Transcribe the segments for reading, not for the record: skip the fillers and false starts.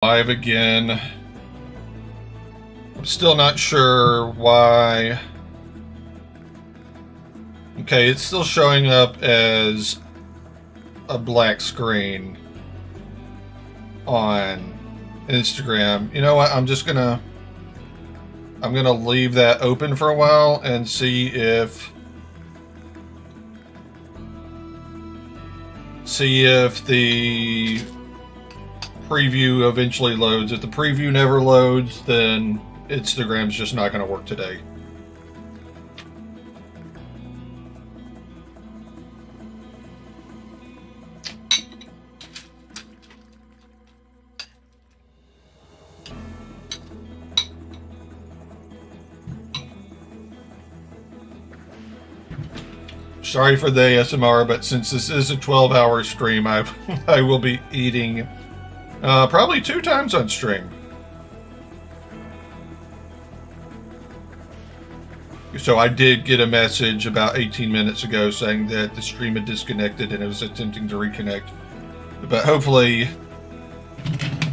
Live again. I'm still not sure why. Okay, it's still showing up as a black screen on Instagram. You know what? I'm gonna leave that open for a while and see if the preview eventually loads. If the preview never loads, then Instagram's just not going to work today. Sorry for the ASMR, but since this is a 12-hour stream, I will be eating probably 2 times on stream. So I did get a message about 18 minutes ago saying that the stream had disconnected and it was attempting to reconnect. But hopefully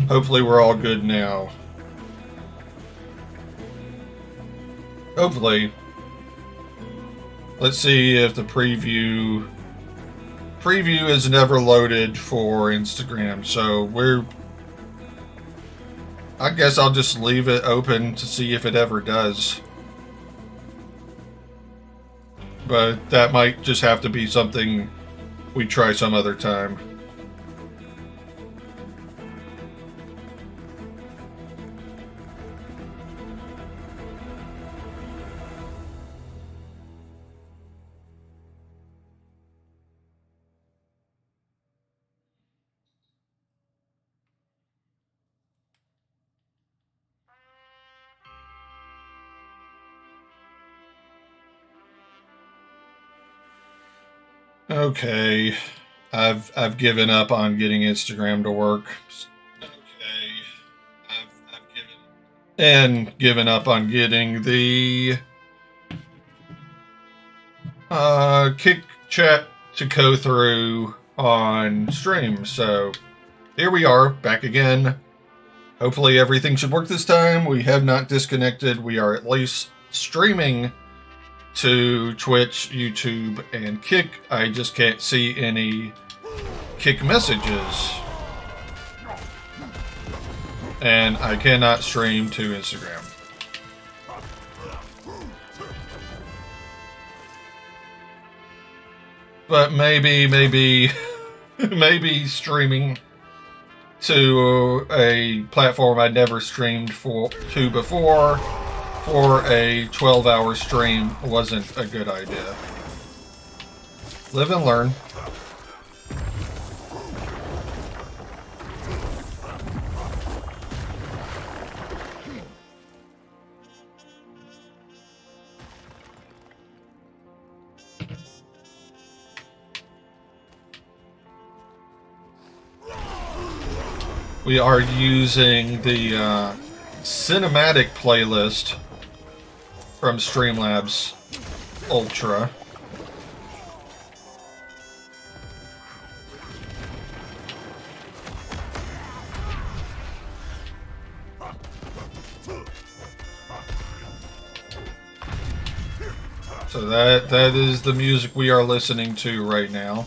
we're all good now. Hopefully. Let's see if the preview is never loaded for Instagram. So I guess I'll just leave it open to see if it ever does. But that might just have to be something we try some other time. Okay, I've given up on getting Instagram to work. Okay, I've given up on getting the kick chat to go through on stream. So here we are, back again. Hopefully everything should work this time. We have not disconnected. We are at least streaming to Twitch, YouTube, and Kick. I just can't see any Kick messages. And I cannot stream to Instagram. But maybe streaming to a platform I'd never streamed to before for a 12-hour stream wasn't a good idea. Live and learn. We are using the cinematic playlist from Streamlabs Ultra. So that is the music we are listening to right now.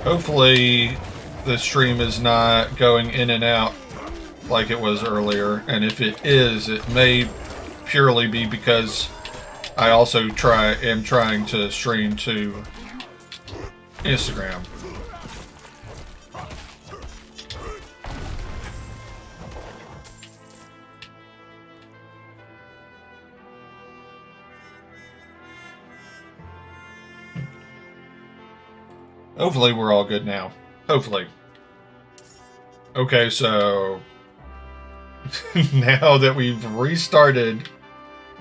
Hopefully the stream is not going in and out like it was earlier, and if it is, it may purely be because I also am trying to stream to Instagram. Hopefully we're all good now. Hopefully. Okay, so now that we've restarted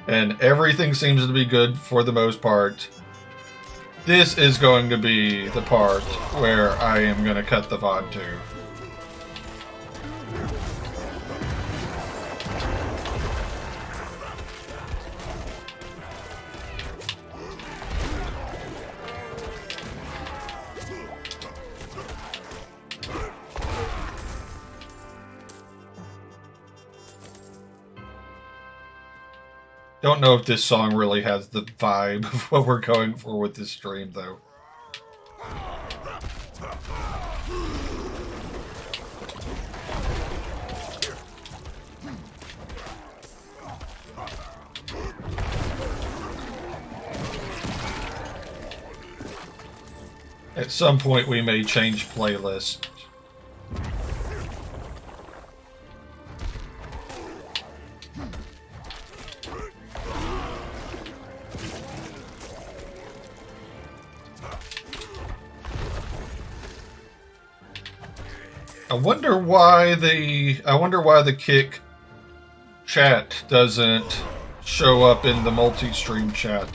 and everything seems to be good for the most part, this is going to be the part where I am going to cut the VOD to. Don't know if this song really has the vibe of what we're going for with this stream, though. At some point, we may change playlists. I wonder why the Kick chat doesn't show up in the multi-stream chat.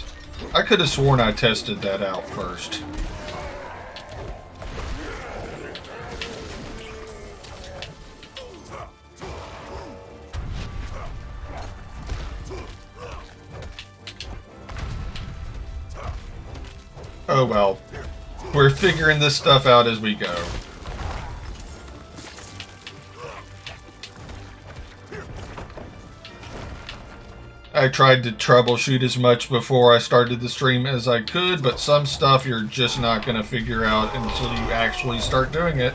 I could have sworn I tested that out first. Oh well. We're figuring this stuff out as we go. I tried to troubleshoot as much before I started the stream as I could, but some stuff you're just not going to figure out until you actually start doing it.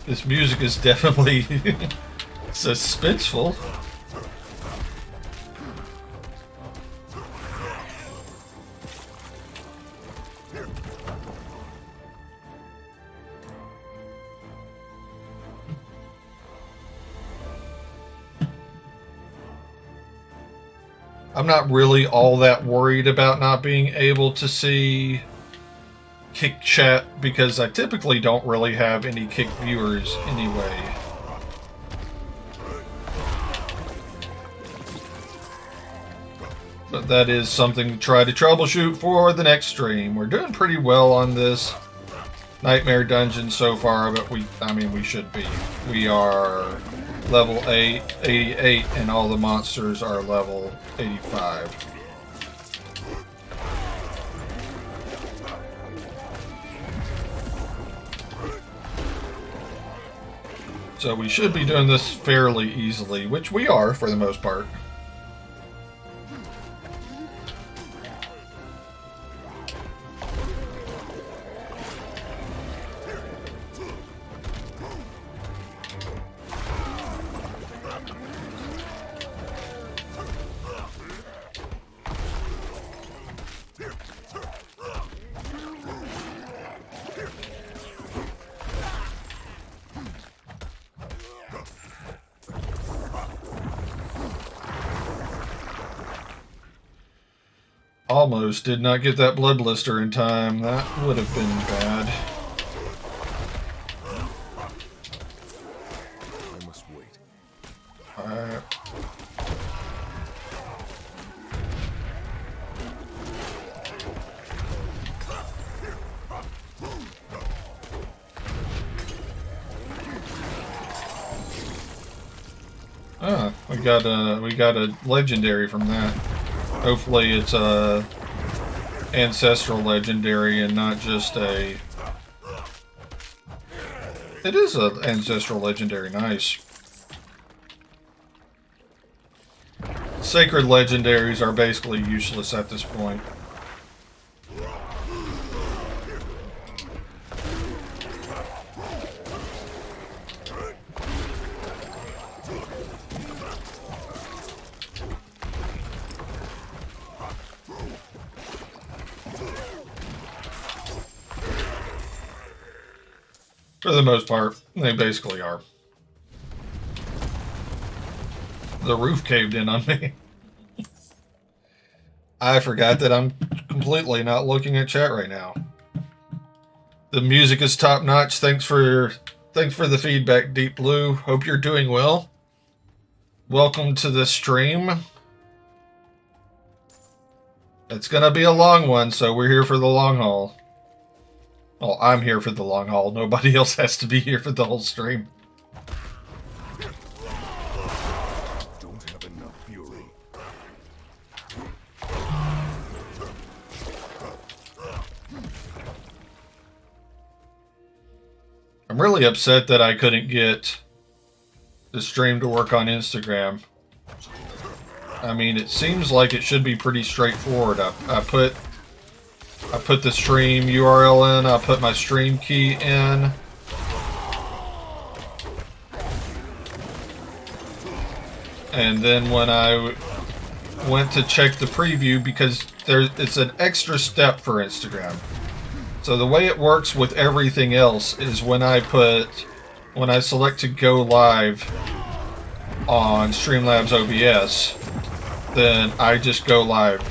This music is definitely suspenseful. I'm not really all that worried about not being able to see Kick chat because I typically don't really have any Kick viewers anyway. But that is something to try to troubleshoot for the next stream. We're doing pretty well on this Nightmare Dungeon so far, but we should be. We are level 88 and all the monsters are level 85. So we should be doing this fairly easily, which we are for the most part. Almost did not get that blood blister in time. That would have been bad. I must wait. Alright. Ah, we got a legendary from that. Hopefully it's a ancestral legendary and not just a... It is an ancestral legendary, nice. Sacred legendaries are basically useless at this point. For the most part, they basically are. The roof caved in on me. I forgot that I'm completely not looking at chat right now. The music is top notch. Thanks for the feedback, Deep Blue. Hope you're doing well. Welcome to the stream. It's gonna be a long one, so we're here for the long haul. Well, I'm here for the long haul. Nobody else has to be here for the whole stream. Don't have enough fury. I'm really upset that I couldn't get the stream to work on Instagram. I mean, it seems like it should be pretty straightforward. I put the stream URL in, I put my stream key in. And then when I went to check the preview, because it's an extra step for Instagram. So the way it works with everything else is when I select to go live on Streamlabs OBS, then I just go live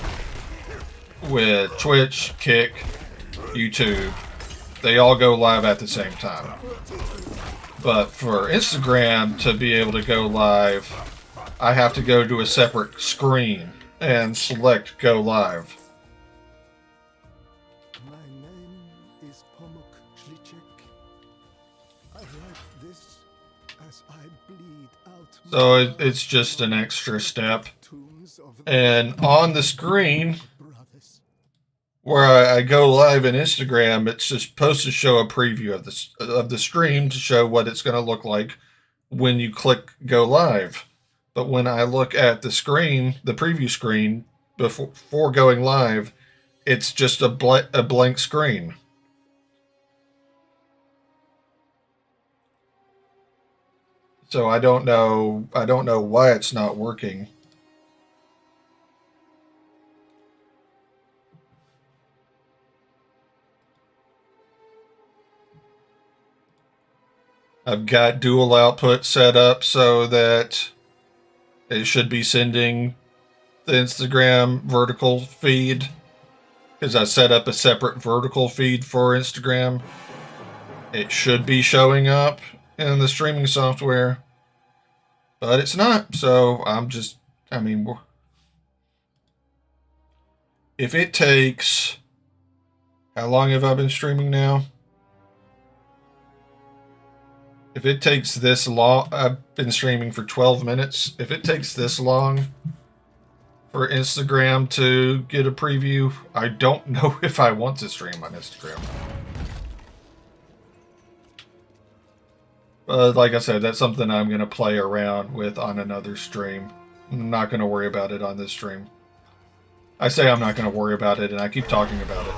with Twitch, Kick, YouTube. They all go live at the same time. But for Instagram to be able to go live, I have to go to a separate screen and select go live. My name is Pomuk Shlichek. I write this as I bleed out. So it's just an extra step. And on the screen where I go live in Instagram, it's just supposed to show a preview of the stream to show what it's going to look like when you click go live. But when I look at the screen, the preview screen, before going live, it's just a blank screen. So I don't know why it's not working. I've got dual output set up so that it should be sending the Instagram vertical feed, because I set up a separate vertical feed for Instagram. It should be showing up in the streaming software, but it's not. So if it takes, how long have I been streaming now? If it takes this long, I've been streaming for 12 minutes. If it takes this long for Instagram to get a preview, I don't know if I want to stream on Instagram. But like I said, that's something I'm going to play around with on another stream. I'm not going to worry about it on this stream. I say I'm not going to worry about it, and I keep talking about it.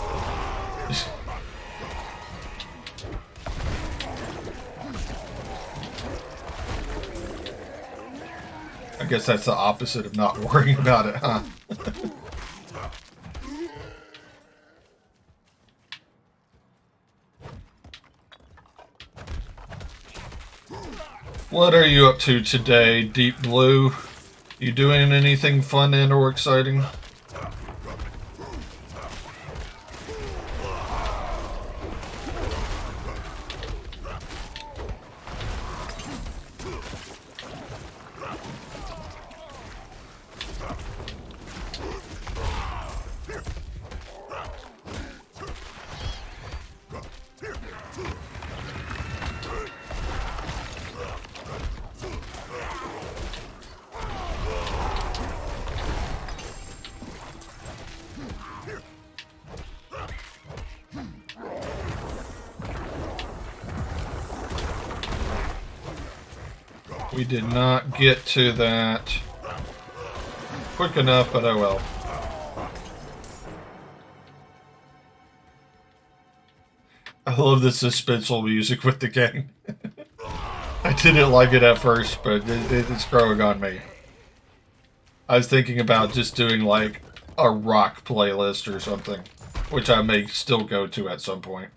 I guess that's the opposite of not worrying about it, huh? What are you up to today, Deep Blue? You doing anything fun and or exciting? We did not get to that quick enough, but oh well. I love the suspenseful music with the game. I didn't like it at first, but it's growing on me. I was thinking about just doing like a rock playlist or something, which I may still go to at some point.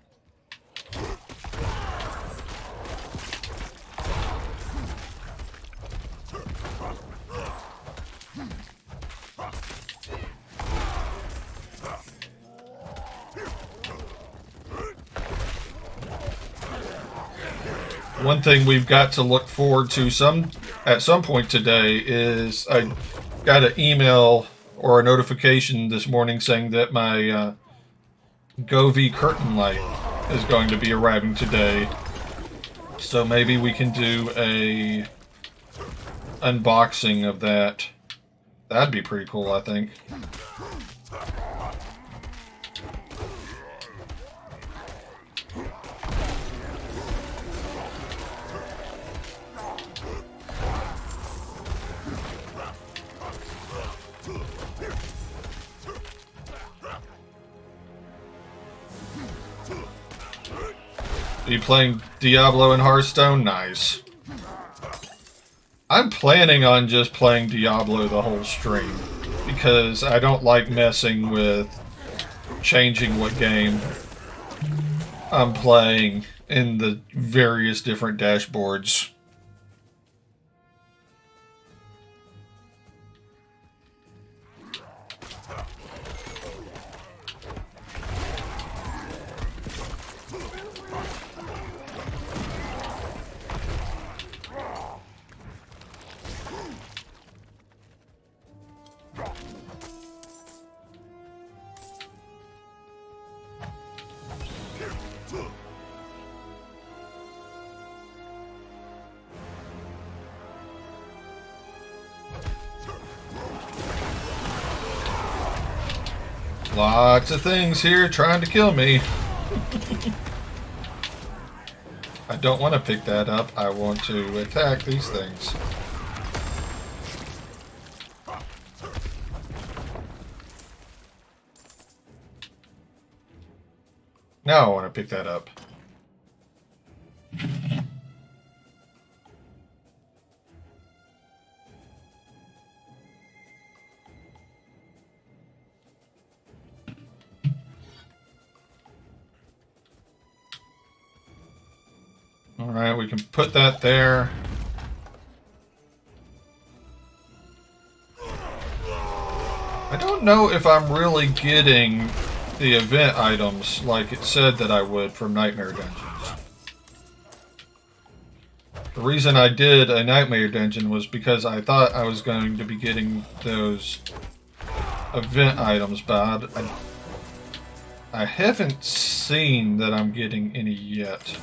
One thing we've got to look forward to at some point today is I got an email or a notification this morning saying that my Govee curtain light is going to be arriving today. So maybe we can do a unboxing of that. That'd be pretty cool, I think. Are you playing Diablo and Hearthstone? Nice. I'm planning on just playing Diablo the whole stream, because I don't like messing with changing what game I'm playing in the various different dashboards. Lots of things here trying to kill me. I don't want to pick that up. I want to attack these things. Now I want to pick that up. Alright, we can put that there. I don't know if I'm really getting the event items like it said that I would from Nightmare Dungeons. The reason I did a Nightmare Dungeon was because I thought I was going to be getting those event items, but I haven't seen that I'm getting any yet.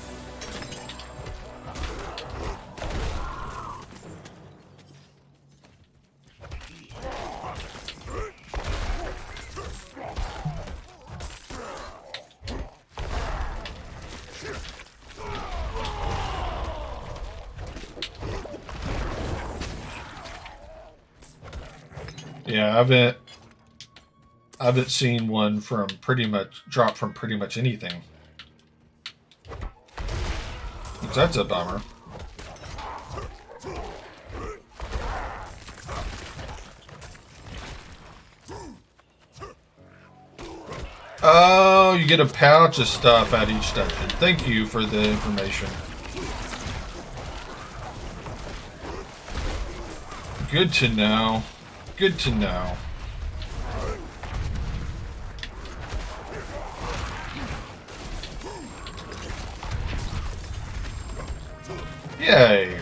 Yeah, I haven't seen one from drop from pretty much anything. That's a bummer. Oh, you get a pouch of stuff at each dungeon. Thank you for the information. Good to know. Good to know. Yay.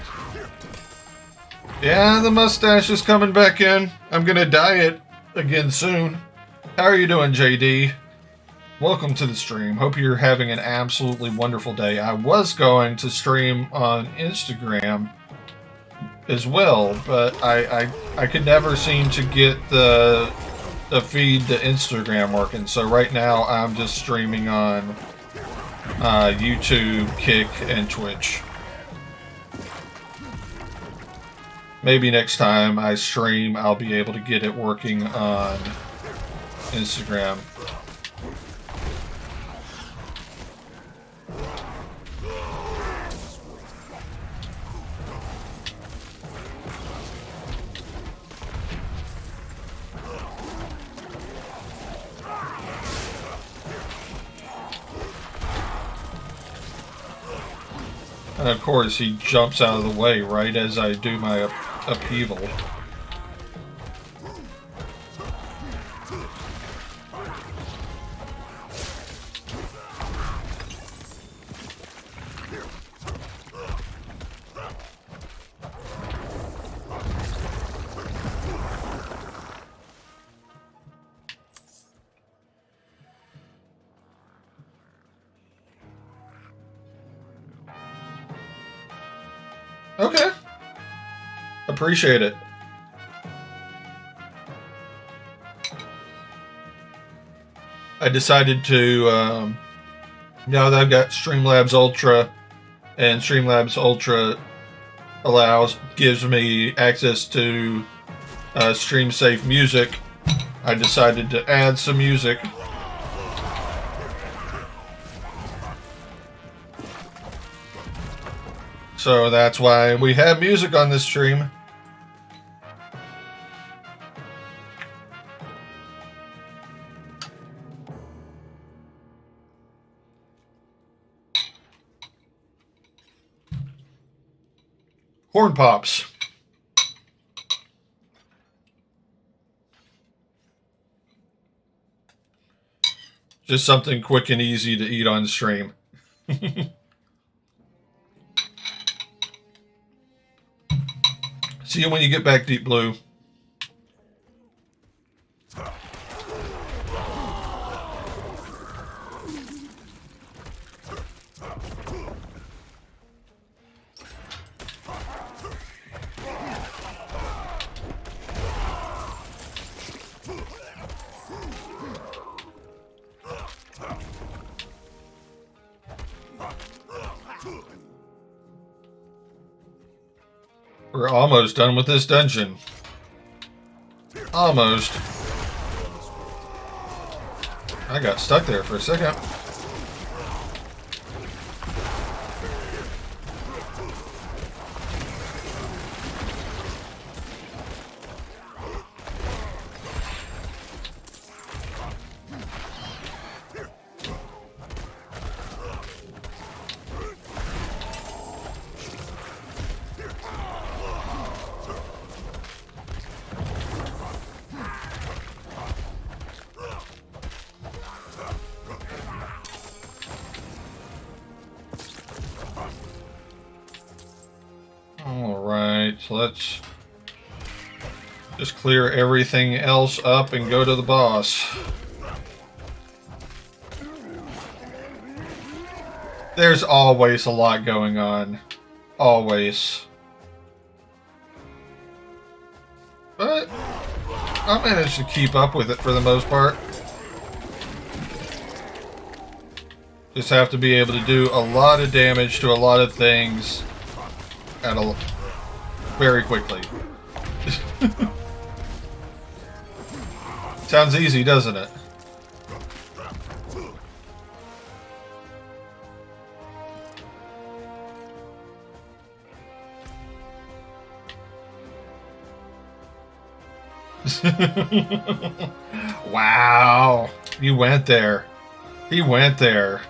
Yeah, the mustache is coming back in. I'm gonna dye it again soon. How are you doing, JD? Welcome to the stream. Hope you're having an absolutely wonderful day. I was going to stream on Instagram as well, but I could never seem to get the feed to Instagram working. So right now I'm just streaming on YouTube, Kick, and Twitch. Maybe next time I stream, I'll be able to get it working on Instagram. And of course, he jumps out of the way right as I do my upheaval. Okay. Appreciate it. I decided to, now that I've got Streamlabs Ultra, and Streamlabs Ultra gives me access to stream safe music, I decided to add some music. So that's why we have music on this stream. Corn Pops. Just something quick and easy to eat on stream. See you when you get back, Deep Blue. We're almost done with this dungeon. Almost. I got stuck there for a second. Alright, so let's just clear everything else up and go to the boss. There's always a lot going on. Always. But I managed to keep up with it for the most part. Just have to be able to do a lot of damage to a lot of things very quickly. Sounds easy, doesn't it? Wow. You went there. He went there.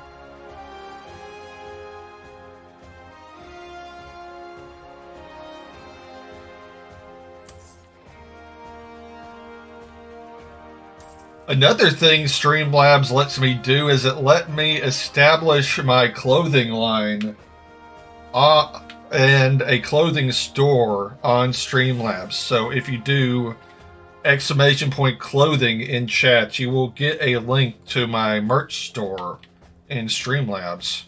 Another thing Streamlabs lets me do is it let me establish my clothing line and a clothing store on Streamlabs. So if you do !clothing in chat, you will get a link to my merch store in Streamlabs.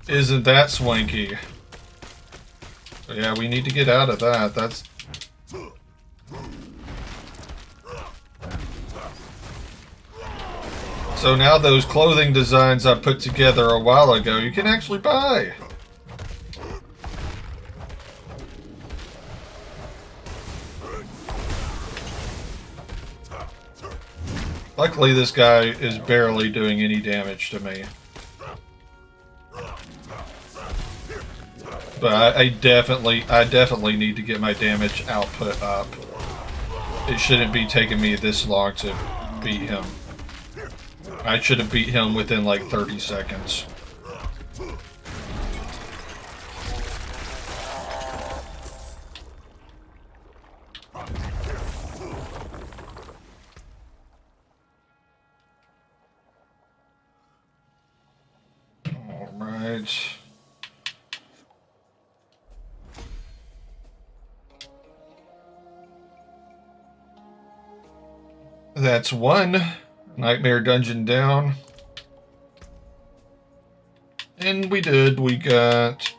Isn't that swanky? Yeah, we need to get out of that. That's... So now those clothing designs I put together a while ago, you can actually buy. Luckily, this guy is barely doing any damage to me. But I definitely need to get my damage output up. It shouldn't be taking me this long to beat him. I should have beat him within like 30 seconds. All right. That's one Nightmare Dungeon down. And we did. We got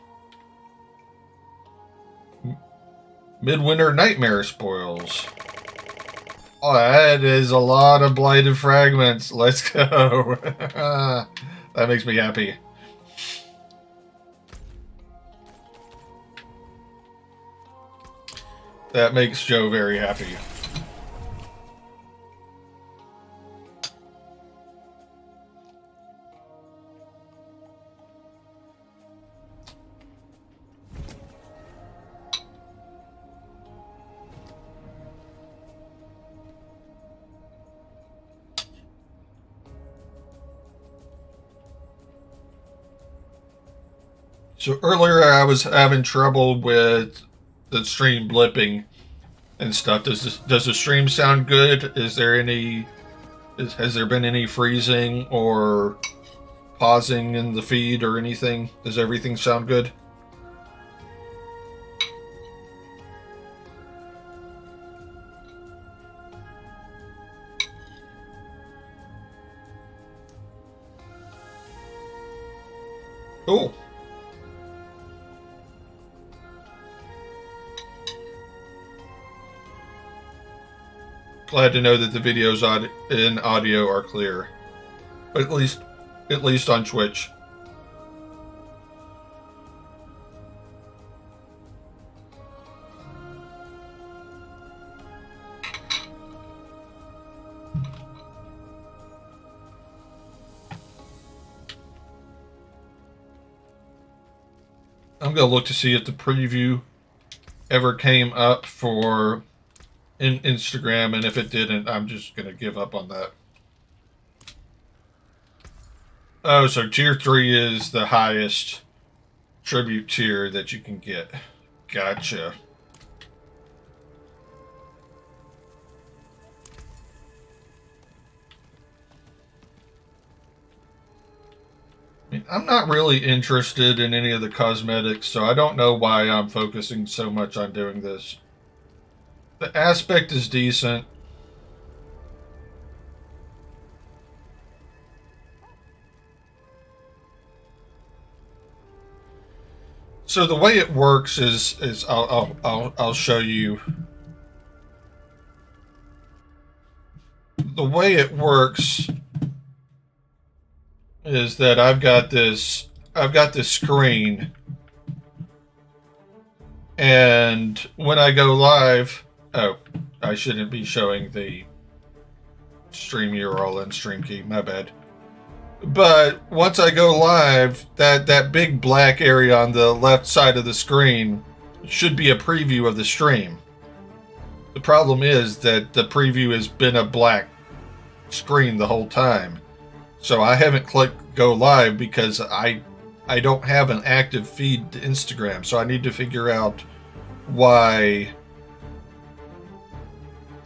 Midwinter Nightmare Spoils. Oh, that is a lot of blighted fragments. Let's go. That makes me happy. That makes Joe very happy. So earlier I was having trouble with the stream blipping and stuff. Does the stream sound good? Is there any has there been any freezing or pausing in the feed or anything? Does everything sound good? Cool. Glad to know that the videos in audio are clear, but at least on Twitch. I'm gonna look to see if the preview ever came up for in Instagram, and if it didn't, I'm just gonna give up on that. Oh, so tier 3 is the highest tribute tier that you can get. Gotcha. I mean, I'm not really interested in any of the cosmetics, so I don't know why I'm focusing so much on doing this. The aspect is decent. So the way it works is I'll show you. The way it works is that I've got this screen, and when I go live. Oh, I shouldn't be showing the stream URL and stream key, my bad. But once I go live, that big black area on the left side of the screen should be a preview of the stream. The problem is that the preview has been a black screen the whole time. So I haven't clicked go live because I don't have an active feed to Instagram. So I need to figure out why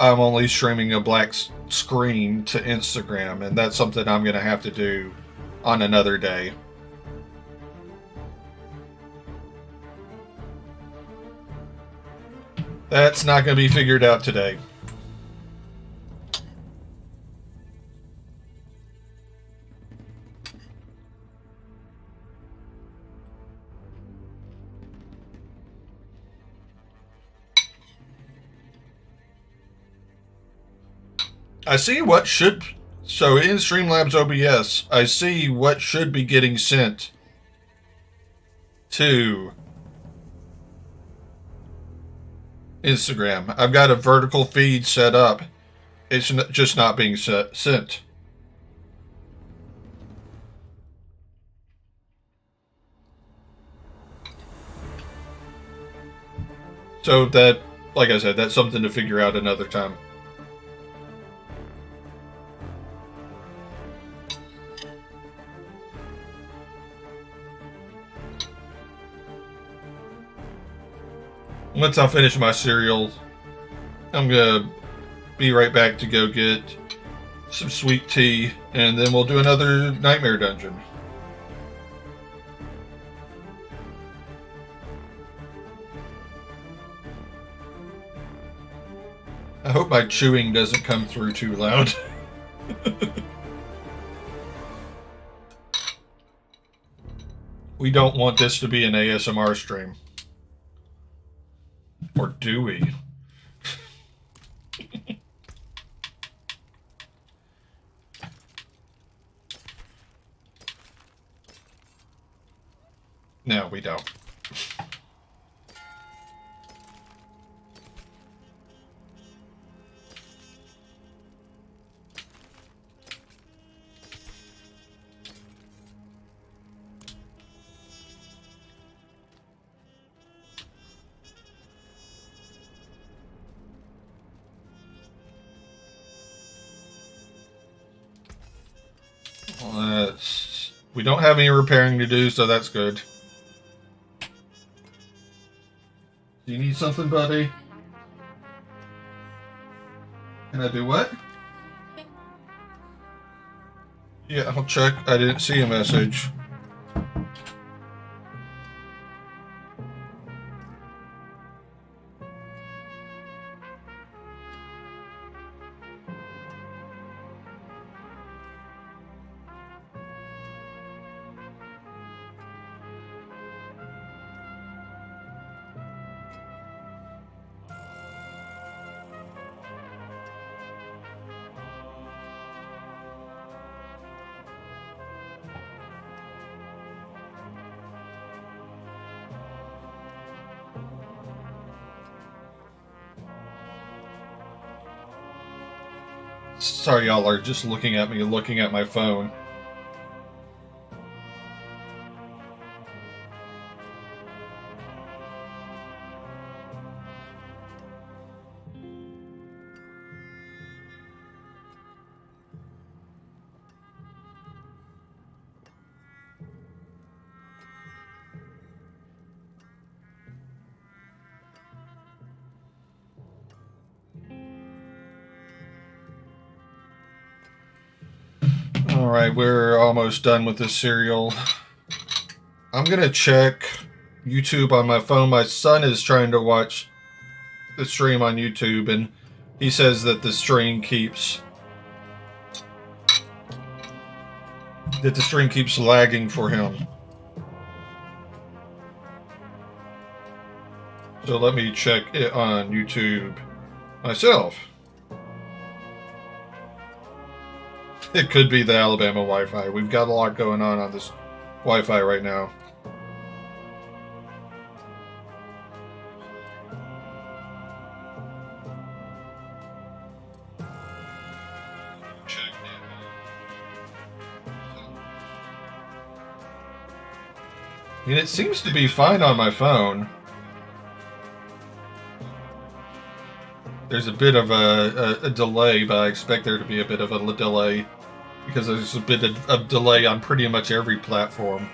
I'm only streaming a black screen to Instagram, and that's something I'm going to have to do on another day. That's not going to be figured out today. I see what should... So in Streamlabs OBS, I see what should be getting sent to Instagram. I've got a vertical feed set up. It's just not being sent. So that, like I said, that's something to figure out another time. Once I finish my cereal, I'm gonna be right back to go get some sweet tea, and then we'll do another Nightmare Dungeon. I hope my chewing doesn't come through too loud. We don't want this to be an ASMR stream. Or do we? No, we don't. We don't have any repairing to do, so that's good. Do you need something, buddy? Can I do what? Yeah, I'll check. I didn't see a message. Sorry, y'all are just looking at me, looking at my phone. Alright, we're almost done with this serial. I'm gonna check YouTube on my phone. My son is trying to watch the stream on YouTube, and he says that the stream keeps lagging for him. So let me check it on YouTube myself. It could be the Alabama Wi-Fi. We've got a lot going on this Wi-Fi right now. I mean, it seems to be fine on my phone. There's a bit of a delay, but I expect there to be a bit of a delay because there's a bit of delay on pretty much every platform.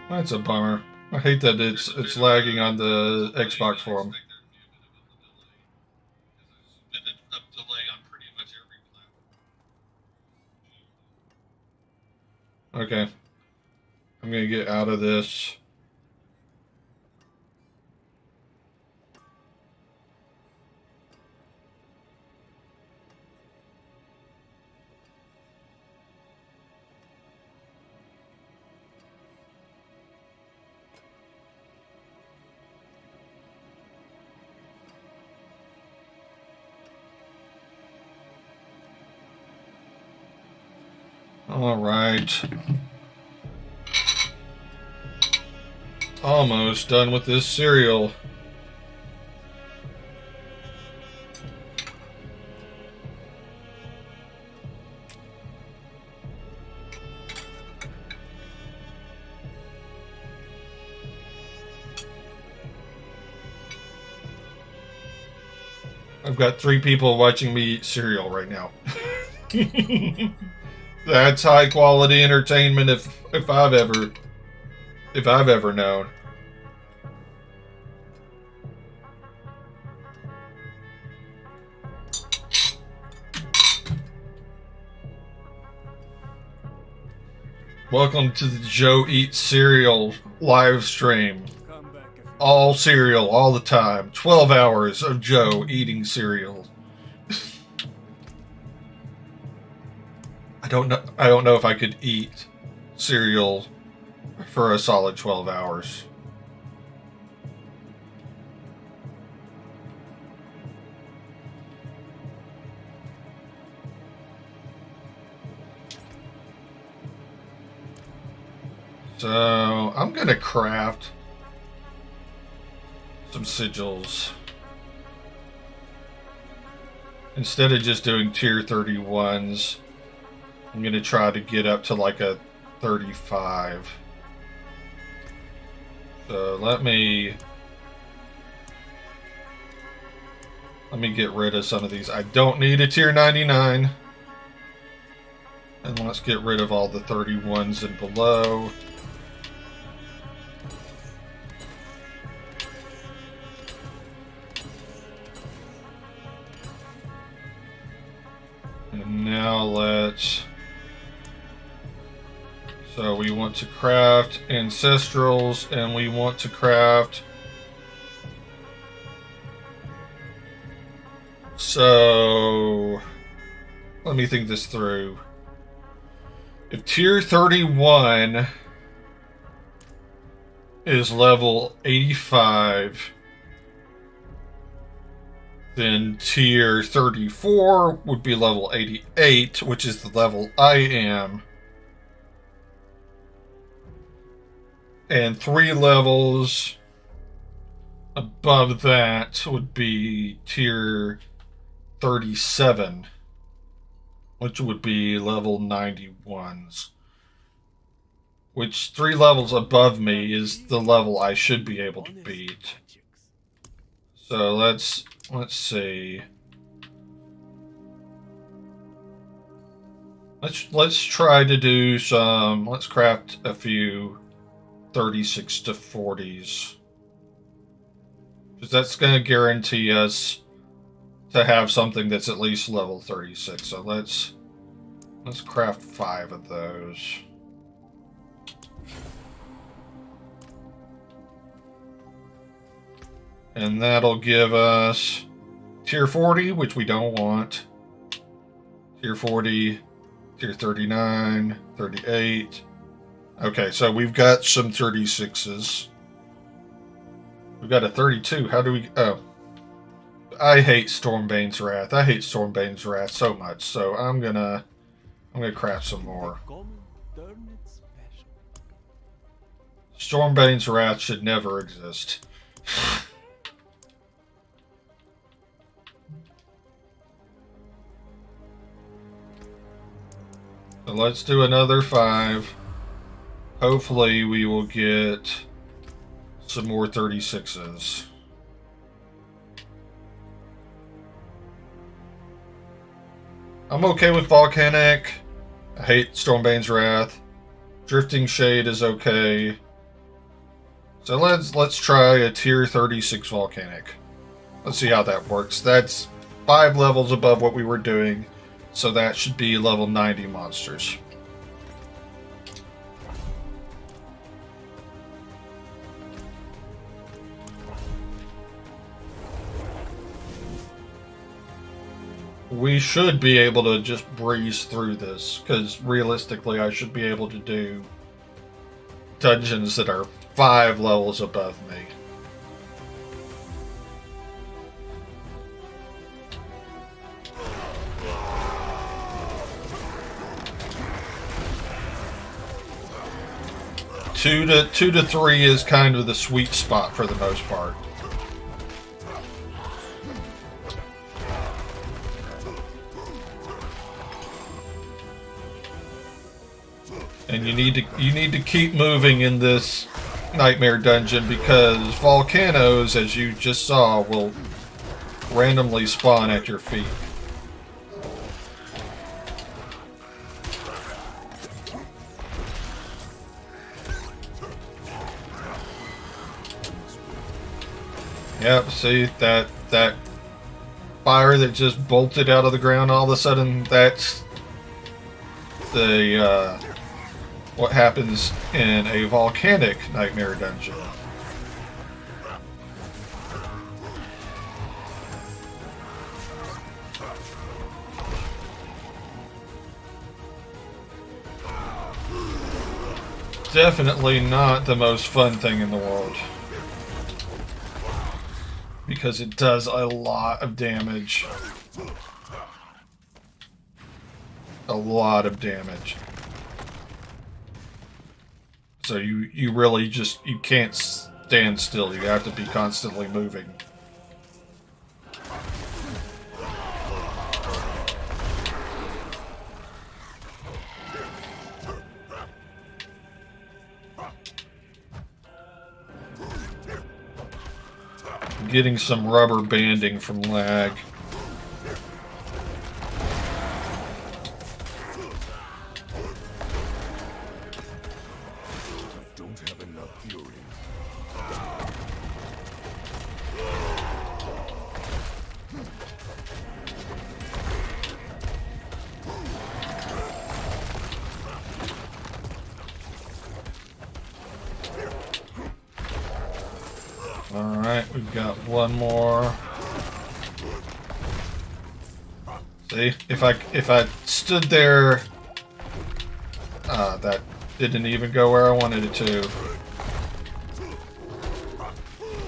That's a bummer. I hate that it's lagging on the Xbox forum. Okay. I'm gonna get out of this. All right. Almost done with this cereal. I've got 3 people watching me eat cereal right now. That's high quality entertainment if I've ever known. Welcome to the Joe Eats Cereal live stream. All cereal, all the time. 12 hours of Joe eating cereal. I don't know if I could eat cereal for a solid 12 hours. So, I'm going to craft some sigils. Instead of just doing tier 31s, I'm going to try to get up to like a 35. So, let me get rid of some of these. I don't need a tier 99. And let's get rid of all the 31s and below. And now let's... So we want to craft Ancestrals, and we want to craft... So... Let me think this through. If tier 31 is level 85... Then tier 34 would be level 88, which is the level I am. And 3 levels above that would be tier 37, which would be level 91s. Which 3 levels above me is the level I should be able to beat. So let's see. Let's try to do some. Let's craft a few 36 to 40s, because that's going to guarantee us to have something that's at least level 36. So let's craft 5 of those. And that'll give us tier 40, which we don't want. Tier 40, tier 39, 38. Okay, so we've got some 36s. We've got a 32. How do we... Oh. I hate Stormbane's Wrath. I hate Stormbane's Wrath so much. So I'm gonna craft some more. Stormbane's Wrath should never exist. So let's do another 5. Hopefully we will get some more 36s. I'm okay with Volcanic. I hate Stormbane's Wrath. Drifting Shade is okay. So let's try a tier 36 Volcanic. Let's see how that works. That's 5 levels above what we were doing. So that should be level 90 monsters. We should be able to just breeze through this, because realistically I should be able to do dungeons that are 5 levels above me. Two to 3 is kind of the sweet spot for the most part. And you need to keep moving in this nightmare dungeon, because volcanoes, as you just saw, will randomly spawn at your feet. Yep, see that fire that just bolted out of the ground all of a sudden, that's the what happens in a volcanic nightmare dungeon. Definitely not the most fun thing in the world, because it does a lot of damage. A lot of damage. So you really just, you can't stand still. You have to be constantly moving. Getting some rubber banding from lag. Don't have enough fury. Alright, we've got one more. See, if I stood there, that didn't even go where I wanted it to.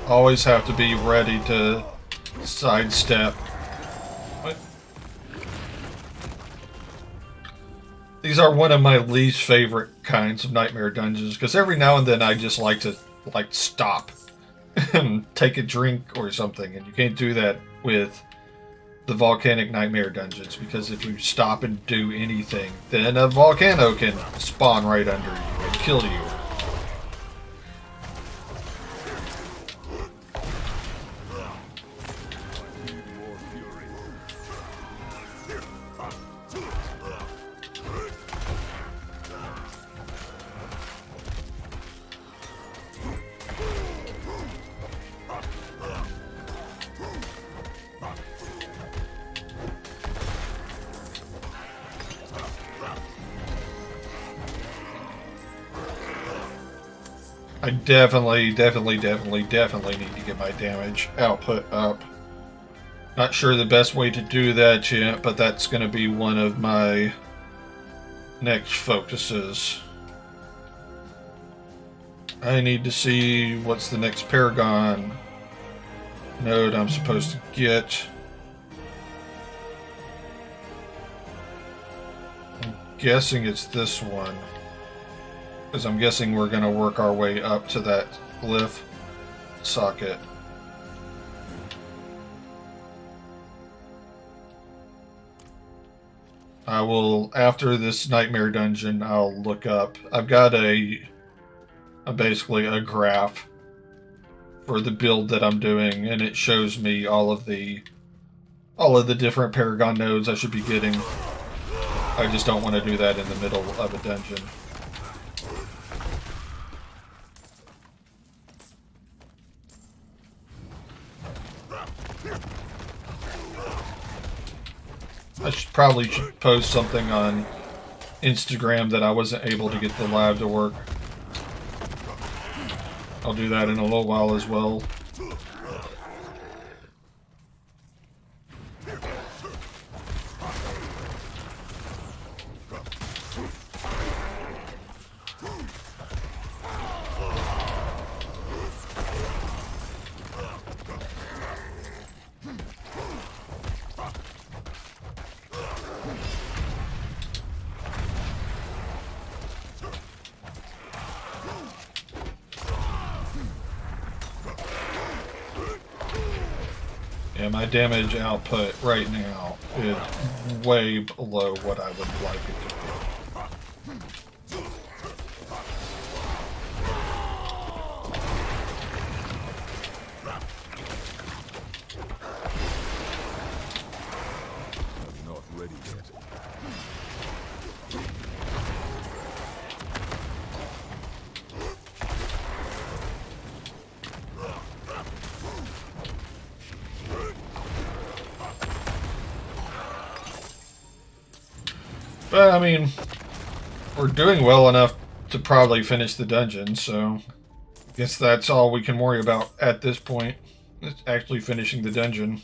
Always have to be ready to sidestep. What? These are one of my least favorite kinds of nightmare dungeons, because every now and then I just like to stop and take a drink or something, and you can't do that with the volcanic nightmare dungeons, because if you stop and do anything, then a volcano can spawn right under you and kill you. I definitely need to get my damage output up. Not sure the best way to do that yet, but that's going to be one of my next focuses. I need to see what's the next Paragon node I'm supposed to get. I'm guessing it's this one, because I'm guessing we're going to work our way up to that glyph socket. I will, after this nightmare dungeon, I'll look up. I've got basically a graph for the build that I'm doing, and it shows me all of the different Paragon nodes I should be getting. I just don't want to do that in the middle of a dungeon. I probably should post something on Instagram that I wasn't able to get the live to work. I'll do that in a little while as well. Yeah, my damage output right now is way below what I would like it to be. I'm not ready yet. But, I mean, we're doing well enough to probably finish the dungeon, so I guess that's all we can worry about at this point. It's actually finishing the dungeon.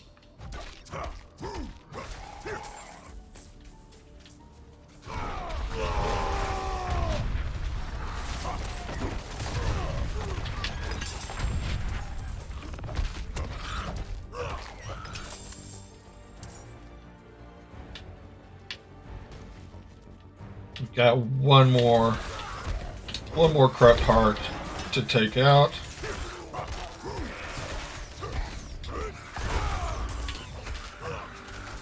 We've got one more corrupt heart to take out.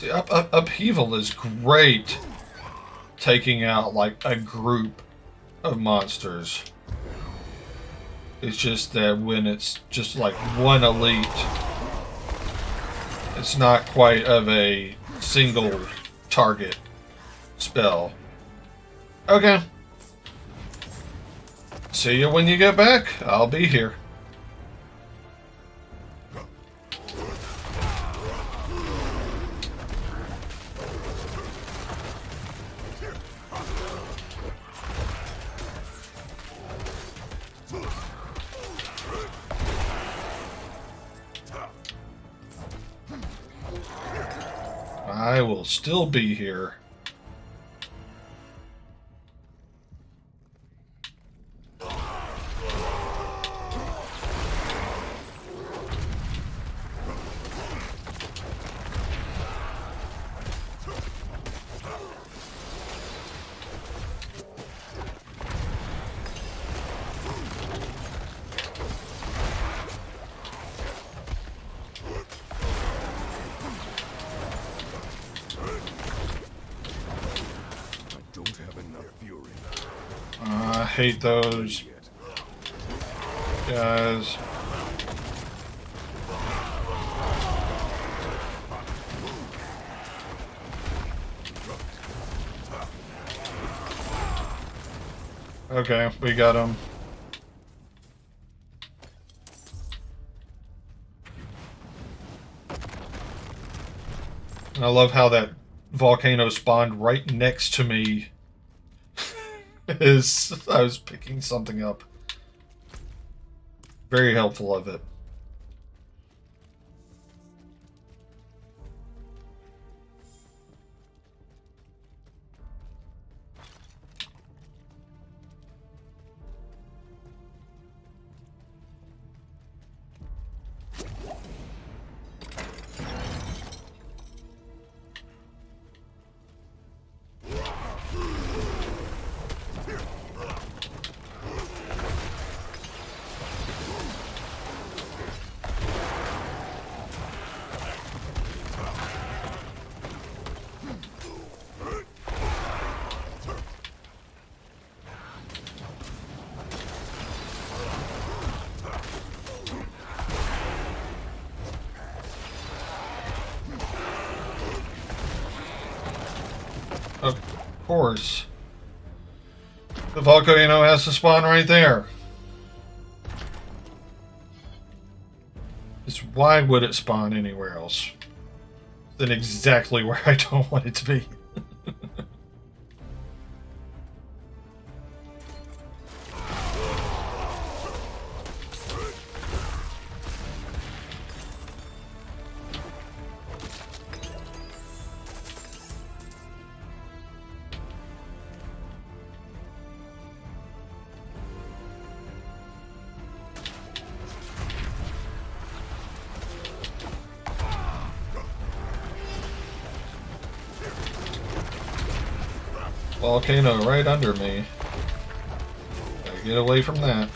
The upheaval is great, taking out like a group of monsters. It's just that when it's just like one elite, it's not quite of a single target spell. Okay. See you when you get back. I'll be here. I will still be here. I hate those guys. Okay, we got him. I love how that volcano spawned right next to me as I was picking something up. Very helpful of it. Of course. The volcano has to spawn right there. Just why would it spawn anywhere else than exactly where I don't want it to be? Volcano right under me. Gotta get away from that.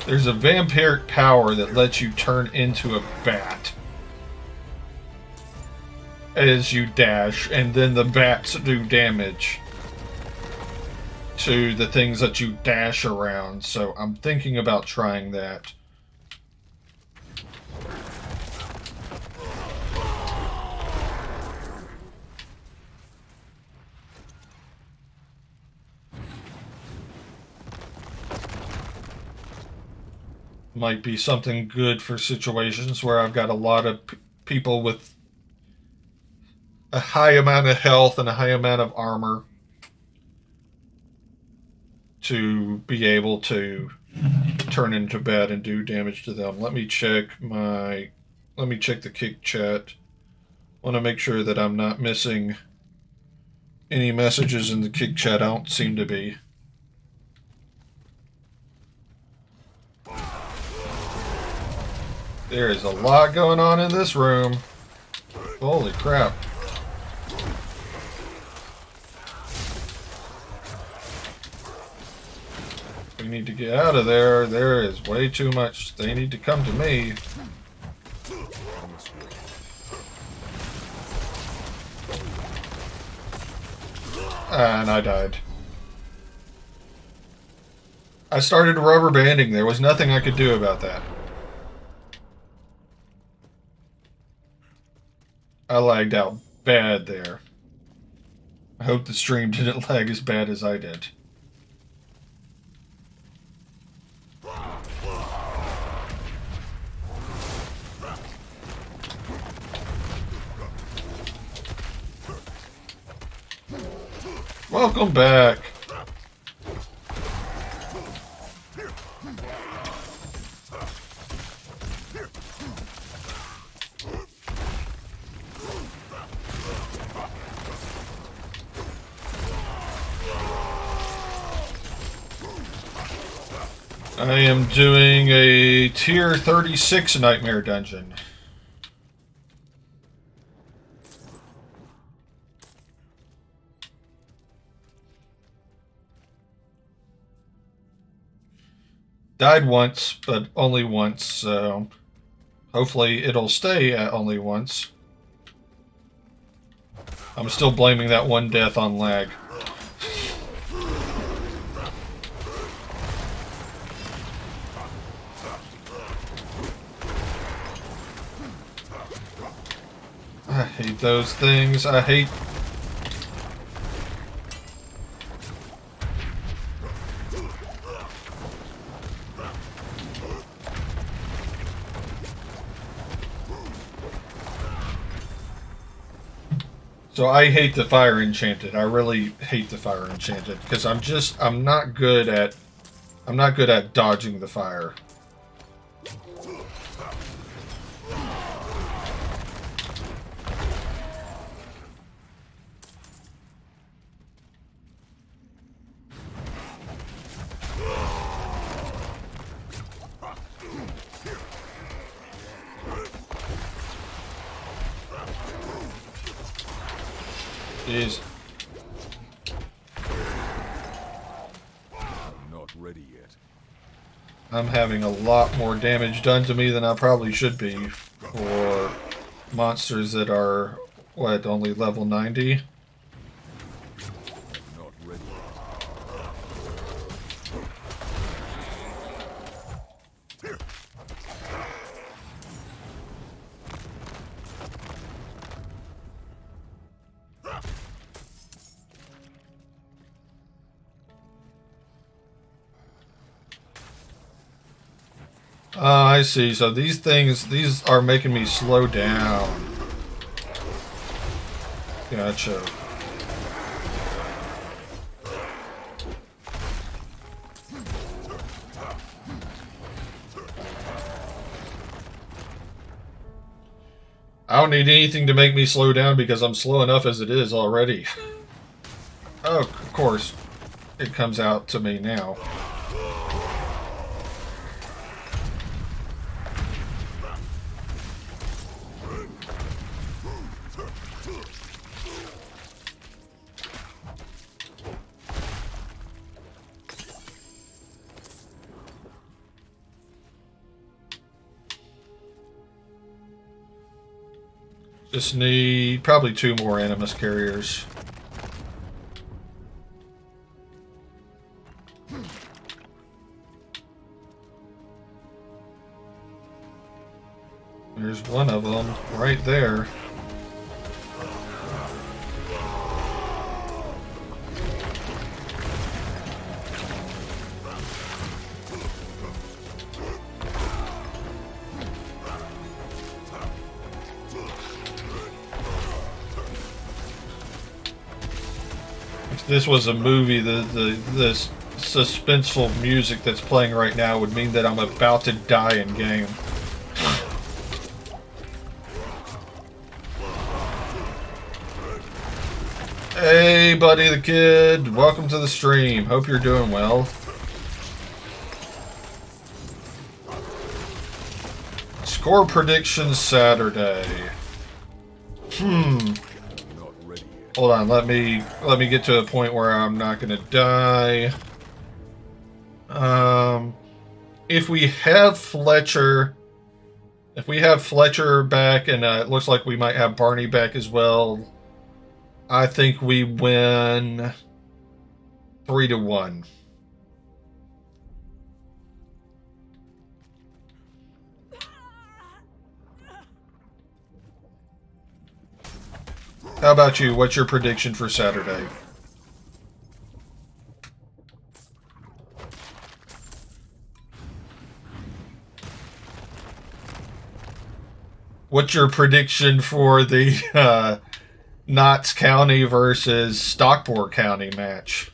There's a vampiric power that lets you turn into a bat as you dash, and then the bats do damage to the things that you dash around. So I'm thinking about trying that. might be something good for situations where I've got a lot of people with a high amount of health and a high amount of armor to be able to turn into bed and do damage to them. Let me check the kick chat. Want to make sure that I'm not missing any messages in the kick chat. I don't seem to be. There is a lot going on in this room. Holy crap. We need to get out of there. There is way too much. They need to come to me. And I died. I started rubber banding. There was nothing I could do about that. I lagged out bad there. I hope the stream didn't lag as bad as I did. Welcome back. I am doing a tier 36 Nightmare Dungeon. Died once, but only once, so hopefully it'll stay at only once. I'm still blaming that one death on lag. I hate those things. I hate... So I hate the fire enchanted. I really hate the fire enchanted because I'm not good at dodging the fire. Jeez. I'm not ready yet. I'm having a lot more damage done to me than I probably should be for monsters that are, what, only level 90? Not ready yet. Oh, I see. So these are making me slow down. Gotcha. I don't need anything to make me slow down because I'm slow enough as it is already. Oh, of course. It comes out to me now. Just need probably 2 more Animus carriers. There's one of them right there. If this was a movie, this suspenseful music that's playing right now would mean that I'm about to die in game. Hey, Buddy the Kid. Welcome to the stream. Hope you're doing well. Score predictions Saturday. Hold on, let me get to a point where I'm not gonna die. If we have Fletcher back, and it looks like we might have Barney back as well, I think we win 3-1. How about you? What's your prediction for Saturday? What's your prediction for the Knox County versus Stockport County match?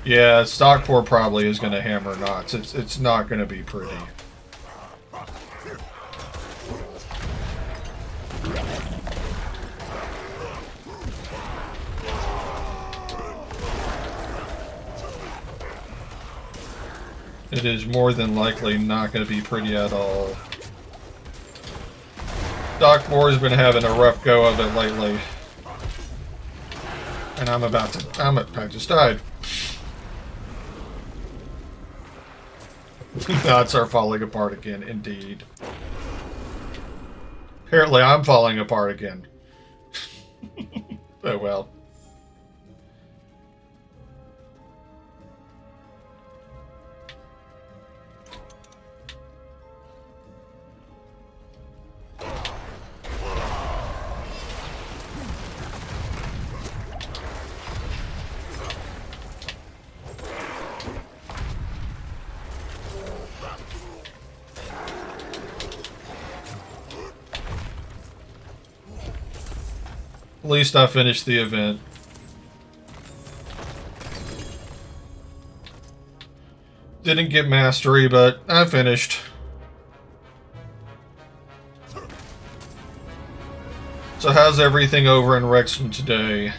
Yeah, Stockport probably is going to hammer Knots. It's not going to be pretty. It is more than likely not going to be pretty at all. Stockport's been having a rough go of it lately. And I just died. Knots are falling apart again, indeed. Apparently I'm falling apart again. Oh well. At least I finished the event. Didn't get mastery, but I finished. So how's everything over in Wrexham today?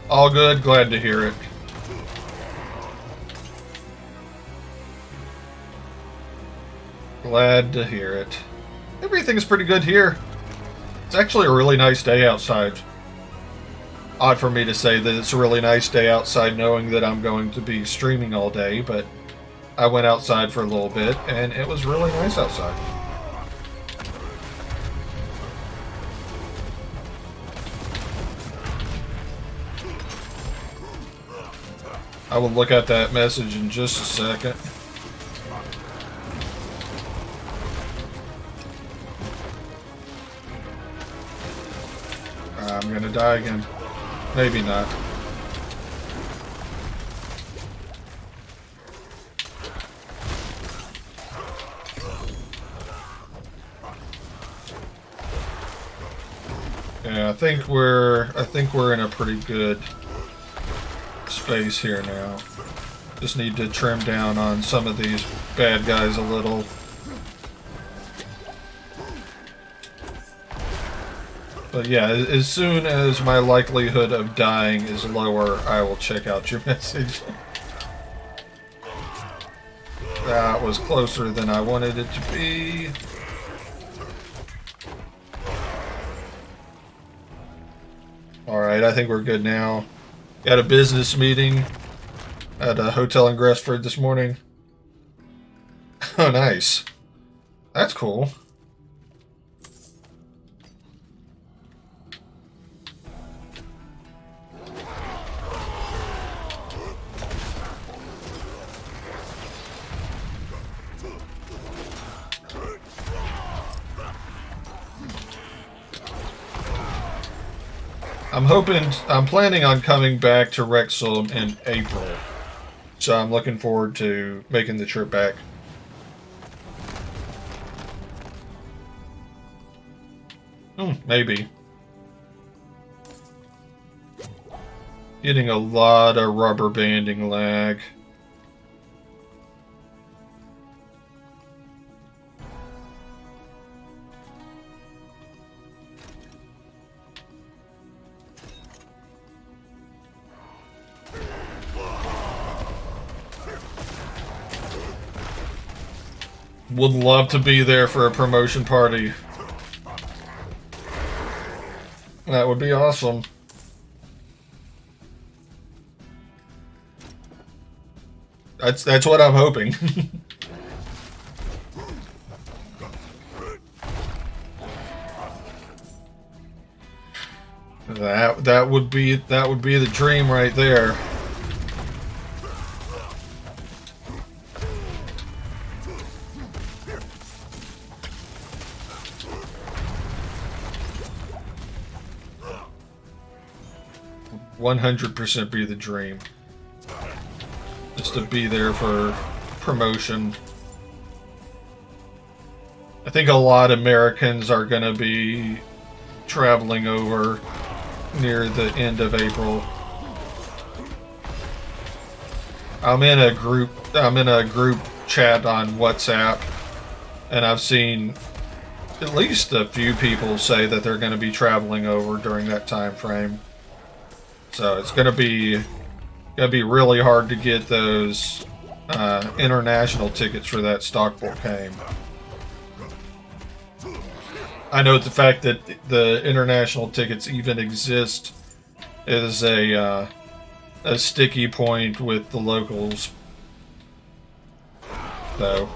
All good, glad to hear it. Glad to hear it. Everything's pretty good here. It's actually a really nice day outside. Odd for me to say that it's a really nice day outside knowing that I'm going to be streaming all day, but I went outside for a little bit and it was really nice outside. I will look at that message in just a second. I'm gonna die again. Maybe not. Yeah, I think we're in a pretty good space here now. Just need to trim down on some of these bad guys a little. But yeah, as soon as my likelihood of dying is lower, I will check out your message. That was closer than I wanted it to be. Alright, I think we're good now. Got a business meeting at a hotel in Gresford this morning. Oh, nice. That's cool. I'm planning on coming back to Wrexham in April. So I'm looking forward to making the trip back. Maybe. Getting a lot of rubber banding lag. Would love to be there for a promotion party. That would be awesome. That's what I'm hoping. that would be the dream right there. Would 100% be the dream. Just to be there for promotion. I think a lot of Americans are going to be traveling over near the end of April. I'm in a group chat on WhatsApp, and I've seen at least a few people say that they're going to be traveling over during that time frame. So it's going to be really hard to get those international tickets for that stockport game. I know the fact that the international tickets even exist is a sticky point with the locals. So.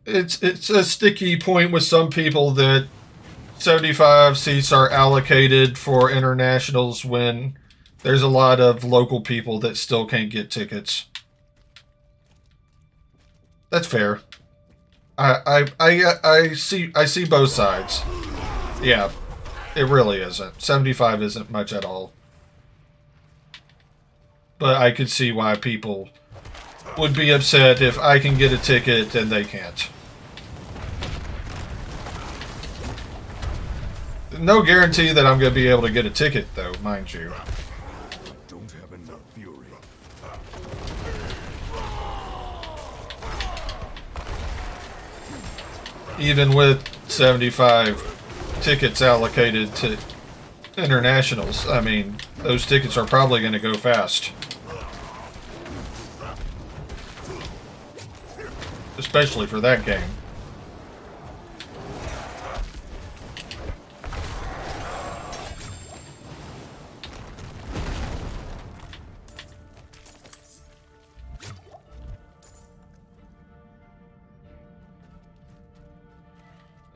It's a sticky point with some people that 75 seats are allocated for internationals when there's a lot of local people that still can't get tickets. That's fair. I see both sides. Yeah, it really isn't. 75 isn't much at all. But I could see why people would be upset if I can get a ticket and they can't. No guarantee that I'm going to be able to get a ticket, though, mind you. Don't have enough fury. Even with 75 tickets allocated to internationals, I mean, those tickets are probably going to go fast. Especially for that game.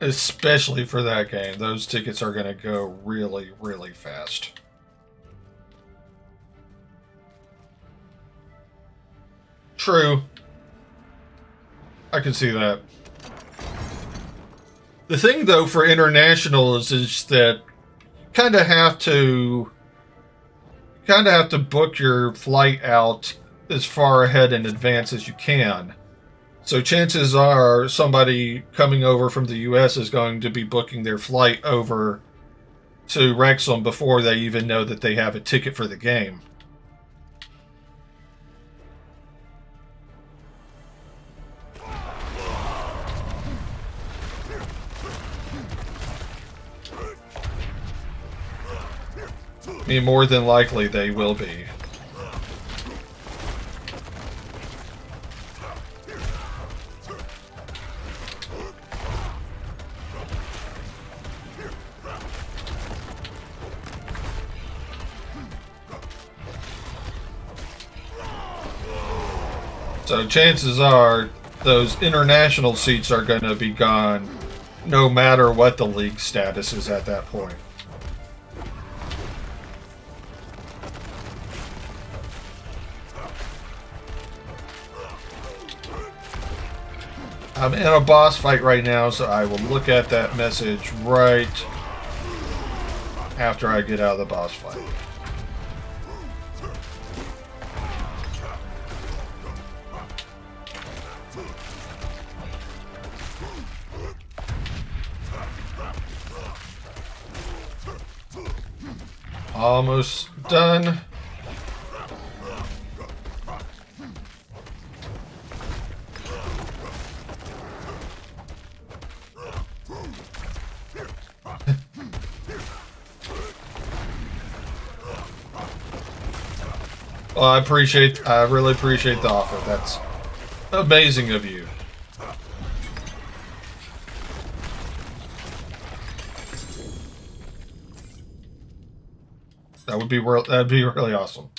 Especially for that game. Those tickets are going to go really, really fast. True. I can see that. The thing, though, for internationals is that you kind of have to book your flight out as far ahead in advance as you can. So chances are somebody coming over from the US is going to be booking their flight over to Wrexham before they even know that they have a ticket for the game. I mean, more than likely they will be. So chances are those international seats are going to be gone no matter what the league status is at that point. I'm in a boss fight right now, so I will look at that message right after I get out of the boss fight. Almost done. Well, I really appreciate the offer. That's amazing of you. That'd be really awesome.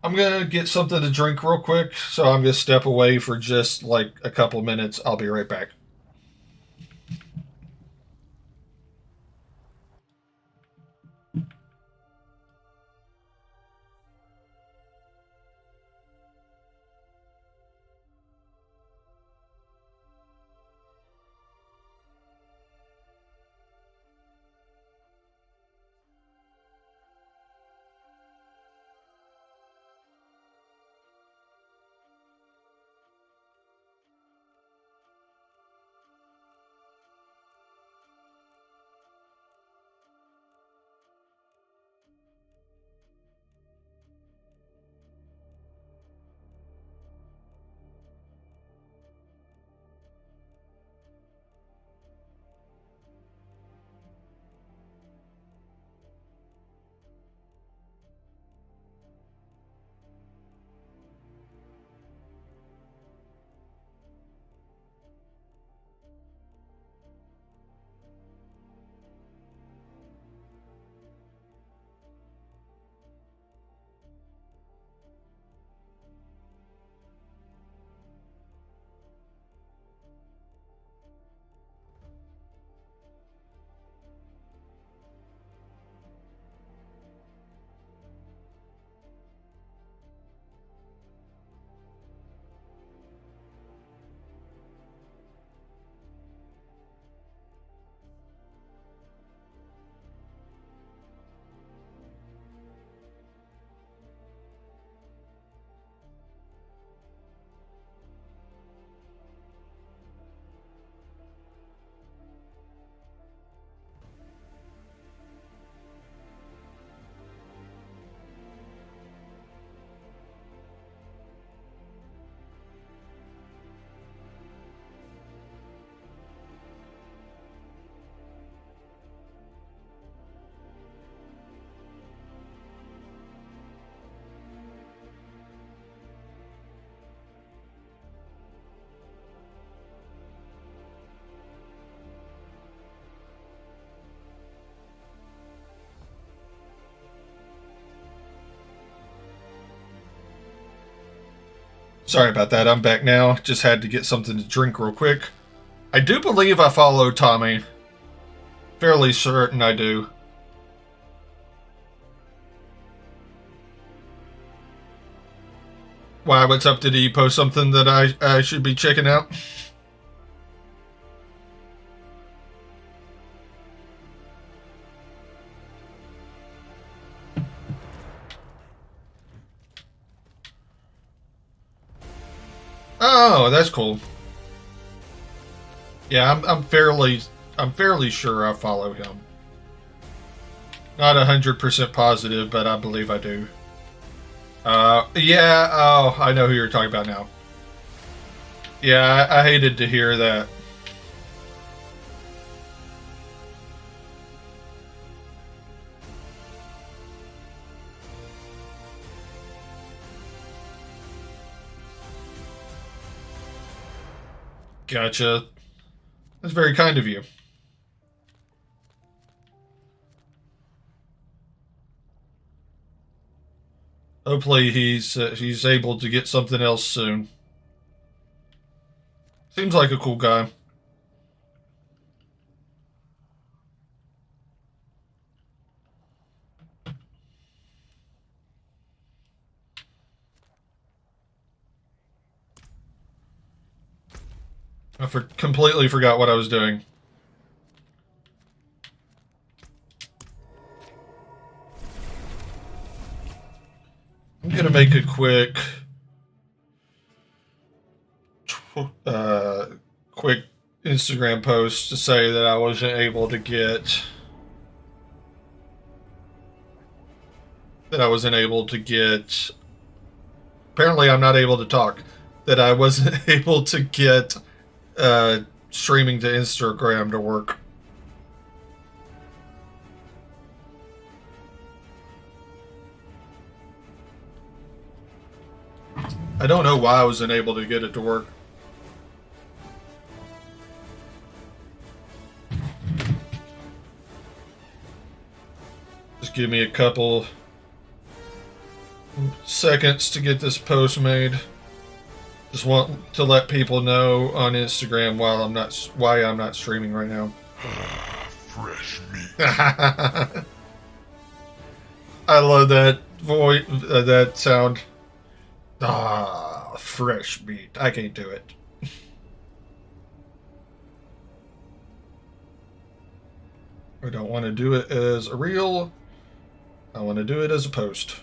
I'm gonna get something to drink real quick, so I'm gonna step away for just like a couple minutes. I'll be right back. Sorry about that. I'm back now. Just had to get something to drink real quick. I do believe I follow Tommy. Fairly certain I do. Why, what's up? Did he post something that I should be checking out? Oh, that's cool. Yeah, I'm fairly sure I follow him. Not 100% positive, but I believe I do. Yeah, oh, I know who you're talking about now. Yeah, I hated to hear that. Gotcha. That's very kind of you. Hopefully he's able to get something else soon. Seems like a cool guy. I completely forgot what I was doing. I'm gonna make a quick Instagram post to say that I wasn't able to get apparently I'm not able to talk, that I wasn't able to get streaming to Instagram to work. I don't know why I wasn't able to get it to work. Just give me a couple seconds to get this post made. Just want to let people know on Instagram why I'm not streaming right now. Fresh meat. I love that voice, that sound. Ah, fresh meat. I can't do it. I don't want to do it as a reel. I want to do it as a post.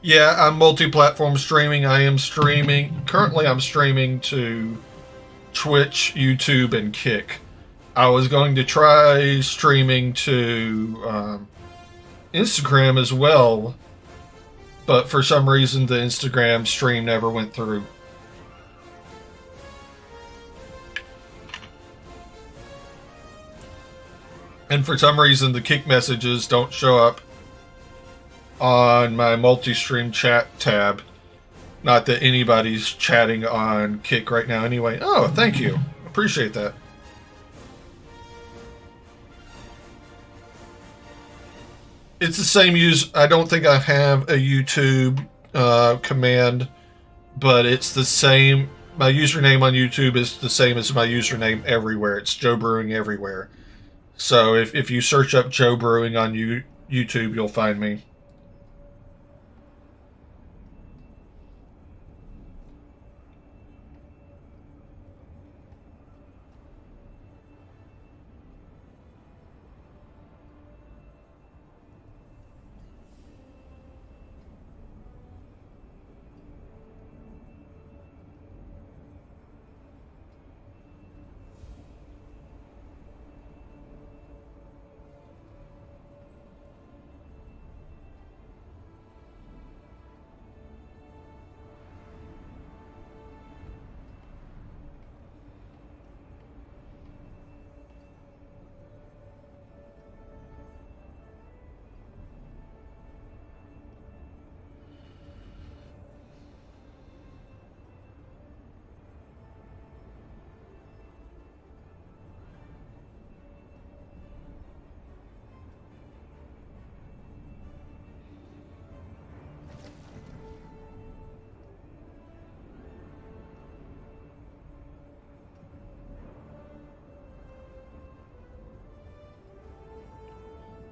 Yeah, I'm multi-platform streaming. Currently I'm streaming to Twitch, YouTube, and Kick. I was going to try streaming to Instagram as well, but for some reason the Instagram stream never went through. And for some reason the Kick messages don't show up on my multi-stream chat tab. Not that anybody's chatting on Kick right now anyway. Oh, thank you. Appreciate that. It's the same I don't think I have a YouTube command, but it's the same. My username on YouTube is the same as my username everywhere. It's Joe Brewing everywhere. So if you search up Joe Brewing on YouTube, you'll find me.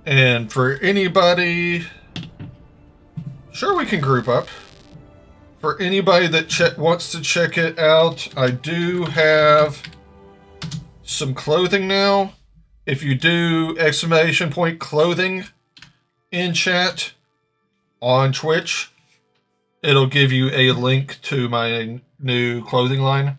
And for anybody, sure, we can group up. For anybody that wants to check it out, I do have some clothing now. If you do !clothing in chat on Twitch, it'll give you a link to my new clothing line.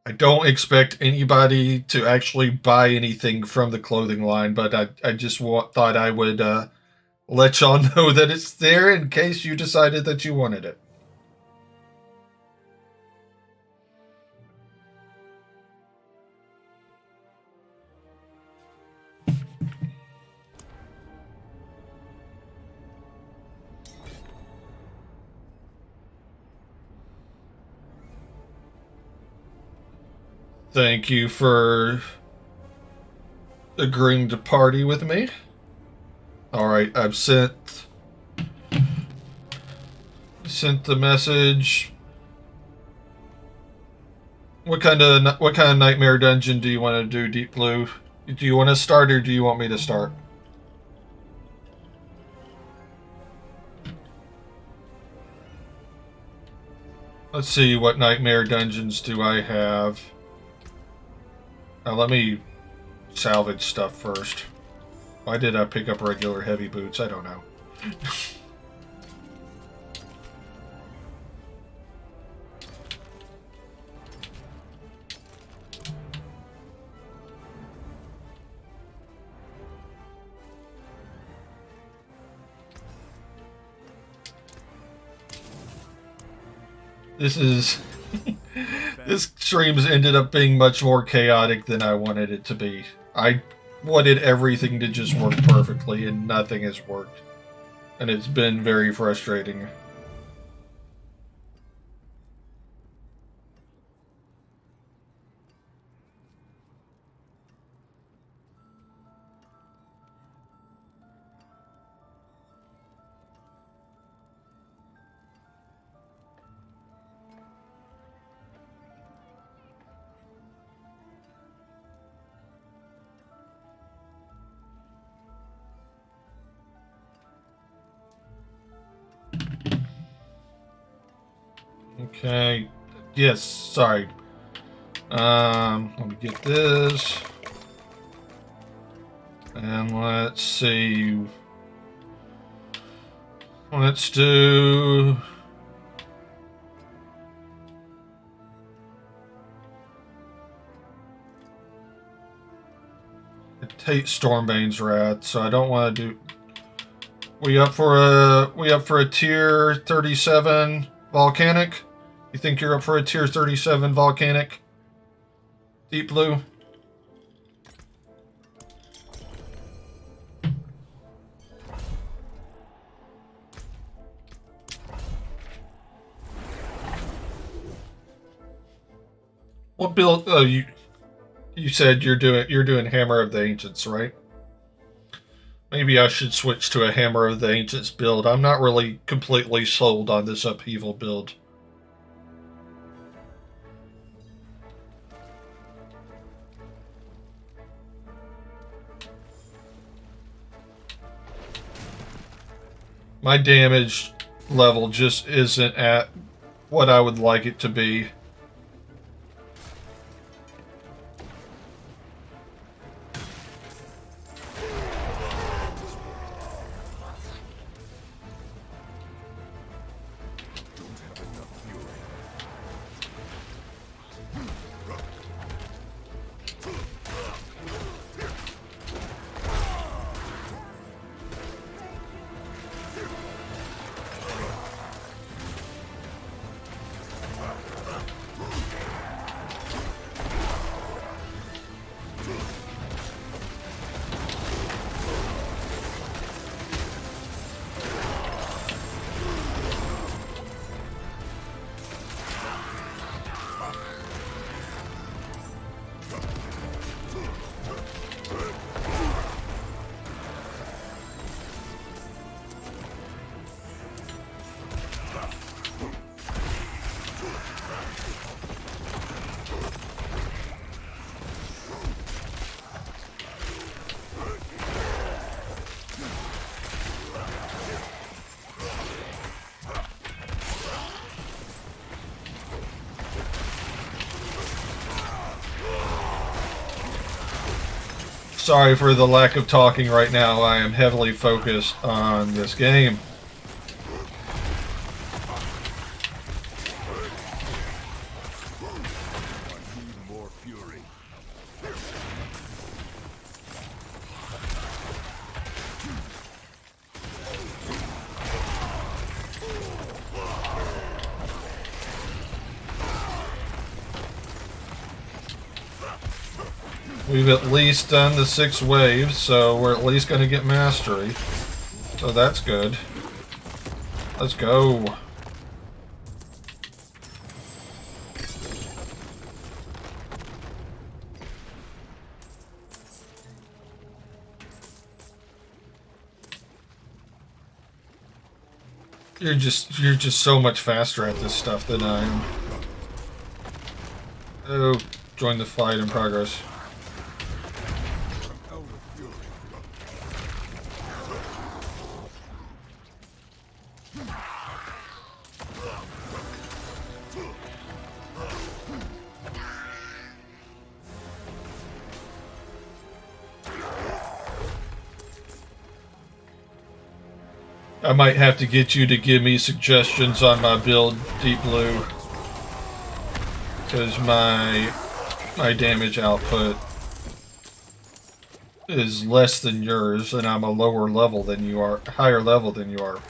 I don't expect anybody to actually buy anything from the clothing line, but I just thought I would let y'all know that it's there in case you decided that you wanted it. Thank you for agreeing to party with me. Alright, I've sent the message. What kind of nightmare dungeon do you want to do, Deep Blue? Do you want to start or do you want me to start? Let's see, what nightmare dungeons do I have? Let me salvage stuff first. Why did I pick up regular heavy boots? I don't know. This stream's ended up being much more chaotic than I wanted it to be. I wanted everything to just work perfectly, and nothing has worked. And it's been very frustrating. Okay. Yes, sorry. Let me get this. And let's see. Let's do... I hate Stormbane's Wrath, so I don't want to do... We up for a tier 37 volcanic? You think you're up for a tier 37 volcanic? Deep Blue? What build? Oh, you said you're doing Hammer of the Ancients, right? Maybe I should switch to a Hammer of the Ancients build. I'm not really completely sold on this upheaval build. My damage level just isn't at what I would like it to be. Sorry for the lack of talking right now. I am heavily focused on this game. We've at least done the 6 waves, so we're at least going to get mastery. So that's good. Let's go. You're just so much faster at this stuff than I am. Oh, join the fight in progress. I might have to get you to give me suggestions on my build, Deep Blue. Because my damage output is less than yours, and I'm a lower level than you are, higher level than you are.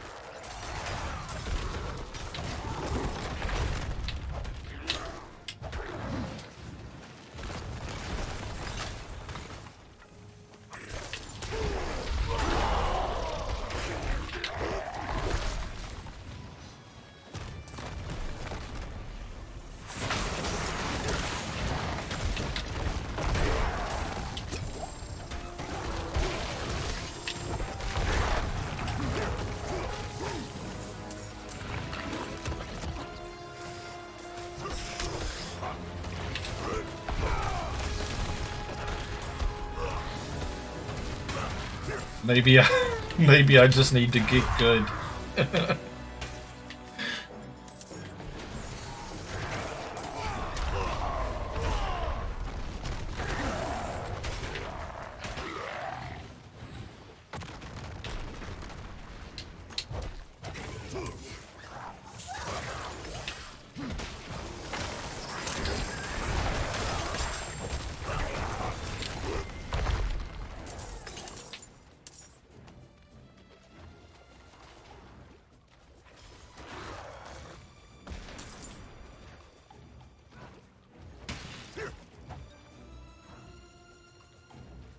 Maybe I just need to get good.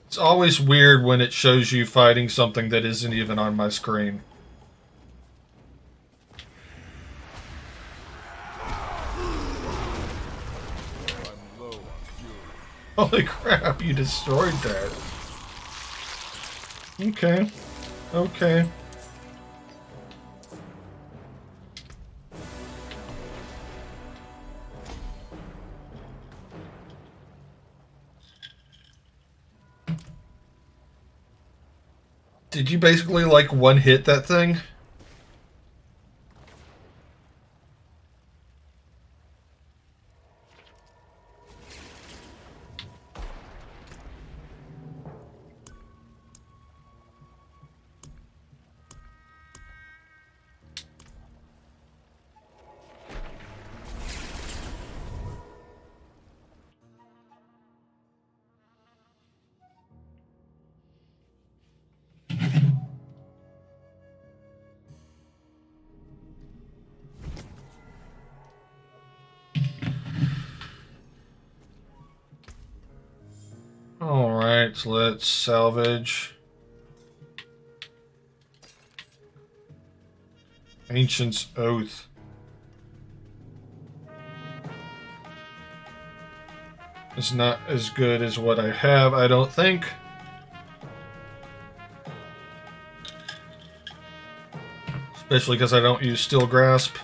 It's always weird when it shows you fighting something that isn't even on my screen. Holy crap, you destroyed that. Okay. Okay. Did you basically, like, one-hit that thing? Alright, so let's salvage. Ancient's Oath. It's not as good as what I have, I don't think. Especially because I don't use Steel Grasp.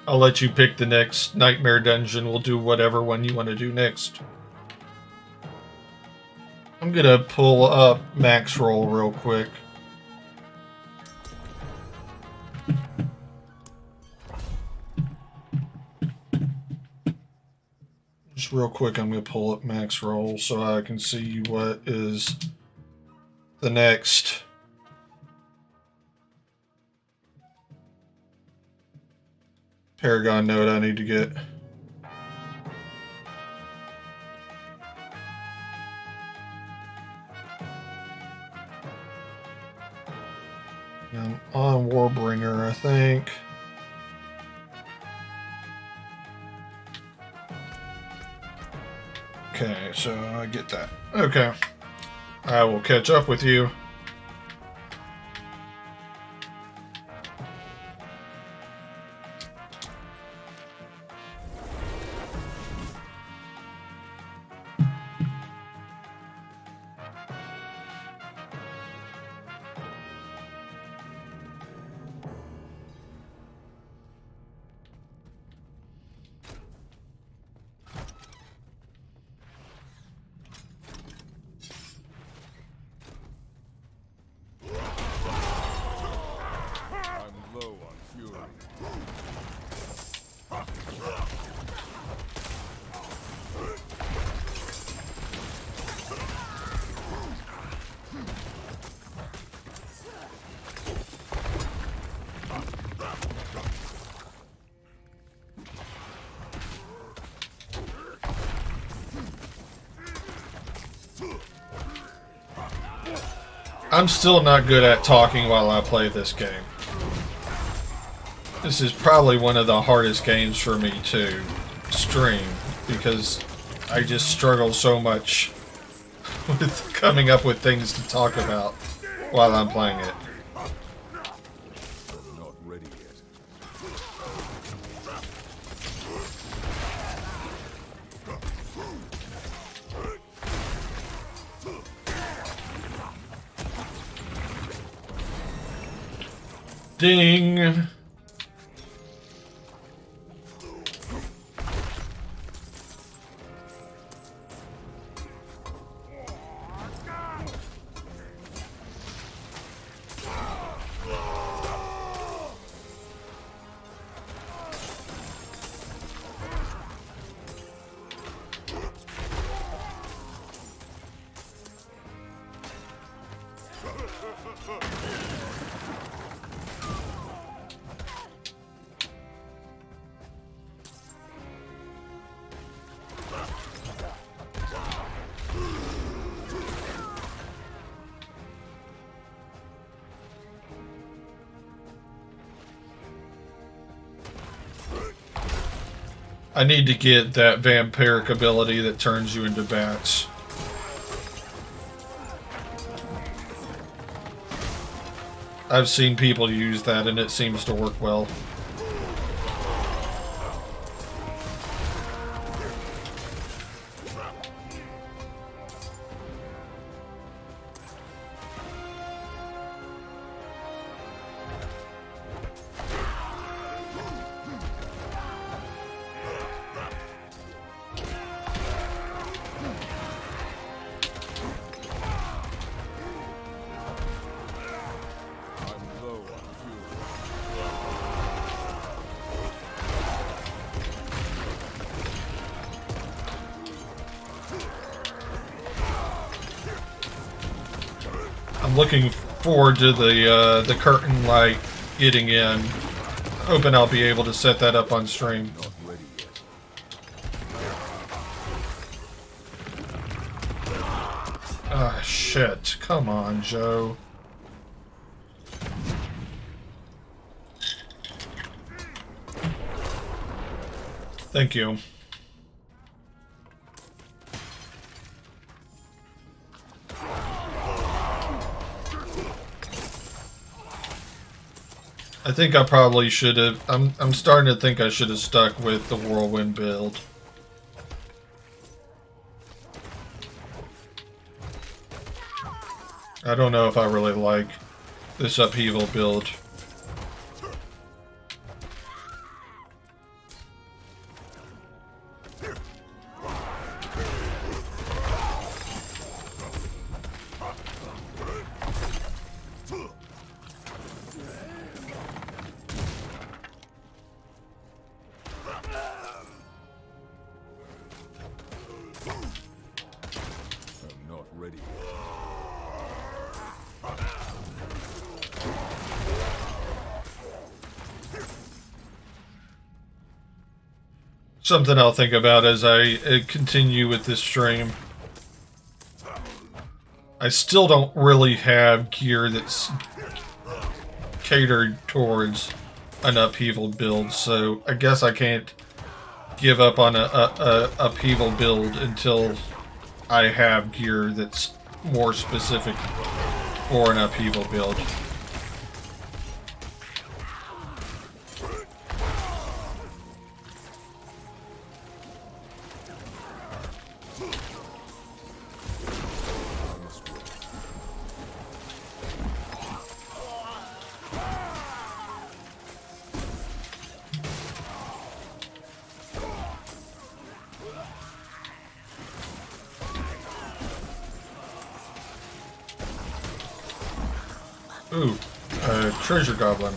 I'll let you pick the next Nightmare Dungeon. We'll do whatever one you want to do next. I'm gonna pull up max roll real quick. Just real quick, I'm gonna pull up max roll so I can see what is the next Paragon node I need to get. I'm on Warbringer, I think. Okay, so I get that. Okay. I will catch up with you. I'm still not good at talking while I play this game. This is probably one of the hardest games for me to stream because I just struggle so much with coming up with things to talk about while I'm playing it. Not ready yet. Ding! I need to get that vampiric ability that turns you into bats. I've seen people use that and it seems to work well. I'm looking forward to the curtain light getting in. Hoping I'll be able to set that up on stream. Not ready yet. Ah, shit. Come on, Joe. Thank you. I think I probably should have. I'm starting to think I should have stuck with the whirlwind build. I don't know if I really like this upheaval build. I'm not ready. Something I'll think about as I continue with this stream. I still don't really have gear that's catered towards an upheaval build, so I guess I can't give up on a upheaval build until I have gear that's more specific for an upheaval build. Ooh, treasure goblin.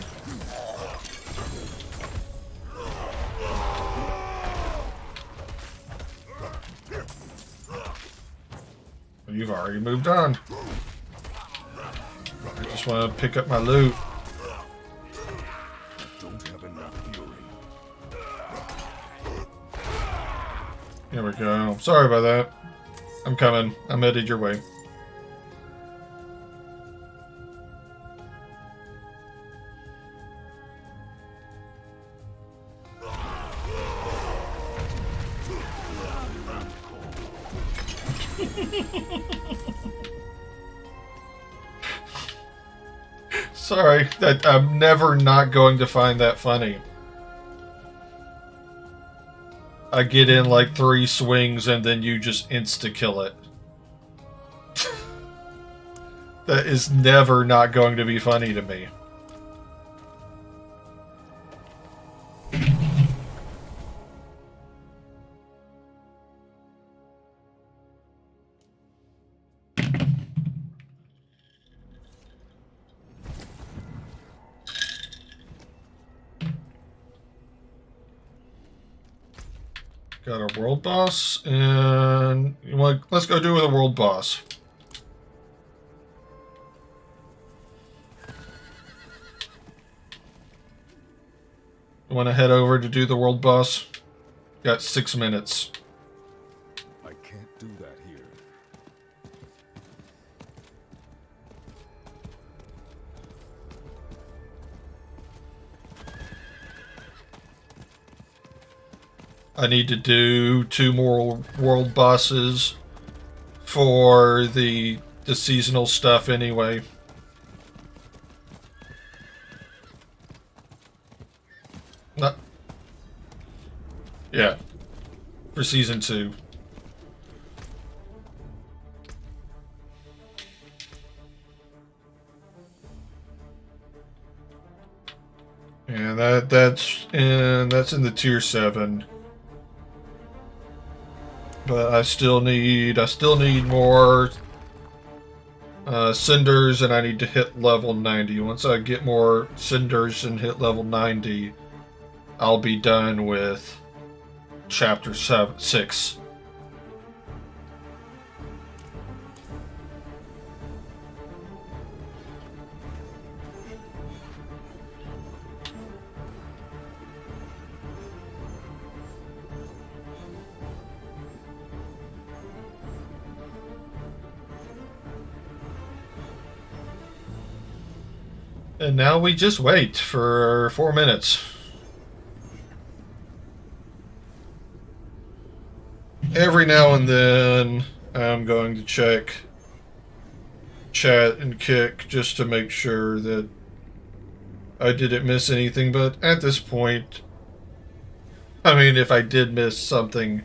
You've already moved on. I just want to pick up my loot. Don't have enough fury. Here we go. Sorry about that. I'm coming. I'm headed your way. Sorry, I'm never not going to find that funny. I get in like 3 swings and then you just insta-kill it. That is never not going to be funny to me. Got a world boss, and let's go do a world boss. You want to head over to do the world boss? Got 6 minutes. I can't do that here. I need to do 2 more world bosses for the seasonal stuff anyway. Not, yeah, for season 2. And that's in the tier 7. But I still need more cinders, and I need to hit level 90. Once I get more cinders and hit level 90, I'll be done with chapter 6. And now we just wait for 4 minutes. Every now and then, I'm going to check chat and kick just to make sure that I didn't miss anything, but at this point, I mean, if I did miss something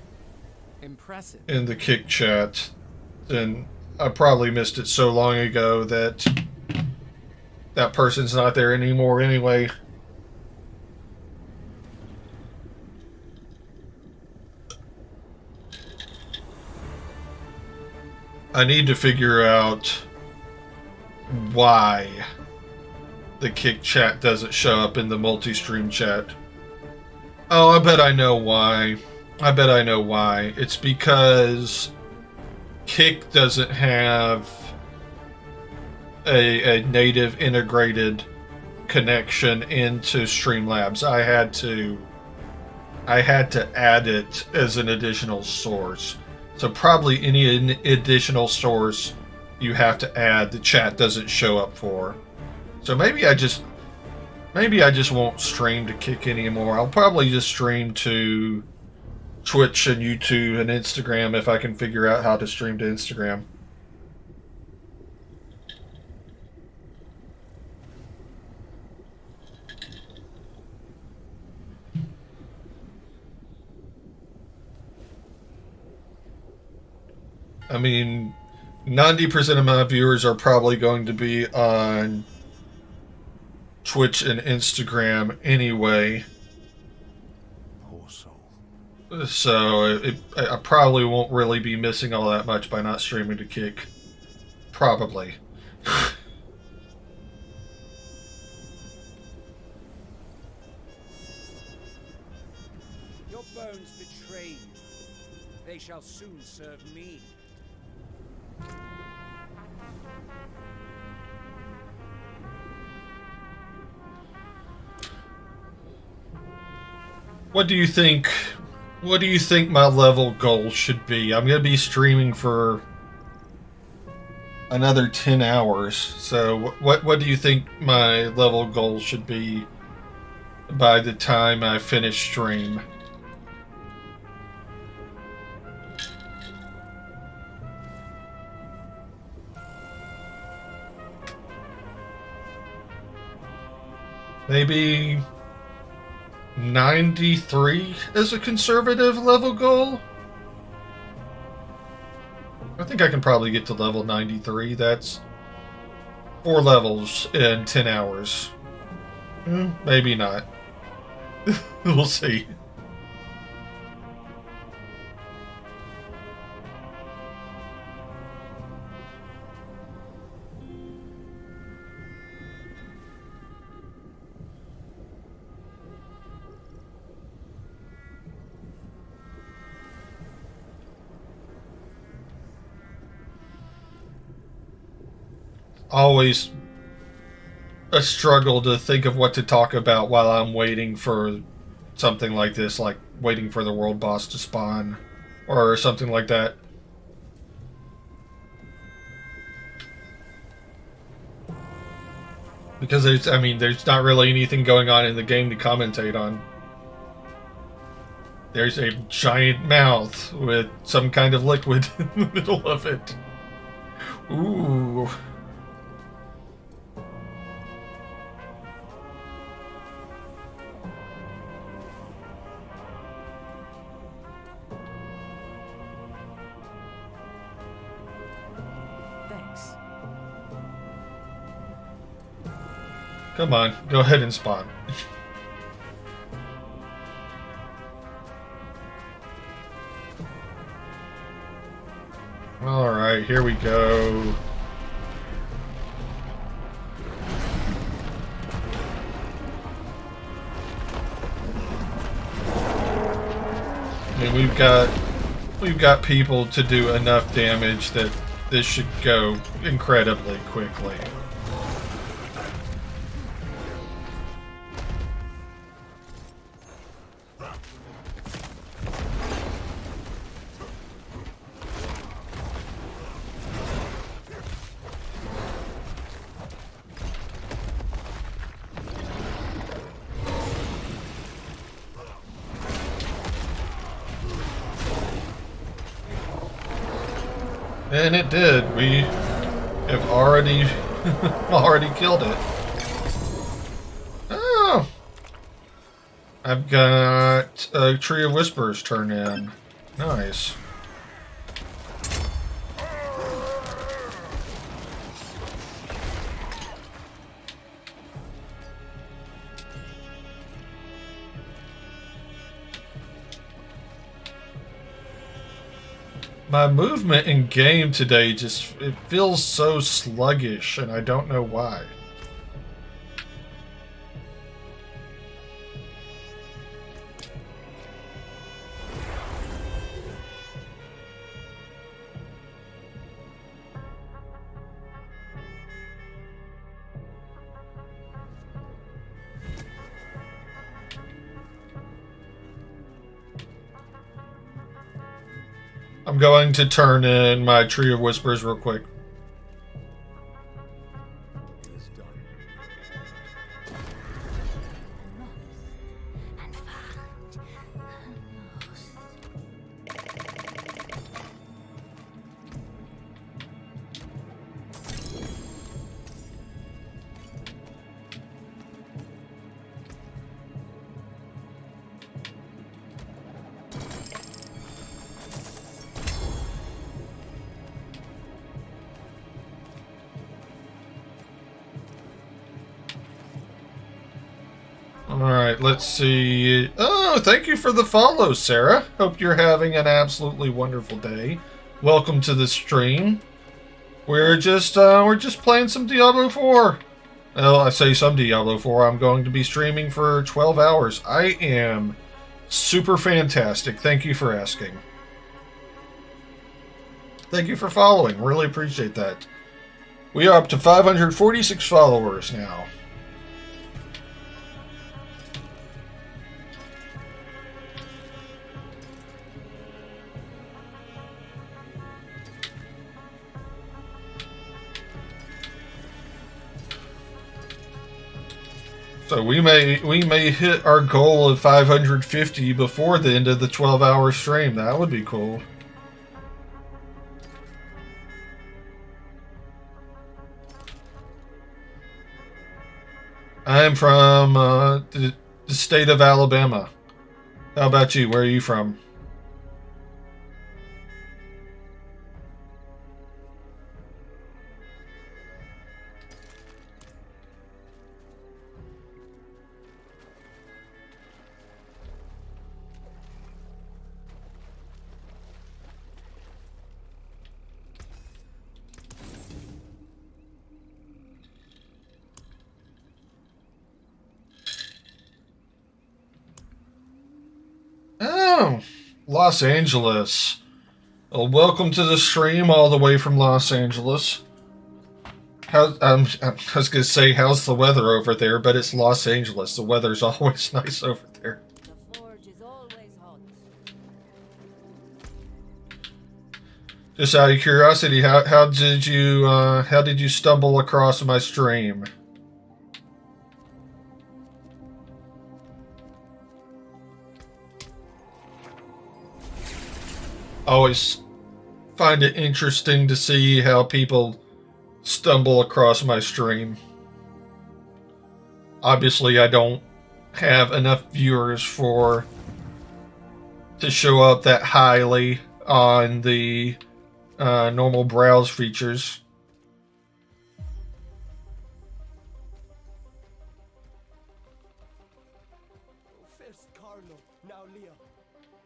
Impressive. in the kick chat, then I probably missed it so long ago that that person's not there anymore anyway. I need to figure out why the Kick chat doesn't show up in the multi-stream chat. Oh, I bet I know why. It's because Kick doesn't have a native integrated connection into Streamlabs. I had to add it as an additional source. So probably any additional source you have to add, the chat doesn't show up for. So maybe I just won't stream to Kick anymore. I'll probably just stream to Twitch and YouTube and Instagram if I can figure out how to stream to Instagram. I mean, 90% of my viewers are probably going to be on Twitch and Instagram anyway. So I probably won't really be missing all that much by not streaming to Kick. Probably. Your bones betray you. They shall soon serve me. What do you think? What do you think my level goal should be? I'm going to be streaming for another 10 hours. So what do you think my level goal should be by the time I finish stream? Maybe 93 is a conservative level goal. I think I can probably get to level 93. That's 4 levels in 10 hours. Maybe not. We'll see. Always a struggle to think of what to talk about while I'm waiting for something like this, like waiting for the world boss to spawn or something like that. Because there's not really anything going on in the game to commentate on. There's a giant mouth with some kind of liquid in the middle of it. Ooh. Come on, go ahead and spawn. Alright, here we go. And we've got people to do enough damage that this should go incredibly quickly. And it did. We have already killed it. Oh! I've got a Tree of Whispers turned in. Nice. My movement in game today just, it feels so sluggish, and I don't know why. I'm going to turn in my Tree of Whispers real quick. Is done. Alright, let's see. Oh, thank you for the follow, Sarah. Hope you're having an absolutely wonderful day. Welcome to the stream. We're just playing some Diablo 4. Well, I say some Diablo 4. I'm going to be streaming for 12 hours. I am super fantastic. Thank you for asking. Thank you for following. Really appreciate that. We are up to 546 followers now. So we may hit our goal of 550 before the end of the 12-hour stream. That would be cool. I'm from the state of Alabama. How about you? Where are you from? Oh, Los Angeles. Well, welcome to the stream all the way from Los Angeles. I was going to say, how's the weather over there? But it's Los Angeles. The weather's always nice over there. The forge is always hot. Just out of curiosity, how did you stumble across my stream? Always find it interesting to see how people stumble across my stream. Obviously, I don't have enough viewers to show up that highly on the normal browse features. First Carlo, now Leah.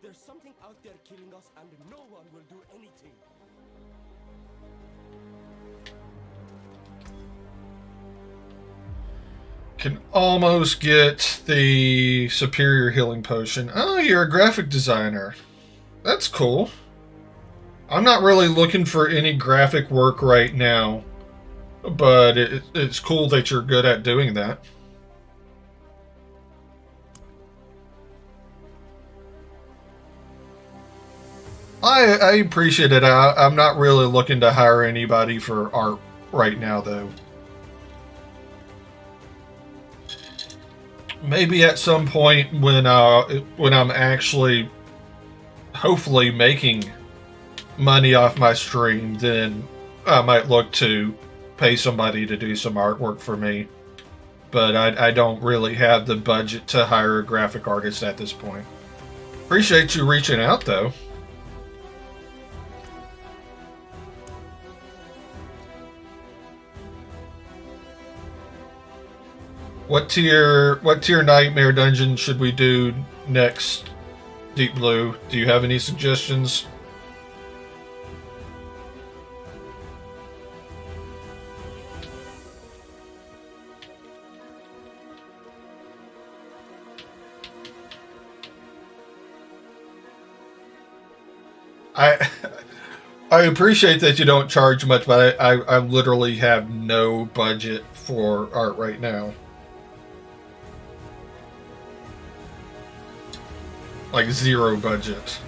There's something out there killing us and no one will do anything. Can almost get the superior healing potion. Oh, you're a graphic designer. That's cool. I'm not really looking for any graphic work right now, but it's cool that you're good at doing that. I appreciate it. I'm not really looking to hire anybody for art right now, though. Maybe at some point when I'm actually hopefully making money off my stream, then I might look to pay somebody to do some artwork for me. But I don't really have the budget to hire a graphic artist at this point. Appreciate you reaching out, though. What tier Nightmare Dungeon should we do next, Deep Blue? Do you have any suggestions? I I appreciate that you don't charge much, but I literally have no budget for art right now. Like zero budget.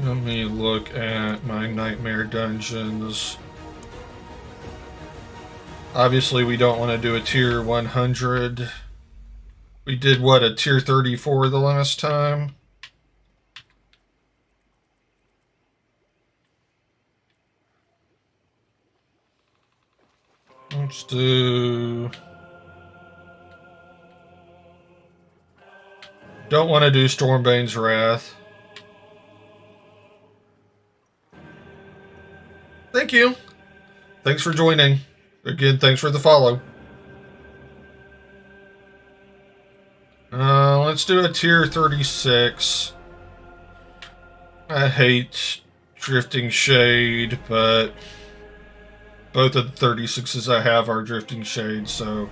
Let me look at my Nightmare Dungeons. Obviously, we don't want to do a tier 100. We did, what, a tier 34 the last time? Let's do... Don't want to do Stormbane's Wrath. Thank you. Thanks for joining. Again, thanks for the follow. Let's do a tier 36. I hate Drifting Shade, but both of the 36s I have are Drifting Shade, so...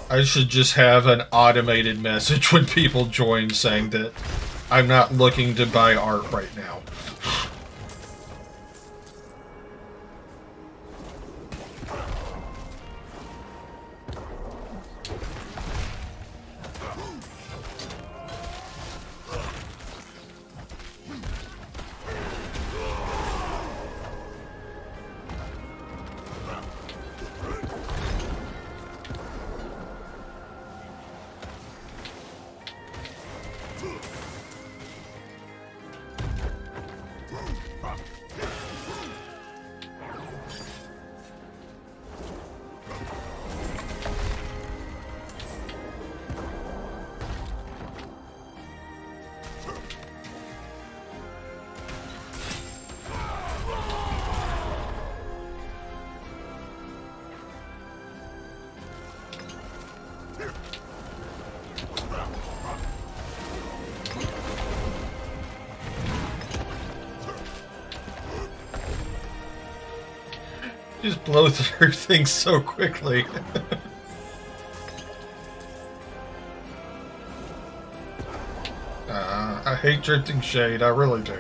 I should just have an automated message when people join saying that I'm not looking to buy art right now. Just blow through things so quickly. I hate Drifting Shade, I really do.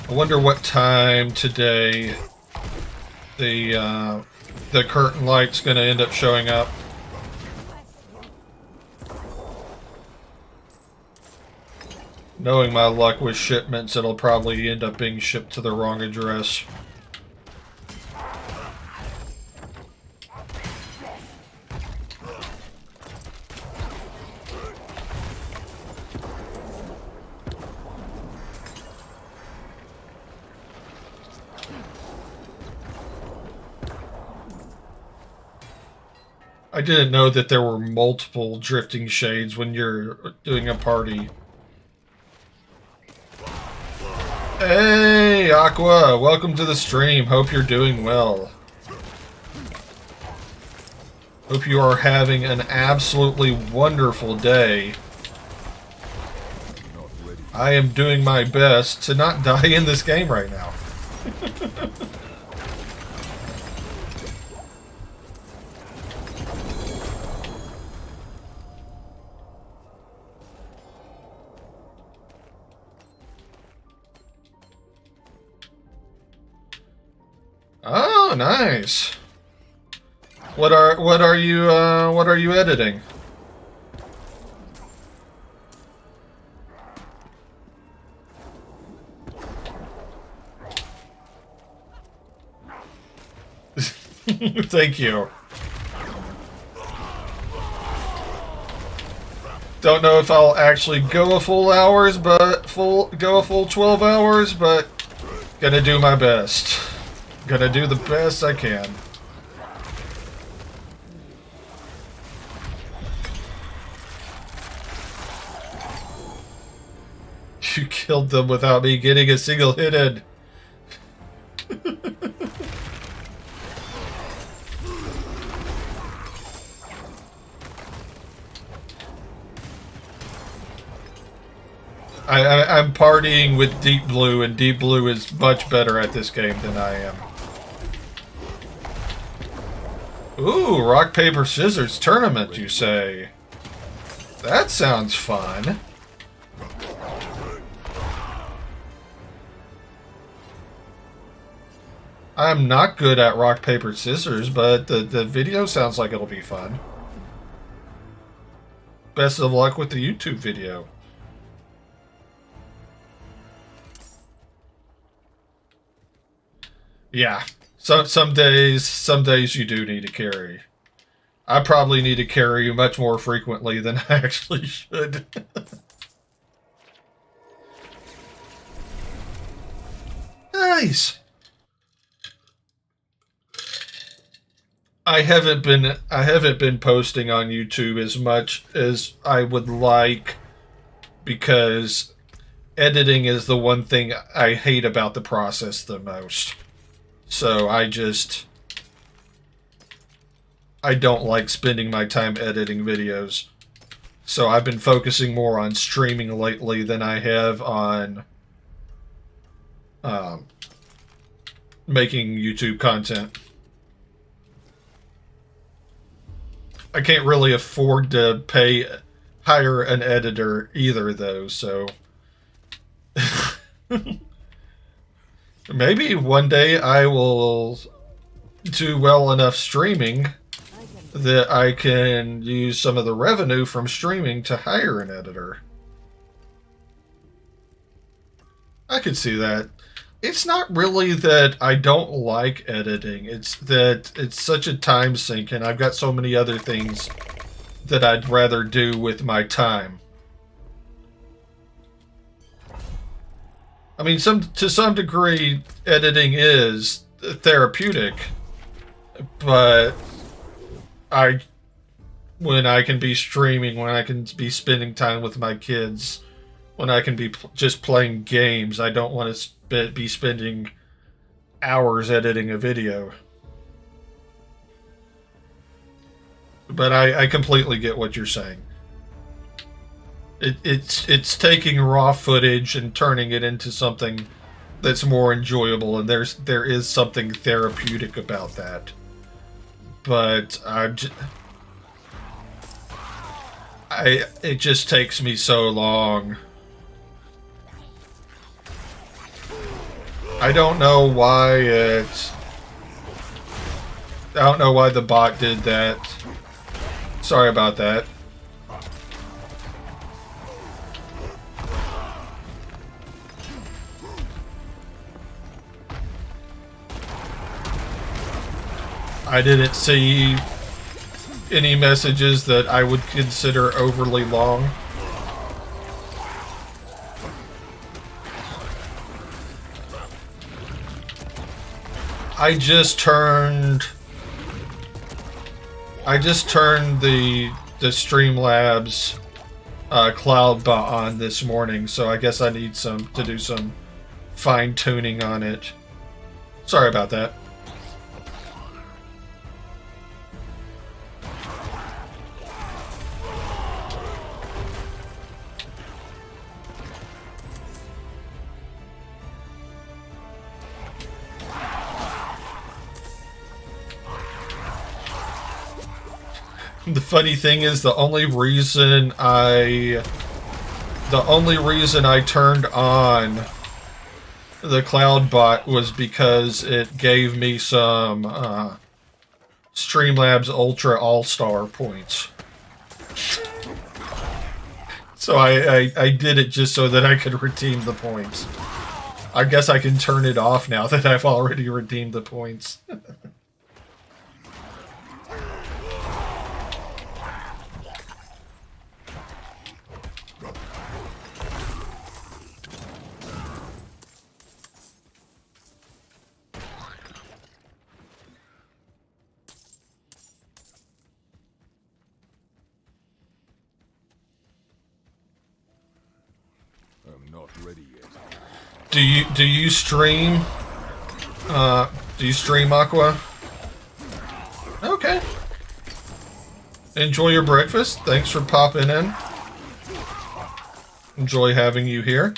I wonder what time today the curtain light's going to end up showing up. Knowing my luck with shipments, it'll probably end up being shipped to the wrong address. I didn't know that there were multiple Drifting Shades when you're doing a party. Hey, Aqua! Welcome to the stream. Hope you're doing well. Hope you are having an absolutely wonderful day. I am doing my best to not die in this game right now. Oh, nice. What are you editing? Thank you. Don't know if I'll actually go a full 12 hours, but gonna do my best. Gonna do the best I can. You killed them without me getting a single hit in. I'm partying with Deep Blue, and Deep Blue is much better at this game than I am. Ooh, rock, paper, scissors tournament, you say? That sounds fun. I'm not good at rock, paper, scissors, but the video sounds like it'll be fun. Best of luck with the YouTube video. Yeah, some days you do need to carry. I probably need to carry much more frequently than I actually should. Nice. I haven't been posting on YouTube as much as I would like, because editing is the one thing I hate about the process the most. So I don't like spending my time editing videos. So I've been focusing more on streaming lately than I have on making YouTube content. I can't really afford to hire an editor either, though, so maybe one day I will do well enough streaming that I can use some of the revenue from streaming to hire an editor. I could see that. It's not really that I don't like editing. It's that it's such a time sink, and I've got so many other things that I'd rather do with my time. I mean, to some degree, editing is therapeutic, but when I can be streaming, when I can be spending time with my kids, when I can be just playing games, I don't want to be spending hours editing a video. But I completely get what you're saying. It's taking raw footage and turning it into something that's more enjoyable, and there is something therapeutic about that. But it just takes me so long. I don't know why the bot did that. Sorry about that. I didn't see any messages that I would consider overly long. I just turned the Streamlabs cloud bot on this morning, so I guess I need to do some fine tuning on it. Sorry about that. The funny thing is, the only reason I turned on the cloud bot was because it gave me some Streamlabs Ultra All-Star points. So I did it just so that I could redeem the points. I guess I can turn it off now that I've already redeemed the points. I'm not ready yet. Do you stream? Do you stream Aqua? Okay. Enjoy your breakfast. Thanks for popping in. Enjoy having you here.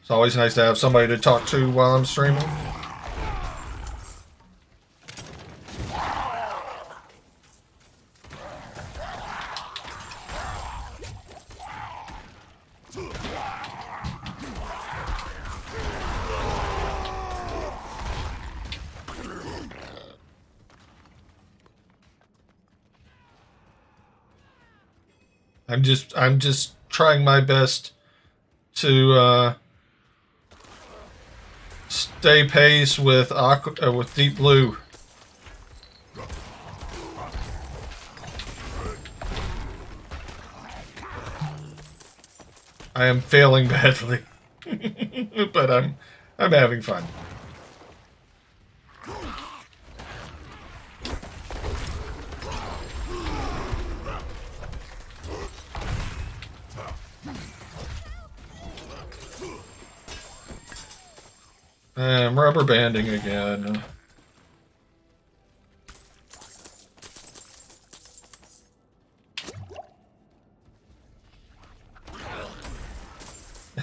It's always nice to have somebody to talk to while I'm streaming. I'm just trying my best to stay pace with with Deep Blue. I am failing badly, but I'm having fun. I'm rubber banding again.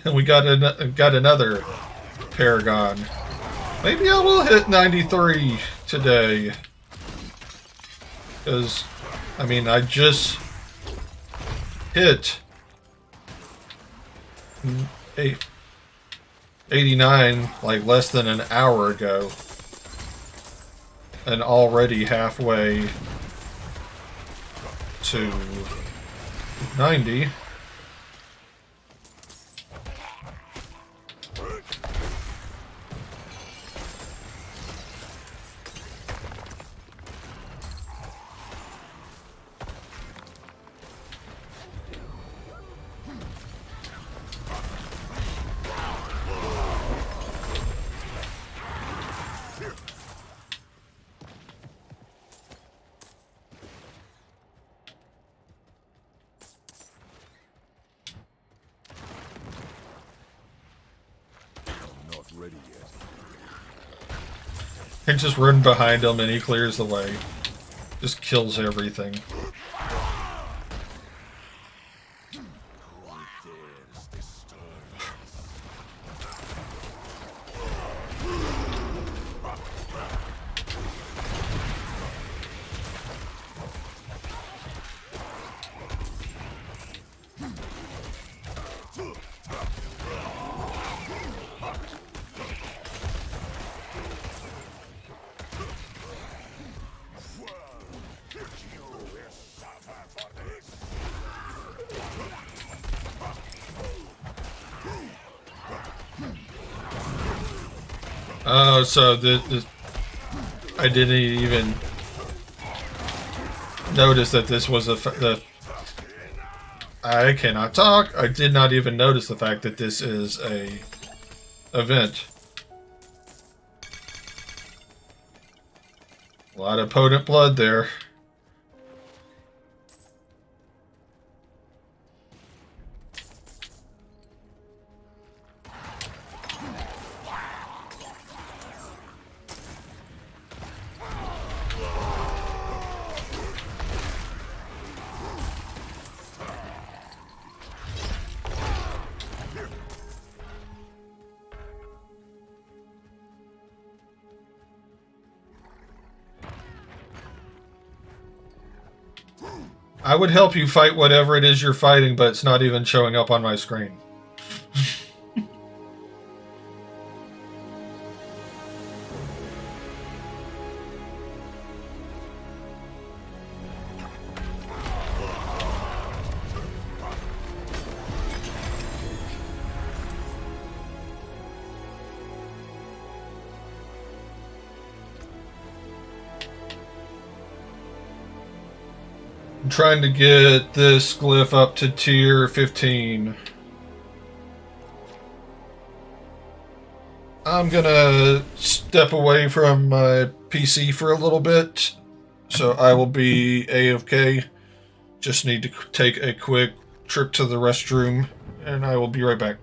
We got another Paragon. Maybe I will hit 93 today. Because, I mean, I just hit 89 like less than an hour ago. And already halfway to 90. Ready yet. I just run behind him and he clears the way. Just kills everything. Oh, so I didn't even notice that this was I cannot talk. I did not even notice the fact that this is a event. A lot of potent blood there. I would help you fight whatever it is you're fighting, but it's not even showing up on my screen. I'm trying to get this glyph up to tier 15. I'm gonna step away from my PC for a little bit, so I will be AFK. Just need to take a quick trip to the restroom, and I will be right back.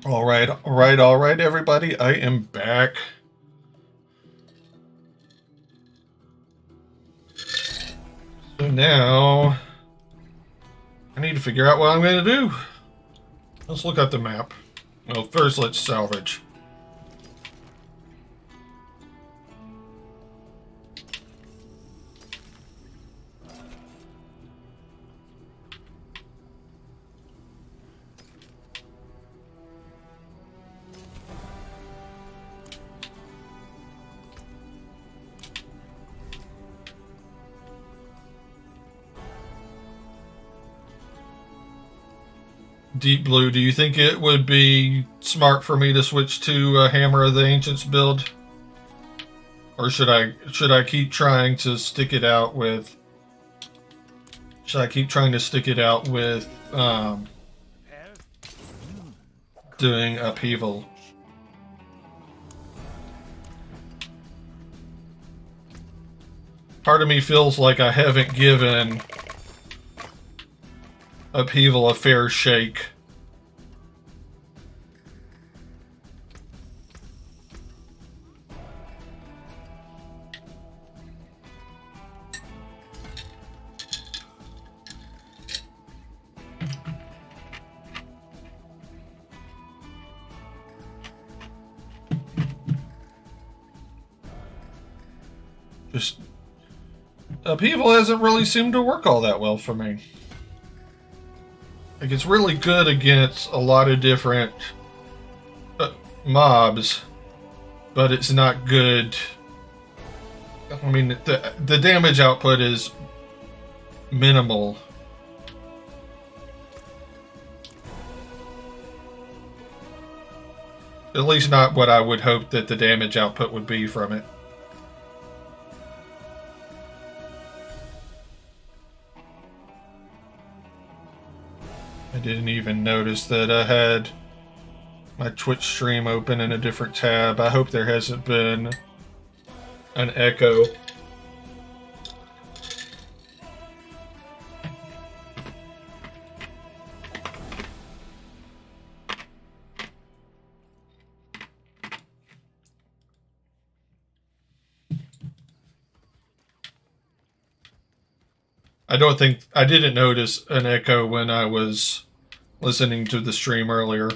All right, everybody. I am back. So now I need to figure out what I'm going to do. Let's look at the map. Well, first let's salvage. Deep Blue, do you think it would be smart for me to switch to Hammer of the Ancients build? Or should I keep trying to stick it out with doing Upheaval? Part of me feels like I haven't given Upheaval a fair shake. Just Upheaval hasn't really seemed to work all that well for me. Like, it's really good against a lot of different mobs, but it's not good. I mean, the damage output is minimal. At least not what I would hope that the damage output would be from it. I didn't even notice that I had my Twitch stream open in a different tab. I hope there hasn't been an echo. I didn't notice an echo when I was listening to the stream earlier.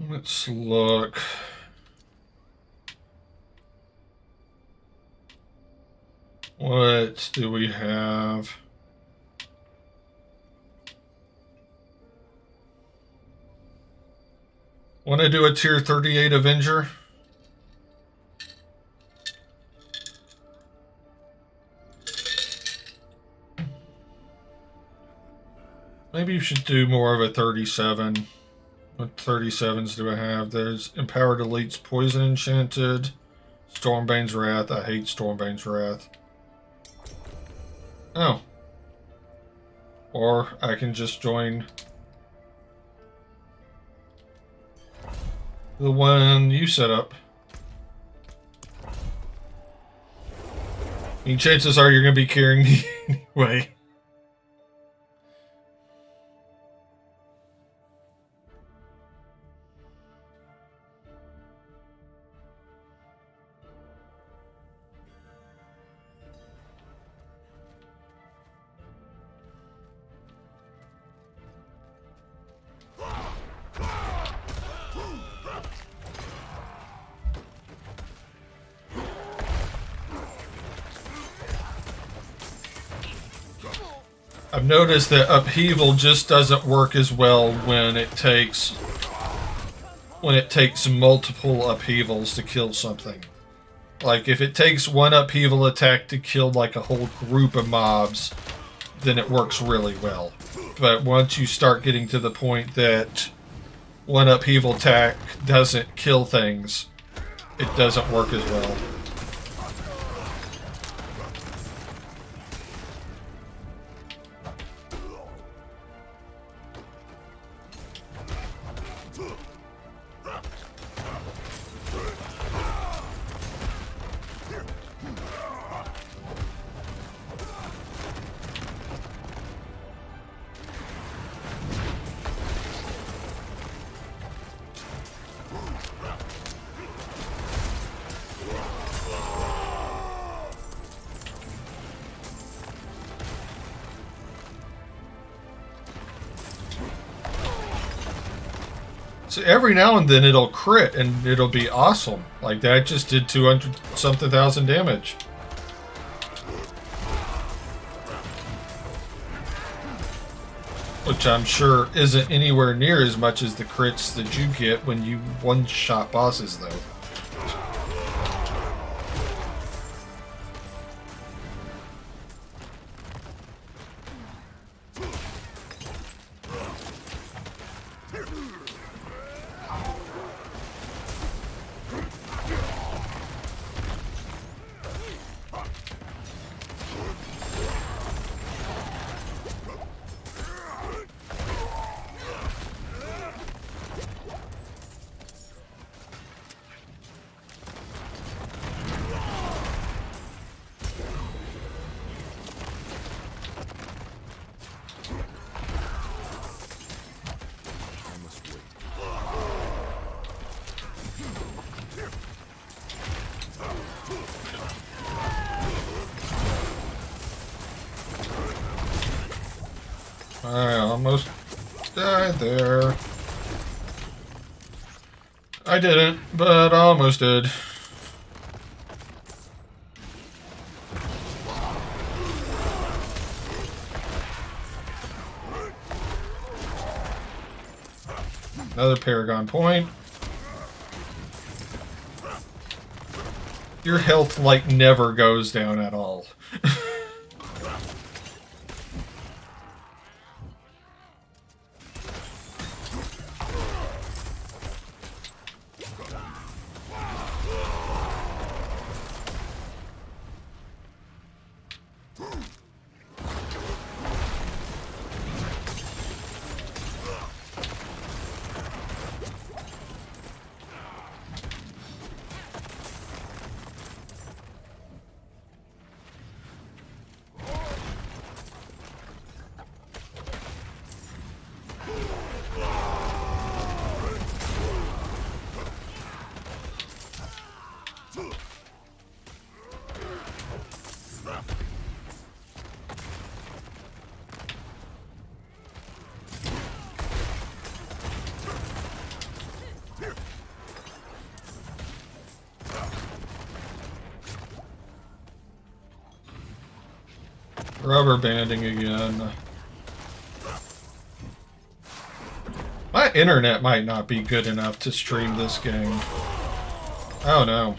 Let's look. What do we have? Want to do a tier 38 Avenger? Maybe you should do more of a 37. What 37s do I have? There's Empowered Elites, Poison Enchanted, Stormbane's Wrath. I hate Stormbane's Wrath. Oh. Or I can just join the one you set up. I mean, chances are you're going to be carrying me anyway. I've noticed that Upheaval just doesn't work as well when it takes multiple upheavals to kill something. Like, if it takes one upheaval attack to kill like a whole group of mobs, then it works really well. But once you start getting to the point that one upheaval attack doesn't kill things, it doesn't work as well. So every now and then it'll crit and it'll be awesome. Like that just did 200 something thousand damage. Which I'm sure isn't anywhere near as much as the crits that you get when you one-shot bosses, though. I almost died there. I didn't, but I almost did. Another Paragon point. Your health, like, never goes down at all. Rubber banding again. My internet might not be good enough to stream this game. I don't know.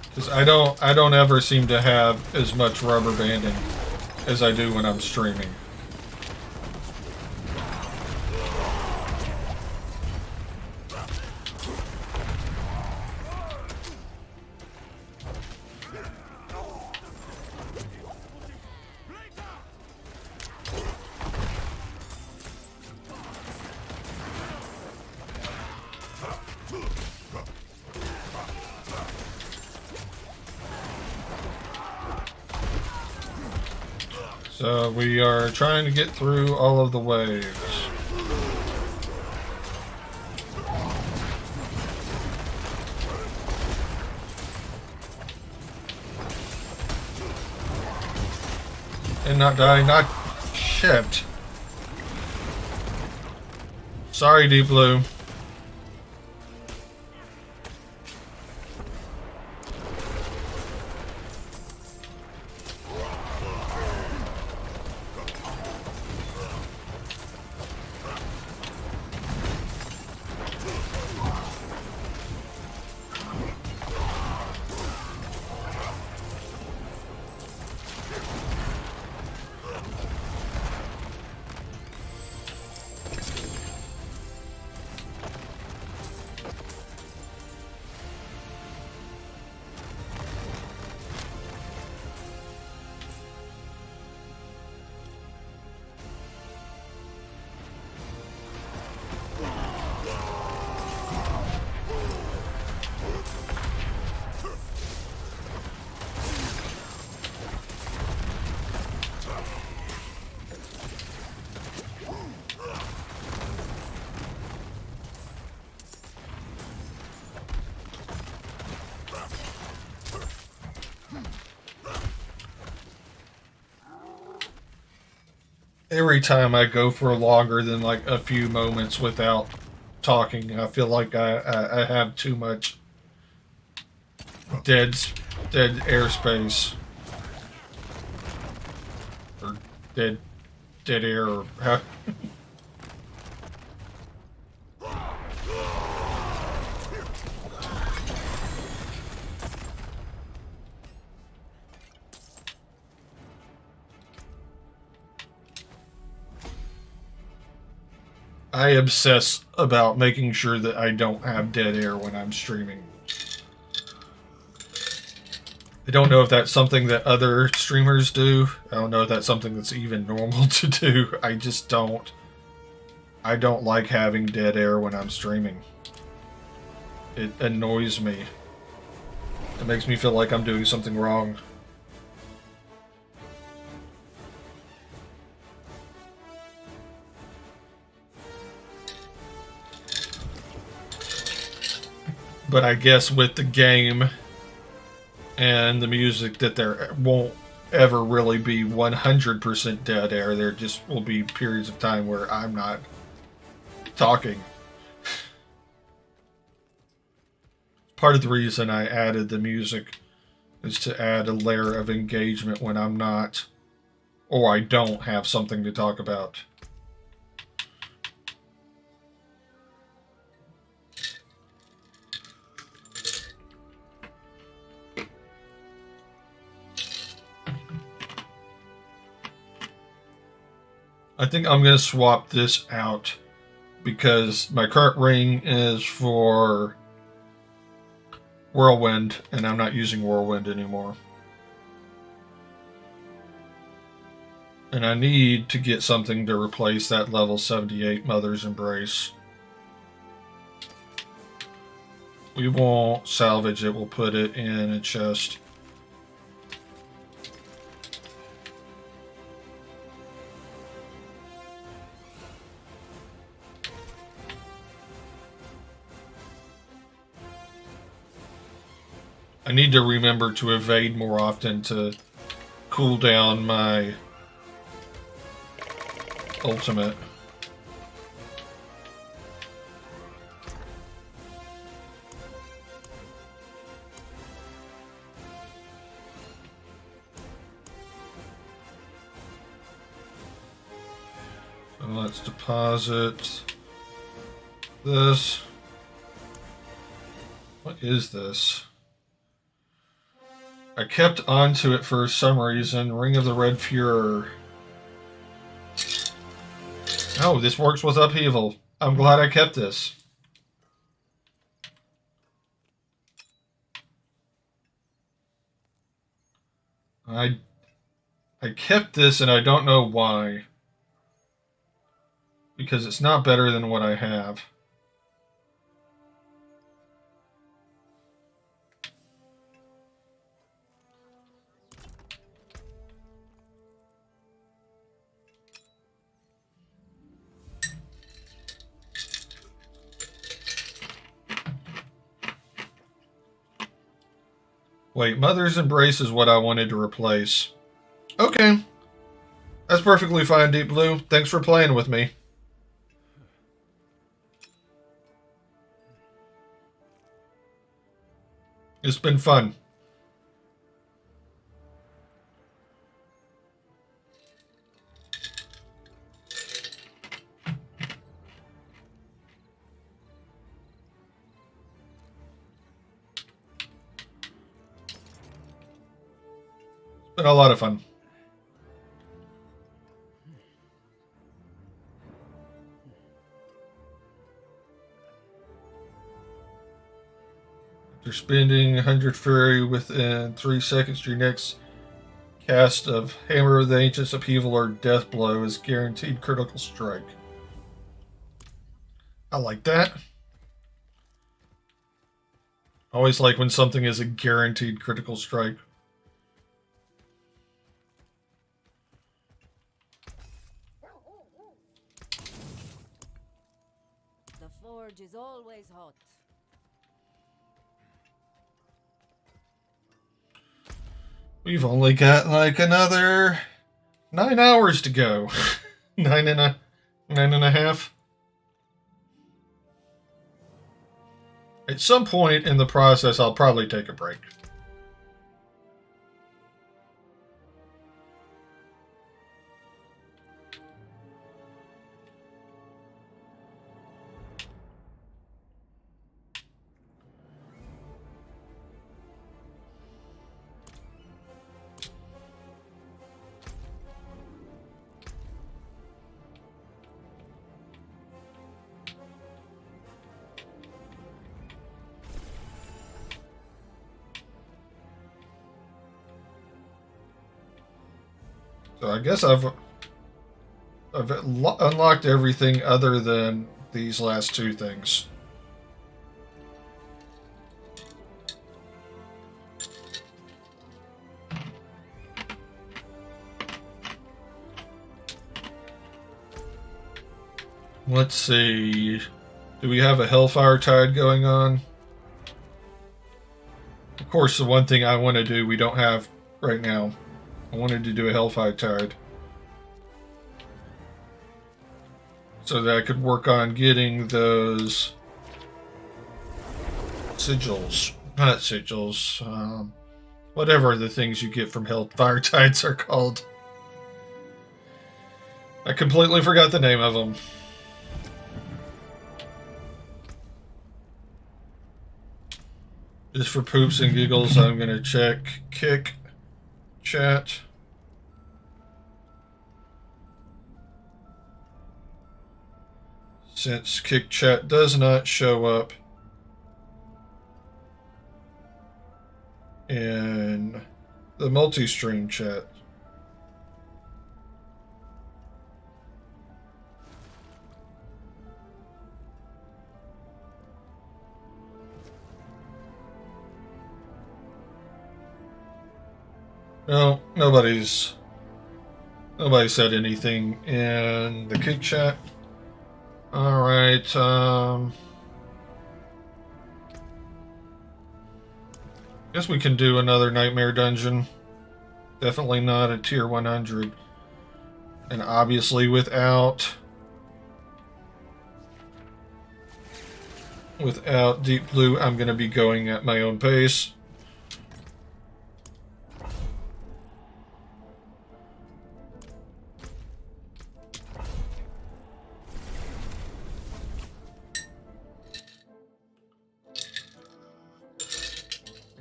Because I don't ever seem to have as much rubber banding as I do when I'm streaming. So we are trying to get through all of the waves. And not die, not shit. Sorry, Deep Blue. every time I go for longer than like a few moments without talking, I feel like I have too much dead airspace or dead air or how. I obsess about making sure that I don't have dead air when I'm streaming. I don't know if that's something that other streamers do. I don't know if that's something that's even normal to do. I just don't. I don't like having dead air when I'm streaming. It annoys me. It makes me feel like I'm doing something wrong. But I guess with the game and the music that there won't ever really be 100% dead air. There just will be periods of time where I'm not talking. Part of the reason I added the music is to add a layer of engagement when I'm not, or I don't have something to talk about. I think I'm going to swap this out because my current ring is for Whirlwind, and I'm not using Whirlwind anymore. And I need to get something to replace that level 78 Mother's Embrace. We won't salvage it, we'll put it in a chest. I need to remember to evade more often to cool down my ultimate. So let's deposit this. What is this? I kept onto it for some reason. Ring of the Red Fuhrer. Oh, this works with upheaval. I'm glad I kept this. I kept this and I don't know why. Because it's not better than what I have. Wait, Mother's Embrace is what I wanted to replace. Okay. That's perfectly fine, Deep Blue. Thanks for playing with me. It's been fun. Been a lot of fun. After spending 100 Fury within 3 seconds, your next cast of Hammer of the Ancients, Upheaval, or Death Blow is guaranteed critical strike. I like that. I always like when something is a guaranteed critical strike. The forge is always hot. We've only got like another 9 hours to go. 9.5. At some point in the process, I'll probably take a break. So I guess I've unlocked everything other than these last two things. Let's see. Do we have a Hellfire Tide going on? Of course, the one thing I want to do we don't have right now. I wanted to do a Hellfire Tide so that I could work on getting those sigils. Not sigils. Whatever the things you get from Hellfire Tides are called. I completely forgot the name of them. Just for poops and giggles, I'm going to check Kick Chat. Since Kick Chat does not show up in the multi-stream chat. No, nobody said anything in the Kick Chat. Alright, guess we can do another Nightmare Dungeon. Definitely not a tier 100. And obviously without Deep Blue, I'm going to be going at my own pace.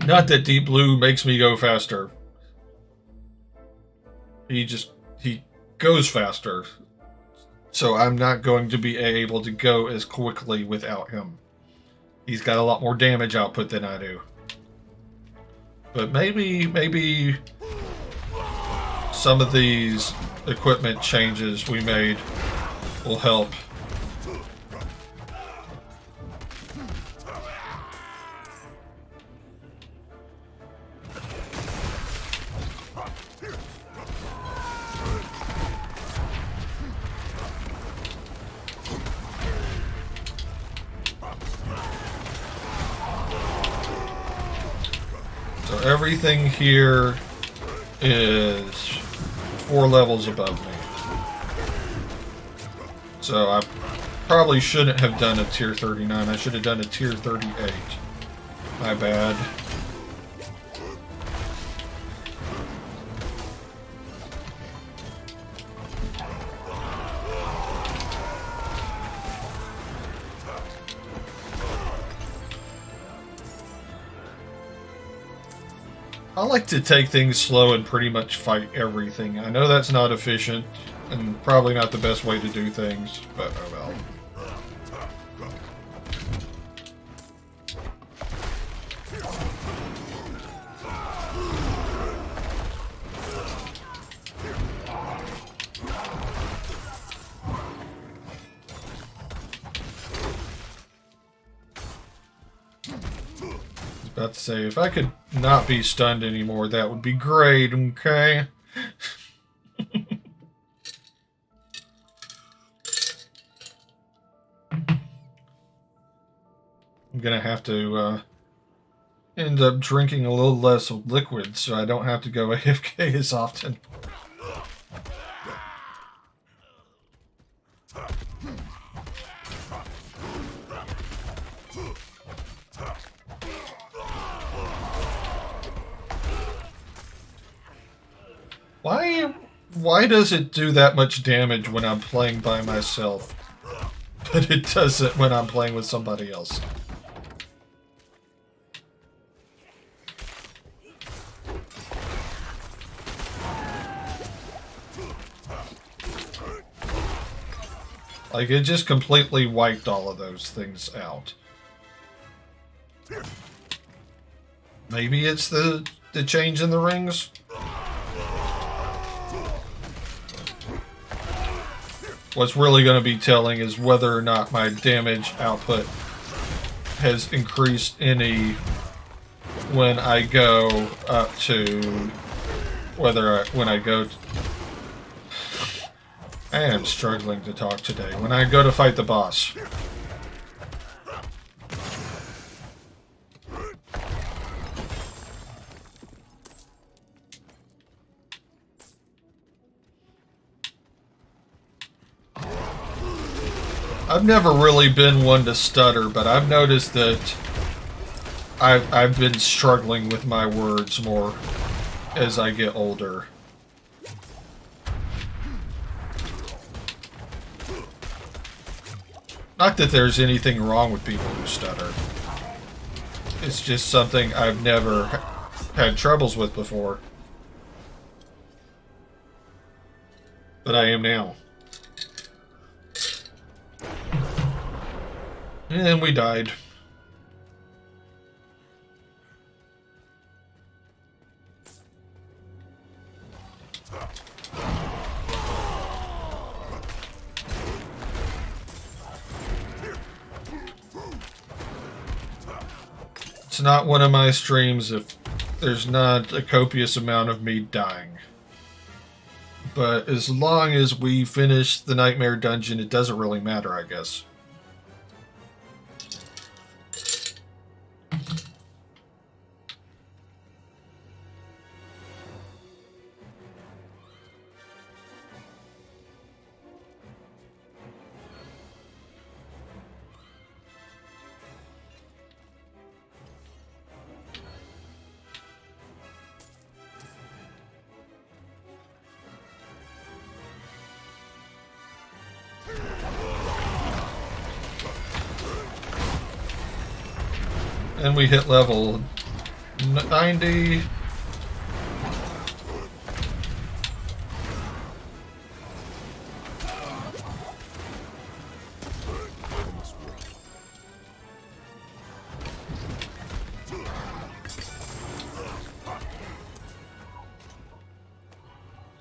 Not that Deep Blue makes me go faster. He goes faster. So I'm not going to be able to go as quickly without him. He's got a lot more damage output than I do. But maybe some of these equipment changes we made will help. Everything here is 4 levels above me. So I probably shouldn't have done a tier 39. I should have done a tier 38. My bad. I like to take things slow and pretty much fight everything. I know that's not efficient and probably not the best way to do things, but oh well. About to say, if I could not be stunned anymore, that would be great, okay? I'm gonna have to end up drinking a little less liquid so I don't have to go AFK as often. Why does it do that much damage when I'm playing by myself, but it doesn't when I'm playing with somebody else? Like, it just completely wiped all of those things out. Maybe it's the change in the rings? What's really going to be telling is whether or not my damage output has increased any when I go up to... when I go... I am struggling to talk today. When I go to fight the boss. I've never really been one to stutter, but I've noticed that I've been struggling with my words more as I get older. Not that there's anything wrong with people who stutter. It's just something I've never had troubles with before. But I am now. And we died. It's not one of my streams if there's not a copious amount of me dying. But as long as we finish the Nightmare Dungeon, it doesn't really matter, I guess. And we hit level 90.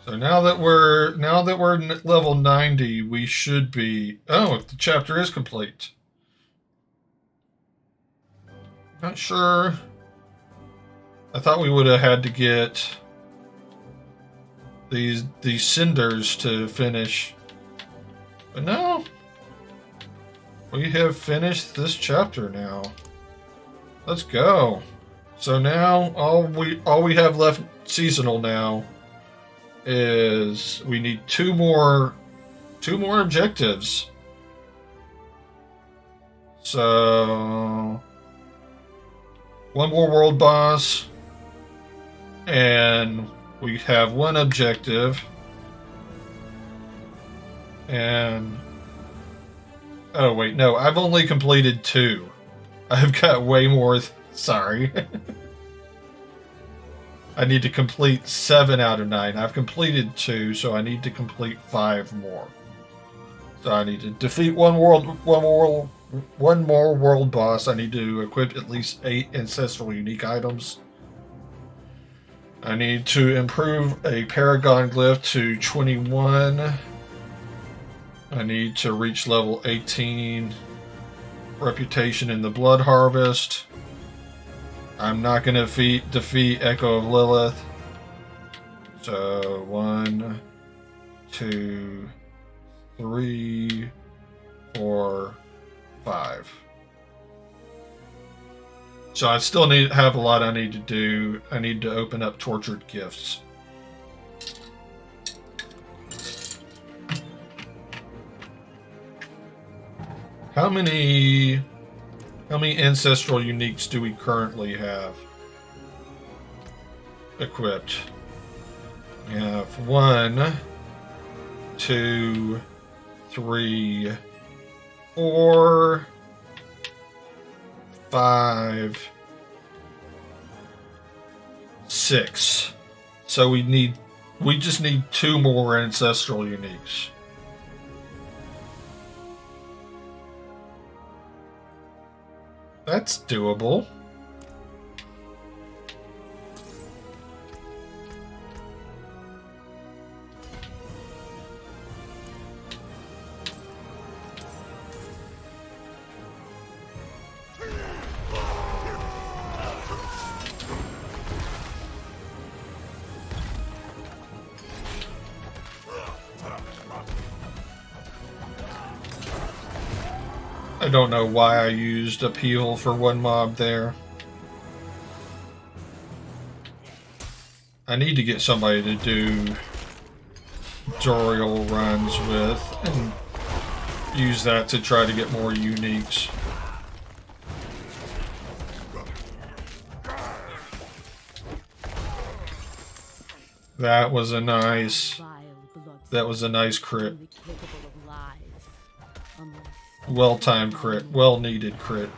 So now that we're level 90, we should be... Oh, the chapter is complete. Not sure. I thought we would have had to get these cinders to finish. But no. We have finished this chapter now. Let's go. So now all we have left seasonal now is we need two more objectives. So one more world boss, and we have one objective, and oh wait, no, I've only completed 2. I've got way more. Sorry. I need to complete 7 out of 9. I've completed 2, so I need to complete 5 more. So I need to defeat one more world boss. I need to equip at least 8 ancestral unique items. I need to improve a paragon glyph to 21. I need to reach level 18 reputation in the Blood Harvest. I'm not going to defeat Echo of Lilith. So 1, 2, 3, 4, 5. So I still have a lot I need to do. I need to open up Tortured Gifts. How many ancestral uniques do we currently have equipped? We have 1, 2, 3, 4, 5, 6. So we just need 2 more ancestral uniques. That's doable. I don't know why I used appeal for 1 mob there. I need to get somebody to do tutorial runs with and use that to try to get more uniques. That was a nice crit. Well-timed crit. Well-needed crit.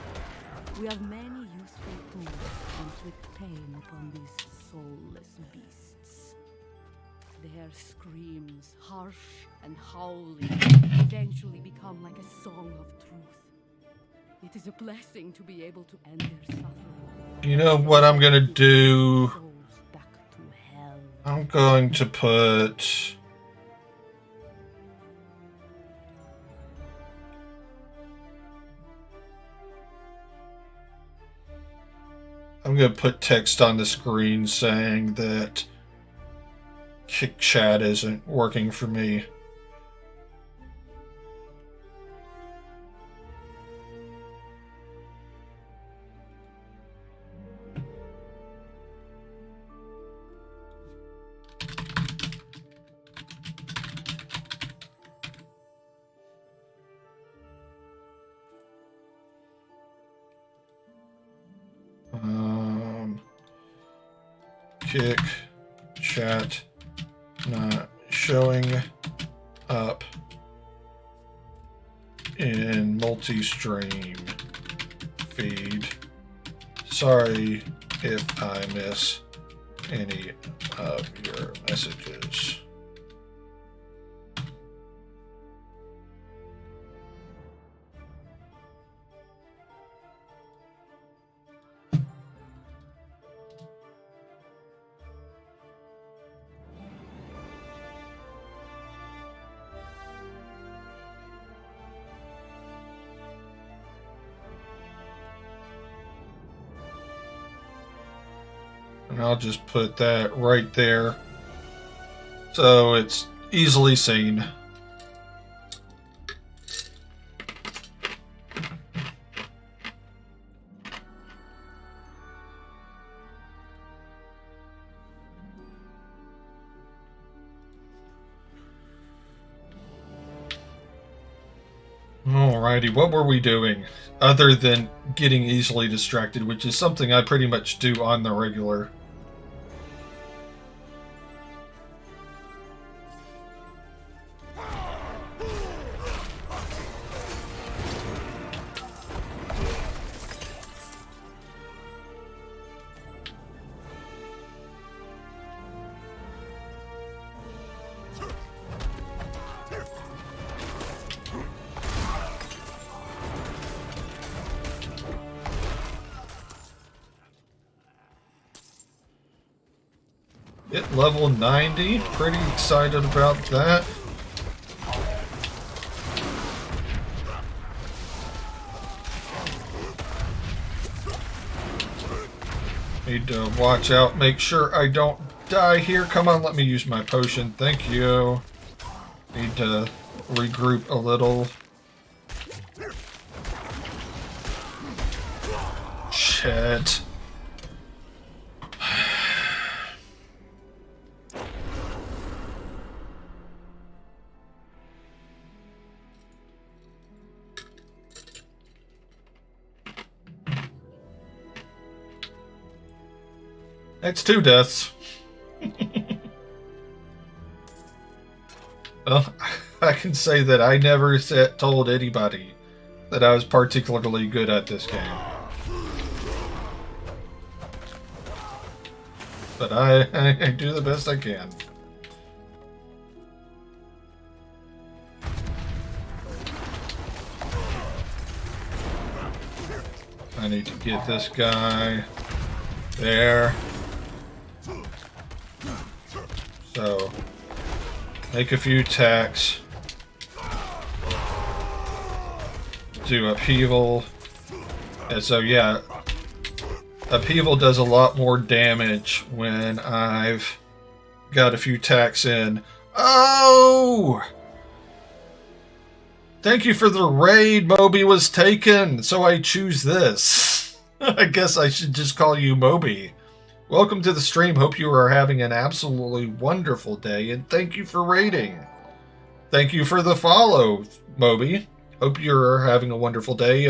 We have many useful tools to inflict pain upon these soulless beasts. Their screams, harsh and howling, eventually become like a song of truth. It is a blessing to be able to end their suffering. You know what I'm gonna do? Souls back to hell. I'm going to put... I'm going to put text on the screen saying that Kick Chat isn't working for me. Kick Chat not showing up in multi-stream feed. Sorry if I miss any of your messages. And I'll just put that right there so it's easily seen. Alrighty, what were we doing other than getting easily distracted, which is something I pretty much do on the regular. Hit level 90, pretty excited about that. Need to watch out, make sure I don't die here. Come on, let me use my potion, thank you. Need to regroup a little. Shit. That's 2 deaths. Well, I can say that I never told anybody that I was particularly good at this game. But I do the best I can. I need to get this guy there. So, make a few attacks. Do upheaval. And so, yeah, upheaval does a lot more damage when I've got a few attacks in. Oh! Thank you for the raid. Moby was taken, so I choose this. I guess I should just call you Moby. Welcome to the stream. Hope you are having an absolutely wonderful day, and thank you for raiding. Thank you for the follow, Moby. Hope you're having a wonderful day.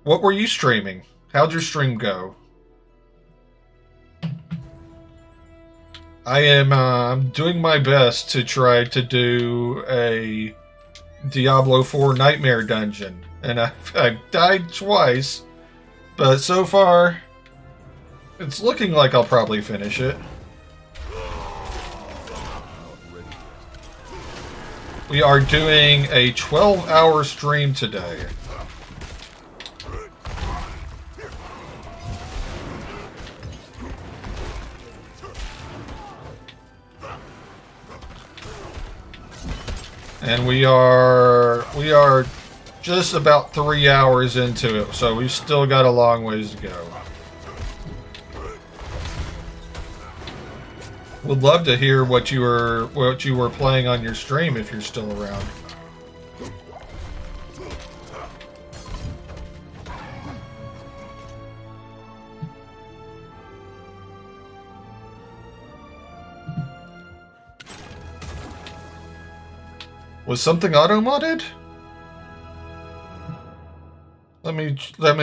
What were you streaming? How'd your stream go? I am doing my best to try to do a Diablo IV Nightmare Dungeon, and I've died twice, but so far it's looking like I'll probably finish it. We are doing a 12-hour stream today. And we are just about 3 hours into it, so we've still got a long ways to go. Would love to hear what you were playing on your stream if you're still around. Was something auto-modded? Let me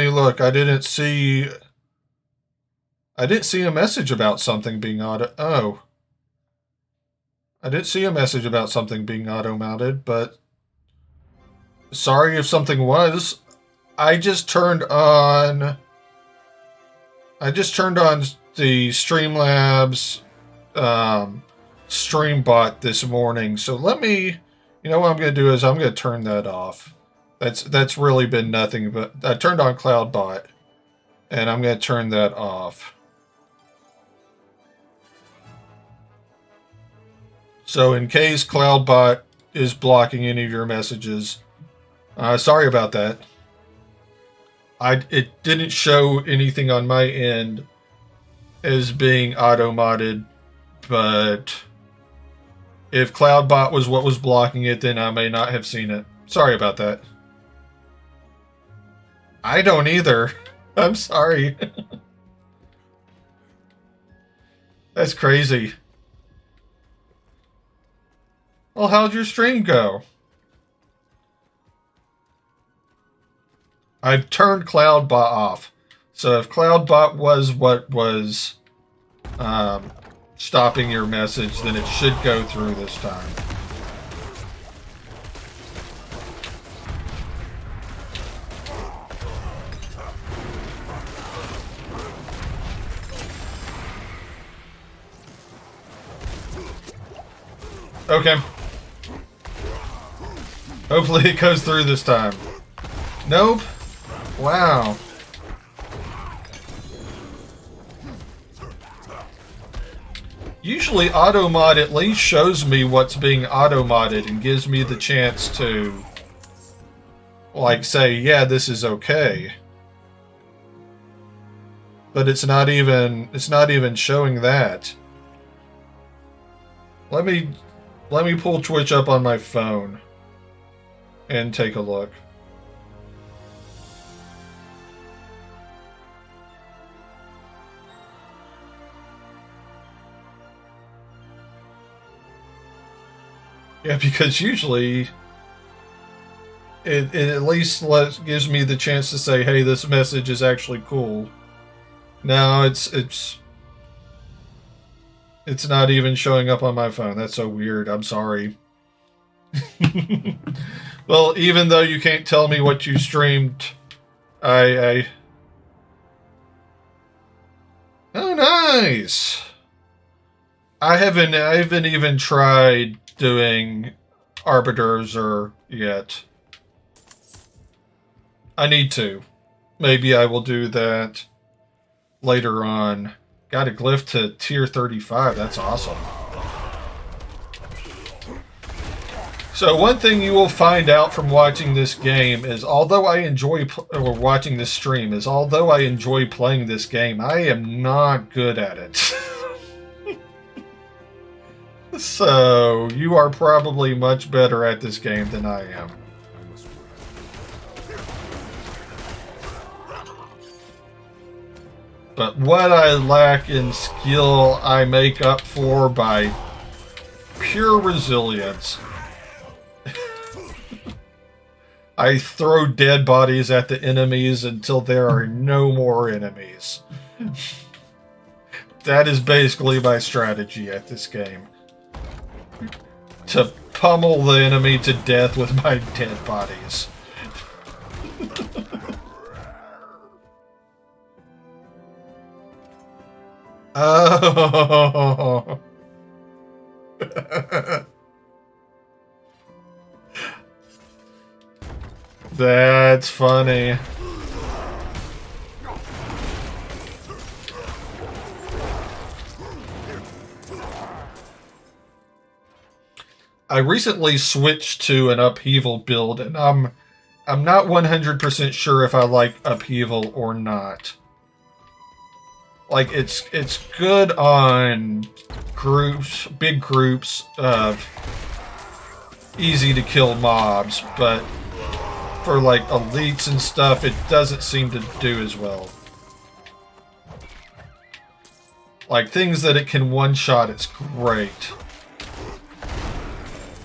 look. I didn't see a message about something being oh. I didn't see a message about something being auto-modded, but sorry if something was. I just turned on the Streamlabs stream bot this morning. So let me, you know what I'm going to do is I'm going to turn that off. That's really been nothing, but I turned on CloudBot, and I'm going to turn that off. So in case CloudBot is blocking any of your messages, sorry about that. It didn't show anything on my end as being auto-modded, but if CloudBot was what was blocking it, then I may not have seen it. Sorry about that. I don't either. I'm sorry. That's crazy. Well, how'd your stream go? I've turned CloudBot off. So if CloudBot was what was stopping your message, then it should go through this time. Okay. Hopefully it goes through this time. Nope. Wow. Usually AutoMod at least shows me what's being auto-modded and gives me the chance to, like, say, yeah, this is okay. But it's not even showing that. Let me pull Twitch up on my phone and take a look. Yeah, because usually it at least gives me the chance to say, hey, this message is actually cool. No, it's not even showing up on my phone. That's so weird. I'm sorry. Well, even though you can't tell me what you streamed, I... Oh, nice! I haven't even tried doing Arbiters yet. I need to. Maybe I will do that later on. Got a glyph to tier 35. That's awesome. So one thing you will find out from watching this game is, although I enjoy watching this stream, is although I enjoy playing this game, I am not good at it. So you are probably much better at this game than I am. But what I lack in skill, I make up for by pure resilience. I throw dead bodies at the enemies until there are no more enemies. That is basically my strategy at this game. To pummel the enemy to death with my dead bodies. Oh. That's funny. I recently switched to an upheaval build, and I'm not 100% sure if I like upheaval or not. Like, it's good on groups, big groups of easy to kill mobs, but for like elites and stuff, it doesn't seem to do as well. Like things that it can one-shot, it's great.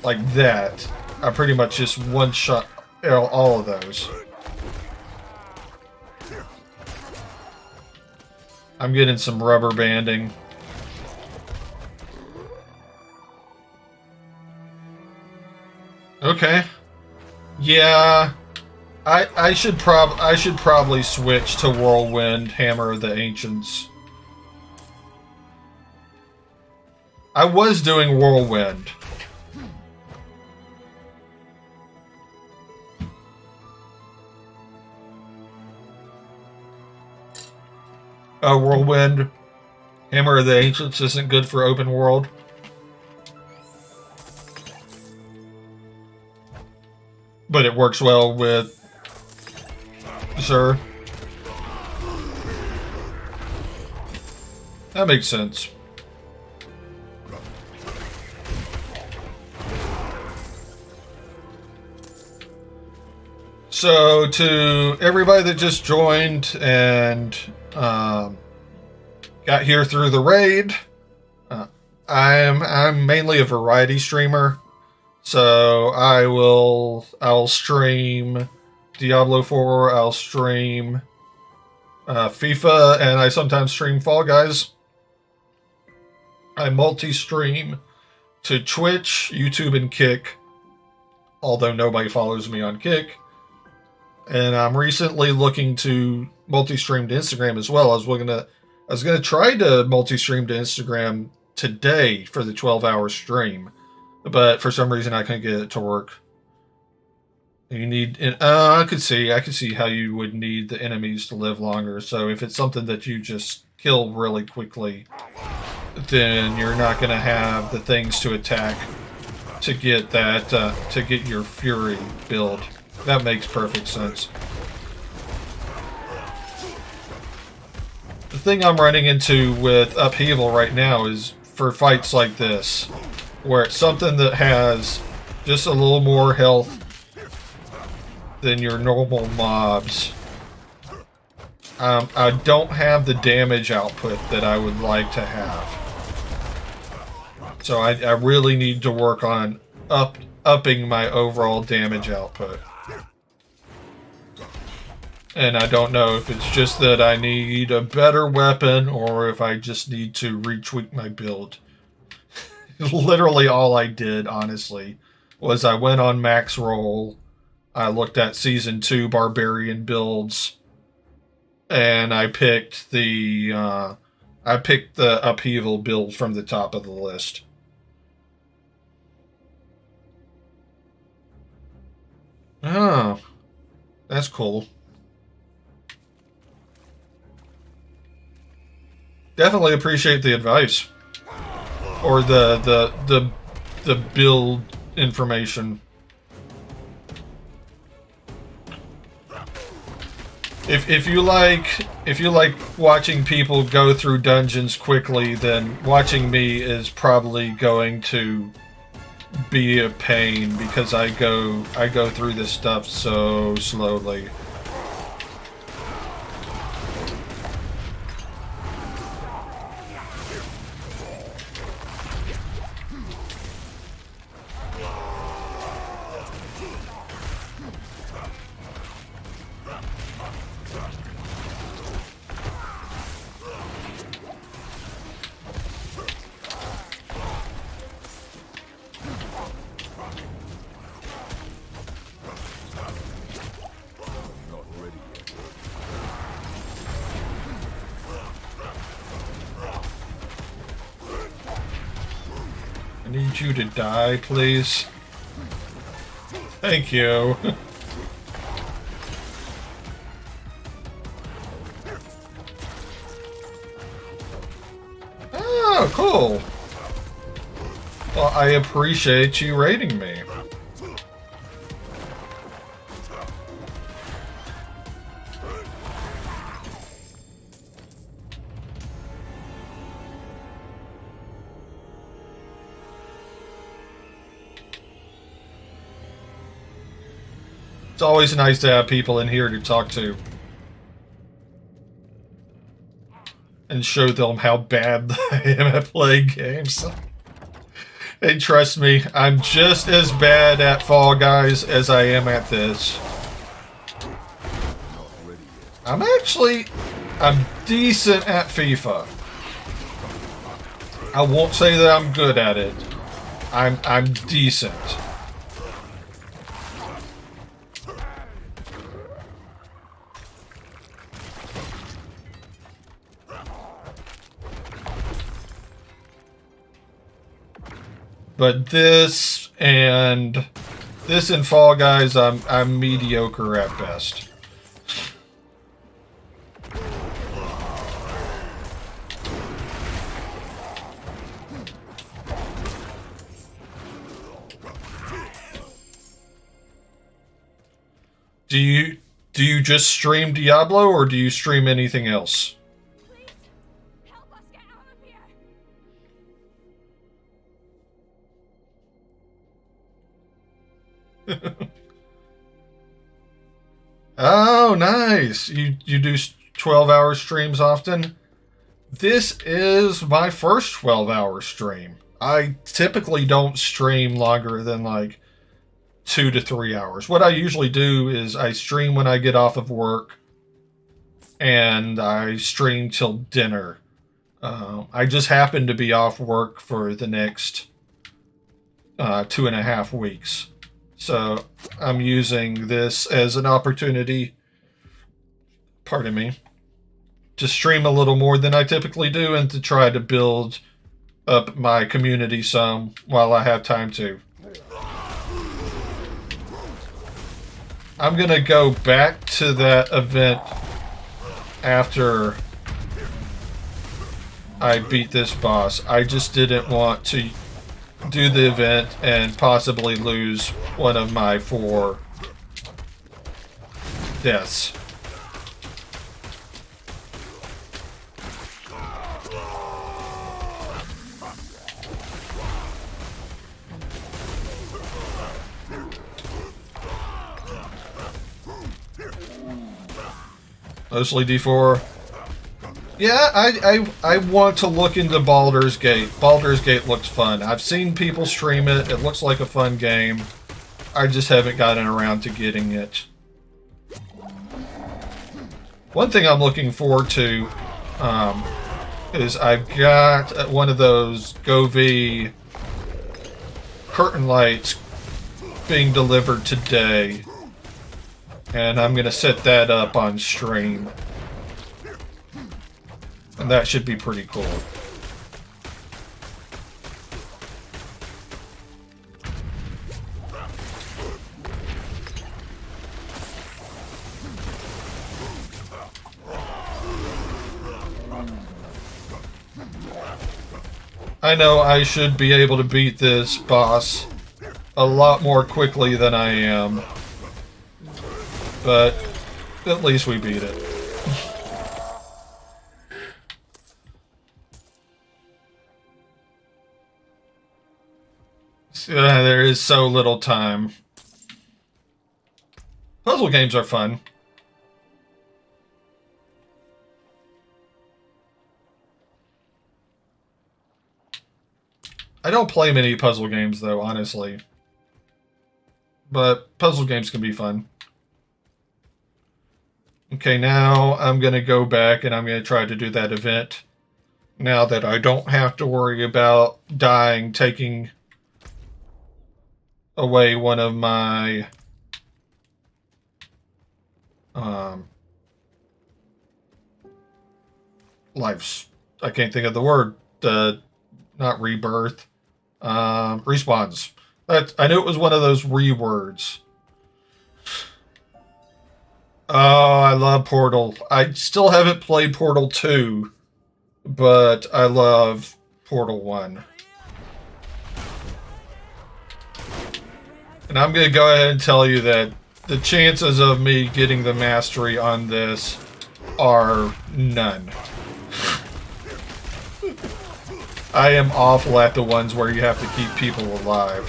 Like that. I pretty much just one-shot all of those. I'm getting some rubber banding. Okay. Yeah. I should probably switch to Whirlwind, Hammer of the Ancients. I was doing Whirlwind. Whirlwind, Hammer of the Ancients isn't good for open world. But it works well with Sir. That makes sense. So to everybody that just joined and got here through the raid, I'm mainly a variety streamer. So I'll stream Diablo 4, I'll stream FIFA, and I sometimes stream Fall Guys. I multi-stream to Twitch, YouTube, and Kick, although nobody follows me on Kick. And I'm recently looking to multi-stream to Instagram as well. I was gonna try to multi-stream to Instagram today for the 12-hour stream. But for some reason I couldn't get it to work. You need, I could see how you would need the enemies to live longer. So if it's something that you just kill really quickly, then you're not going to have the things to attack to get that, to get your Fury build. That makes perfect sense. The thing I'm running into with Upheaval right now is for fights like this, where it's something that has just a little more health than your normal mobs. I don't have the damage output that I would like to have. So I really need to work on upping my overall damage output. And I don't know if it's just that I need a better weapon or if I just need to retweak my build. Literally all I did, honestly, was I went on Max Roll, I looked at Season 2 Barbarian builds, and I picked the Upheaval build from the top of the list. Oh, that's cool. Definitely appreciate the advice. Or the build information. If you like watching people go through dungeons quickly, then watching me is probably going to be a pain because I go through this stuff so slowly. I need you to die, please. Thank you. Oh, cool. Well, I appreciate you rating me. It's always nice to have people in here to talk to. And show them how bad I am at playing games. Hey, trust me, I'm just as bad at Fall Guys as I am at this. I'm decent at FIFA. I won't say that I'm good at it. I'm decent. But this and Fall Guys, I'm mediocre at best. Do you just stream Diablo or do you stream anything else? Help us get out of here. Oh, nice. You do 12-hour streams often? This is my first 12-hour stream. I typically don't stream longer than like 2 to 3 hours. What I usually do is I stream when I get off of work and I stream till dinner. I just happen to be off work for the next 2.5 weeks. So I'm using this as an opportunity, pardon me, to stream a little more than I typically do and to try to build up my community some while I have time to. I'm gonna go back to that event after I beat this boss. I just didn't want to do the event and possibly lose one of my 4 deaths. Mostly D4. Yeah, I want to look into Baldur's Gate. Baldur's Gate looks fun. I've seen people stream it. It looks like a fun game. I just haven't gotten around to getting it. One thing I'm looking forward to is I've got one of those Govee curtain lights being delivered today. And I'm going to set that up on stream. And that should be pretty cool. I know I should be able to beat this boss a lot more quickly than I am. But at least we beat it. There is so little time. Puzzle games are fun. I don't play many puzzle games, though, honestly. But puzzle games can be fun. Okay, now I'm going to go back and I'm going to try to do that event. Now that I don't have to worry about dying, taking away one of my... lives. I can't think of the word. Not rebirth. Respawns. I knew it was one of those re-words. Oh, I love Portal. I still haven't played Portal 2, but I love Portal 1. And I'm going to go ahead and tell you that the chances of me getting the mastery on this are none. I am awful at the ones where you have to keep people alive.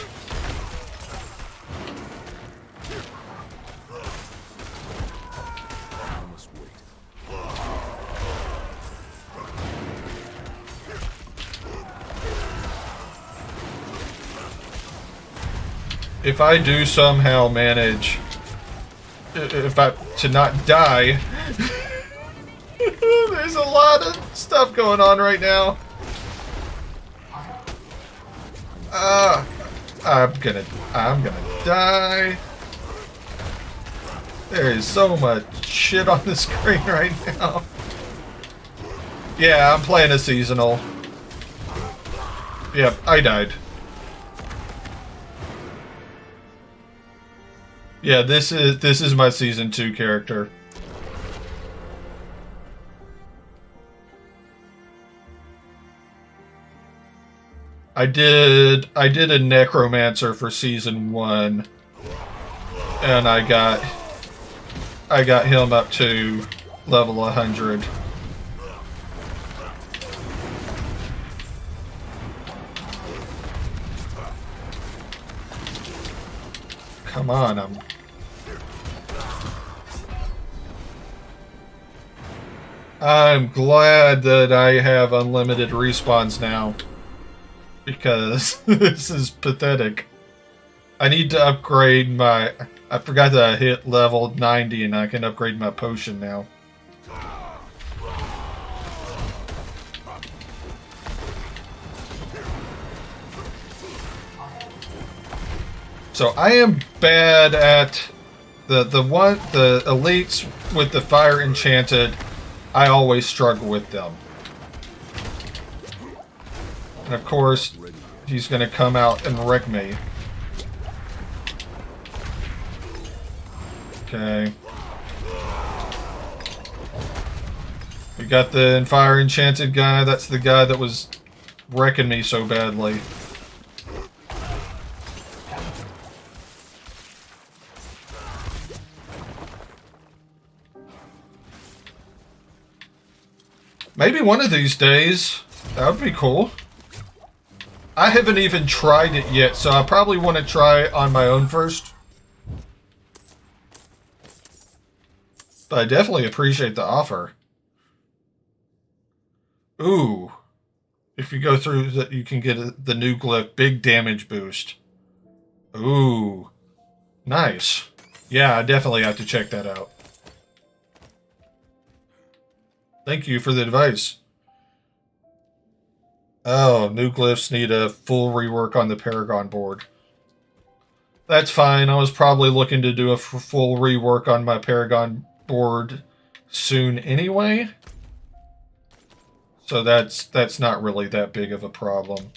If I do somehow manage to not die, there's a lot of stuff going on right now. I'm gonna die. There is so much shit on the screen right now. Yeah, I'm playing a seasonal. Yep, I died. Yeah, this is my season 2 character. I did a necromancer for season 1, and I got him up to level 100. Come on, I'm glad that I have unlimited respawns now. Because this is pathetic. I need to upgrade my... I forgot that I hit level 90 and I can upgrade my potion now. So I am bad at the elites with the fire enchanted. I always struggle with them. And of course, he's going to come out and wreck me. Okay. We got the fire enchanted guy. That's the guy that was wrecking me so badly. Maybe one of these days. That would be cool. I haven't even tried it yet, so I probably want to try it on my own first. But I definitely appreciate the offer. Ooh. If you go through that, you can get the new glyph, big damage boost. Ooh. Nice. Yeah, I definitely have to check that out. Thank you for the advice. Oh, new glyphs need a full rework on the Paragon board. That's fine. I was probably looking to do a full rework on my Paragon board soon anyway. So that's not really that big of a problem.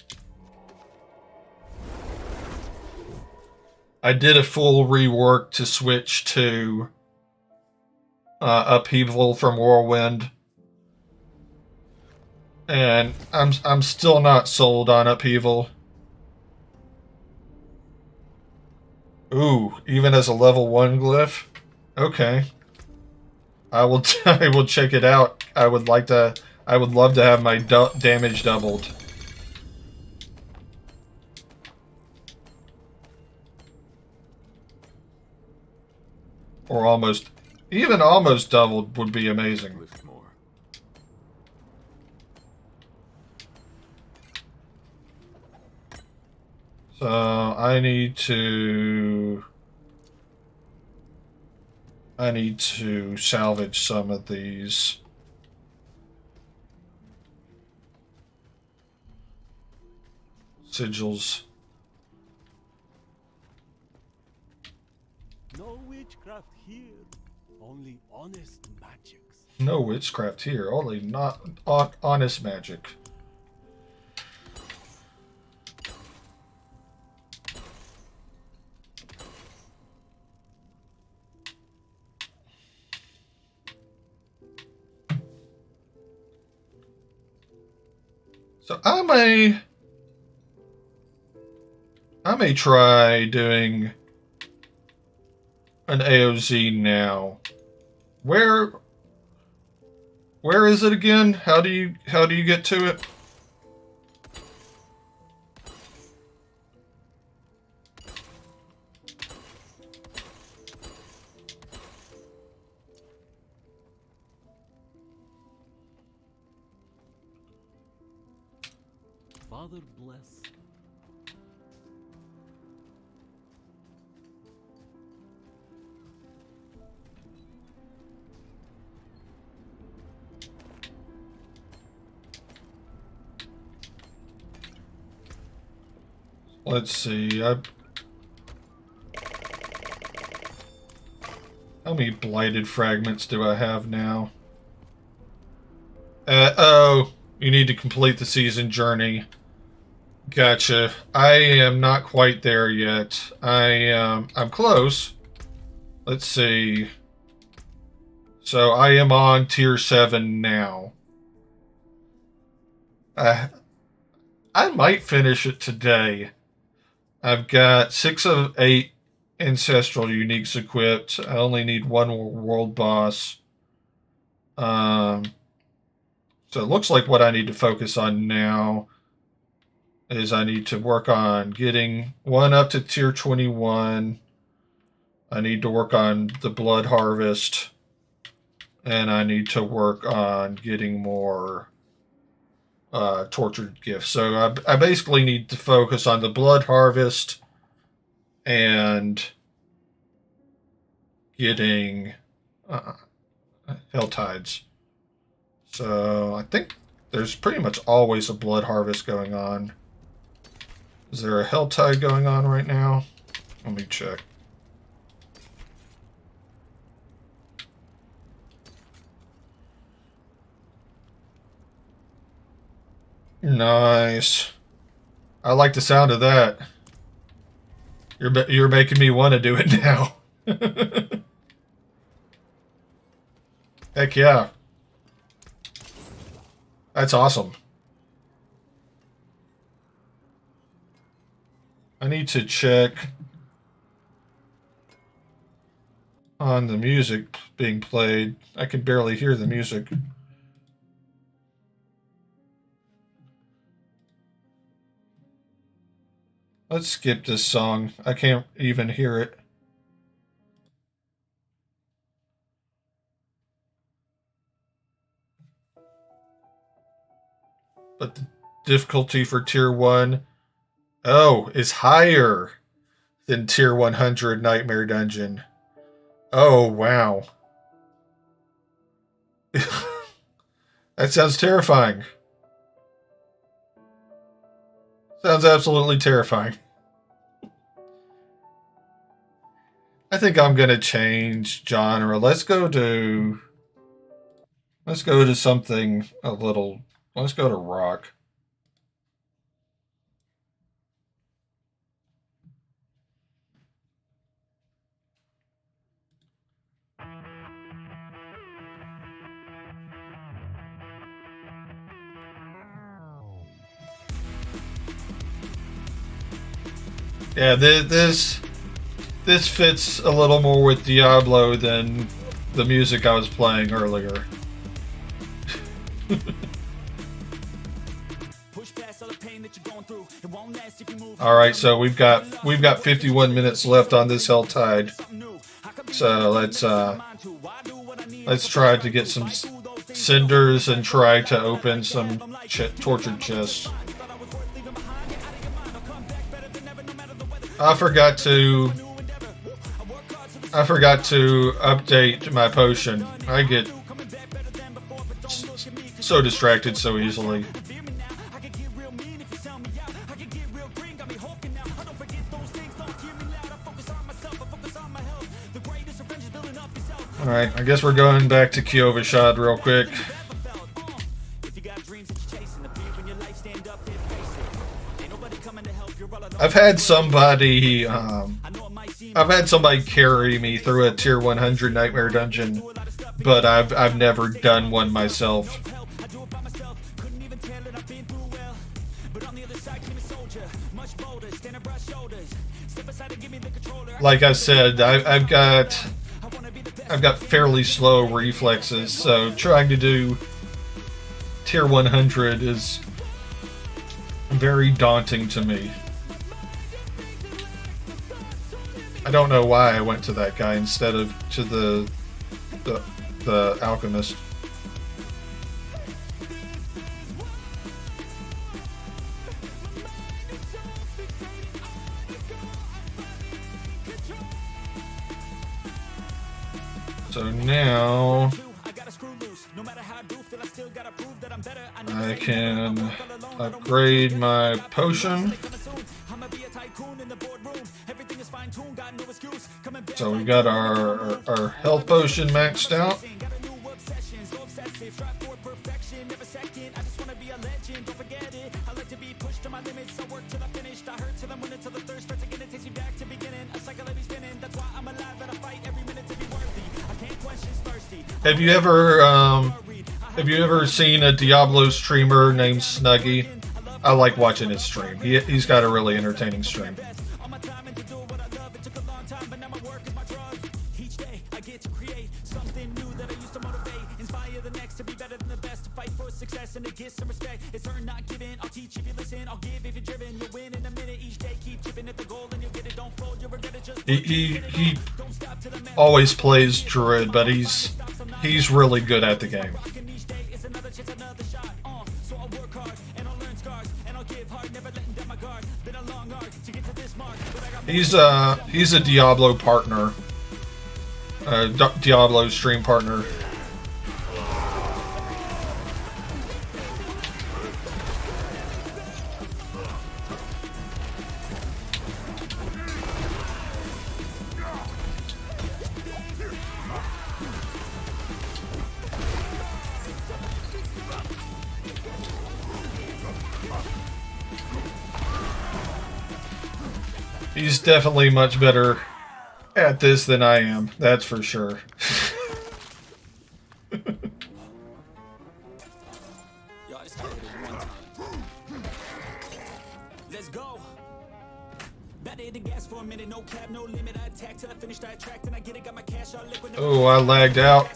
I did a full rework to switch to Upheaval from Whirlwind. And I'm still not sold on Upheaval. Ooh, even as a level 1 glyph? Okay. I will I will check it out. I would love to have my damage doubled. Or almost, even almost doubled would be amazing. Lift more. So I need to salvage some of these. Sigils. No witchcraft here, only honest magics. No witchcraft here, only not honest magic. So I may try doing an AOZ now. Where is it again? How do you get to it? Father bless. Let's see. How many blighted fragments do I have now? Oh, you need to complete the season journey. Gotcha. I am not quite there yet. I'm close. Let's see. So I am on tier 7 now. I might finish it today. I've got 6 of 8 ancestral uniques equipped. I only need 1 world boss. So it looks like what I need to focus on now is I need to work on getting 1 up to tier 21. I need to work on the blood harvest. And I need to work on getting more tortured gifts. So I basically need to focus on the blood harvest and getting Helltides. So I think there's pretty much always a blood harvest going on. Is there a Helltide going on right now? Let me check. Nice. I like the sound of that. You're making me want to do it now. Heck yeah. That's awesome. I need to check on the music being played. I can barely hear the music. Let's skip this song. I can't even hear it. But the difficulty for tier 1, is higher than tier 100 Nightmare Dungeon. Oh, wow. That sounds terrifying. Sounds absolutely terrifying. I think I'm gonna change genre. Let's go to something a little. Let's go to rock. Yeah, this fits a little more with Diablo than the music I was playing earlier. All right, so we've got 51 minutes left on this Helltide. So let's try to get some cinders and try to open some tortured chests. I forgot to update my potion. I get so distracted so easily. Alright, I guess we're going back to Kyovashad real quick. I've had somebody carry me through a tier 100 Nightmare Dungeon, but I've never done one myself. Like I said, I've got fairly slow reflexes, so trying to do tier 100 is very daunting to me. I don't know why I went to that guy instead of to the alchemist. So now I can upgrade my potion. So we got our health potion maxed out. Have you ever seen a Diablo streamer named Snuggy? I like watching his stream. He's got a really entertaining stream. He always plays Druid, but he's really good at the game. He's a Diablo partner, Diablo stream partner. He's definitely much better at this than I am, that's for sure. Let's go. Better hit the gas for a minute, no cap, no limit. I attack till I finish that track, then I get it, got my cash all liquid. Oh, I lagged out.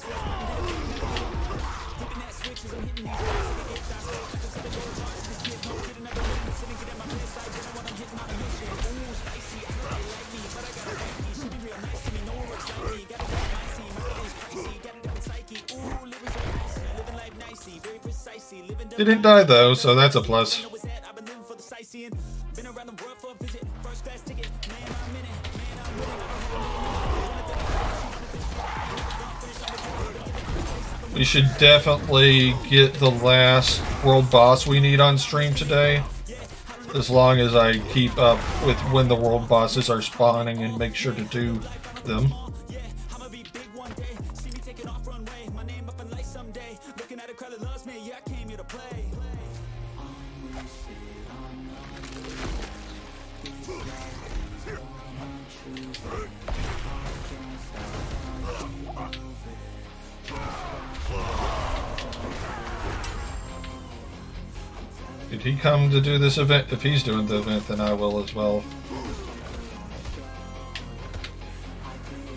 Didn't die though, so that's a plus. We should definitely get the last world boss we need on stream today. as long as I keep up with when the world bosses are spawning and make sure to do them. I'ma be big one day. See me taking off runway. My name up in lights someday. Looking at a crowd that loves me. Yeah, I came here to play. Did he come to do this event? If he's doing the event, then I will as well.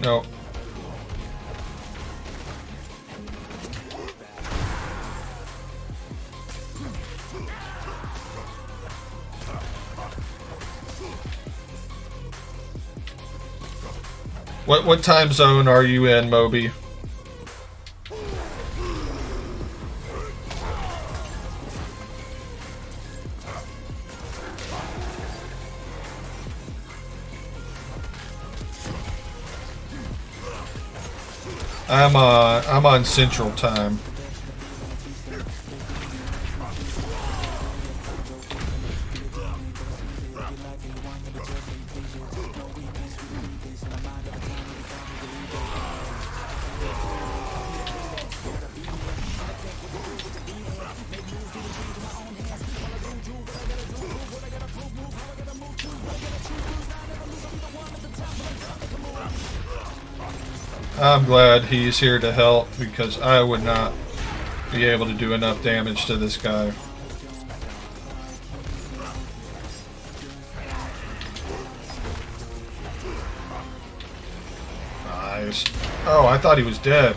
No. What time zone are you in, Moby? I'm on Central Time. I'm glad he's here to help because I would not be able to do enough damage to this guy. Nice. Oh, I thought he was dead.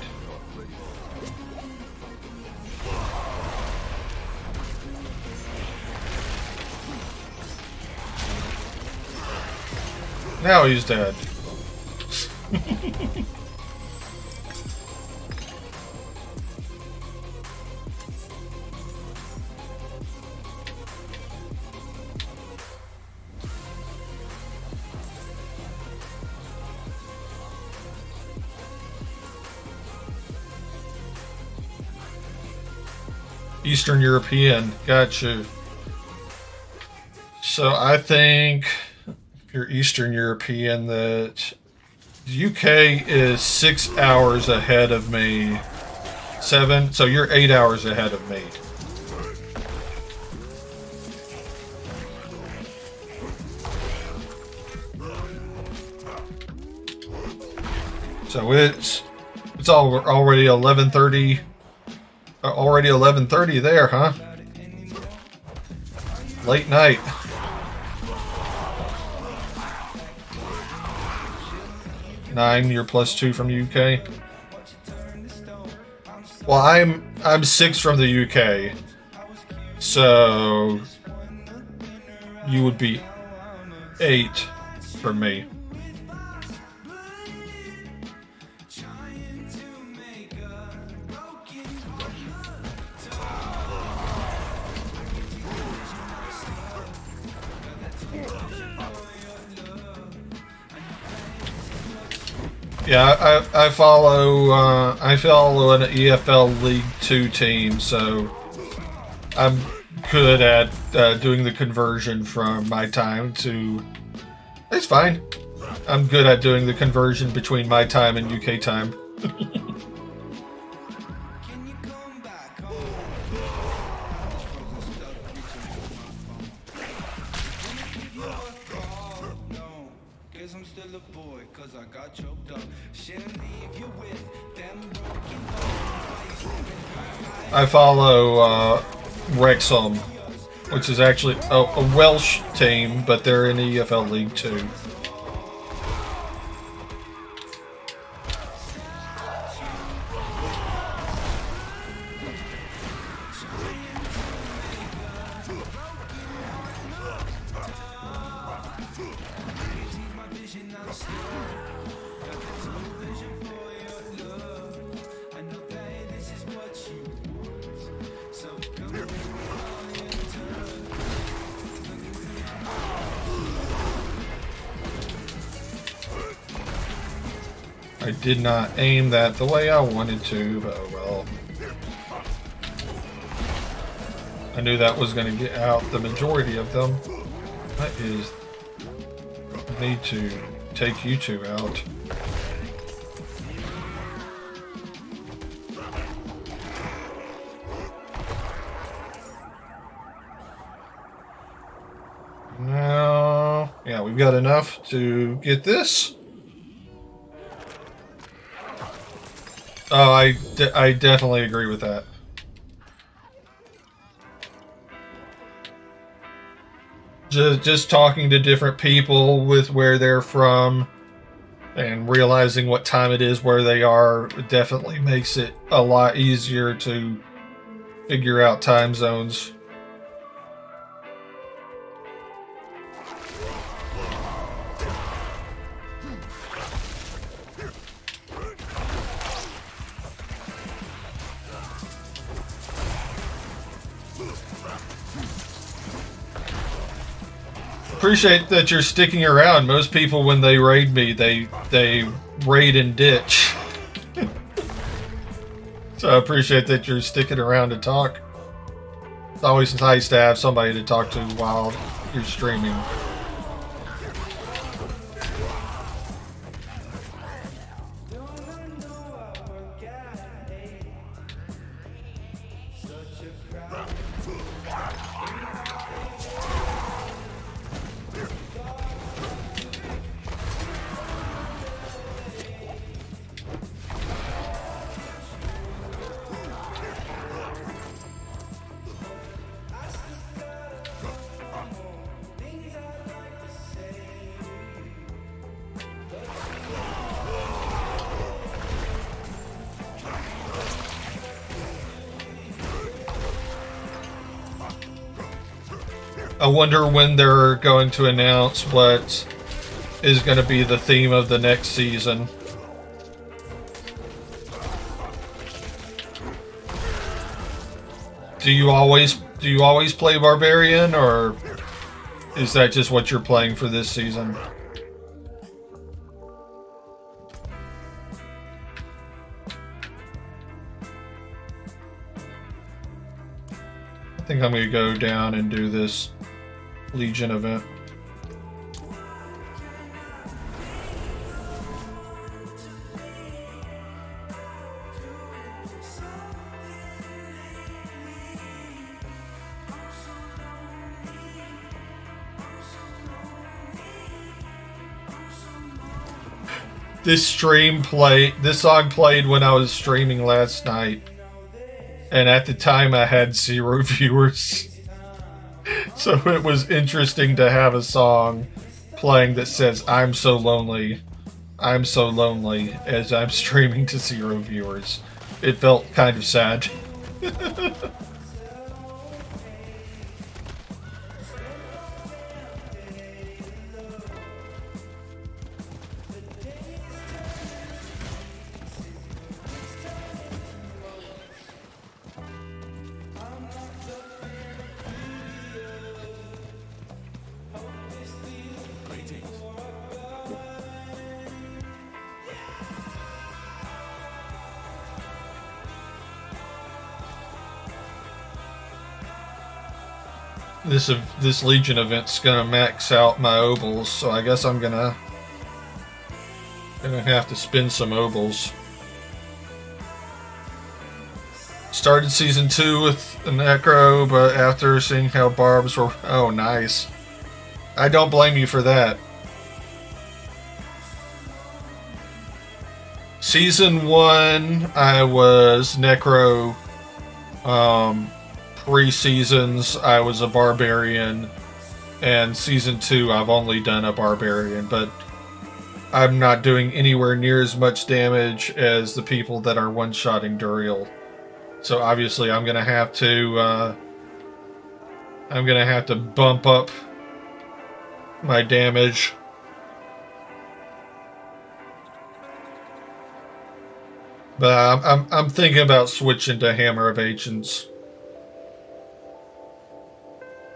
Now he's dead. Eastern European, gotcha. So I think if you're Eastern European, that the UK is 6 hours ahead of me. 7, so you're 8 hours ahead of me. So it's already 11:30. Already 11:30 there, huh? Late night. Nine, you're +2 from UK. Well, I'm 6 from the UK, so you would be 8 for me. Yeah, I follow an EFL League 2 team, so I'm good at doing the conversion from my time to. It's fine. I'm good at doing the conversion between my time and UK time. I follow Wrexham, which is actually a Welsh team, but they're in EFL League 2. I did not aim that the way I wanted to, but oh well. I knew that was going to get out the majority of them. What is... I need to take you two out. No. Yeah, we've got enough to get this. Oh, I definitely agree with that. Just talking to different people with where they're from and realizing what time it is where they are definitely makes it a lot easier to figure out time zones. Appreciate that you're sticking around. Most people, when they raid me, they raid and ditch. So I appreciate that you're sticking around to talk. It's always nice to have somebody to talk to while you're streaming. I wonder when they're going to announce what is going to be the theme of the next season. Do you always play Barbarian, or is that just what you're playing for this season? I think I'm going to go down and do this Legion event. This song played when I was streaming last night. And at the time I had 0 viewers. So it was interesting to have a song playing that says, I'm so lonely, as I'm streaming to 0 viewers. It felt kind of sad. This Legion event's gonna max out my obols, so I guess I'm gonna have to spin some obols. Started season 2 with the Necro, but after seeing how barbs were... Oh, nice. I don't blame you for that. Season 1, I was Necro. Pre-seasons, I was a Barbarian. And Season 2, I've only done a Barbarian, but I'm not doing anywhere near as much damage as the people that are one-shotting Duriel. So obviously I'm gonna have to bump up my damage. But I'm thinking about switching to Hammer of Ancients.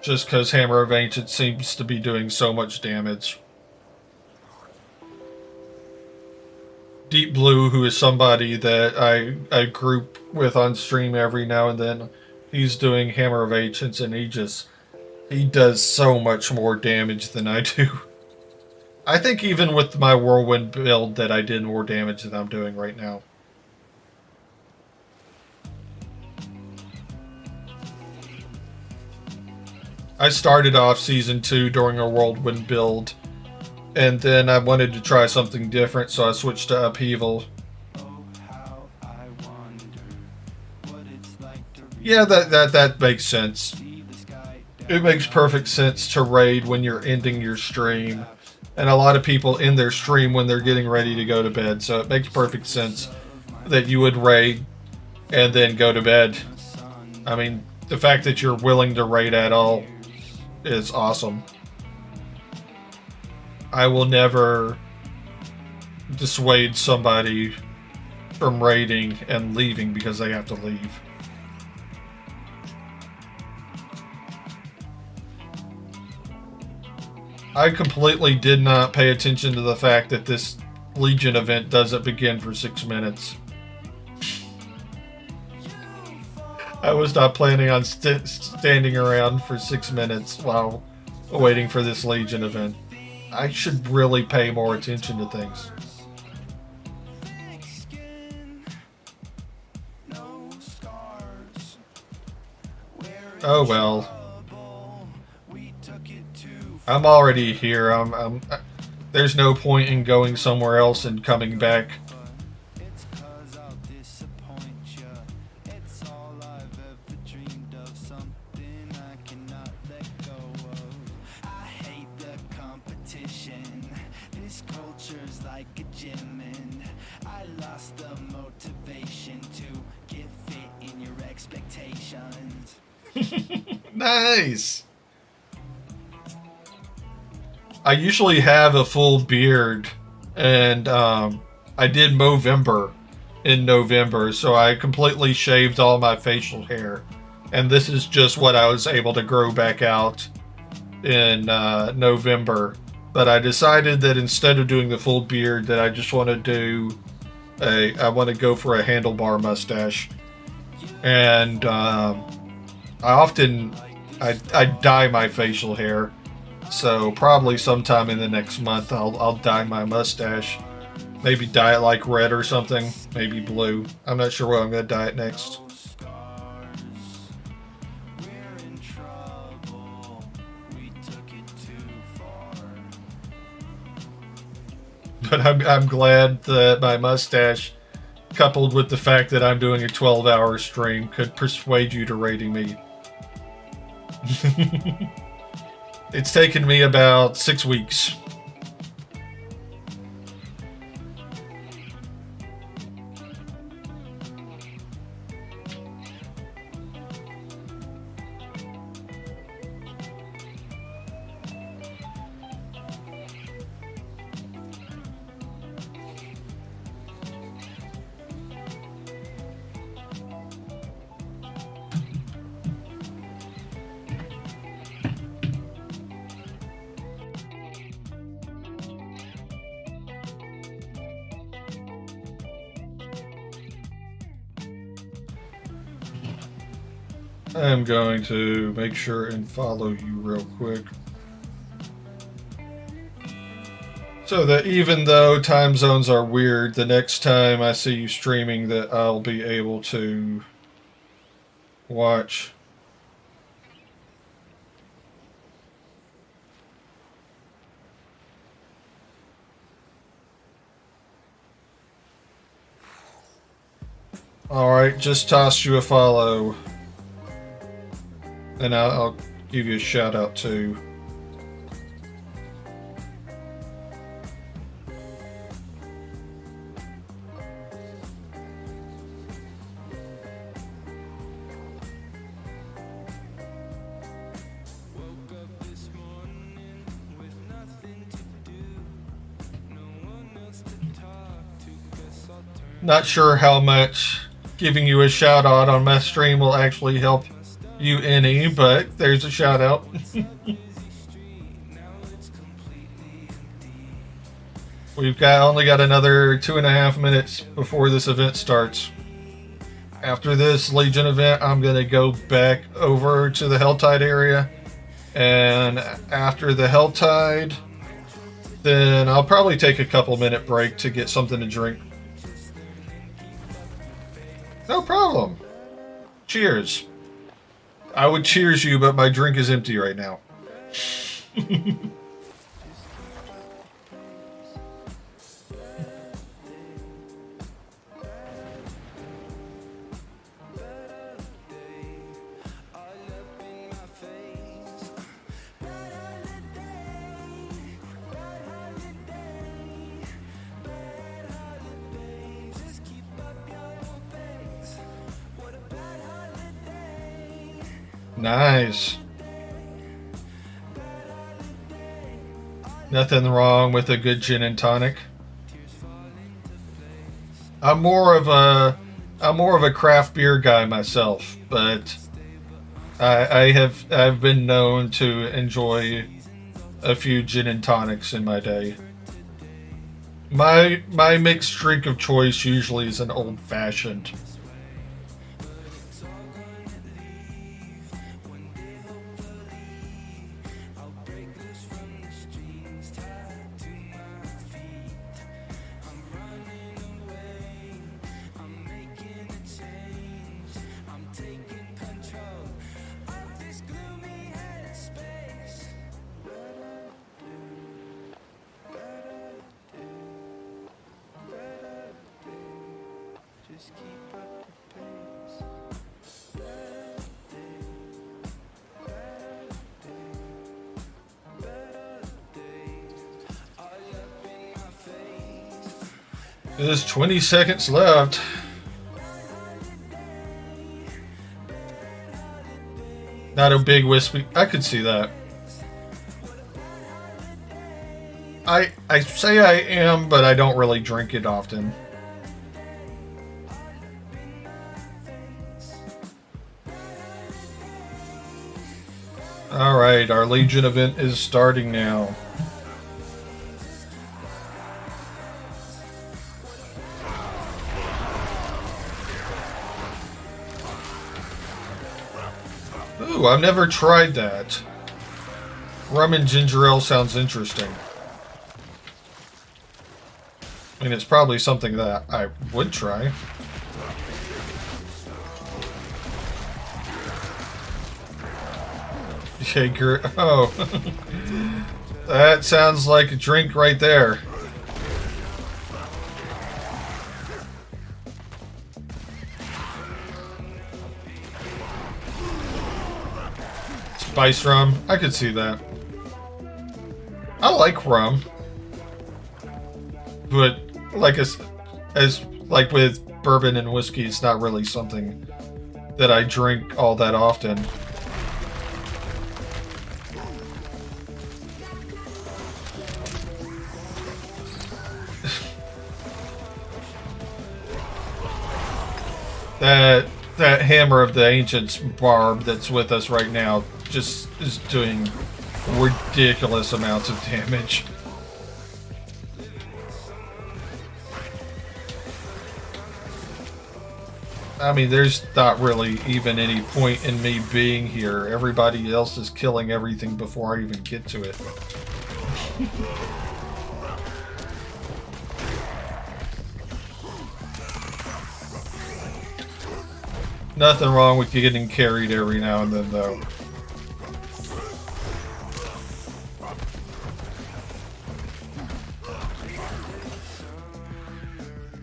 Just because Hammer of Ancients seems to be doing so much damage. Deep Blue, who is somebody that I group with on stream every now and then, he's doing Hammer of Ancients, and he He does so much more damage than I do. I think even with my whirlwind build that I did more damage than I'm doing right now. I started off Season 2 during a whirlwind build, and then I wanted to try something different, so I switched to Upheaval. Yeah, that makes sense. It makes perfect sense to raid when you're ending your stream. And a lot of people end their stream when they're getting ready to go to bed. So it makes perfect sense that you would raid and then go to bed. I mean, the fact that you're willing to raid at all is awesome. I will never dissuade somebody from raiding and leaving because they have to leave. I completely did not pay attention to the fact that this Legion event doesn't begin for 6 minutes. I was not planning on standing around for 6 minutes while waiting for this Legion event. I should really pay more attention to things. Oh well. I'm already here. There's no point in going somewhere else and coming back. Nice. I usually have a full beard, and I did Movember in November, so I completely shaved all my facial hair, and this is just what I was able to grow back out in November. But I decided that instead of doing the full beard, that I just want to do I want to go for a handlebar mustache, and I dye my facial hair. So probably sometime in the next month I'll dye my mustache. Maybe dye it like red or something. Maybe blue. I'm not sure what I'm going to dye it next. But I'm glad that my mustache, coupled with the fact that I'm doing a 12-hour stream, could persuade you to raiding me. It's taken me about 6 weeks. I'm going to make sure and follow you real quick, so that even though time zones are weird, the next time I see you streaming that I'll be able to watch. Alright, just toss you a follow. And I'll give you a shout out too. Not sure how much giving you a shout out on my stream will actually help you any, but there's a shout out. We've only got another 2.5 minutes before this event starts. After this Legion event, I'm gonna go back over to the Helltide area And after the Helltide, then I'll probably take a couple-minute break to get something to drink. No problem. Cheers. I would cheers you, but my drink is empty right now. Nice. Nothing wrong with a good gin and tonic. I'm more of a craft beer guy myself, but I've been known to enjoy a few gin and tonics in my day. My mixed drink of choice usually is an old fashioned. There's 20 seconds left. Not a big whiskey. I could see that. I say I am, but I don't really drink it often. Alright, our Legion event is starting now. Ooh, I've never tried that. Rum and ginger ale sounds interesting. I mean, it's probably something that I would try. Jaeger. Oh. That sounds like a drink right there. Spice rum. I could see that. I like rum. But like as like with bourbon and whiskey, it's not really something that I drink all that often. That Hammer of the Ancients barb that's with us right now just is doing ridiculous amounts of damage. I mean, there's not really even any point in me being here. Everybody else is killing everything before I even get to it. Nothing wrong with getting carried every now and then, though.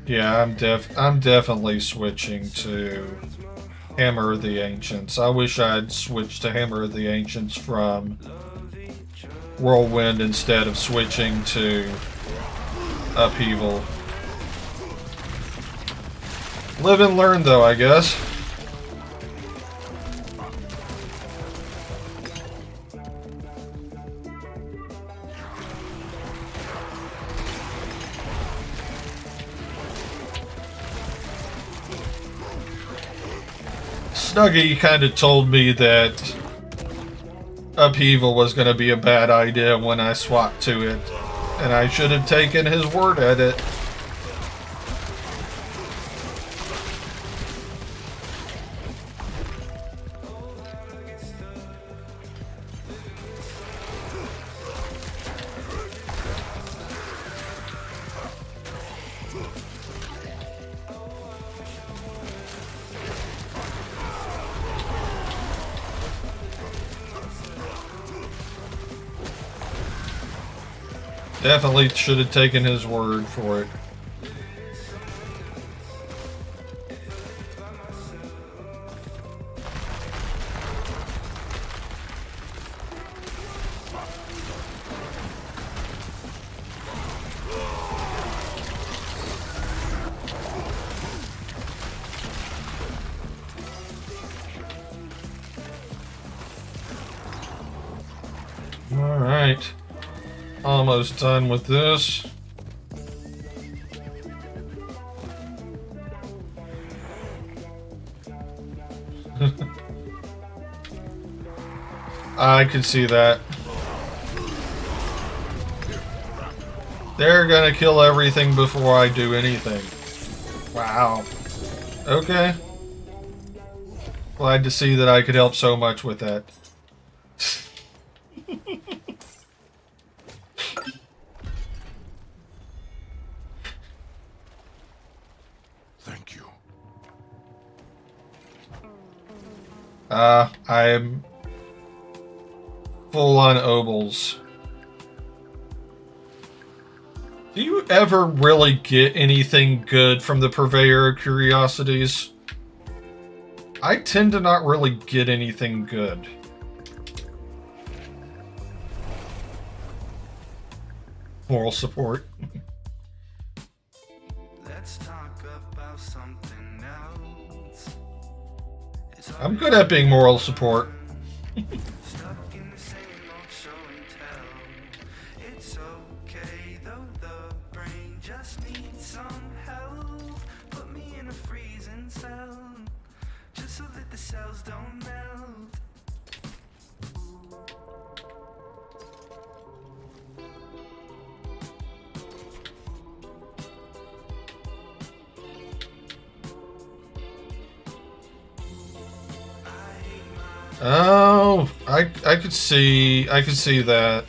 Yeah, I'm definitely switching to Hammer of the Ancients. I wish I'd switched to Hammer of the Ancients from Whirlwind instead of switching to Upheaval. Live and learn, though, I guess. Snuggy kind of told me that Upheaval was going to be a bad idea when I swapped to it, and I should have taken his word at it. Definitely should have taken his word for it. Alright. Almost done with this. I can see that. They're gonna kill everything before I do anything. Wow. Okay. Glad to see that I could help so much with that. Thank you. I'm full on obols. Do you ever really get anything good from the Purveyor of Curiosities? I tend to not really get anything good. Moral support. Let's talk about something else. I'm good at being moral support. Stuck in the same old show and tell. It's okay though, the brain just needs some help. Put me in a freezing cell, just so that the cells don't melt. Oh, I could see that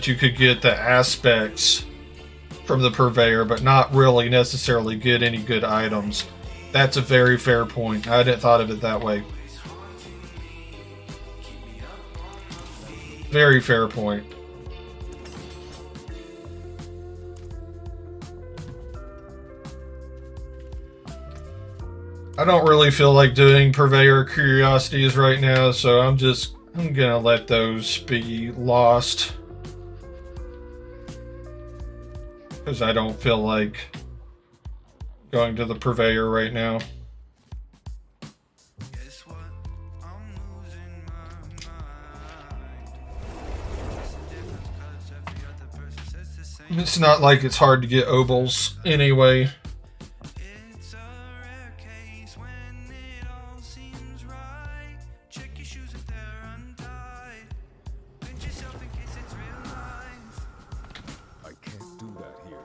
you could get the aspects from the Purveyor, but not really necessarily get any good items. That's a very fair point. I hadn't thought of it that way. Very fair point. I don't really feel like doing Purveyor Curiosities right now, so I'm gonna let those be lost. Because I don't feel like going to the Purveyor right now. Guess what? I'm losing my mind. What's the difference? 'Cause every other person says the same. It's not like it's hard to get obols anyway. It's a rare case when it all seems right. Check your shoes if they're untied. Pinch yourself in case it's real lines. I can't do that here.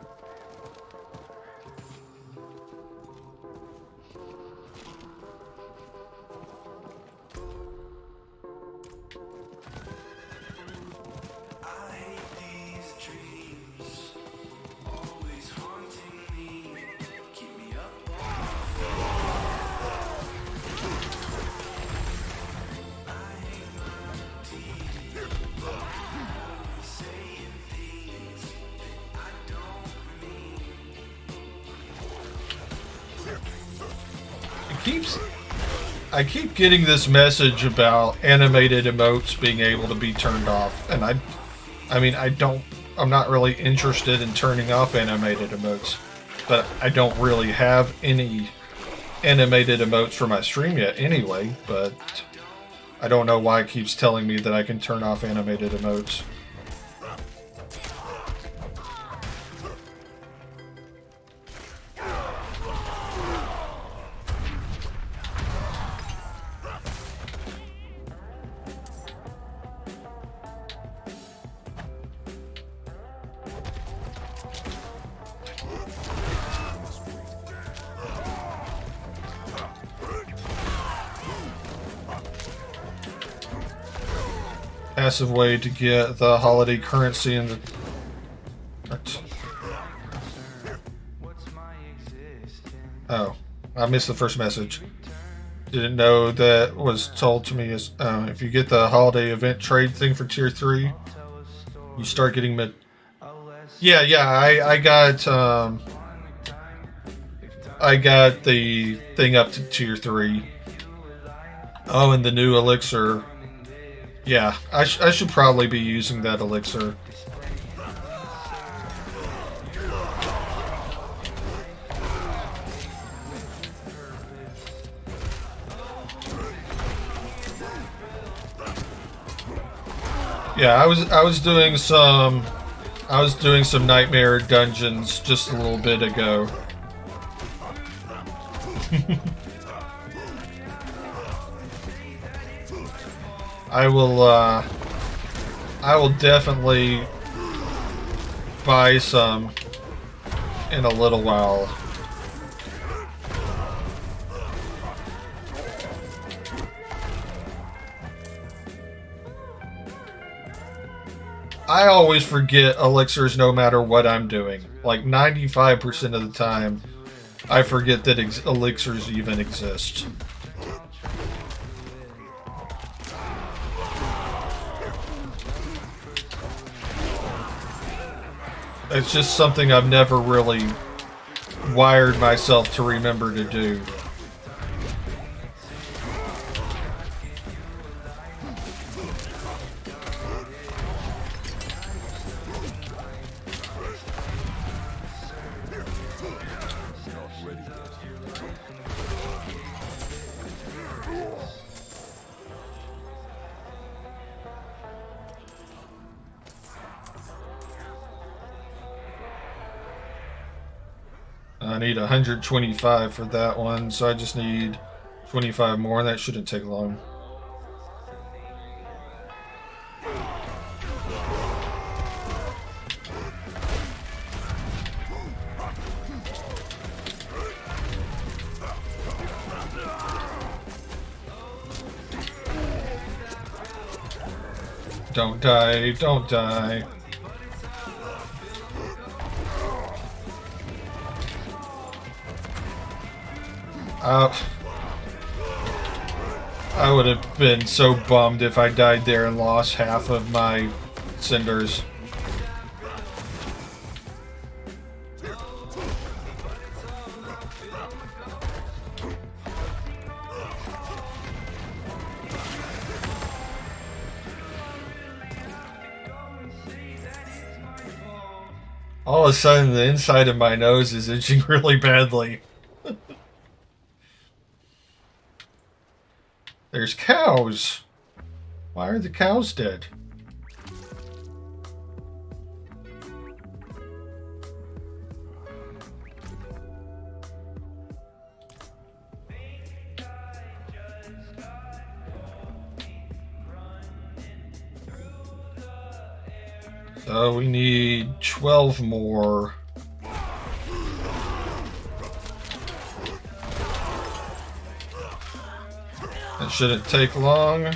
I hate these dreams, always haunting me. Keep me up on my feet. I hate my teeth, saying things that I don't mean. I keep getting this message about animated emotes being able to be turned off, and I'm not really interested in turning off animated emotes, but I don't really have any animated emotes for my stream yet anyway, but I don't know why it keeps telling me that I can turn off animated emotes. Passive way to get the holiday currency in the... What's my existence? Oh, I missed the first message. Didn't know that was told to me as if you get the holiday event trade thing for tier 3, you start getting Yeah. I got the thing up to tier 3. Oh, and the new elixir. Yeah, I should probably be using that elixir. Yeah, I was doing some Nightmare Dungeons just a little bit ago. I will definitely buy some in a little while. I always forget elixirs no matter what I'm doing. Like 95% of the time, I forget that elixirs even exist. It's just something I've never really wired myself to remember to do. I need 125 for that one, so I just need 25 more. That shouldn't take long. Don't die, don't die. I would have been so bummed if I died there and lost half of my cinders. All of a sudden, the inside of my nose is itching really badly. There's cows. Why are the cows dead? So we need 12 more. That shouldn't take long.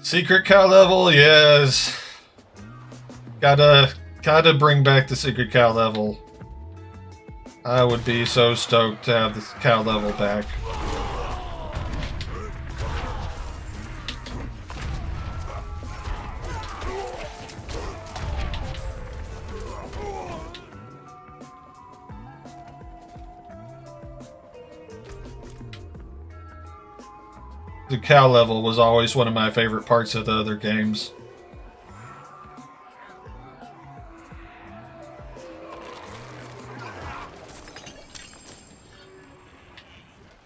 Secret cow level, yes. Gotta bring back the secret cow level. I would be so stoked to have the cow level back. The cow level was always one of my favorite parts of the other games.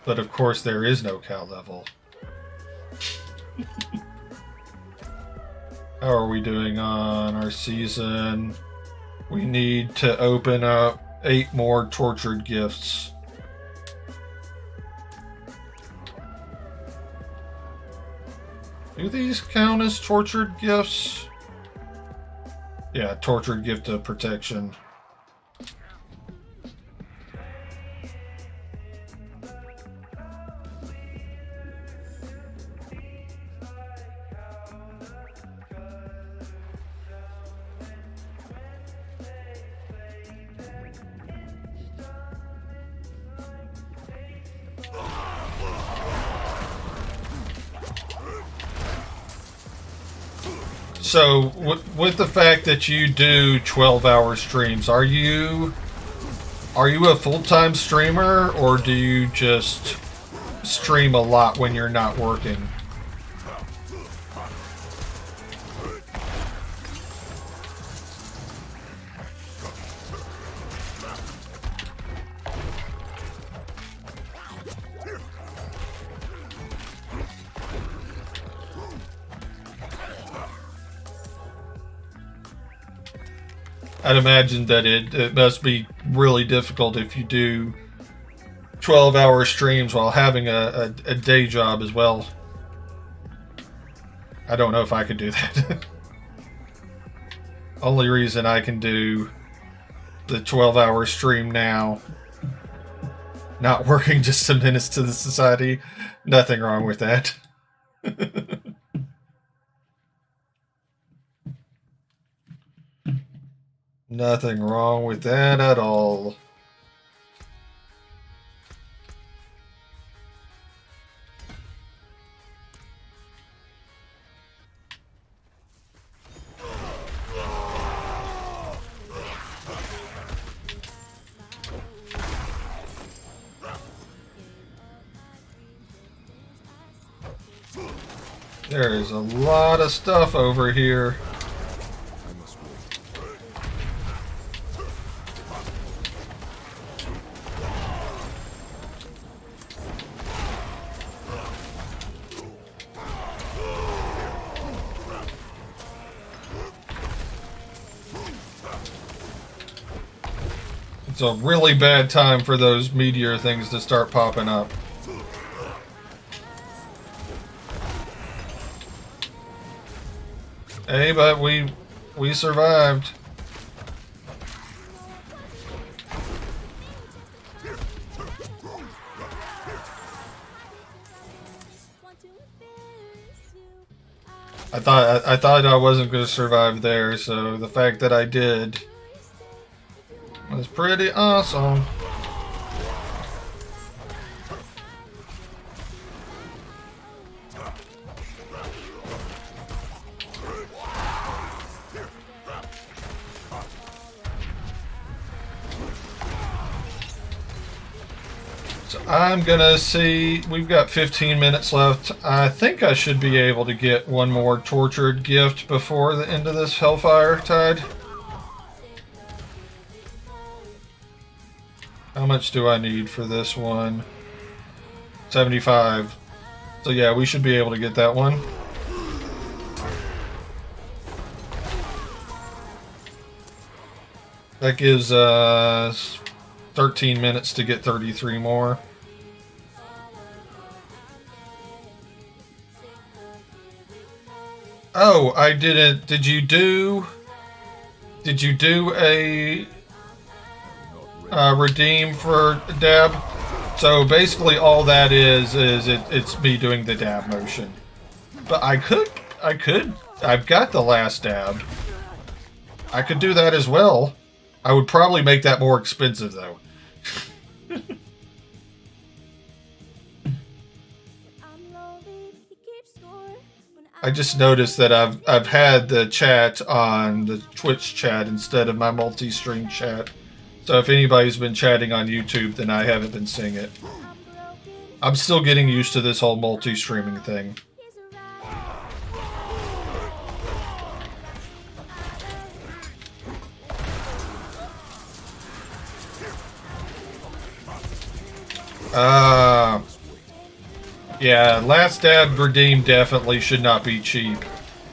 But of course there is no cow level. How are we doing on our season? We need to open up 8 more tortured gifts. Do these count as tortured gifts? Yeah, tortured gift of protection. So, with the fact that you do 12-hour streams, are you a full-time streamer, or do you just stream a lot when you're not working? I'd imagine that it must be really difficult if you do 12-hour streams while having a day job as well. I don't know if I could do that. Only reason I can do the 12-hour stream now, not working just some minutes to the society, nothing wrong with that. Nothing wrong with that at all. There is a lot of stuff over here. It's a really bad time for those meteor things to start popping up. Hey, but we survived. I thought I wasn't going to survive there, so the fact that I did was pretty awesome. So I'm gonna see, we've got 15 minutes left. I think I should be able to get one more tortured gift before the end of this Hellfire Tide. How much do I need for this one? 75. So yeah, we should be able to get that one. That gives 13 minutes to get 33 more. Oh, I didn't. Did you do a redeem for dab? So basically all that is it's me doing the dab motion. But I've got the last dab. I could do that as well. I would probably make that more expensive though. I just noticed that I've had the chat on the Twitch chat instead of my multi-stream chat. So if anybody's been chatting on YouTube, then I haven't been seeing it. I'm still getting used to this whole multi-streaming thing. Yeah, last dab redeem definitely should not be cheap.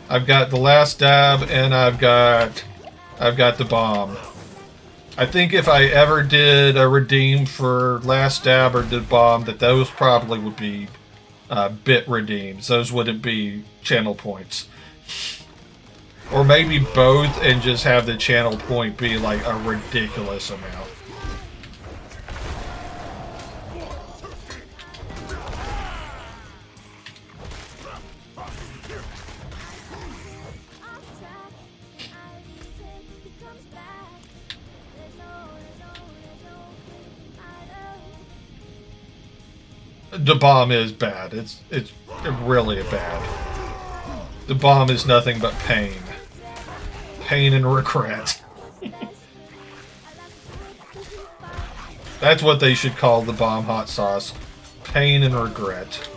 I've got the last dab and I've got the bomb. I think if I ever did a redeem for last dab or did bomb, that those probably would be bit redeems. Those wouldn't be channel points. Or maybe both and just have the channel point be like a ridiculous amount. The bomb is bad. It's really bad. The bomb is nothing but pain. Pain and regret. That's what they should call the bomb hot sauce. Pain and regret.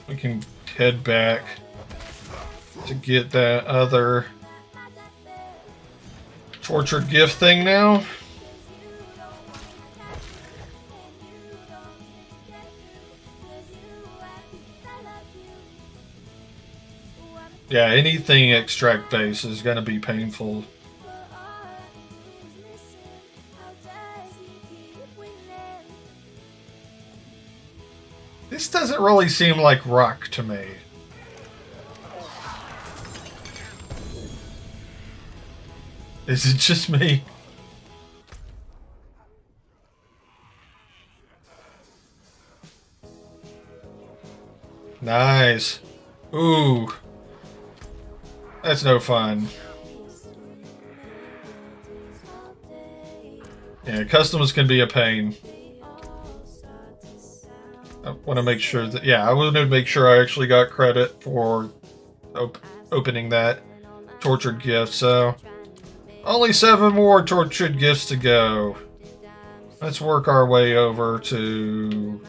We can head back to get that other tortured gift thing now. Yeah, anything extract base is going to be painful. This doesn't really seem like rock to me. Is it just me? Nice. Ooh. That's no fun. Yeah, customs can be a pain. I want to make sure that... Yeah, I want to make sure I actually got credit for opening that tortured gift, so... Only 7 more tortured gifts to go. Let's work our way over to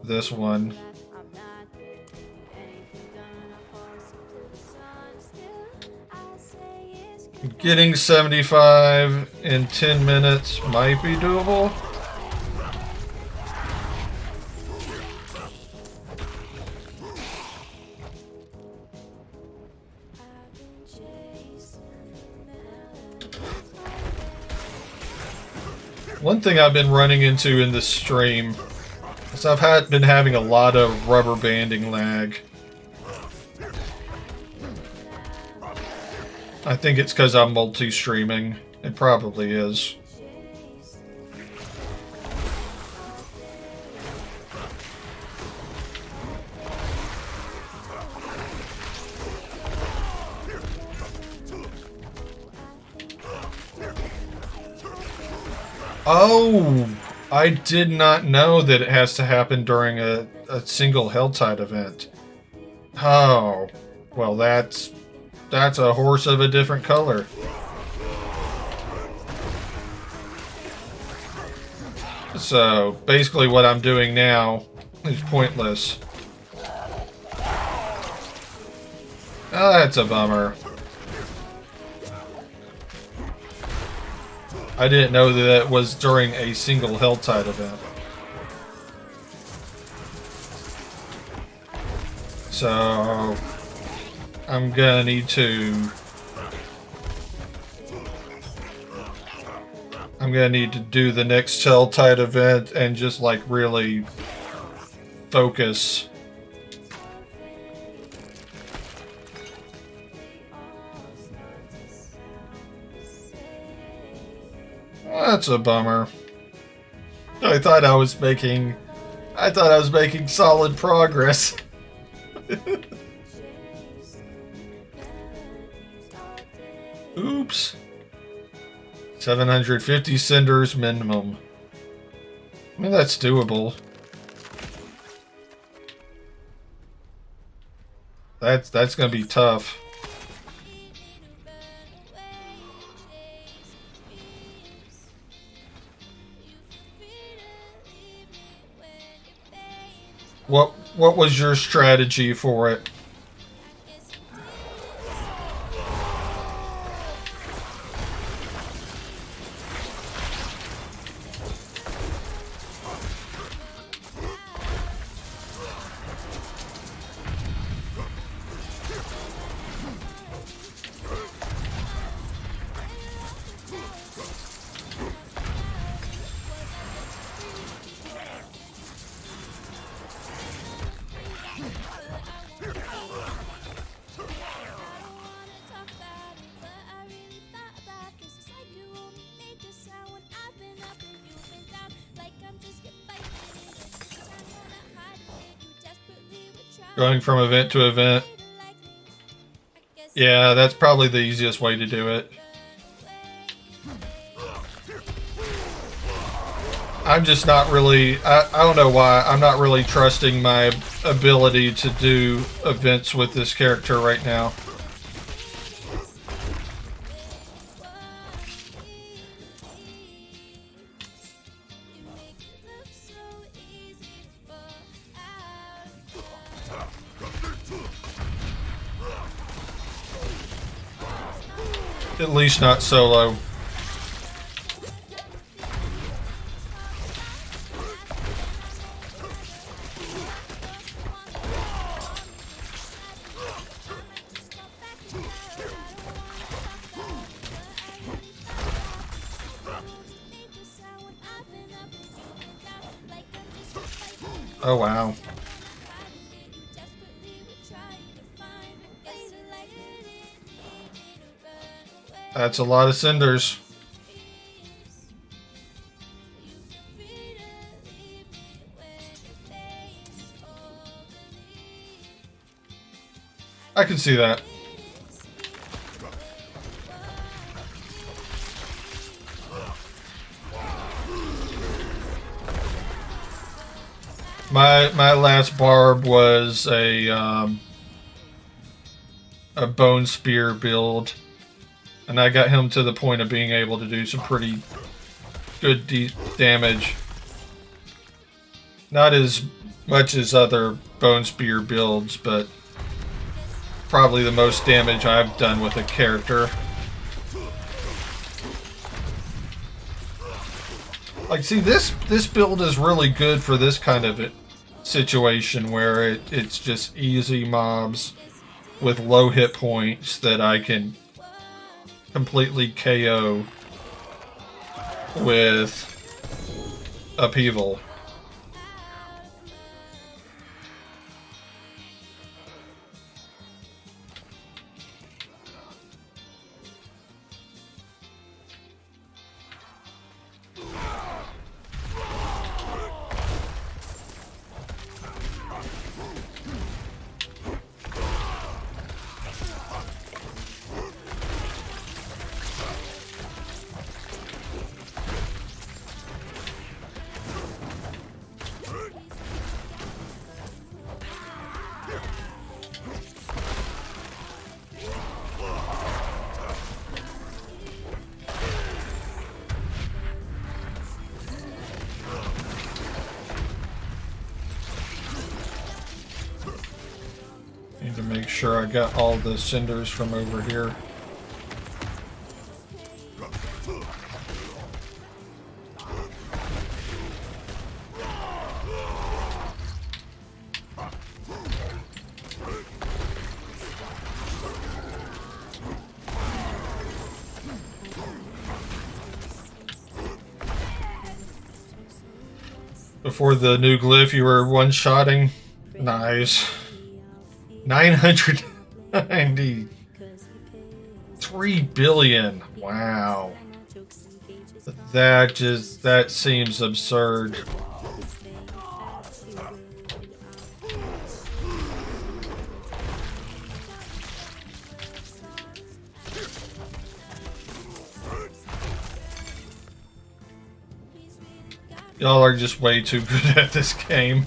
this one. Getting 75 in 10 minutes might be doable. One thing I've been running into in this stream is I've been having a lot of rubber banding lag. I think it's because I'm multi-streaming. It probably is. Oh, I did not know that it has to happen during a single Helltide event. Oh, well that's a horse of a different color. So, basically what I'm doing now is pointless. Oh, that's a bummer. I didn't know that it was during a single Helltide event. So, I'm gonna need to... do the next Helltide event and just like really focus. That's a bummer. I thought I was making solid progress. Oops. 750 cinders minimum. I mean, that's doable. That's gonna be tough. What was your strategy for it? Going from event to event. Yeah, that's probably the easiest way to do it. I'm just not really, I don't know why, I'm not really trusting my ability to do events with this character right now. At least not solo. Oh wow. That's a lot of cinders. I can see that. My last barb was a bone spear build, and I got him to the point of being able to do some pretty good damage. Not as much as other bone spear builds, but probably the most damage I've done with a character. Like, see, this build is really good for this kind of situation where it's just easy mobs with low hit points that I can completely KO with upheaval. Need to make sure I got all the cinders from over here. Before the new glyph, you were one-shotting. Nice. 993 billion. Wow. That seems absurd. Y'all are just way too good at this game.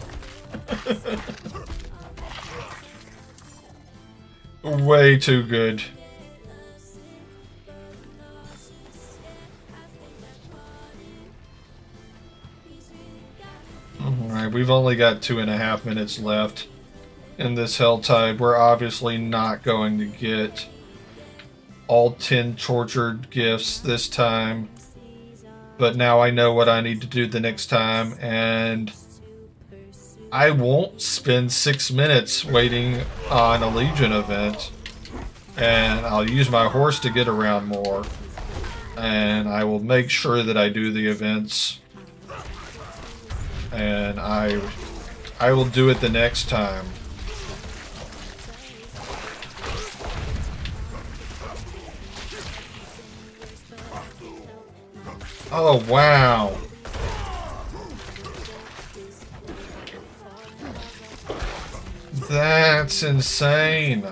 Way too good. Alright, we've only got 2.5 minutes left in this Helltide. We're obviously not going to get all 10 tortured gifts this time. But now I know what I need to do the next time, and I won't spend 6 minutes waiting on a Legion event, and I'll use my horse to get around more, and I will make sure that I do the events, and I will do it the next time. Oh, wow. That's insane.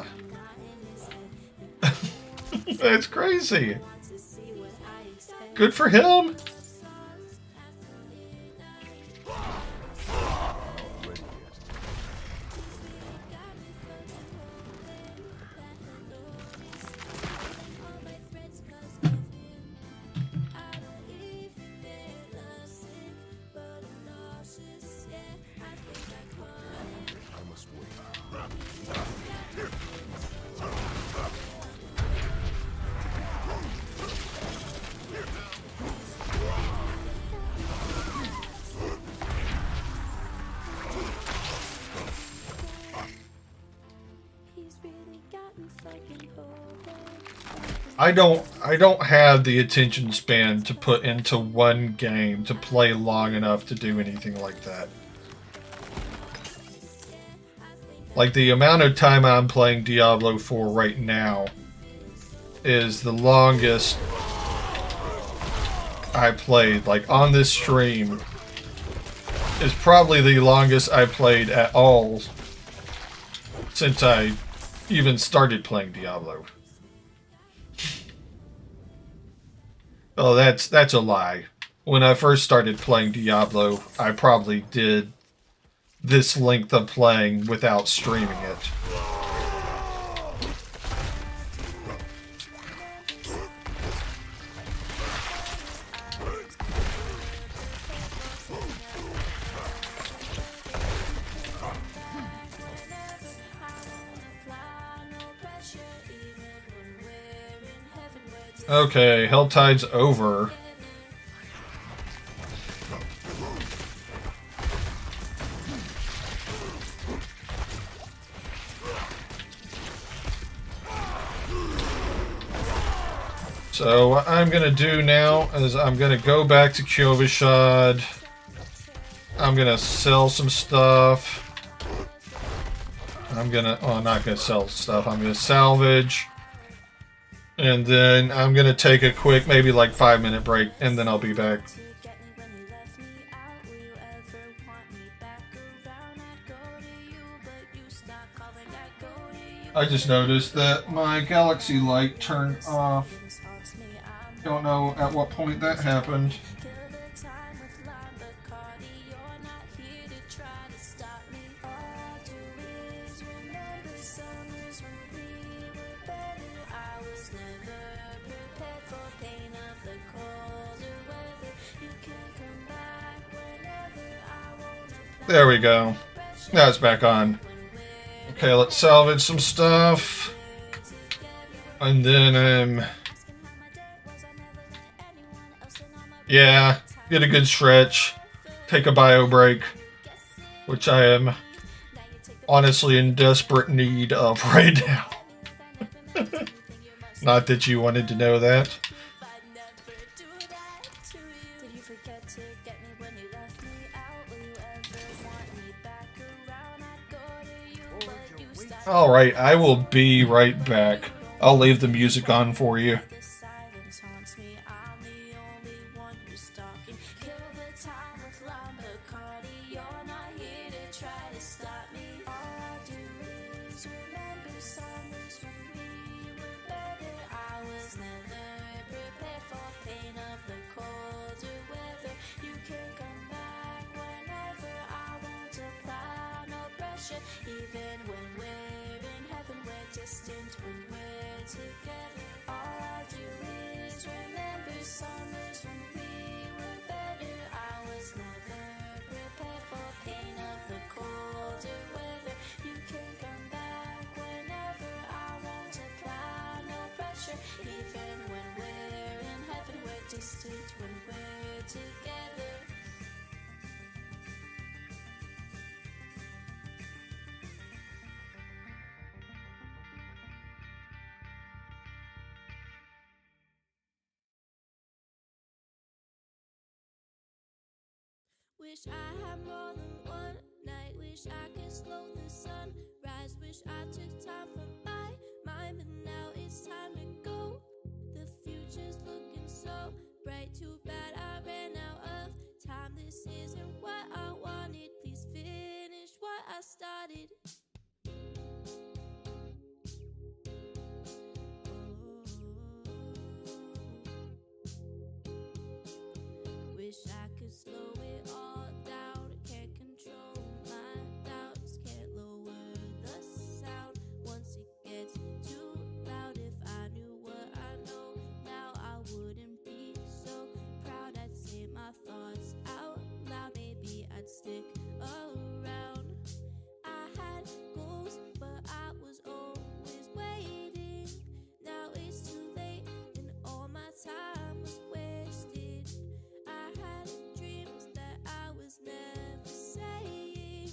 That's crazy. Good for him. I don't have the attention span to put into one game to play long enough to do anything like that. Like, the amount of time I'm playing Diablo 4 right now is the longest I played. Like, on this stream is probably the longest I played at all since I even started playing Diablo. Oh, that's a lie. When I first started playing Diablo, I probably did this length of playing without streaming it. Okay, Helltide's over. So what I'm gonna do now is I'm gonna go back to Kyovashad. I'm gonna sell some stuff. I'm not gonna sell stuff. I'm gonna salvage. And then I'm going to take a quick, maybe like 5-minute break, and then I'll be back. I just noticed that my galaxy light turned off. Don't know at what point that happened. There we go. Now it's back on. Okay, let's salvage some stuff. And then, yeah, get a good stretch. Take a bio break, which I am honestly in desperate need of right now. Not that you wanted to know that. Alright, I will be right back. I'll leave the music on for you. Wish I had more than one night. Wish I could slow the sunrise. Wish I took time for my mind, but now it's time to go. The future's looking so bright. Too bad I ran out of time. This isn't what I wanted. Please finish what I started. slow it all down. Can't control my doubts, can't lower the sound. Once it gets too loud, if I knew what I know now, I wouldn't be so proud. I'd say my thoughts out loud, maybe I'd stick around. I had goals, but I was always waiting. Now it's too late, and all my time was wasted. I had dreams that I was never saying.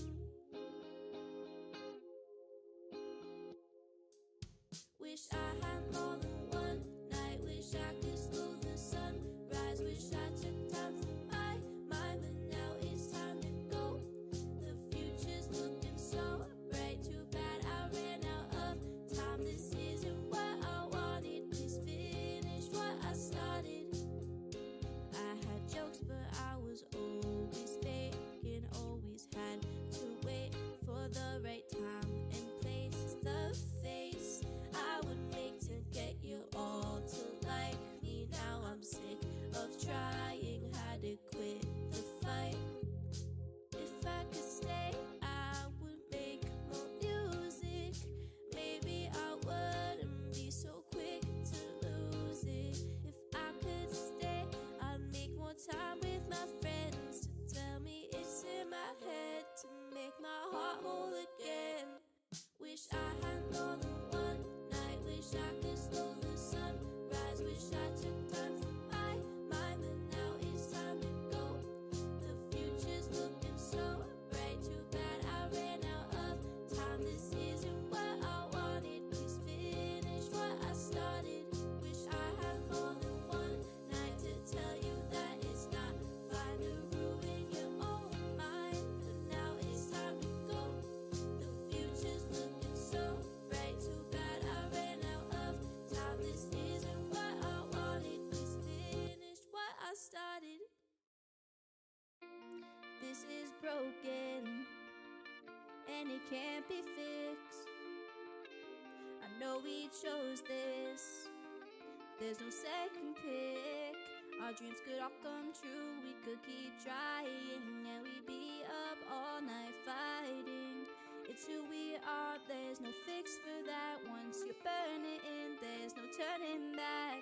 Wish I had more than one night. Wish I could slow the sunrise. Wish I took time for my mind, but now it's time to go. The future's looking so bright. Too bad I ran out of time. This isn't what I wanted. Please finish what I started. I had jokes, but I was always faking. Always had to wait for the right time and place. The face I would make to get you all to like me. Now I'm sick of trying. Had to quit the fight. If I could stay, I would make more music. Maybe I wouldn't be so quick to lose it. If I could stay, I'd make more time with my friends to tell me it's in my head, to make my heart whole again. Wish I had more than one night. Wish I could slow the sunrise. Wish I took time for my mind, but now it's time to go. The future's looking so bright. Too bad I ran out of time. This isn't what I wanted. Please finish what I started. Wish I had more than one night to tell you that it's not fine to ruin your own mind, but now it's time to go. The future's looking so bright. Too bad I ran out of time. This isn't what I wanted. Please finish what I started. This is broken, and it can't be fixed. I know we chose this. There's no second pick. Our dreams could all come true. We could keep trying, and we'd be up all night fighting. It's who we are. There's no fix for that. Once you burn it in, there's no turning back.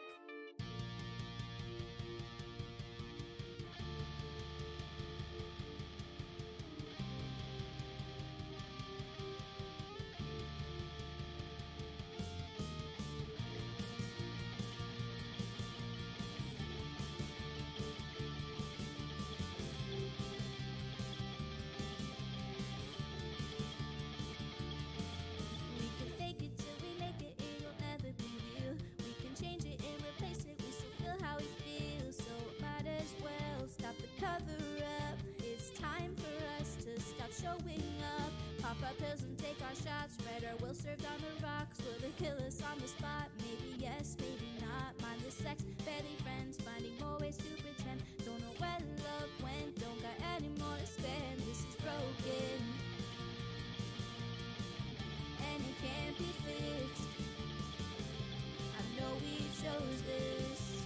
We can fake it till we make it. It'll never be real. We can change it and replace it. We still feel how we feel, so might as well stop the cover up. It's time for us to stop showing up. Pop our pills and take our shots. Spread our will served on the rocks. Will they kill us on the spot? Maybe yes, maybe not. Mindless sex, barely friends. Finding more ways to pretend. Don't know where love went. Don't got any more to spend. This is broken, and it can't be fixed. I know we chose this.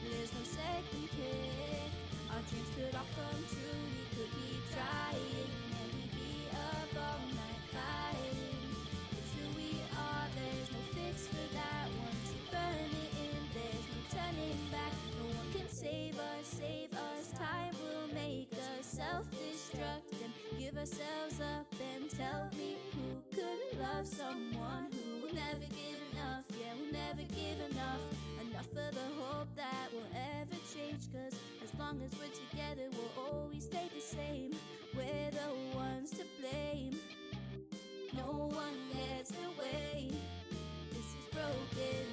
There's no second pick. Our dreams could all come true. We could keep trying, and we'd be up all night fighting. It's who we are. There's no fix for that. Once you burn it in, there's no turning back. No one can save us, save us. Time will make us self-destruct and give ourselves up. And tell me who could love someone who will never give enough. Yeah, we'll never give enough. Enough for the hope that will ever change. Cause as long as we're together, we'll always stay the same. We're the ones to blame. No one gets away. This is broken,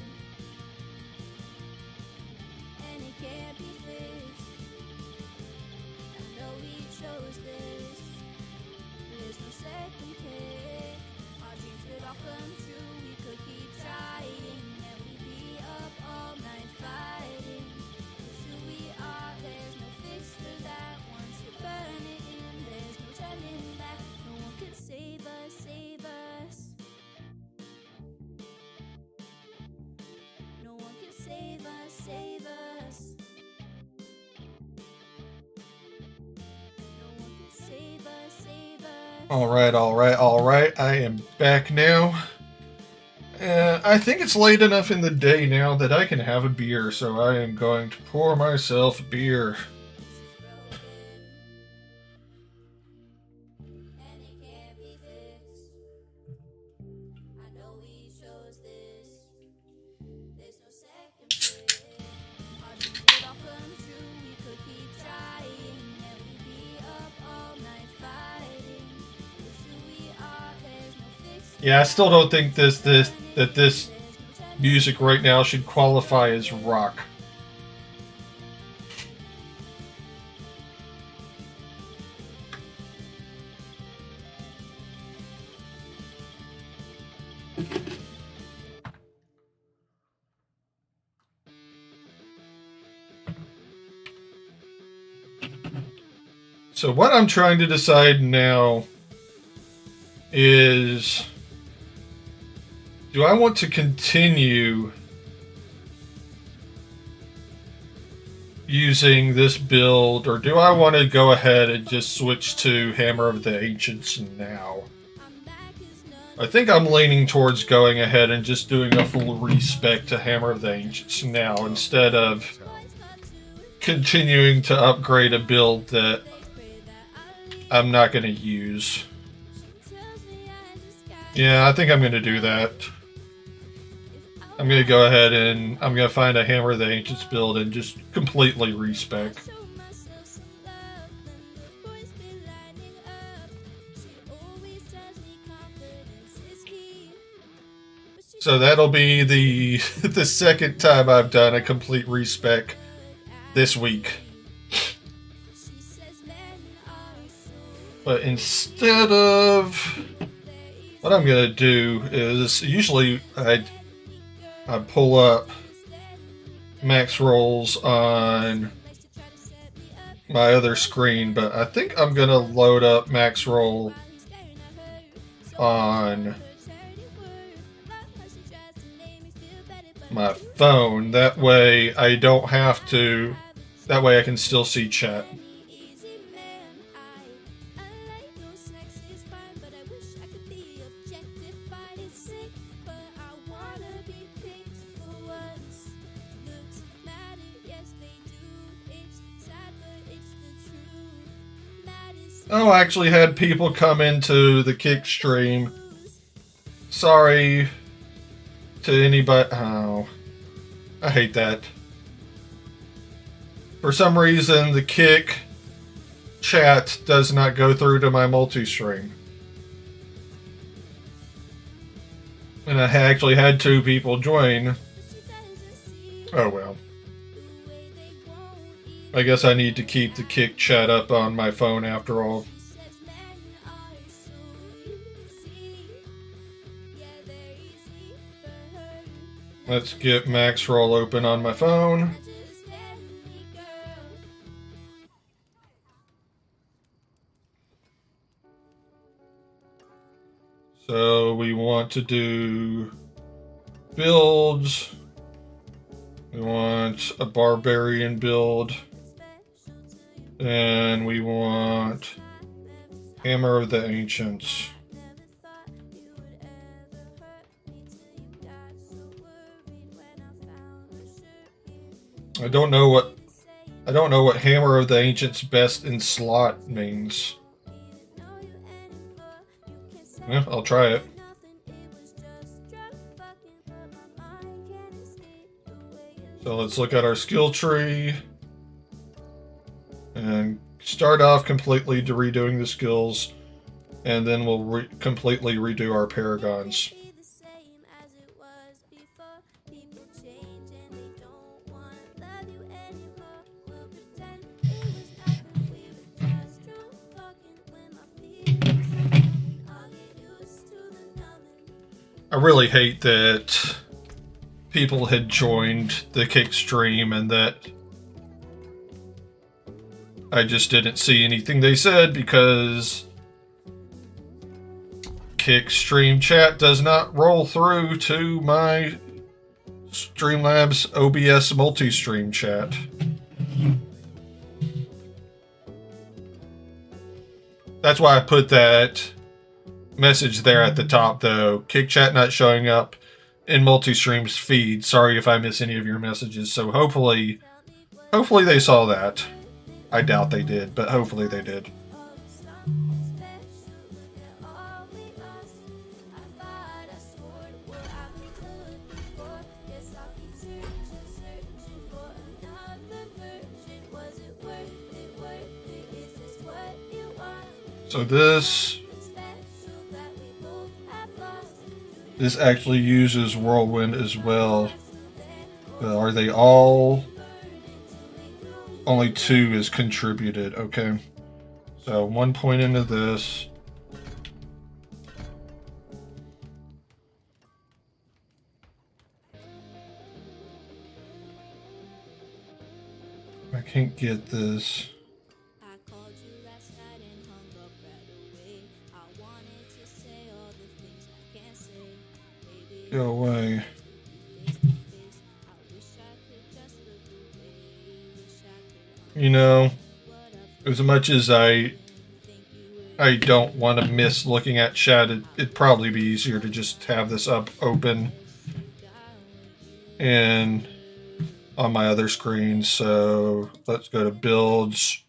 and it can't be fixed. I know we chose this. There's no second pick. Our dreams could all come true. We could keep trying, and we'd be up all night fighting. It's who we are. There's no fix for that. Once you burn it in, there's no turning back. No one can save us, save us. No one can save us, save us. Alright. I am back now. I think it's late enough in the day now that I can have a beer, so I am going to pour myself a beer. Yeah, I still don't think that this music right now should qualify as rock. So what I'm trying to decide now is, do I want to continue using this build, or do I want to go ahead and just switch to Hammer of the Ancients now? I think I'm leaning towards going ahead and just doing a full respec to Hammer of the Ancients now, instead of continuing to upgrade a build that I'm not going to use. Yeah, I think I'm going to do that. I'm going to go ahead and I'm going to find a Hammer of the Ancients build and just completely respec. So that'll be the second time I've done a complete respec this week. But instead of, what I'm going to do is, usually I pull up max rolls on my other screen, but I think I'm going to load up max roll on my phone. That way I don't have to, that way I can still see chat. Oh, I actually had people come into the Kick stream. Sorry to anybody. Oh, I hate that. For some reason, the Kick chat does not go through to my multi-stream. And I actually had 2 people join. Oh well. I guess I need to keep the Kick chat up on my phone after all. Let's get max roll open on my phone. So we want to do builds. We want a barbarian build. And we want Hammer of the Ancients. I don't know what Hammer of the Ancients best in slot means. Yeah, I'll try it. So let's look at our skill tree and start off completely redoing the skills, and then we'll completely redo our paragons. I really hate that people had joined the Kick stream and that I just didn't see anything they said, because Kick stream chat does not roll through to my Streamlabs OBS multi-stream chat. That's why I put that message there at the top, though. Kick chat not showing up in multi-streams feed. Sorry if I miss any of your messages. So hopefully they saw that. I doubt they did, but hopefully they did. So this actually uses Whirlwind as well. Are they all? Only 2 is contributed. Okay. So 1 point into this. I can't get this. Go away. You know, as much as I don't want to miss looking at chat, it'd probably be easier to just have this up open and on my other screen. So let's go to builds.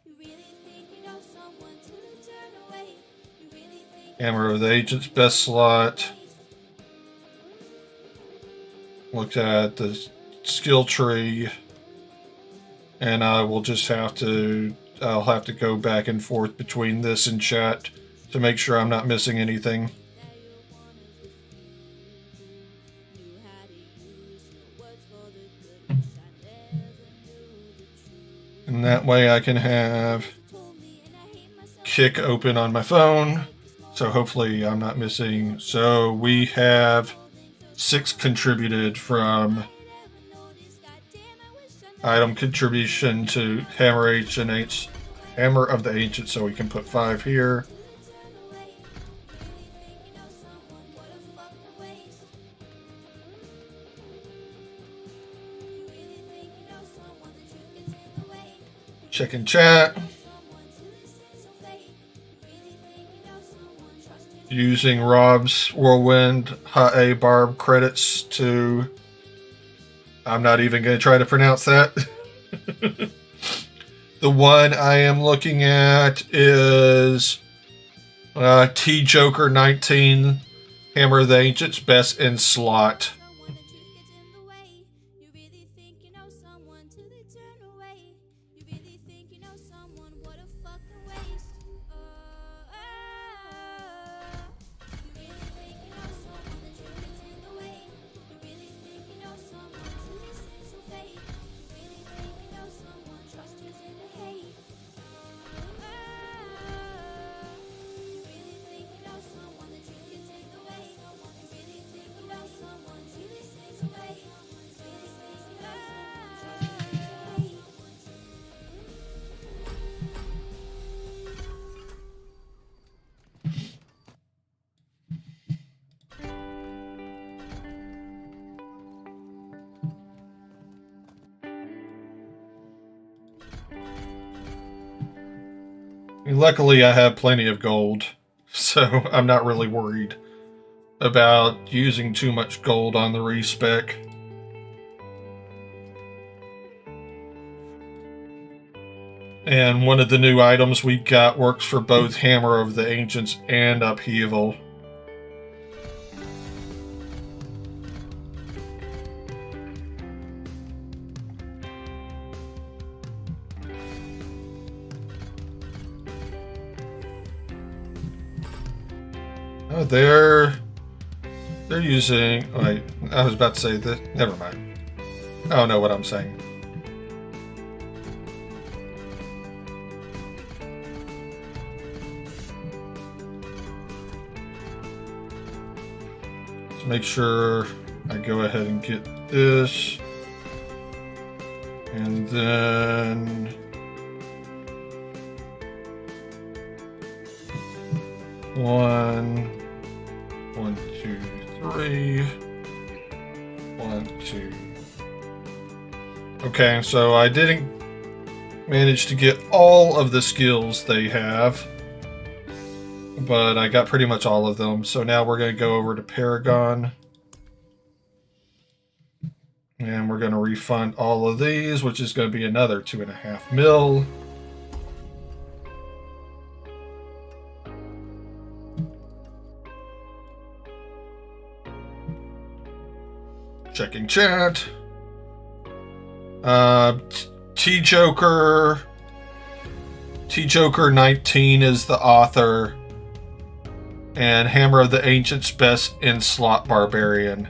Hammer of the Agent's best slot. Look at the skill tree, and I will just have to, I'll have to go back and forth between this and chat to make sure I'm not missing anything. And that way I can have Kick open on my phone, so hopefully I'm not missing. So we have 6 contributed from item contribution to Hammer of the Ancient, so we can put 5 here. Checking chat. Using Rob's Whirlwind Hot A Barb credits to... I'm not even going to try to pronounce that. The one I am looking at is T Joker 19, Hammer of the Ancient's best in slot. Luckily, I have plenty of gold, so I'm not really worried about using too much gold on the respec. And one of the new items we got works for both Hammer of the Ancients and Upheaval. Oh, they're using... Wait, I was about to say that. Never mind. I don't know what I'm saying. Let's make sure I go ahead and get this. And then... 1, 2, 3. 1, 2. Okay, so I didn't manage to get all of the skills they have. but I got pretty much all of them. So now we're going to go over to Paragon. And we're going to refund all of these, which is going to be another 2.5 mil. Checking chat. T-Joker 19 is the author. And Hammer of the Ancients best in slot barbarian.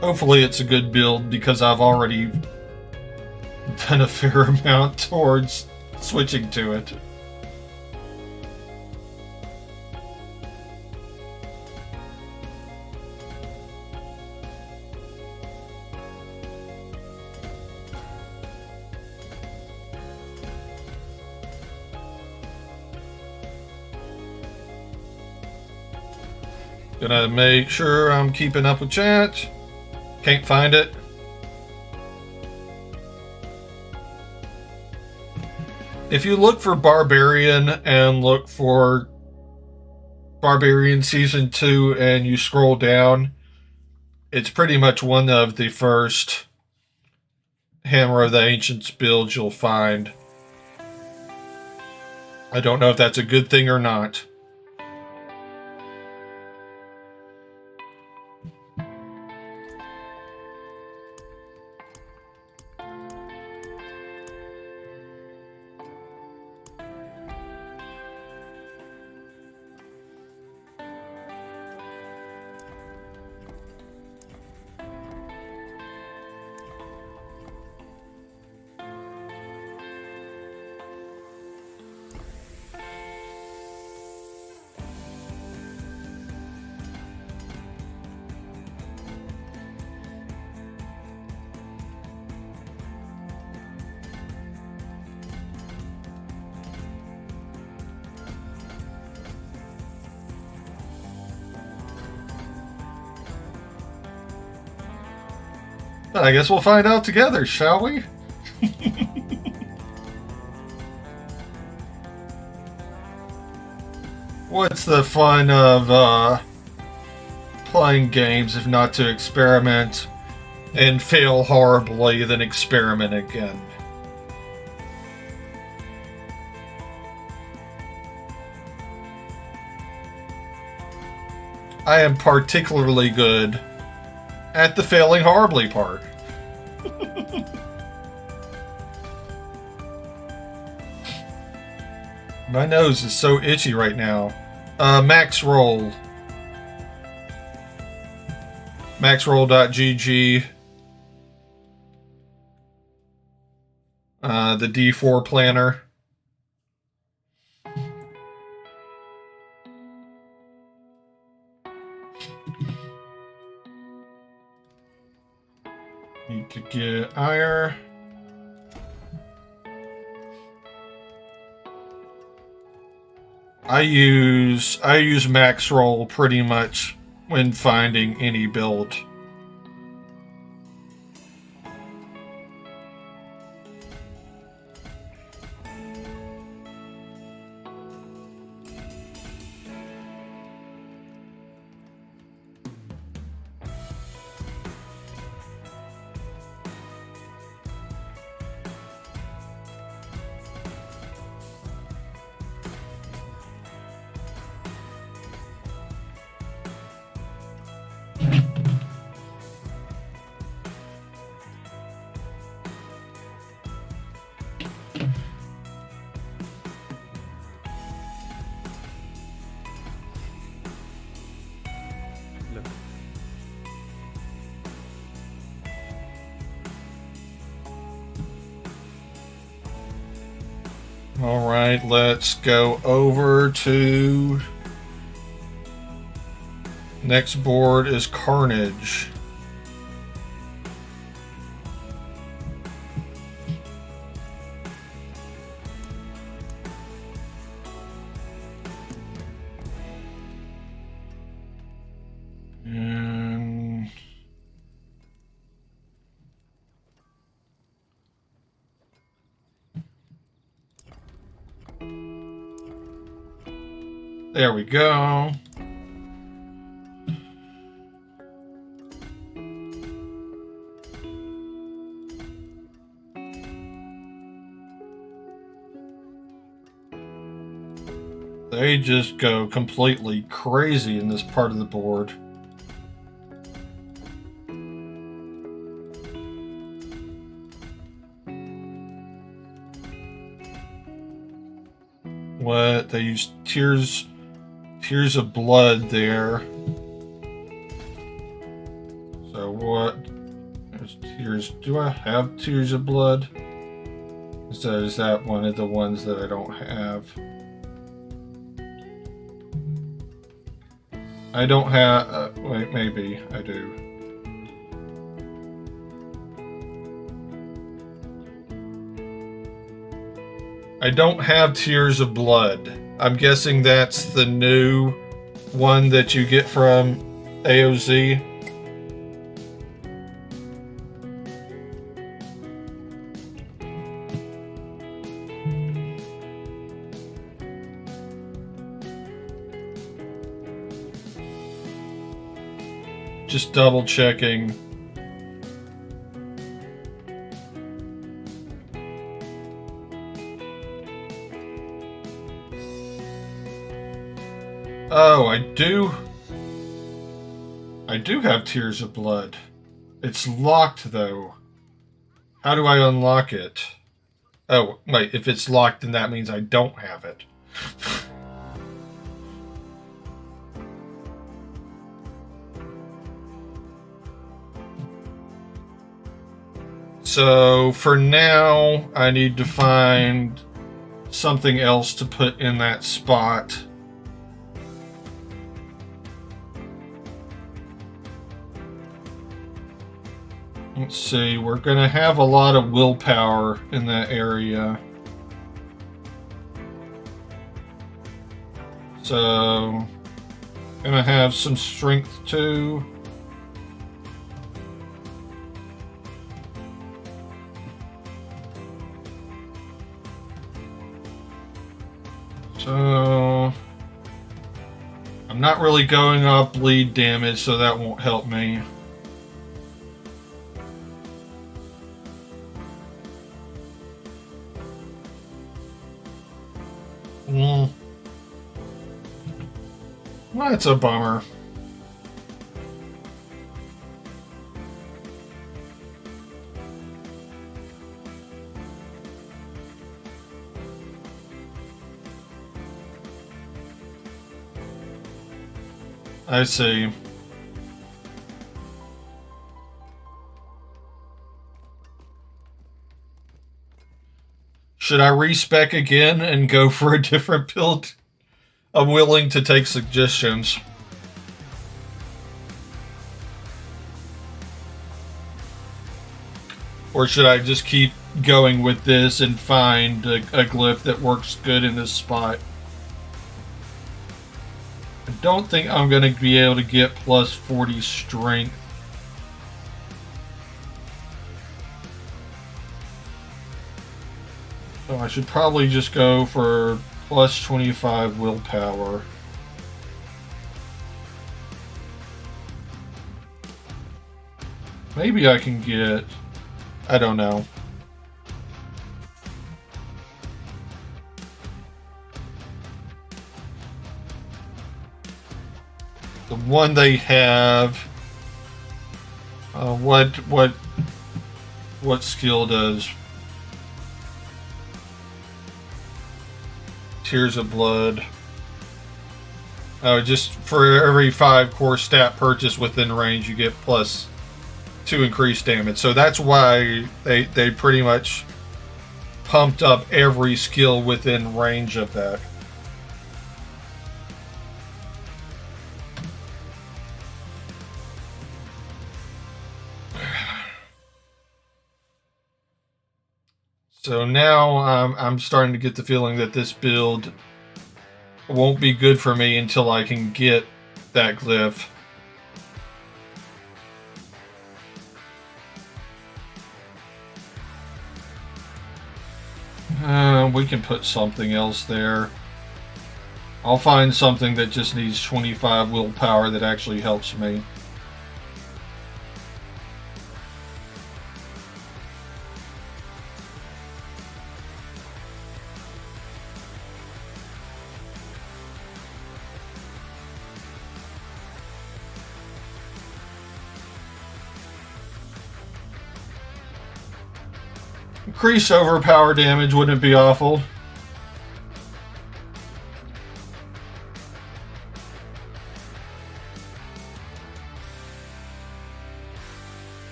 Hopefully it's a good build because I've already done a fair amount towards switching to it. Gonna make sure I'm keeping up with chat. Can't find it. If you look for Barbarian and look for Barbarian Season 2 and you scroll down, it's pretty much one of the first Hammer of the Ancients builds you'll find. I don't know if that's a good thing or not. I guess we'll find out together, shall we? What's the fun of playing games if not to experiment and fail horribly, then experiment again? I am particularly good at the failing horribly part. My nose is so itchy right now. Max Roll. Maxroll.gg. The D4 planner. Need to get ire. I use Max Roll pretty much when finding any build. Alright, let's go over to... Next board is Carnage. And... There we go. They just go completely crazy in this part of the board. What? They use tears of blood there. So what? There's tears. Do I have tears of blood? So is that one of the ones that I don't have? I don't have... wait, maybe I do. I don't have Tears of Blood. I'm guessing that's the new one that you get from AOZ. Just double checking. Oh, I do have Tears of Blood. It's locked though. How do I unlock it? Oh, wait, if it's locked then that means I don't have it. So, for now, I need to find something else to put in that spot. Let's see, we're going to have a lot of willpower in that area. So, going to have some strength too. So, I'm not really going up bleed damage, so that won't help me. That's a bummer. I see. Should I respec again and go for a different build? I'm willing to take suggestions. Or should I just keep going with this and find a glyph that works good in this spot? I don't think I'm going to be able to get plus 40 strength. So I should probably just go for plus 25 willpower. Maybe I can get... I don't know. The one they have... what skill does Tears of Blood? Oh, just for every 5 core stat purchase within range, you get plus 2 increased damage. So that's why they pretty much pumped up every skill within range of that. So now I'm starting to get the feeling that this build won't be good for me until I can get that glyph. We can put something else there. I'll find something that just needs 25 willpower that actually helps me. Increase overpower damage wouldn't be awful.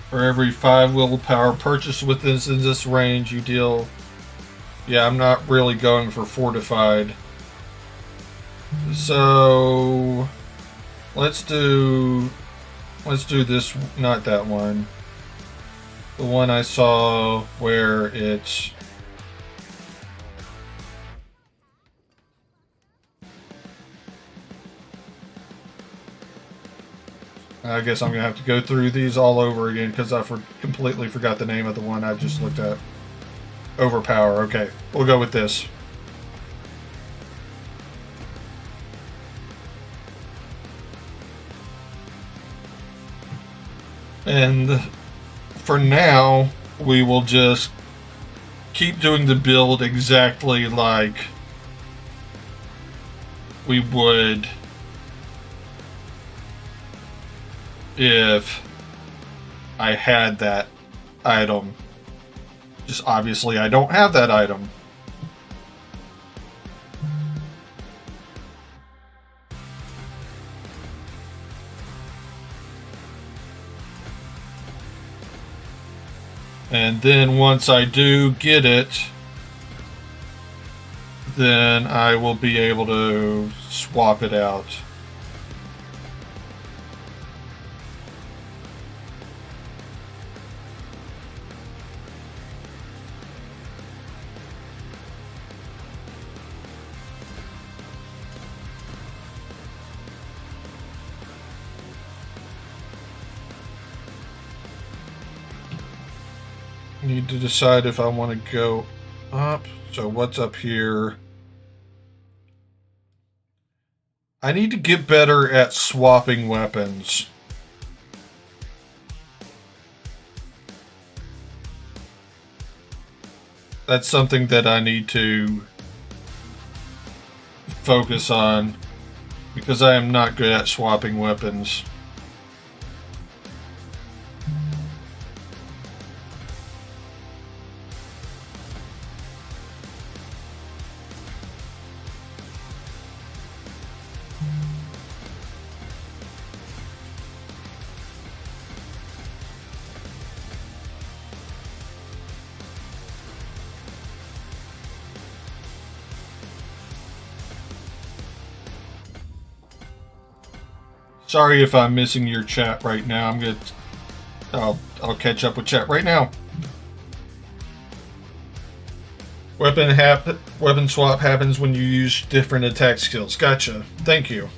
For every 5 willpower purchased within this range, you deal... Yeah, I'm not really going for fortified. So let's do this, not that one. The one I saw where it's I guess I'm gonna have to go through these all over again because I completely forgot the name of the one I just looked at. Overpower. Okay, we'll go with this. And for now, we will just keep doing the build exactly like we would if I had that item. Just obviously I don't have that item. And then once I do get it, then I will be able to swap it out. Need to decide if I want to go up. So what's up here? I need to get better at swapping weapons. That's something that I need to focus on because I am not good at swapping weapons. Sorry if I'm missing your chat right now. I'll catch up with chat right now. Weapon swap happens when you use different attack skills. Gotcha. Thank you.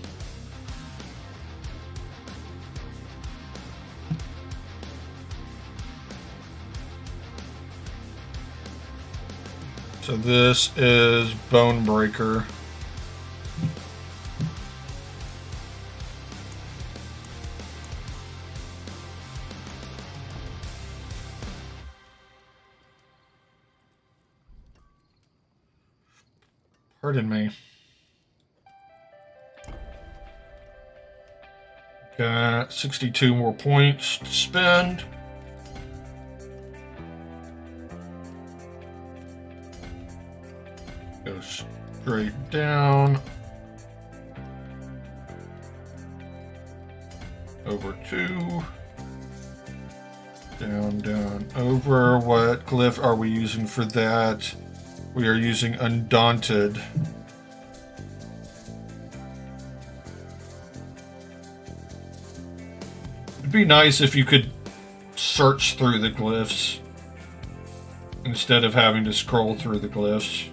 So this is Bone Breaker. Pardon me. Got 62 more points to spend. Go straight down. over 2. Down, down, over. What glyph are we using for that? We are using Undaunted. It'd be nice if you could search through the glyphs instead of having to scroll through the glyphs.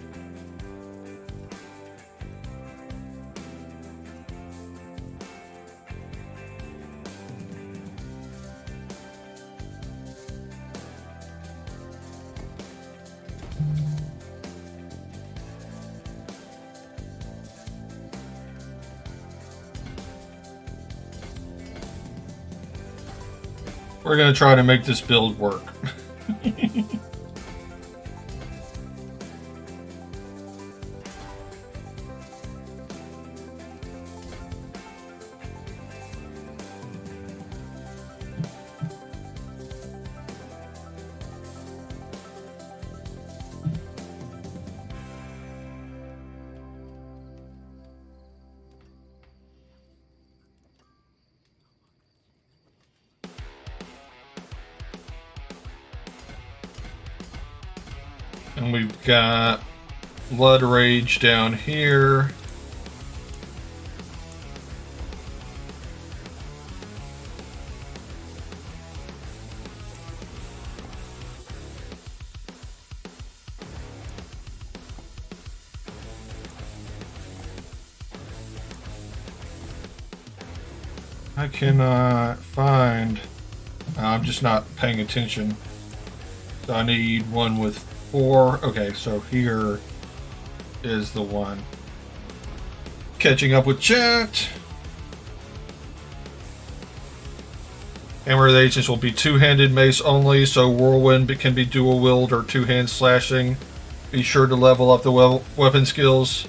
We're going to try to make this build work. And we've got Blood Rage down here. I cannot find. I'm just not paying attention. So I need one with 4. Okay, so here is the one. Catching up with chat. Hammer of the Ancients will be two-handed mace only, so Whirlwind can be dual wield or two-hand slashing. Be sure to level up the weapon skills.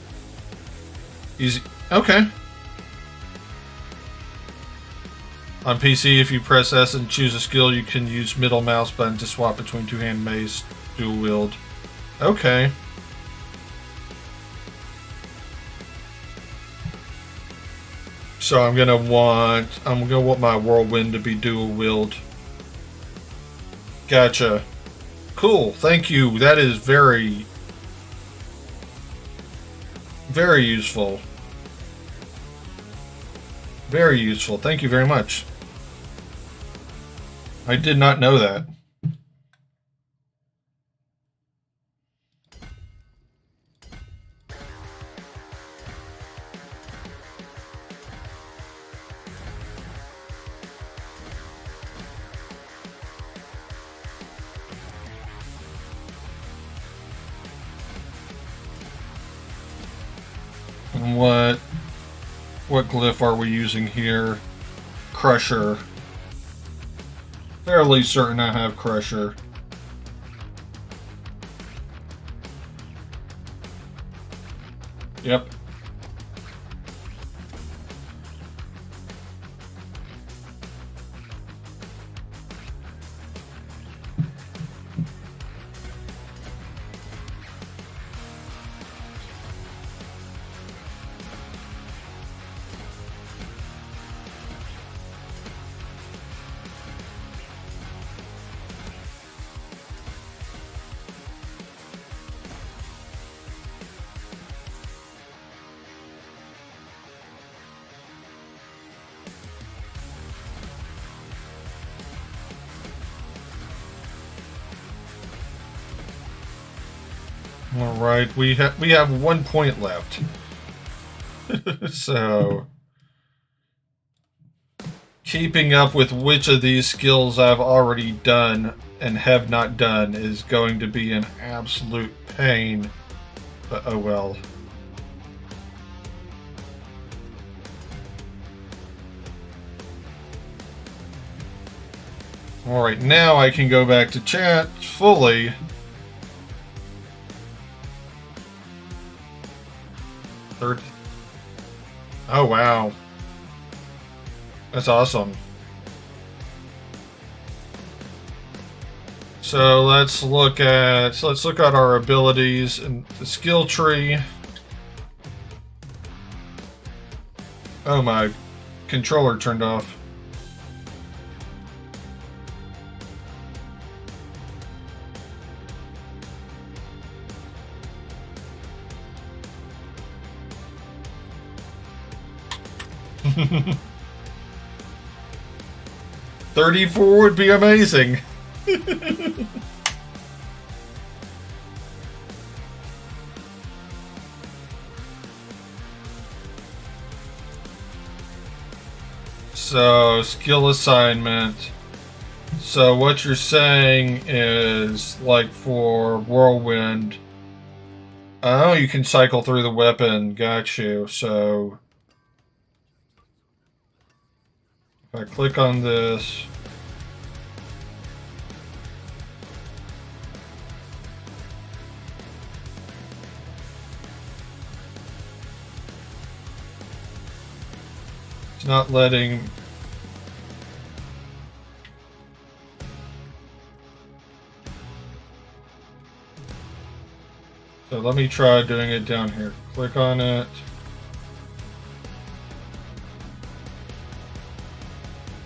Easy. Okay. On PC, if you press S and choose a skill, you can use middle mouse button to swap between two-hand mace, dual wield. Okay. So I'm gonna want my Whirlwind to be dual wield. Gotcha. Cool. Thank you. That is very, very useful. Very useful. Thank you very much. I did not know that. And what glyph are we using here? Crusher. Fairly certain I have Crusher. Yep. All right, we have 1 point left. So, keeping up with which of these skills I've already done and have not done is going to be an absolute pain. But oh well. All right, now I can go back to chat fully. Oh wow, that's awesome. So let's look at our abilities and the skill tree. Oh, my controller turned off. $34 would be amazing. So, skill assignment. So what you're saying is, like for Whirlwind, oh, you can cycle through the weapon. Got you. So if I click on this, it's not letting. So let me try doing it down here. Click on it.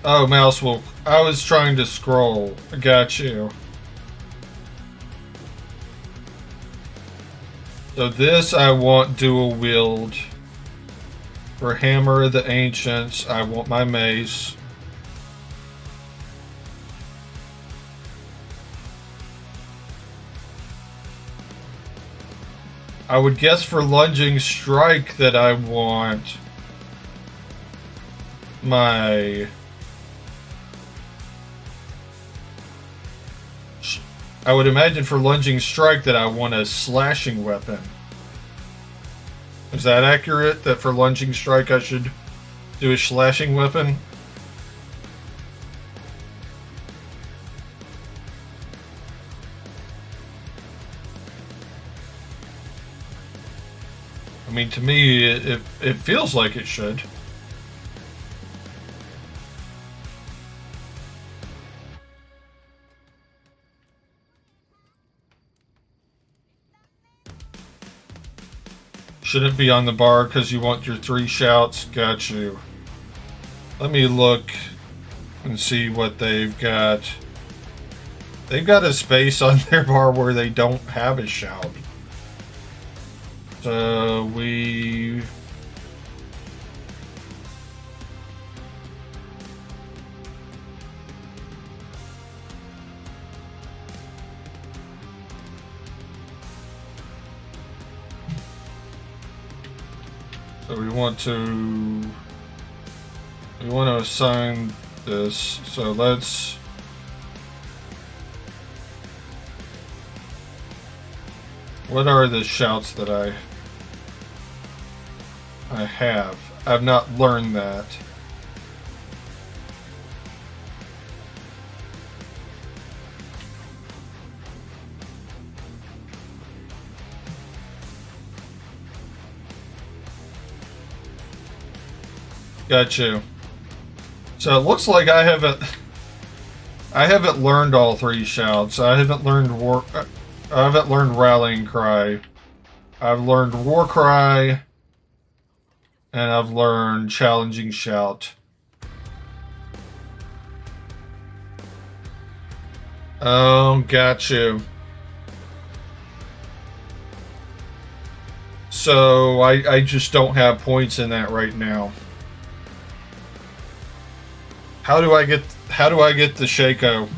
Oh, mouse will. I was trying to scroll. I got you. So this I want dual wield. For Hammer of the Ancients, I want my mace. I would guess for Lunging Strike that I want my... I would imagine for Lunging Strike that I want a slashing weapon. Is that accurate? That for Lunging Strike I should do a slashing weapon? I mean, to me, it feels like it should. Shouldn't be on the bar because you want your 3 shouts. Got you. Let me look and see what they've got. They've got a space on their bar where they don't have a shout. So we... So we want to assign this. So let's... What are the shouts that I have? I've not learned that. Got you. So it looks like I haven't learned all 3 shouts. I haven't learned Rallying Cry. I've learned War Cry, and I've learned Challenging Shout. Oh, got you. So I just don't have points in that right now. How do I get the Shaco?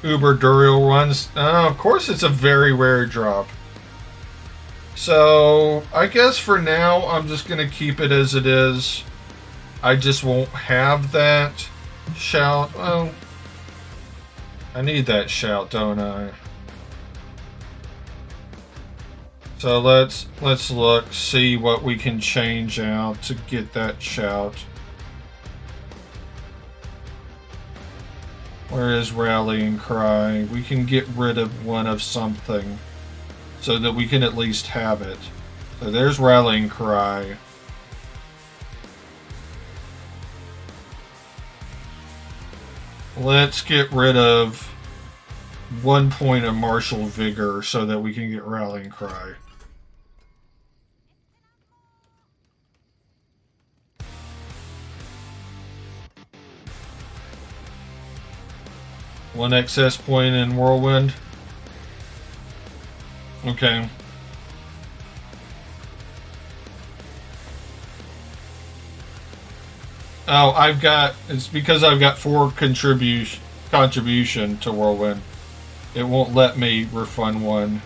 Uber Duriel runs. Of course it's a very rare drop. So I guess for now I'm just going to keep it as it is. I just won't have that shout. Well, I need that shout, don't I? So let's look, see what we can change out to get that shout. Where is Rallying Cry? We can get rid of one of something so that we can at least have it. So there's Rallying Cry. Let's get rid of 1 point of martial vigor so that we can get rallying cry. One excess point in whirlwind. Okay. Oh, it's because I've got 4 contribution to whirlwind. It won't let me refund 1.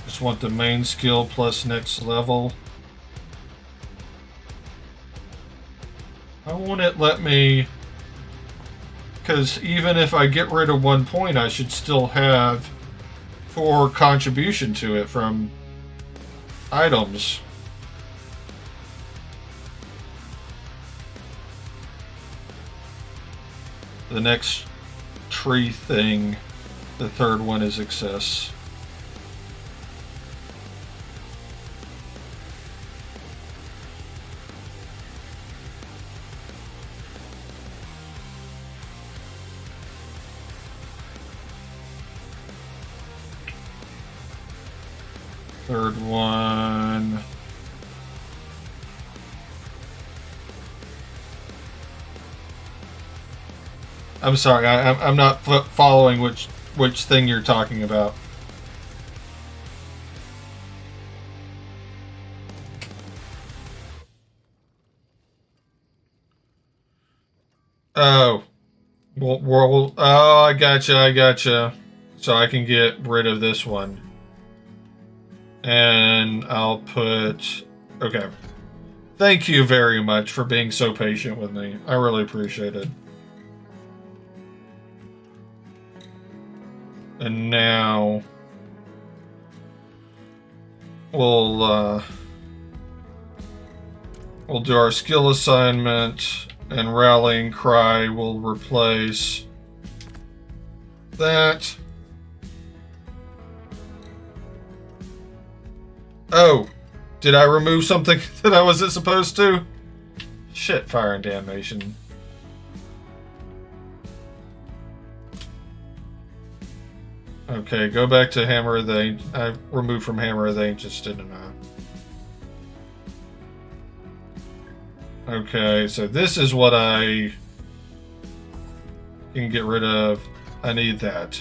Just want the main skill plus next level. Why won't it let me? Because even if I get rid of 1 point, I should still have 4 contribution to it from items. The next tree thing, the third one is excess. Third one. I'm sorry, I'm not following which thing you're talking about. Oh, well, oh, I gotcha. So I can get rid of this one. And I'll put... Okay. Thank you very much for being so patient with me. I really appreciate it. And now... We'll do our skill assignment, and Rallying Cry will replace that. Oh, did I remove something that I wasn't supposed to? Shit, fire and damnation. Okay, go back to Hammer of the... I removed from Hammer of the Ancients, didn't I? Okay, so this is what I can get rid of. I need that.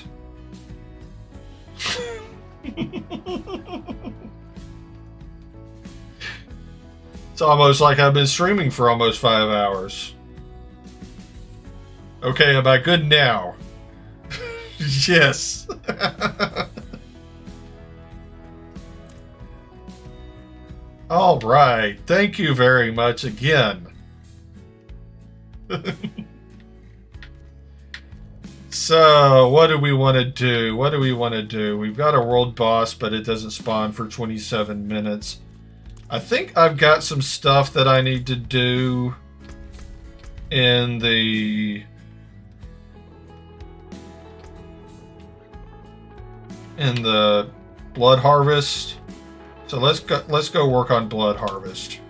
It's almost like I've been streaming for almost 5 hours. Okay, am I good now? Yes. All right. Thank you very much again. So, what do we want to do? We've got a world boss, but it doesn't spawn for 27 minutes. I think I've got some stuff that I need to do in the Blood Harvest. So let's go work on Blood Harvest.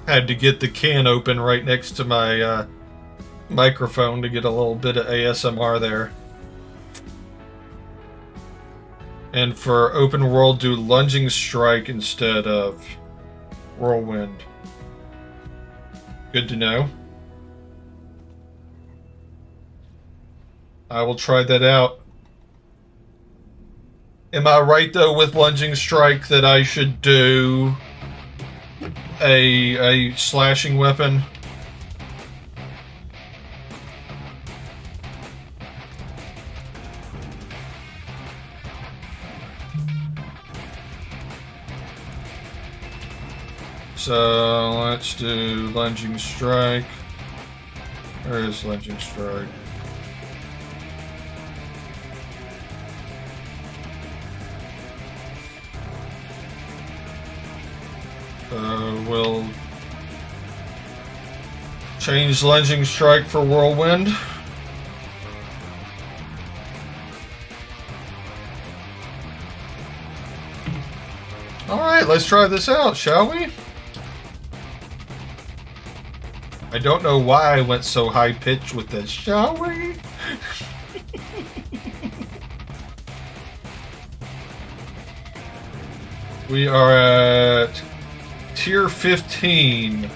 Had to get the can open right next to my microphone to get a little bit of ASMR there. And for open world, do Lunging Strike instead of Whirlwind. Good to know. I will try that out. Am I right, though, with Lunging Strike that I should do a slashing weapon? So let's do lunging strike. Where is lunging strike? We'll change lunging strike for whirlwind. Alright, let's try this out, shall we? I don't know why I went so high pitched with this, shall we? We are at tier 15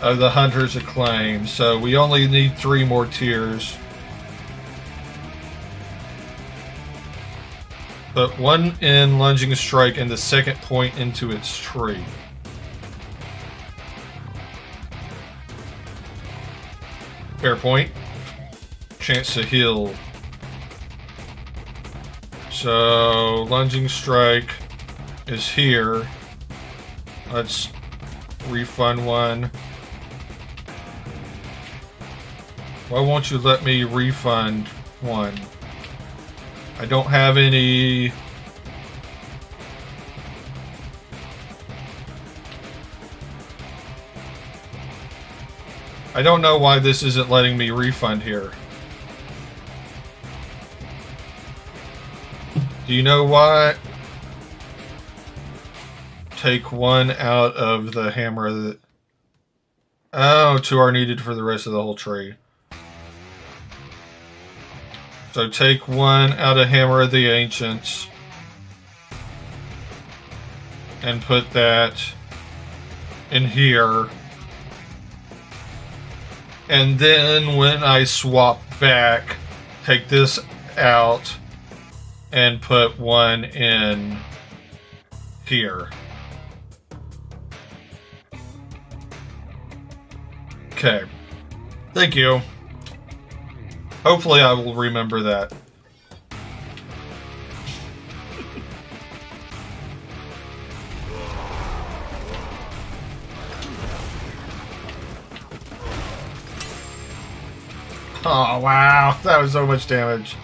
of the Hunter's Acclaim, so we only need 3 more tiers. Put 1 in lunging strike and the second point into its tree. Fair point. Chance to heal. So lunging strike is here. Let's refund 1. Why won't you let me refund 1? I don't have any... I don't know why this isn't letting me refund here. Do you know why? Take 1 out of the hammer that... Oh, 2 are needed for the rest of the whole tree. So take 1 out of Hammer of the Ancients and put that in here. And then when I swap back, take this out and put 1 in here. Okay. Thank you. Hopefully I will remember that. Oh, wow. That was so much damage.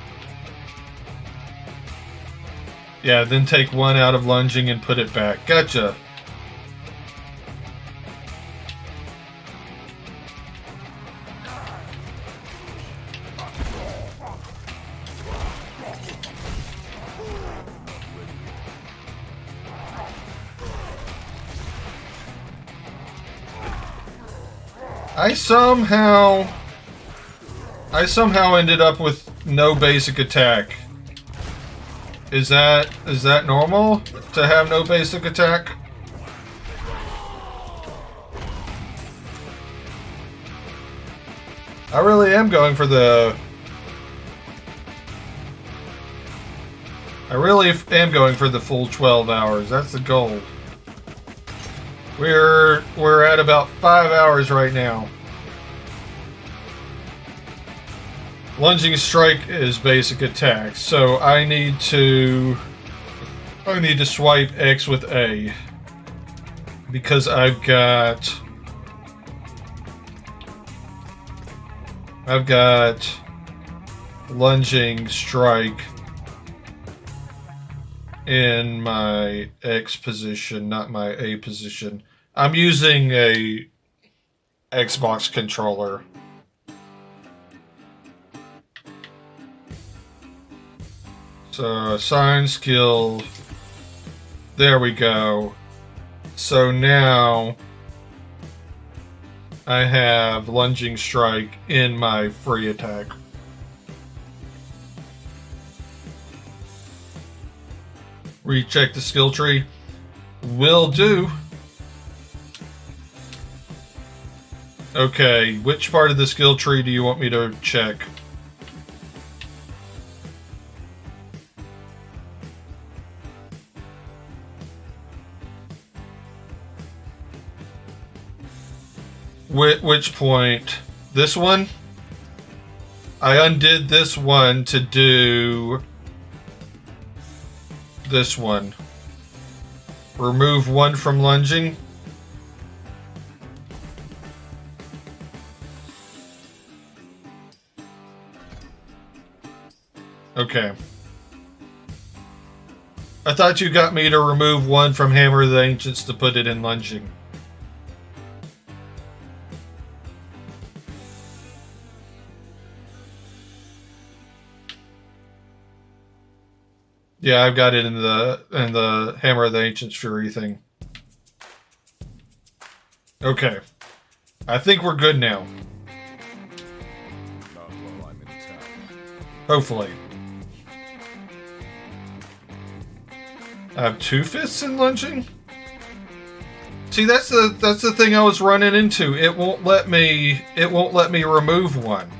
Yeah, then take 1 out of lunging and put it back. Gotcha. I somehow ended up with no basic attack. Is that normal to have no basic attack? I really am going for the... I really am going for the full 12 hours. That's the goal. We're at about 5 hours right now. Lunging strike is basic attack, so I need to swipe X with A because I've got lunging strike in my X position, not my A position. I'm using a Xbox controller. So assign skill. There we go. So now I have lunging strike in my free attack. Recheck the skill tree. Will do. Okay, which part of the skill tree do you want me to check? Which point? This one? I undid this one to do this one. Remove 1 from lunging. Okay. I thought you got me to remove one from Hammer of the Ancients to put it in lunging. Yeah, I've got it in the Hammer of the Ancients Fury thing. Okay. I think we're good now. Not while I'm in town. Hopefully. I have 2 fists in lunging? See, that's the thing I was running into. It won't let me remove one.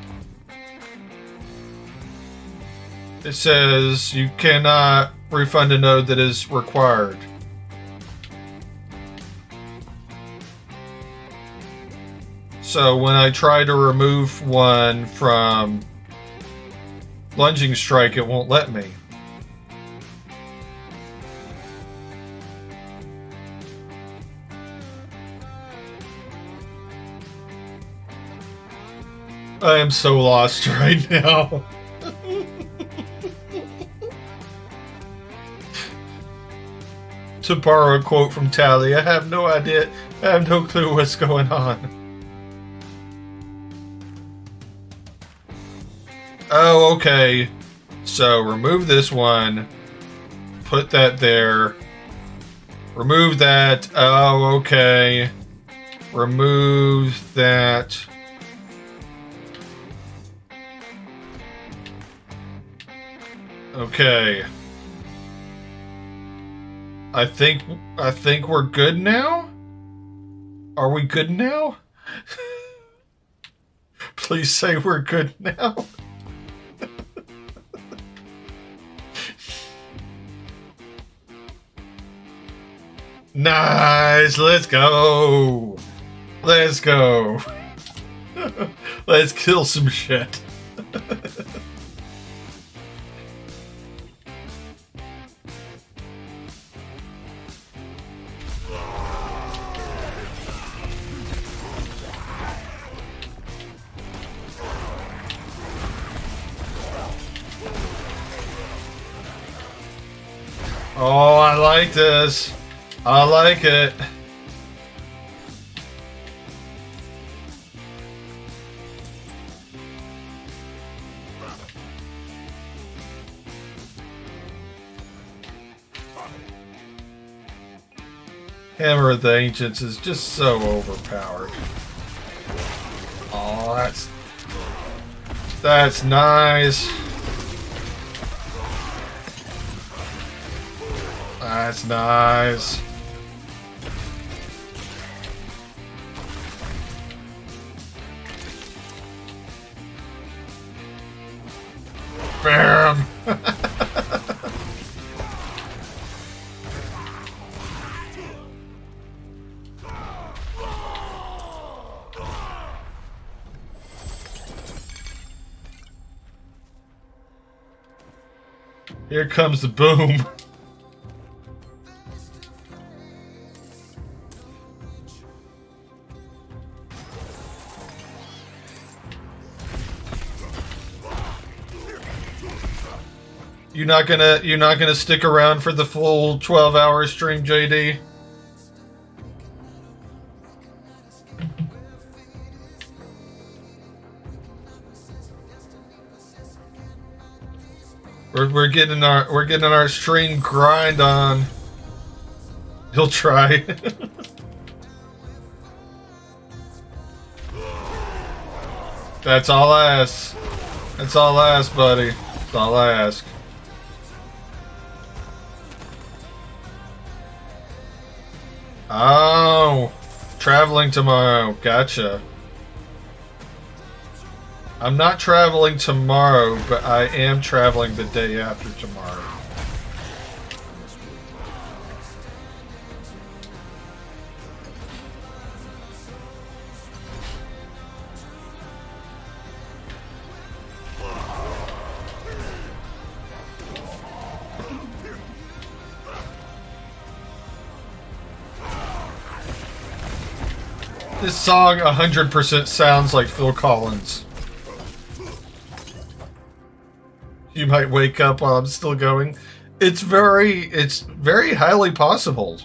It says you cannot refund a node that is required. So when I try to remove one from Lunging Strike, it won't let me. I am so lost right now. To borrow a quote from Tally, I have no idea, I have no clue what's going on. Oh, okay. So remove this one, put that there, remove that, oh, okay. Remove that. Okay. I think we're good now? Are we good now? Please say we're good now. Nice, let's go. Let's go. Let's kill some shit. Oh, I like this. I like it. Hammer of the Ancients is just so overpowered. Oh, that's nice. That's nice. Bam! Here comes the boom. You're not gonna stick around for the full 12-hour stream, JD? We're getting our stream grind on. He'll try. That's all I ask. That's all I ask, buddy. That's all I ask. Oh, traveling tomorrow. Gotcha. I'm not traveling tomorrow, but I am traveling the day after tomorrow. This song 100% sounds like Phil Collins. you might wake up while I'm still going. It's very highly possible.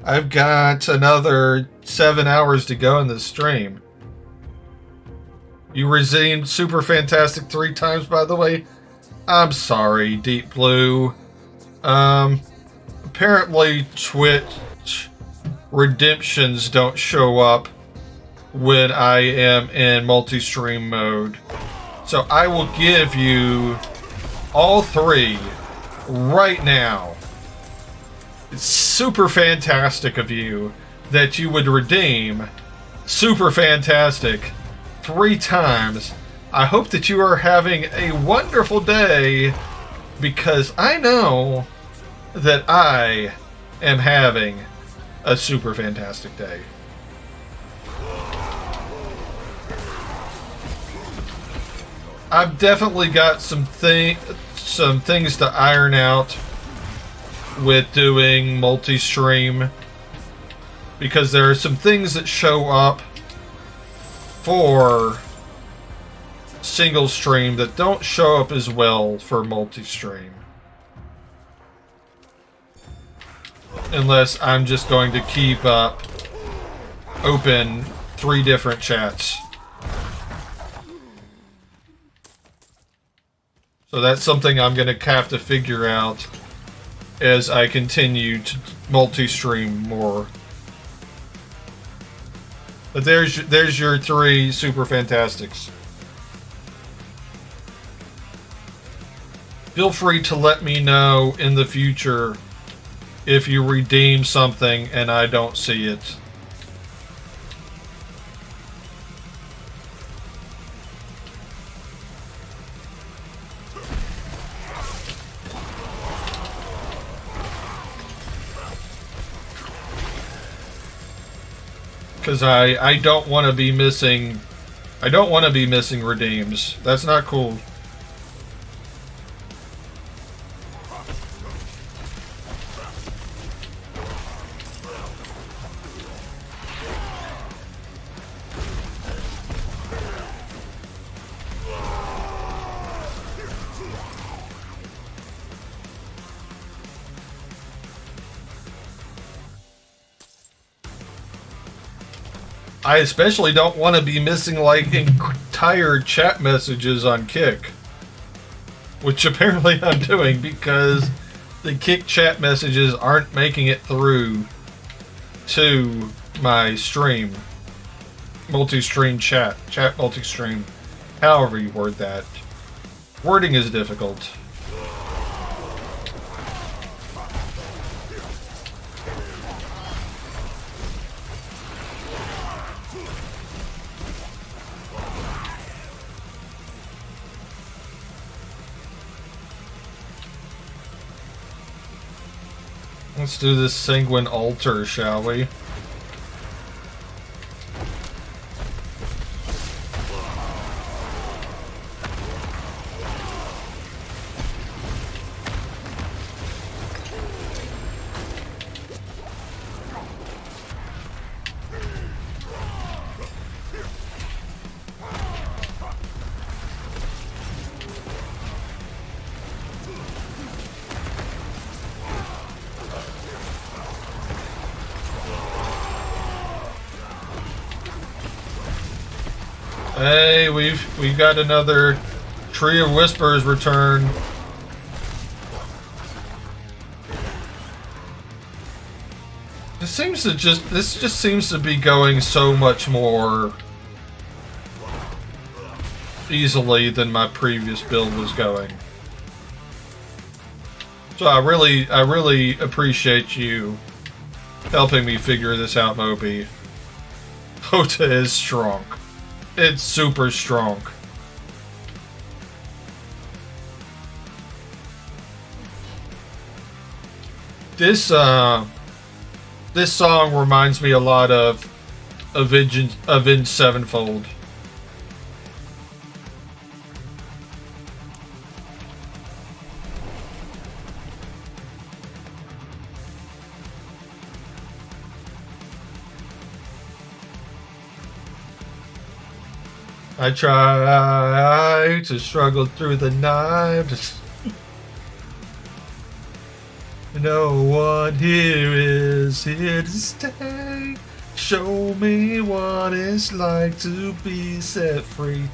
I've got another 7 hours to go in this stream. You redeemed Super Fantastic 3 times, by the way. I'm sorry, Deep Blue. Apparently Twitch redemptions don't show up when I am in multi-stream mode. So I will give you all 3 right now. It's super fantastic of you that you would redeem Super Fantastic 3 times. I hope that you are having a wonderful day, because I know that I am having a super fantastic day. I've definitely got some things to iron out with doing multi-stream, because there are some things that show up for single stream that don't show up as well for multi-stream. Unless I'm just going to keep open 3 different chats. So that's something I'm going to have to figure out as I continue to multi-stream more. But there's your 3 Super Fantastics. Feel free to let me know in the future if you redeem something and I don't see it. Because I don't want to be missing... I don't want to be missing redeems. That's not cool. I especially don't want to be missing, like, entire chat messages on Kick. Which apparently I'm doing, because the Kick chat messages aren't making it through to my stream. Multi-stream chat. Chat multi-stream. However you word that. Wording is difficult. Let's do this Sanguine Altar, shall we? Hey, we've got another Tree of Whispers return. This just seems to be going so much more easily than my previous build was going. So I really appreciate you helping me figure this out, Moby. Hota is strong. It's super strong. This song reminds me a lot of Avenged Sevenfold. I try to struggle through the night. No one here is here to stay. Show me what it's like to be set free.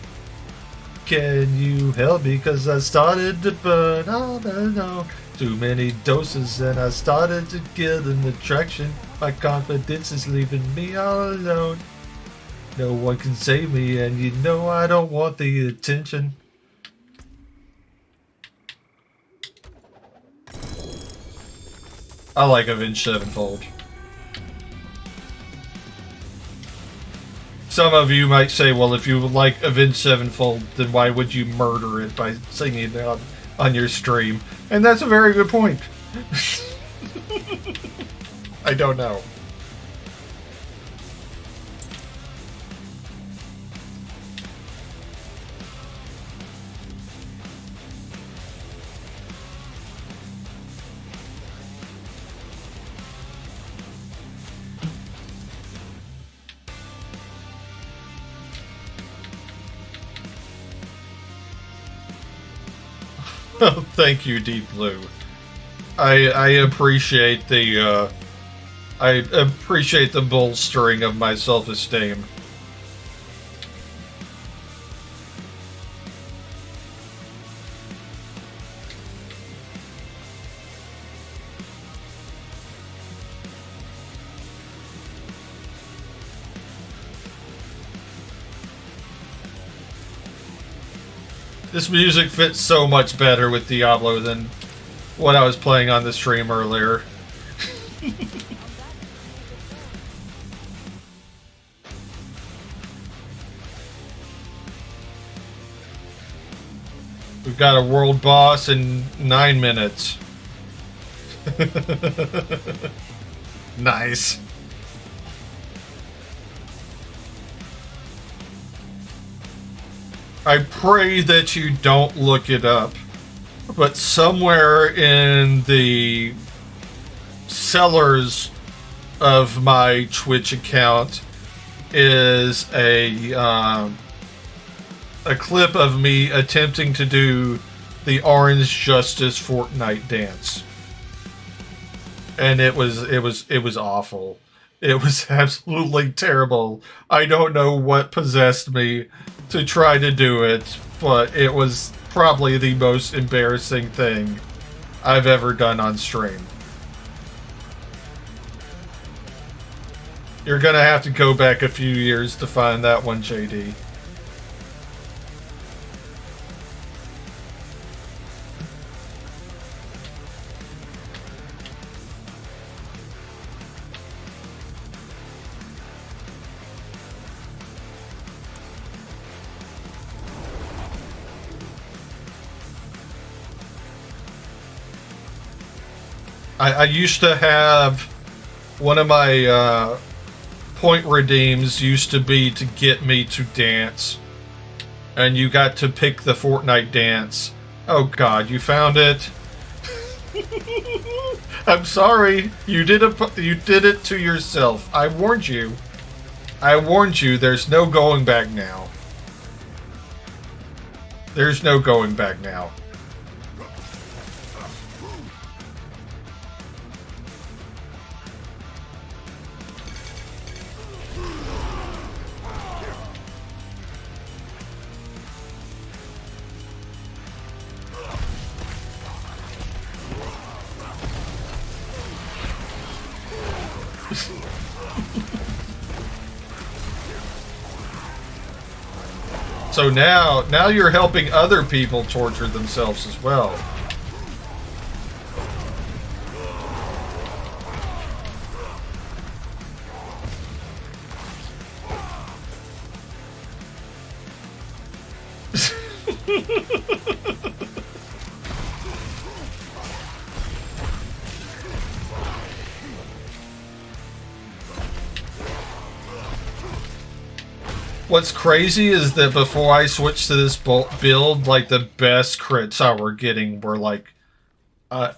Can you help me? Cause I started to burn all alone. Too many doses and I started to get an attraction. My confidence is leaving me all alone. No one can save me and you know I don't want the attention. I like Avenged Sevenfold. Some of you might say, well, if you like Avenged Sevenfold, then why would you murder it by singing it on your stream? And that's a very good point. I don't know. Oh, thank you, Deep Blue. I appreciate the bolstering of my self-esteem. This music fits so much better with Diablo than what I was playing on the stream earlier. We've got a world boss in 9 minutes. Nice. I pray that you don't look it up, but somewhere in the sellers of my Twitch account is a clip of me attempting to do the Orange Justice Fortnite dance, and it was awful. It was absolutely terrible. I don't know what possessed me to try to do it, but it was probably the most embarrassing thing I've ever done on stream. You're gonna have to go back a few years to find that one, JD. I used to have one of my point redeems used to be to get me to dance, and you got to pick the Fortnite dance. Oh God, you found it. I'm sorry, you did it to yourself. I warned you. I warned you. There's no going back now. There's no going back now. So now you're helping other people torture themselves as well. What's crazy is that before I switched to this build, like the best crits I were getting were like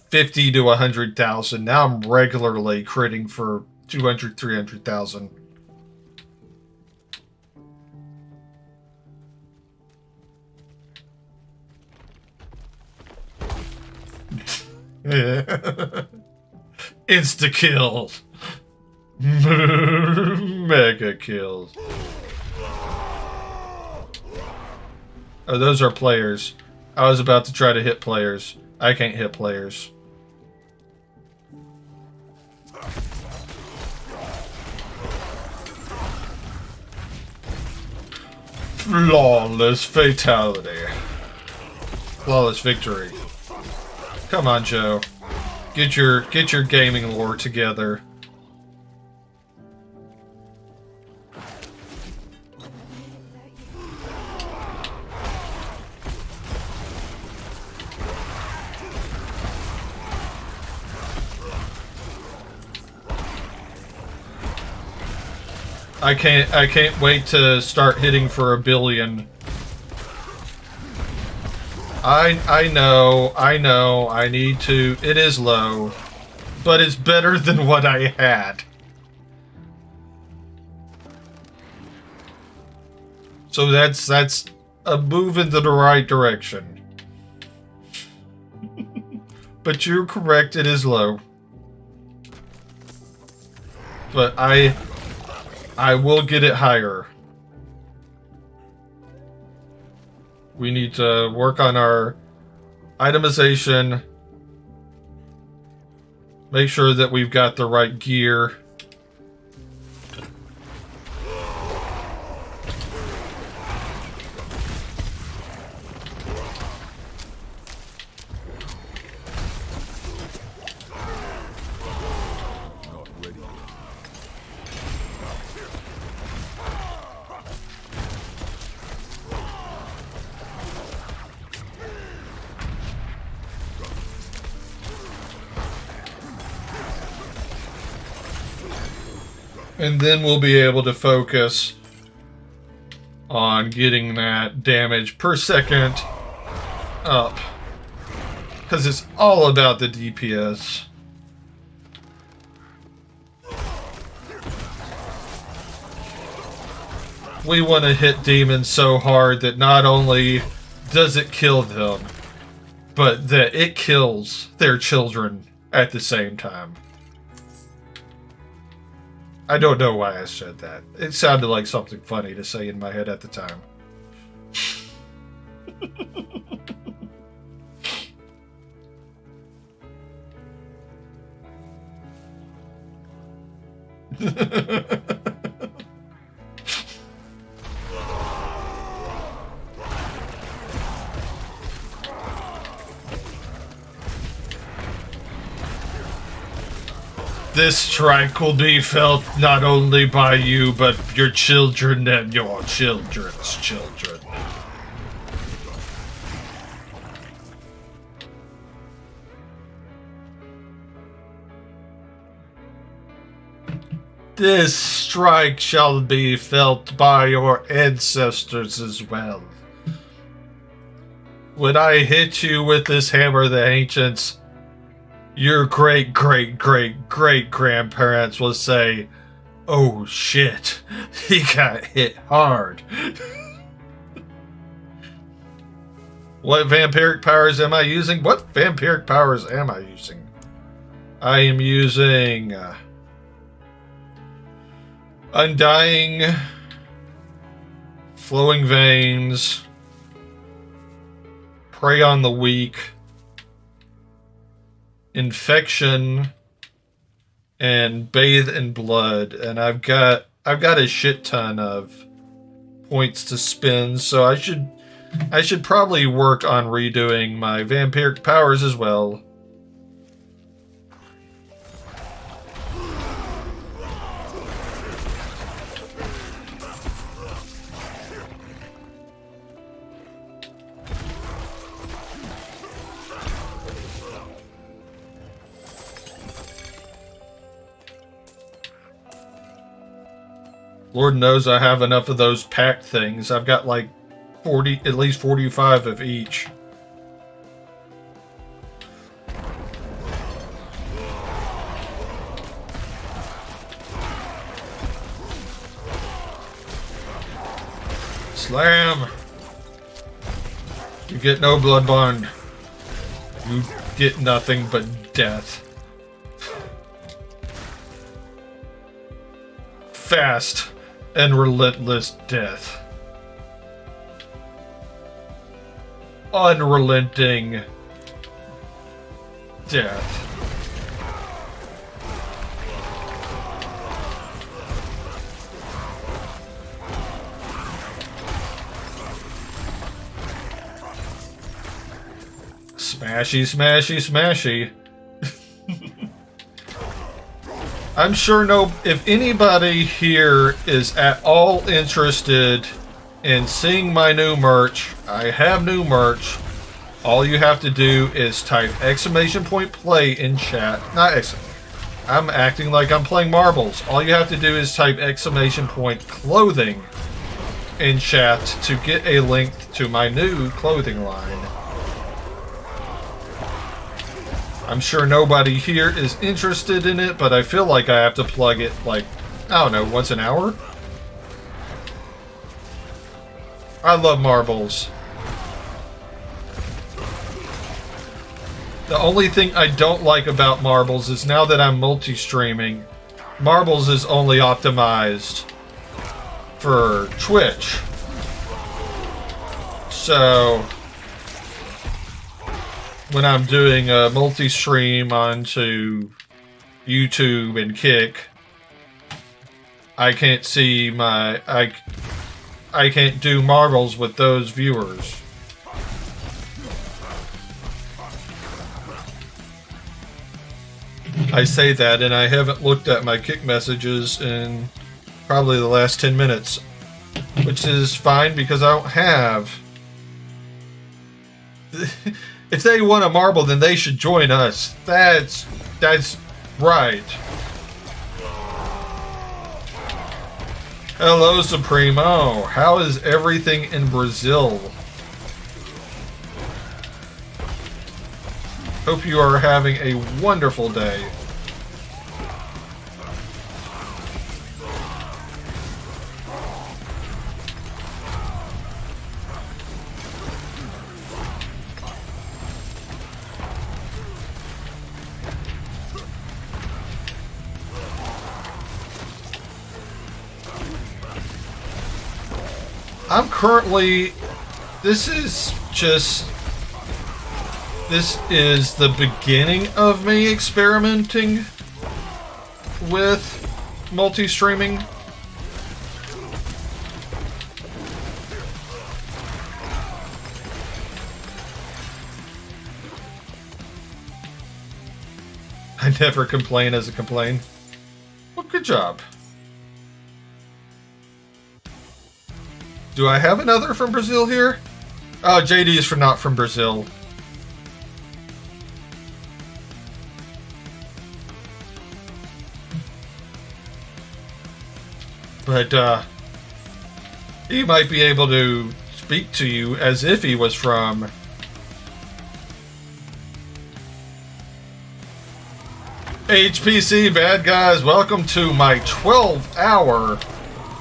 50 to 100,000. Now I'm regularly critting for 200, 300,000. Insta kill. Mega kills. Oh, those are players. I was about to try to hit players. I can't hit players. Flawless fatality. Flawless victory. Come on, Joe. Get your gaming lore together. I can't wait to start hitting for 1 billion. I know, I need to. It is low, but it's better than what I had. So that's a move into the right direction. But you're correct, it is low. But I will get it higher. We need to work on our itemization. Make sure that we've got the right gear. Not ready yet. And then we'll be able to focus on getting that damage per second up. Because it's all about the DPS. We want to hit demons so hard that not only does it kill them, but that it kills their children at the same time. I don't know why I said that. It sounded like something funny to say in my head at the time. This strike will be felt not only by you, but your children and your children's children. This strike shall be felt by your ancestors as well. When I hit you with this hammer of the ancients, your great-great-great-great-grandparents will say, "Oh shit, he got hit hard." What vampiric powers am I using? What vampiric powers am I using? I am using Undying, Flowing Veins, Prey on the Weak, Infection, and Bathe in Blood. And I've got a shit ton of points to spend, so I should probably work on redoing my vampiric powers as well. Lord knows I have enough of those packed things. I've got like 40, at least 45 of each. Slam! You get no blood bond. You get nothing but death. fast and relentless death. Unrelenting death. Smashy, smashy, smashy. I'm sure if anybody here is at all interested in seeing my new merch, I have new merch. All you have to do is type !play in chat. I'm acting like I'm playing marbles. All you have to do is type !clothing in chat to get a link to my new clothing line. I'm sure nobody here is interested in it, but I feel like I have to plug it, like, I don't know, once an hour? I love marbles. The only thing I don't like about marbles is now that I'm multi-streaming, marbles is only optimized for Twitch. So when I'm doing a multi-stream onto YouTube and Kick, I can't see I can't do marbles with those viewers. I say that and I haven't looked at my Kick messages in probably the last 10 minutes, which is fine because I don't have... If they want a marble, then they should join us. That's right. Hello, Supremo. How is everything in Brazil? Hope you are having a wonderful day. I'm currently... This is the beginning of me experimenting with multi-streaming. I never complain as a complain. Well, good job. Do I have another from Brazil here? Oh, JD is not from Brazil. But, he might be able to speak to you as if he was from... HPC bad guys, welcome to my 12-hour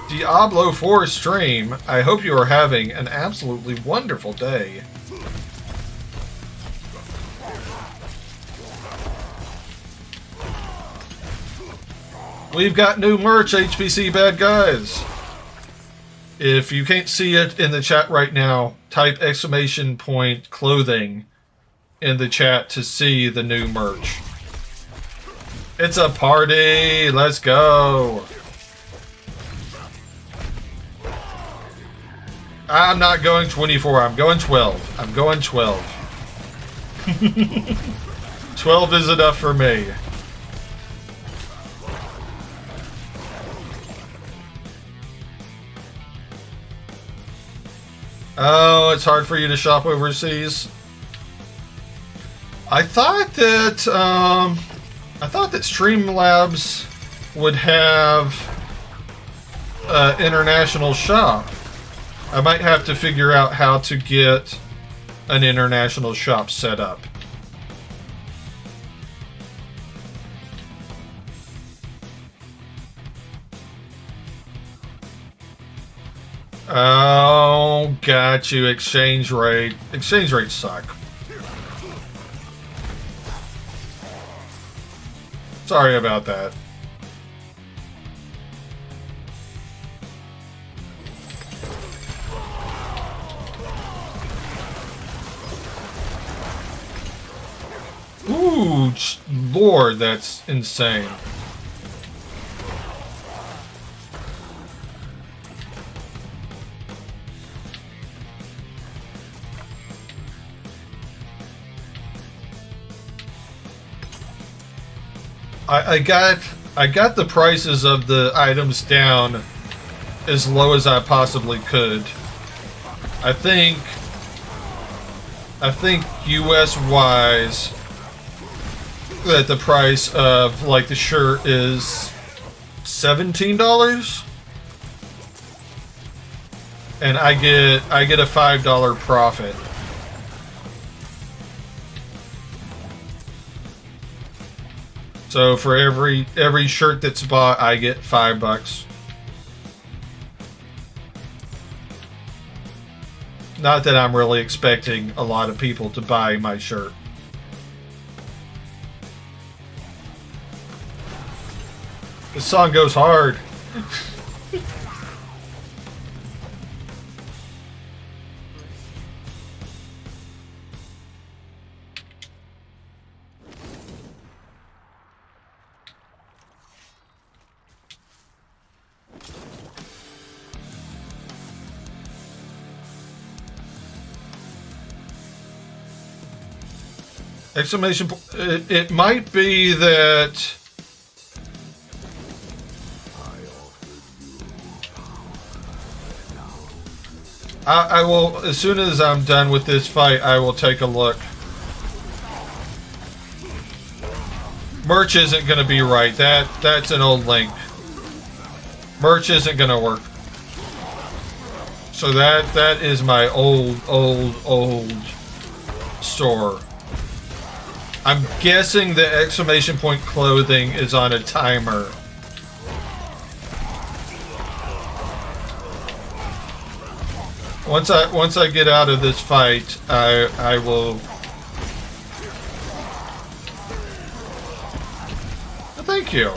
Diablo IV stream. I hope you are having an absolutely wonderful day. We've got new merch, HPC bad guys. If you can't see it in the chat right now, type !clothing in the chat to see the new merch. It's a party! Let's go! I'm not going 24, I'm going 12. I'm going 12. 12 is enough for me. Oh, it's hard for you to shop overseas. I thought that Streamlabs would have an international shop. I might have to figure out how to get an international shop set up. Oh, got you. Exchange rate. Exchange rates suck. Sorry about that. Ooh, Lord, that's insane. I got the prices of the items down as low as I possibly could. I think US wise that the price of like the shirt is $17, and I get a $5 profit. So for every shirt that's bought, I get $5. Not that I'm really expecting a lot of people to buy my shirt. This song goes hard. Exclamation point. It might be that I will, as soon as I'm done with this fight, I will take a look. Merch isn't going to be right. That's an old link. Merch isn't going to work. So that is my old store. I'm guessing the exclamation point clothing is on a timer. Once I get out of this fight, I will. Thank you.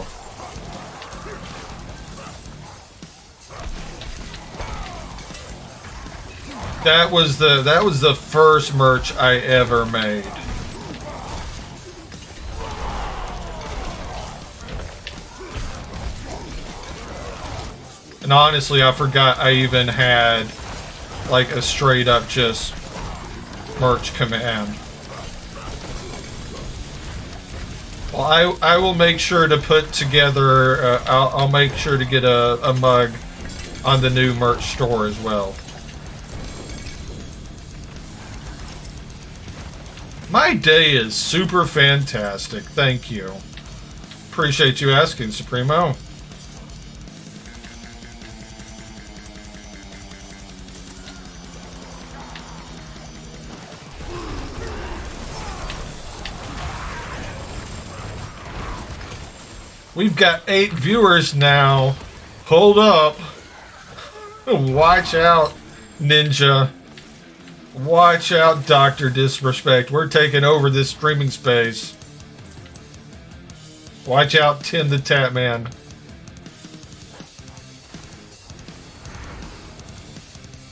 That was the first merch I ever made. And honestly, I forgot I even had like a straight up just merch command. Well, I will make sure to put together, I'll make sure to get a mug on the new merch store as well. My day is super fantastic, thank you. Appreciate you asking, Supremo. We've got 8 viewers now. Hold up. Watch out, Ninja. Watch out, Dr. Disrespect. We're taking over this streaming space. Watch out, Tim the Tatman.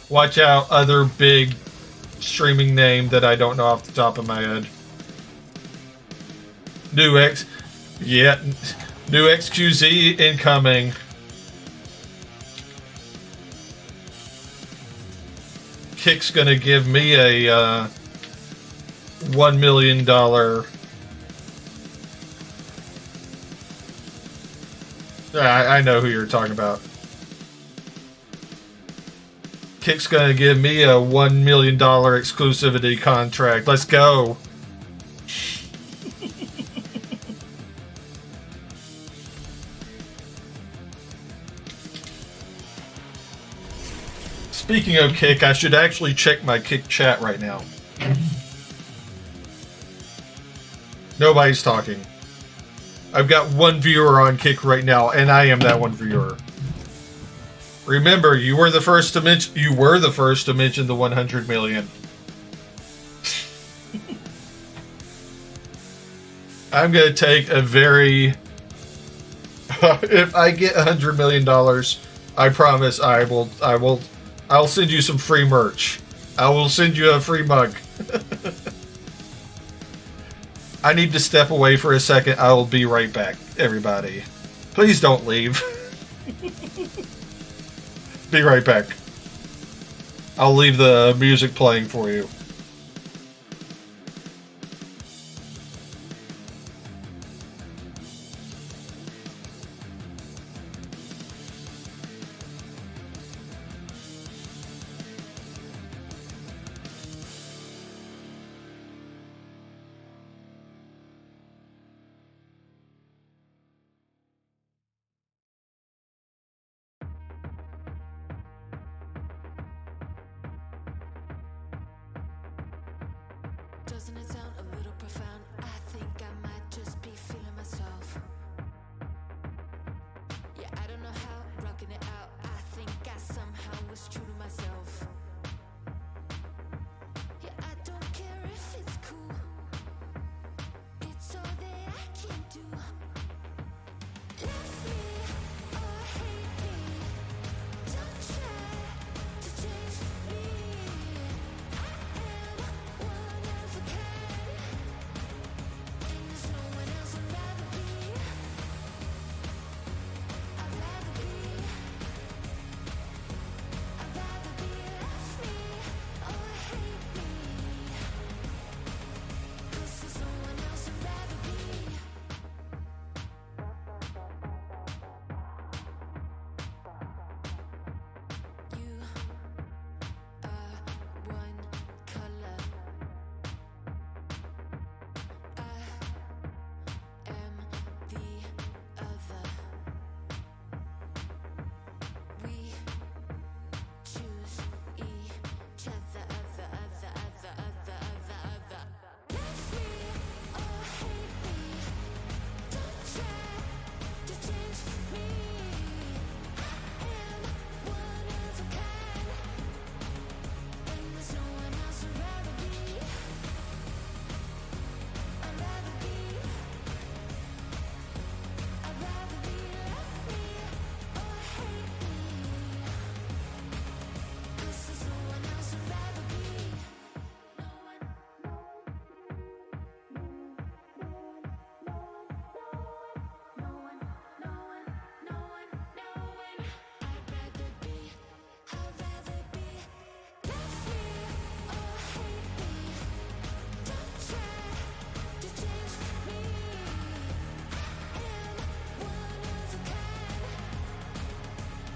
Watch out, other big streaming name that I don't know off the top of my head. New XQZ incoming. Kick's gonna give me a $1 million. I know who you're talking about. Kick's gonna give me a $1 million exclusivity contract. Let's go. Speaking of Kick, I should actually check my Kick chat right now. Nobody's talking. I've got 1 viewer on Kick right now, and I am that 1 viewer. Remember, you were the first to mention. You were the first to mention the 100 million. I'm gonna take a very. If I get $100 million, I promise I will. I'll send you some free merch. I will send you a free mug. I need to step away for a second. I will be right back, everybody. Please don't leave. Be right back. I'll leave the music playing for you. Doesn't it sound a little profound? I think I might just be feeling myself. Yeah, I don't know how, rocking it out. I think I somehow was true to myself. Yeah, I don't care if it's cool. It's all that I can do. Love me or hate me. Don't try to change me. I am one of a kind, and there's no one else I'd rather be. I'd rather be. I'd rather be love me or hate me. 'Cause there's no one else I'd rather be. You are one color. I am the other. We choose each other, other. Love me or hate me. Don't try to change me. I am one of a kind, and there's no one else I'd rather be. I'd rather be. I'd rather be love me or hate me. 'Cause there's no one else I'd rather be. No one. I'd rather be. I'd rather be. Love me or hate me. Don't try to change me. I am one of a kind,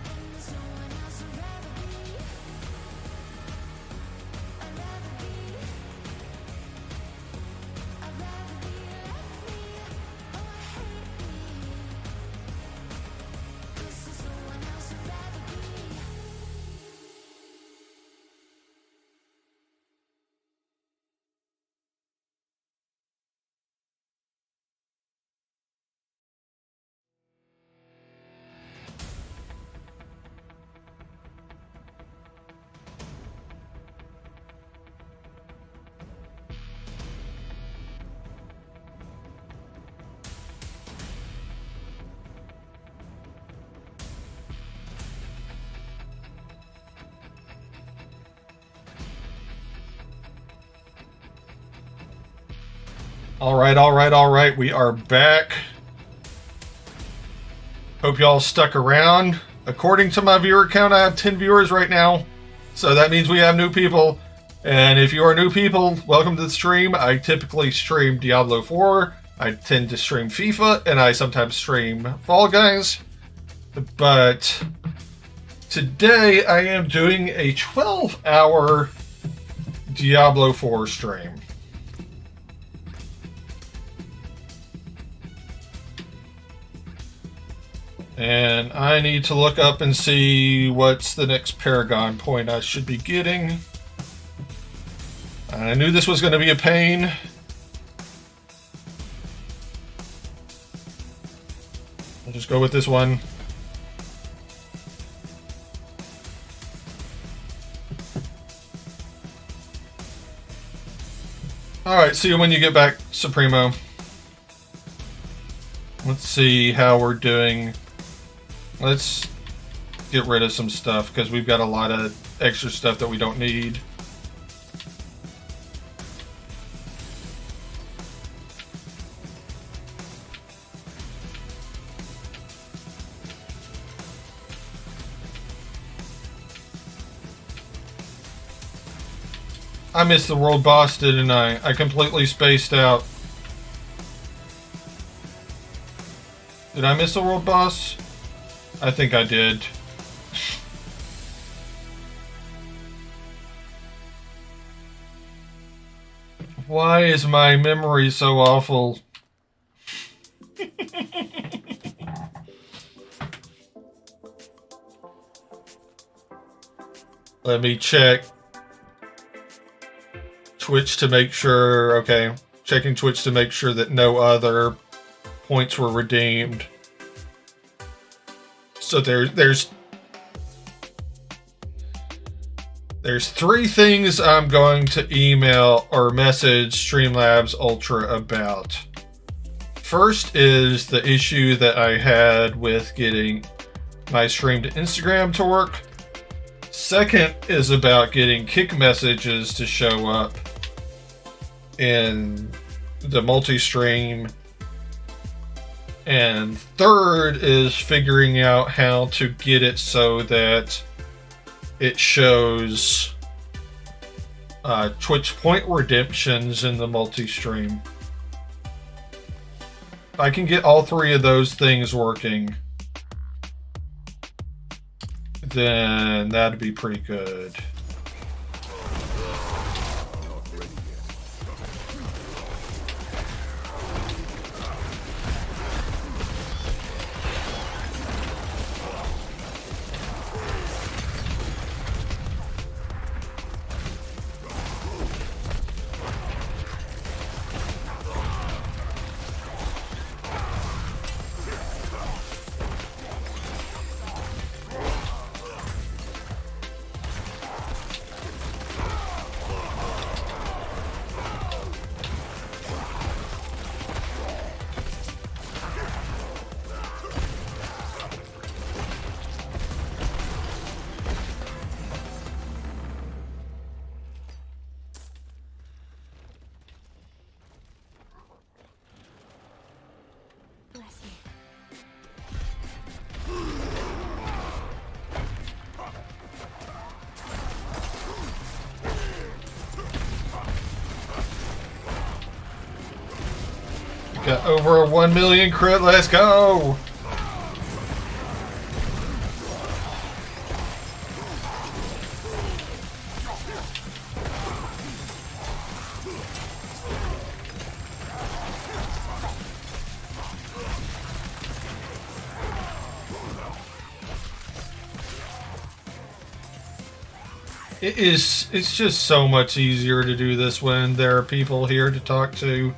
and there's no one else I'd rather be. I'd rather be. I'd rather be love me or hate me. 'Cause there's no one else I'd rather be. All right. We are back. Hope y'all stuck around. According to my viewer count, I have 10 viewers right now. So that means we have new people. And if you are new people, welcome to the stream. I typically stream Diablo 4. I tend to stream FIFA, and I sometimes stream Fall Guys. But today I am doing a 12-hour Diablo 4 stream. And I need to look up and see what's the next Paragon point I should be getting. I knew this was going to be a pain. I'll just go with this one. Alright, see you when you get back, Supremo. Let's see how we're doing. Let's get rid of some stuff, because we've got a lot of extra stuff that we don't need. I missed the world boss, didn't I? I completely spaced out. Did I miss the world boss? I think I did. Why is my memory so awful? Let me check Twitch to make sure. Okay, checking Twitch to make sure that no other points were redeemed. So there's 3 things I'm going to email or message Streamlabs Ultra about. First is the issue that I had with getting my stream to Instagram to work. Second is about getting kick messages to show up in the multi-stream. And third is figuring out how to get it so that it shows Twitch point redemptions in the multi-stream. If I can get all 3 of those things working, then that'd be pretty good. Got over a 1 million crit, let's go! It's just so much easier to do this when there are people here to talk to.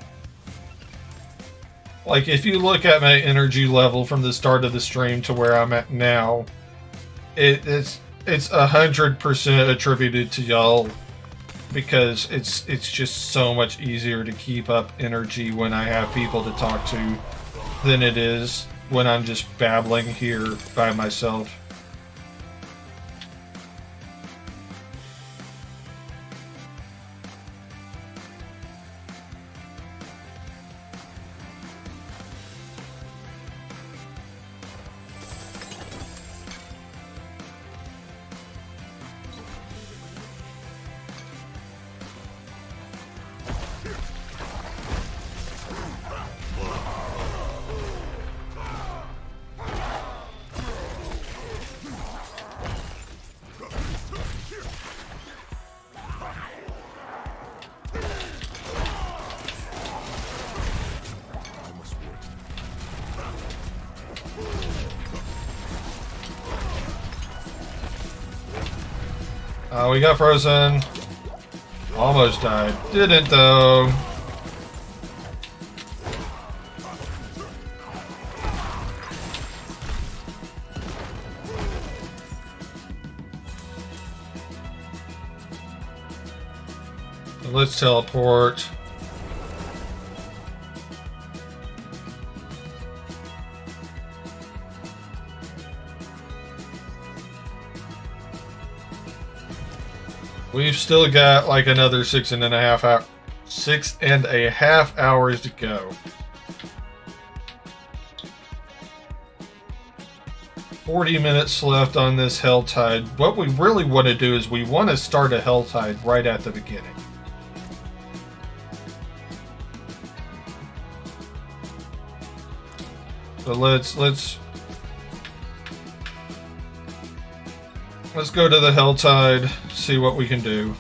Like, if you look at my energy level from the start of the stream to where I'm at now, it's 100% attributed to y'all, because it's just so much easier to keep up energy when I have people to talk to than it is when I'm just babbling here by myself. We got frozen. Almost died. Didn't though. Let's teleport. We've still got like another 6.5 hours to go. 40 minutes left on this Helltide. What we really want to do is we want to start a Helltide right at the beginning. So let's go to the Helltide, see what we can do.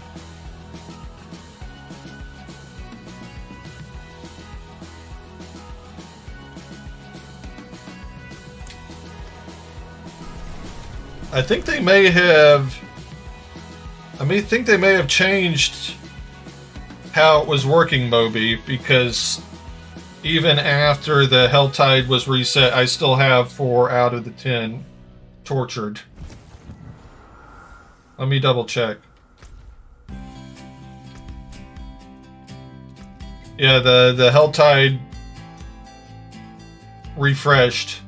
I think they may have changed how it was working, Moby, because even after the Helltide was reset, I still have 4 out of the 10 tortured. Let me double check. Yeah, the Helltide refreshed,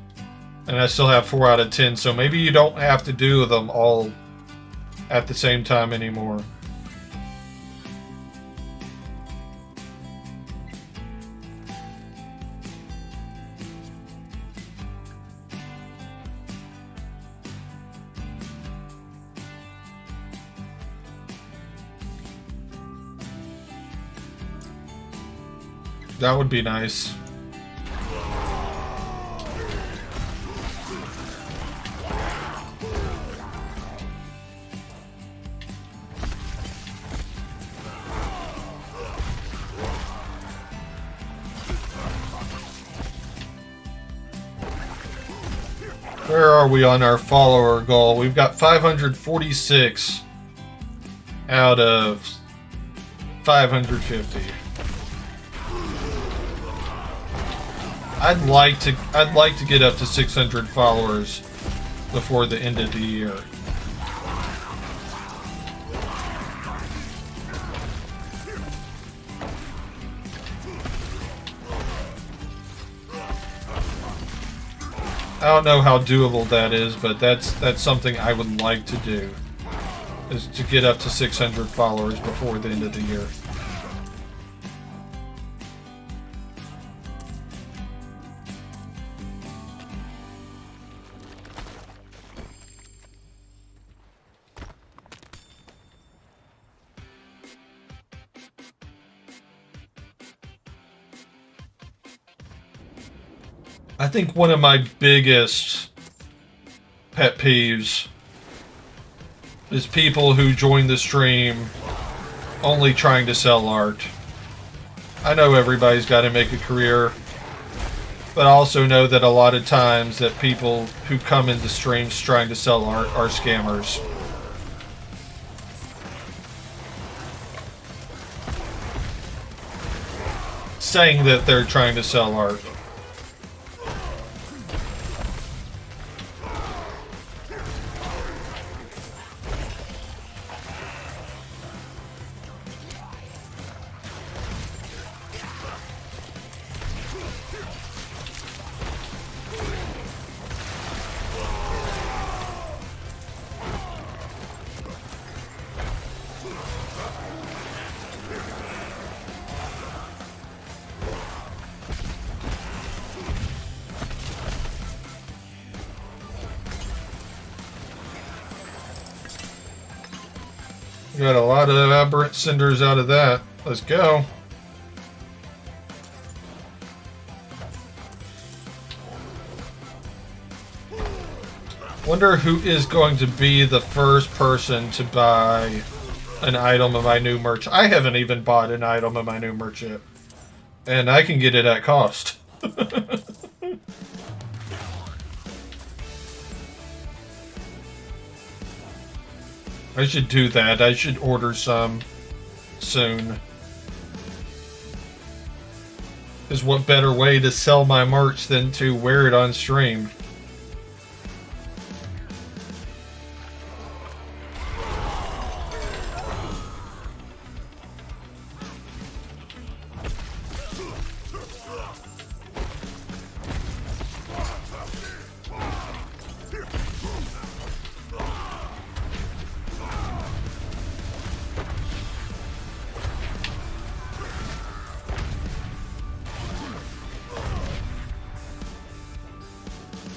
and I still have 4 out of 10, so maybe you don't have to do them all at the same time anymore. That would be nice. Where are we on our follower goal? We've got 546 out of 550. I'd like to get up to 600 followers before the end of the year. I don't know how doable that is, but that's something I would like to do, is to get up to 600 followers before the end of the year. I think one of my biggest pet peeves is people who join the stream only trying to sell art. I know everybody's got to make a career, but I also know that a lot of times that people who come into streams trying to sell art are scammers. Saying that they're trying to sell art. Got a lot of aberrant cinders out of that. Let's go. Wonder who is going to be the first person to buy an item of my new merch. I haven't even bought an item of my new merch yet. And I can get it at cost. I should do that. I should order some soon. Because what better way to sell my merch than to wear it on stream?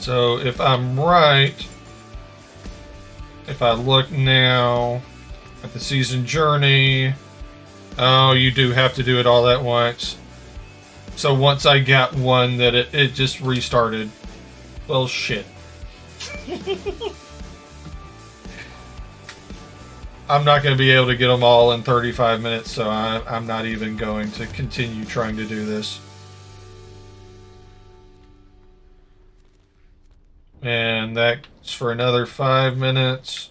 So if I'm right, if I look now at the season journey, oh, you do have to do it all at once. So once I got one, that it just restarted. Well, shit. I'm not going to be able to get them all in 35 minutes, so I'm not even going to continue trying to do this. And that's for another 5 minutes.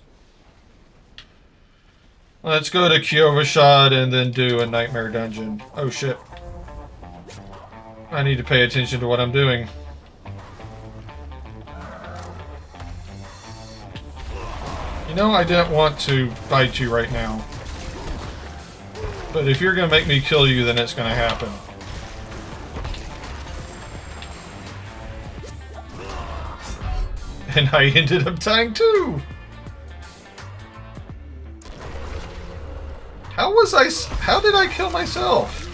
Let's go to Kyovashad and then do a Nightmare Dungeon. Oh shit. I need to pay attention to what I'm doing. You know, I didn't want to fight you right now. But if you're gonna make me kill you, then it's gonna happen. And I ended up dying too! How did I kill myself?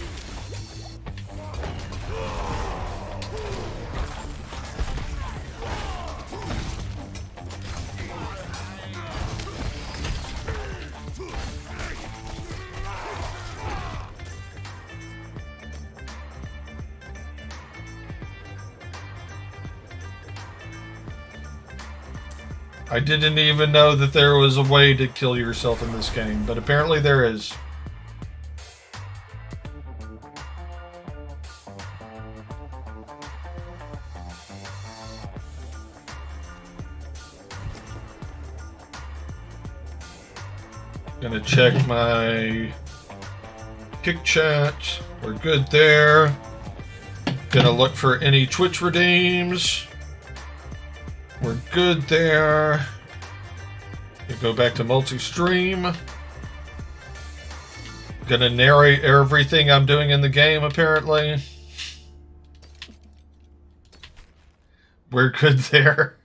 I didn't even know that there was a way to kill yourself in this game, but apparently there is. Gonna check my kick chat. We're good there. Gonna look for any Twitch redeems. We're good there. You go back to multi-stream. Gonna narrate everything I'm doing in the game, apparently. We're good there.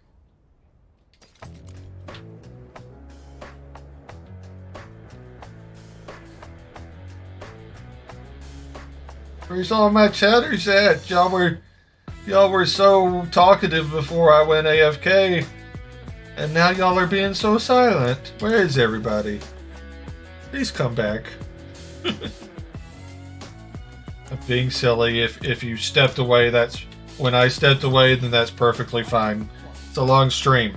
Where's all my chatters at? Y'all were so talkative before I went AFK, and now y'all are being so silent. Where is everybody? Please come back. I'm being silly. If you stepped away, that's when I stepped away, then that's perfectly fine. It's a long stream.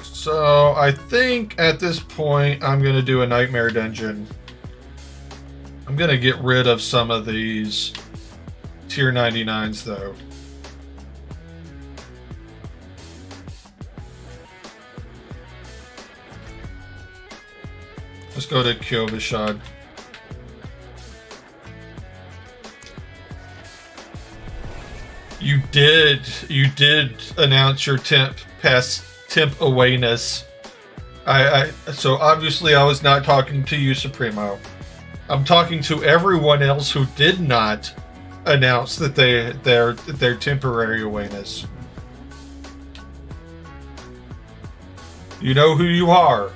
So, I think at this point I'm going to do a Nightmare Dungeon. I'm going to get rid of some of these tier 99s though. Let's go to Kyovashad. You did announce your temp awayness. So obviously I was not talking to you, Supremo. I'm talking to everyone else who did not announce that their temporary awayness. You know who you are.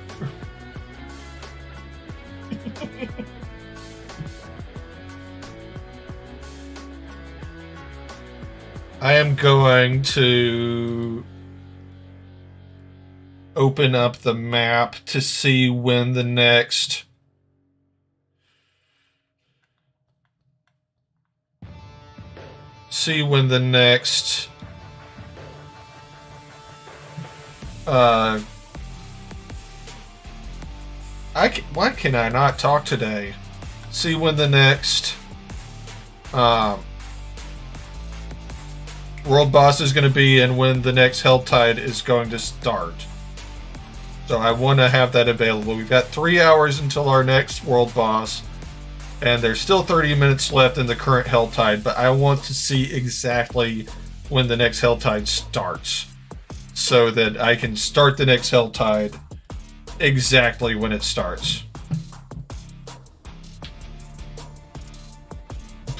I am going to open up the map to see when the next why can I not talk today? See when the next world boss is going to be and when the next Helltide is going to start. So I want to have that available. We've got 3 hours until our next world boss, and there's still 30 minutes left in the current Helltide, but I want to see exactly when the next Helltide starts, so that I can start the next Helltide exactly when it starts.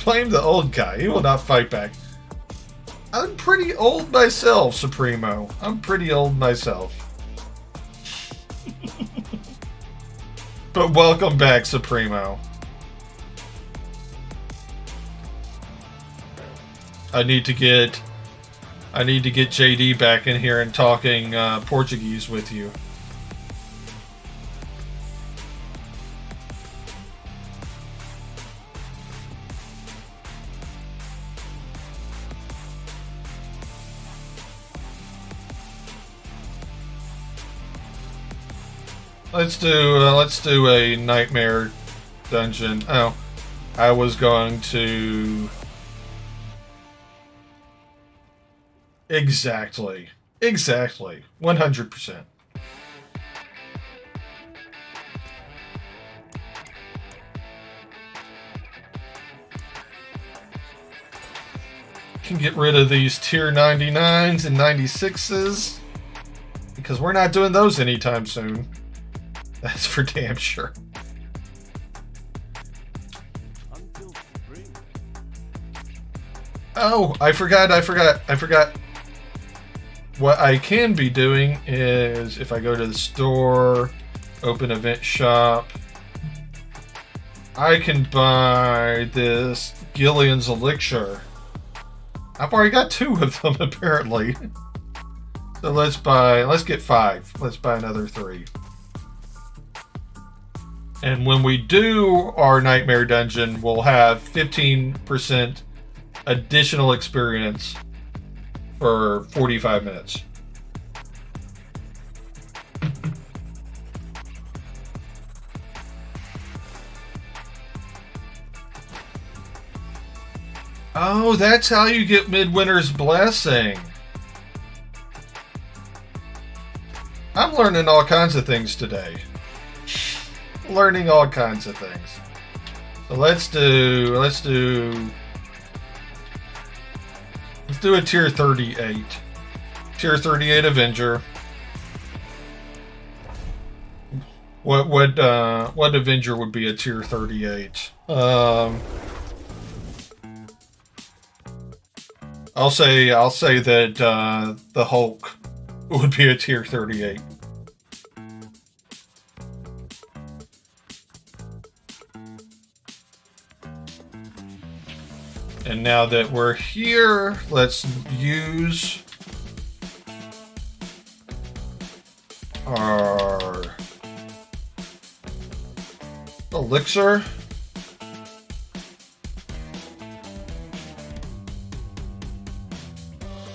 Blame the old guy. He will not fight back. I'm pretty old myself, Supremo. I'm pretty old myself. But welcome back, Supremo. I need to get JD back in here and talking Portuguese with you. Let's do a nightmare dungeon. Oh, I was going to exactly 100%. Can get rid of these tier 99s and 96s because we're not doing those anytime soon. That's for damn sure. Oh, I forgot. What I can be doing is if I go to the store, open event shop, I can buy this Gillian's Elixir. I've already got 2 of them apparently. So let's get 5. Let's buy another 3. And when we do our Nightmare Dungeon, we'll have 15% additional experience for 45 minutes. Oh, that's how you get Midwinter's Blessing. I'm learning all kinds of things today. Learning all kinds of things. So let's do a tier 38. Tier 38 Avenger. What Avenger would be a tier 38? I'll say that the Hulk would be a tier 38. And now that we're here, let's use our elixir.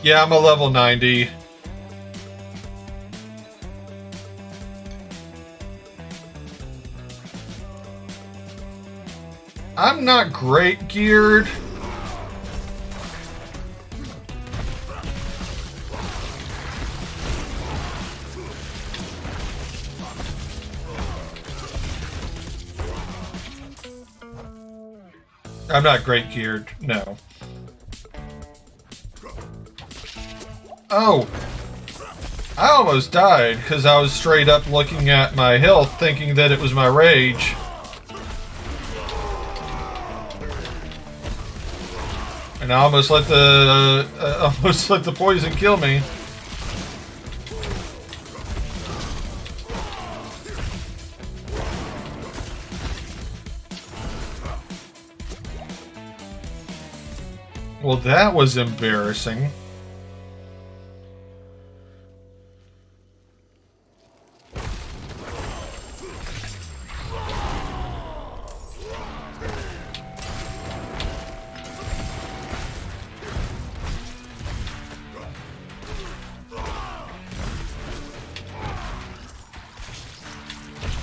Yeah, I'm a level 90. I'm not great geared. I'm not great geared, no. Oh! I almost died because I was straight up looking at my health thinking that it was my rage. And I almost let the poison kill me. Well, that was embarrassing.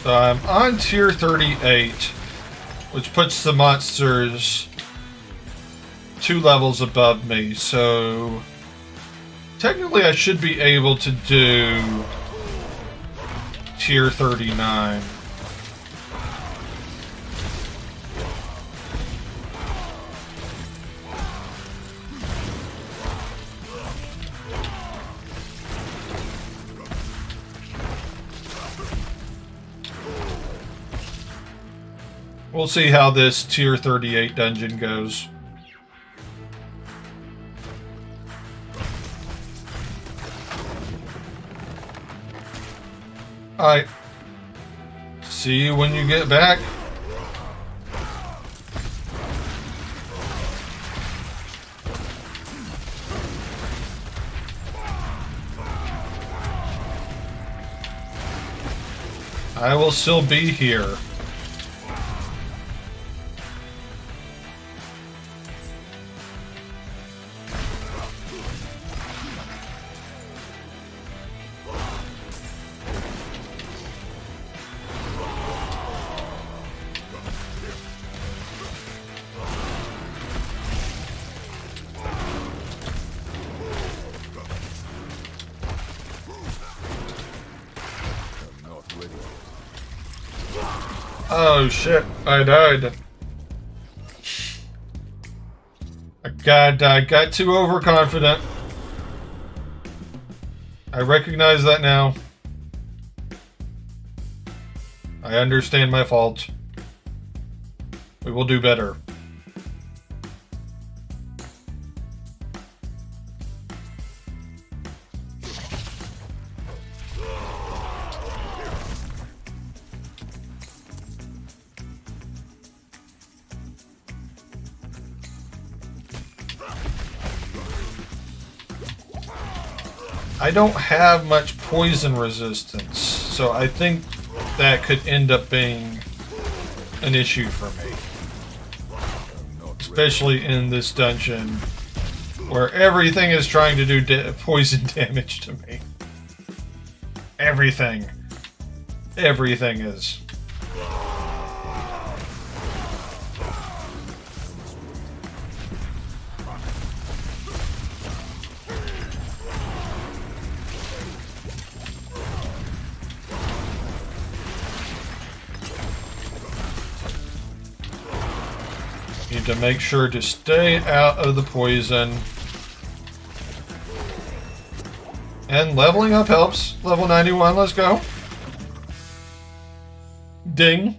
So I'm on tier 38, which puts the monsters 2 levels above me, so technically I should be able to do tier 39. We'll see how this tier 38 dungeon goes. Alright. See you when you get back. I will still be here. Oh shit, I died. I got too overconfident. I recognize that now. I understand my fault. We will do better. I don't have much poison resistance, so I think that could end up being an issue for me. Especially in this dungeon, where everything is trying to do poison damage to me. Everything. Everything is. Need to make sure to stay out of the poison. And leveling up helps. Level 91, let's go. Ding.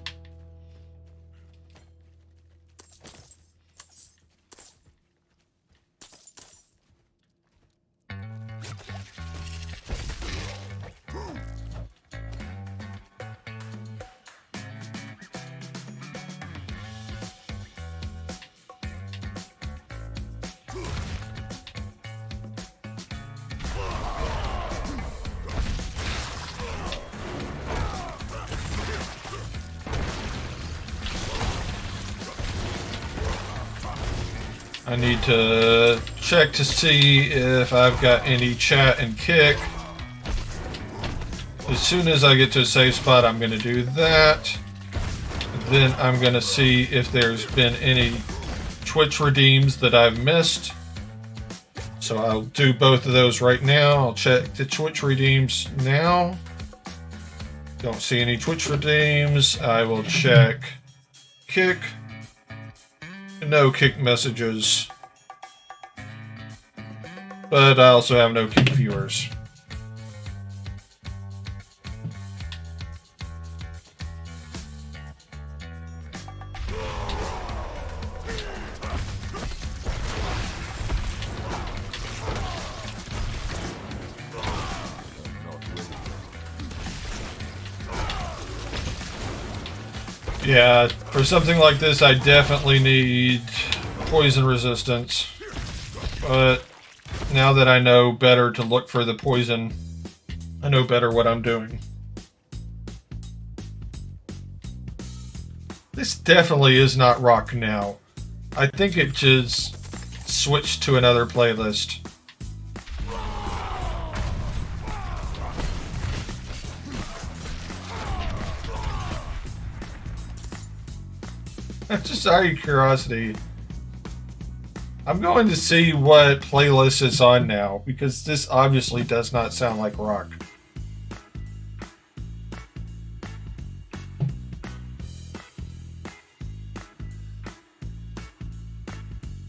I need to check to see if I've got any chat and kick. As soon as I get to a safe spot, I'm going to do that. Then I'm going to see if there's been any Twitch redeems that I've missed. So I'll do both of those right now. I'll check the Twitch redeems now. Don't see any Twitch redeems. I will check kick. No kick messages. But I also have no kick viewers. Yeah, for something like this, I definitely need poison resistance. But now that I know better to look for the poison, I know better what I'm doing. This definitely is not rock now. I think it just switched to another playlist. Just out of curiosity, I'm going to see what playlist it's on now, because this obviously does not sound like rock.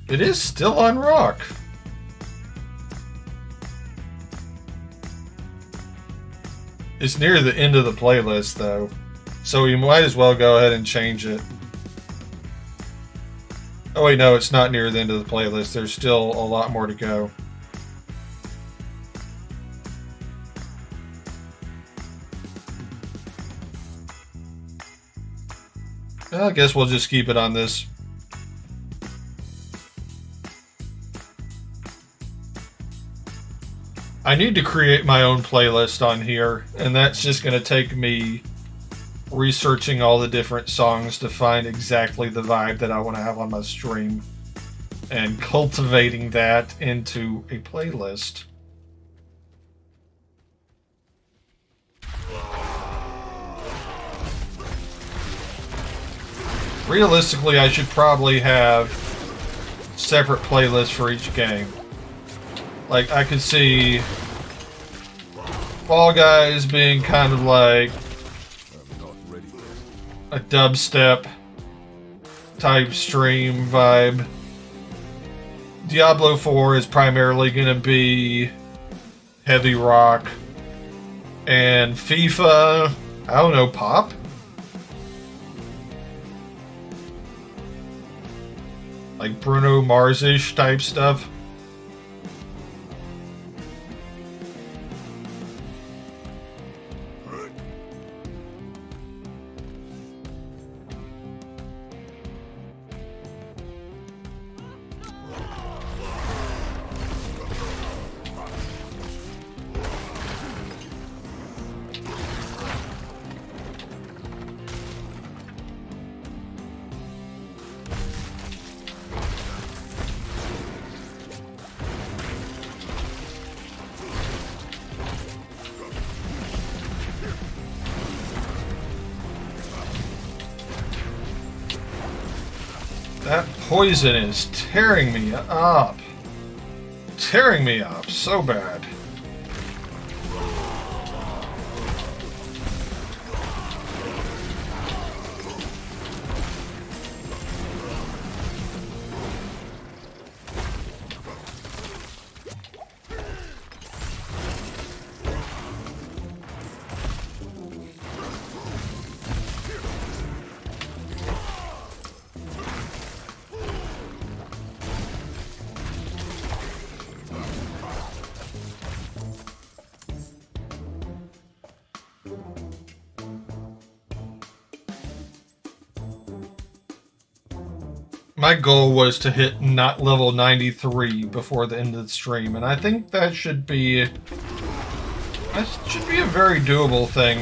It is still on rock. It's near the end of the playlist though, so you might as well go ahead and change it. Oh wait, no, it's not near the end of the playlist. There's still a lot more to go. Well, I guess we'll just keep it on this. I need to create my own playlist on here, and that's just going to take me researching all the different songs to find exactly the vibe that I want to have on my stream and cultivating that into a playlist. Realistically, I should probably have separate playlists for each game. Like, I could see Fall Guys being kind of like a dubstep type stream vibe. Diablo 4 is primarily going to be heavy rock. And FIFA, I don't know, pop? Like Bruno Mars-ish type stuff. That poison is tearing me up. Tearing me up so bad. My goal was to hit not level 93 before the end of the stream, and I think that should be a very doable thing.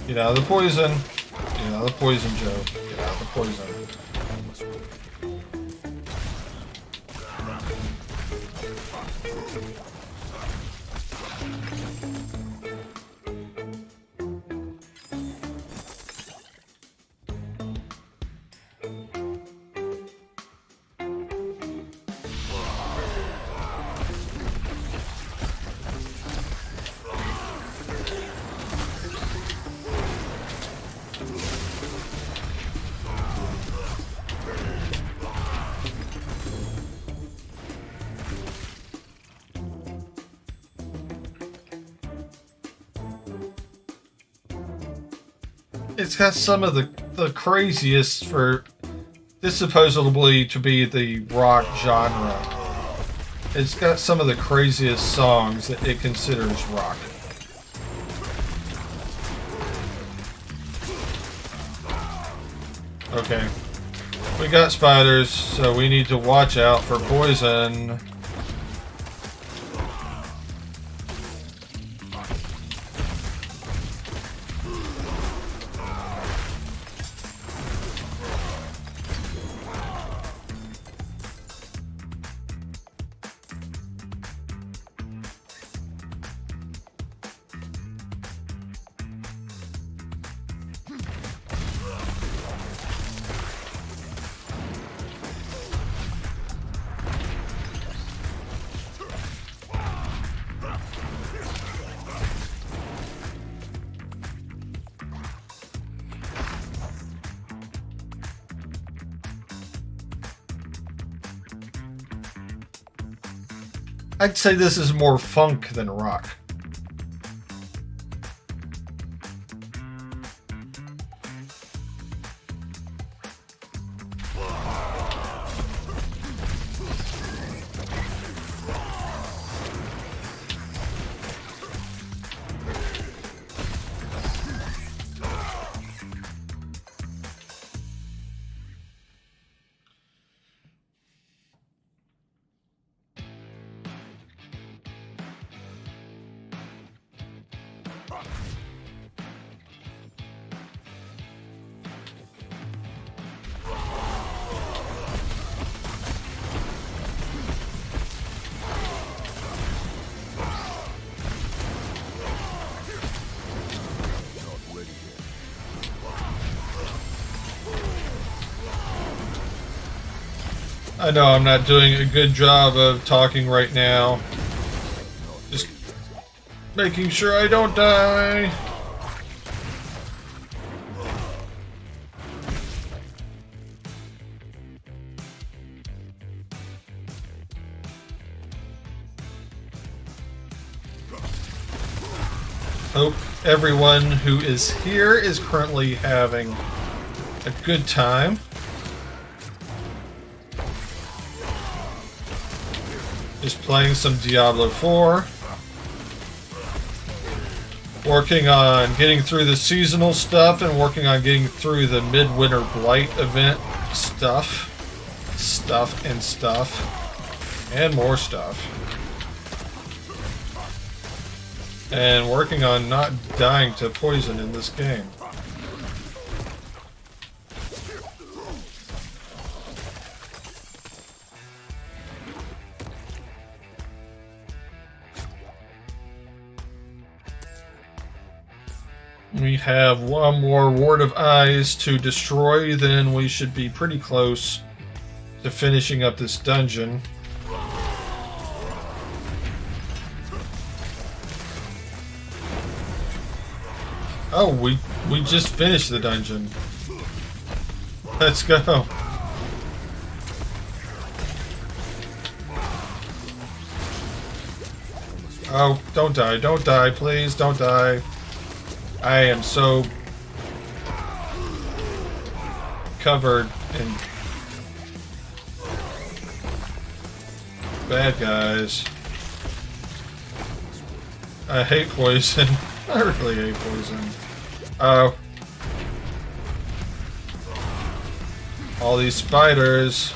Get out of the poison. Get out of the poison, Joe. Get out of the poison. It's got some of the craziest for this supposedly to be the rock genre. It's got some of the craziest songs that it considers rock. Okay. We got spiders, so we need to watch out for poison. I'd say this is more funk than rock. I know I'm not doing a good job of talking right now. Just making sure I don't die. Hope everyone who is here is currently having a good time. Just playing some Diablo 4. Working on getting through the seasonal stuff and working on getting through the Midwinter Blight event stuff. And more stuff. And working on not dying to poison in this game. We have one more Ward of Eyes to destroy, then we should be pretty close to finishing up this dungeon. Oh, we just finished the dungeon. Let's go. Oh, don't die, please, don't die. I am so covered in bad guys. I hate poison. I really hate poison. Oh. All these spiders.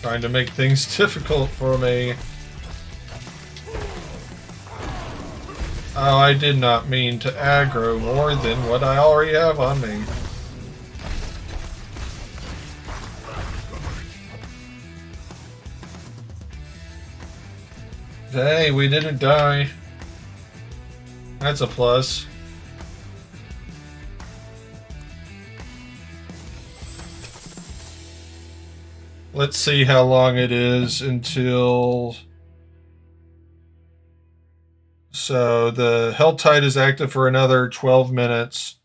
Trying to make things difficult for me. Oh, I did not mean to aggro more than what I already have on me. Hey, we didn't die. That's a plus. Let's see how long it is until... So the Helltide is active for another 12 minutes.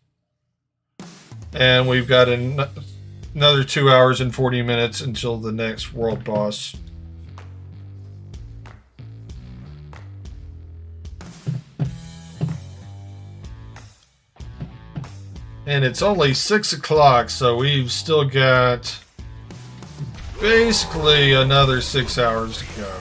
And we've got another 2 hours and 40 minutes until the next world boss. And it's only 6 o'clock, so we've still got basically another 6 hours to go.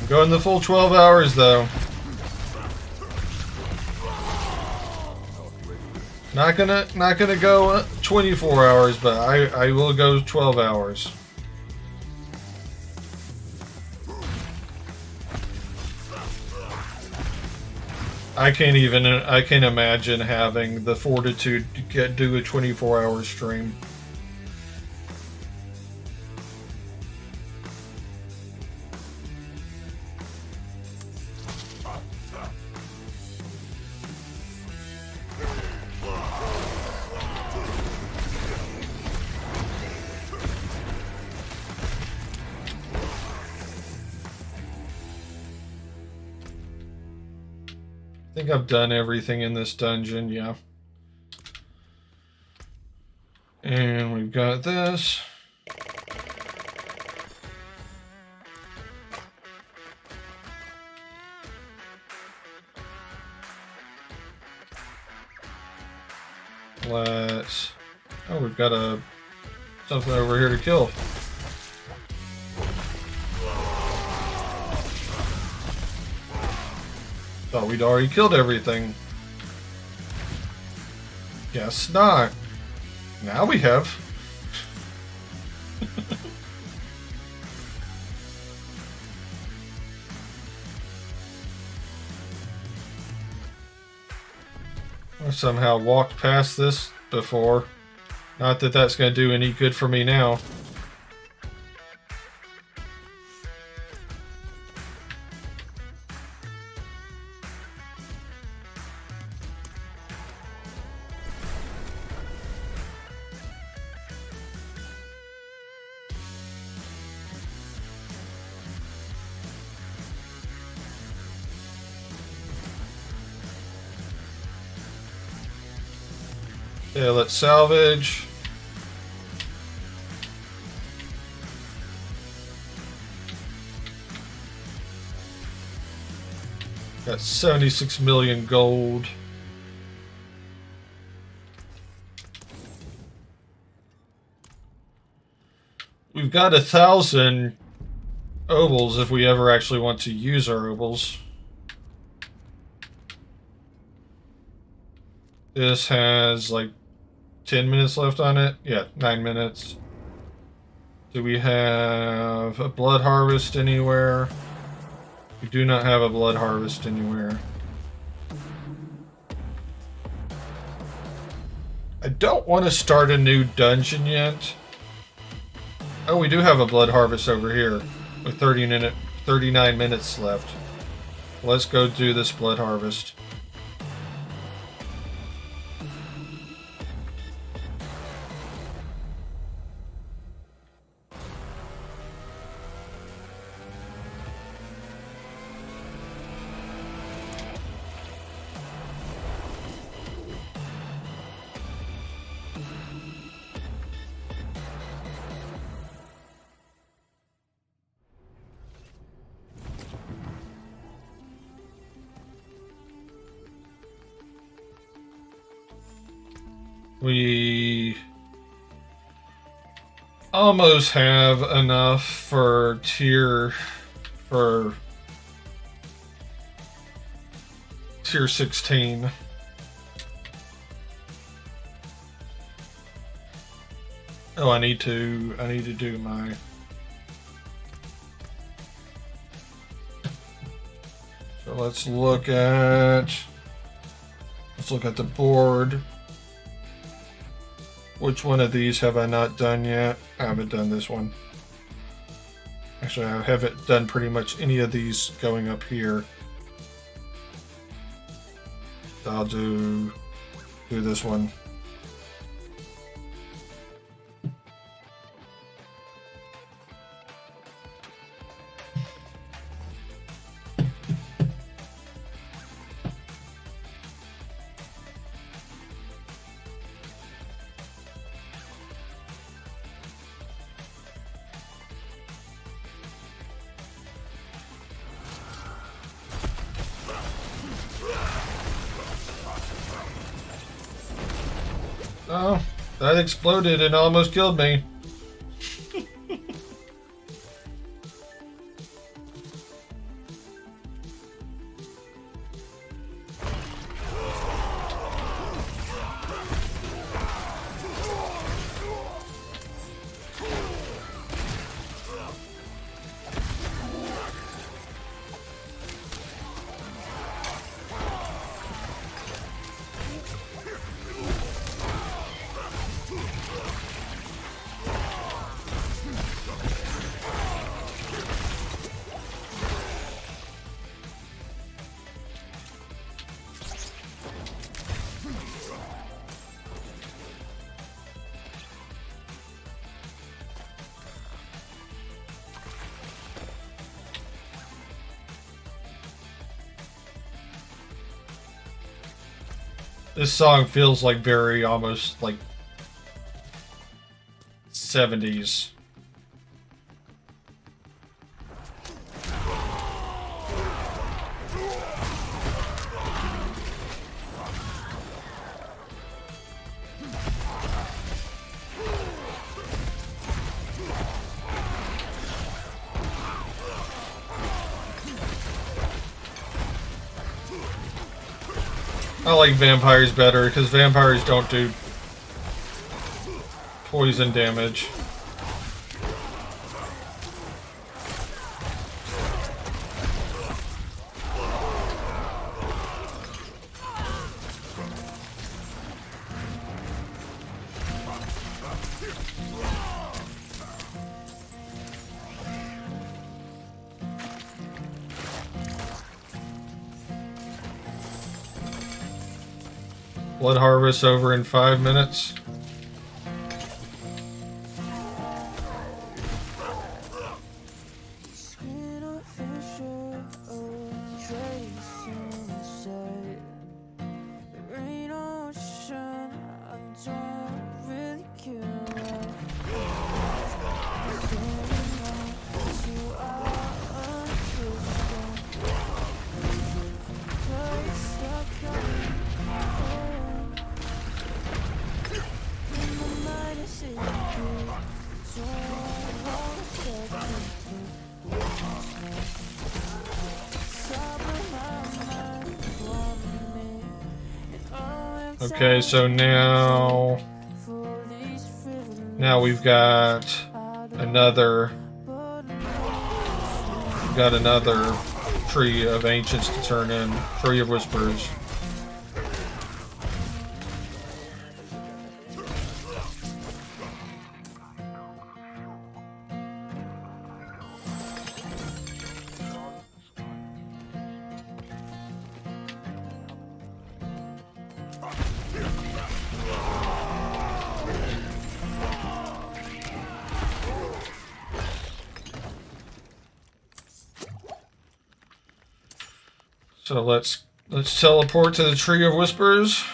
Going the full 12 hours though. Not gonna go 24 hours, but I will go 12 hours. I can't imagine having the fortitude to do a 24-hour stream. I think I've done everything in this dungeon, yeah. And we've got this. Let's... Oh, we've got something over here to kill. Thought we'd already killed everything. Guess not. Now we have. I somehow walked past this before. Not that that's going to do any good for me now. Okay, let's salvage. Got 76 million gold. We've got 1,000 obols if we ever actually want to use our obols. This has like 10 minutes left on it. Yeah, 9 minutes. Do we have a blood harvest anywhere? We do not have a blood harvest anywhere. I don't want to start a new dungeon yet. Oh, we do have a blood harvest over here with 39 minutes left. Let's go do this blood harvest. We almost have enough for tier 16. Oh, I need to do my So let's look at the board. Which one of these have I not done yet? I haven't done this one. Actually, I haven't done pretty much any of these going up here. I'll do this one. Oh, that exploded and almost killed me. This song feels like very almost like 70s. I like vampires better because vampires don't do poison damage. Blood harvest over in 5 minutes. Okay, so now we've got another tree of ancients to turn in, tree of whispers. So let's teleport to the Tree of Whispers.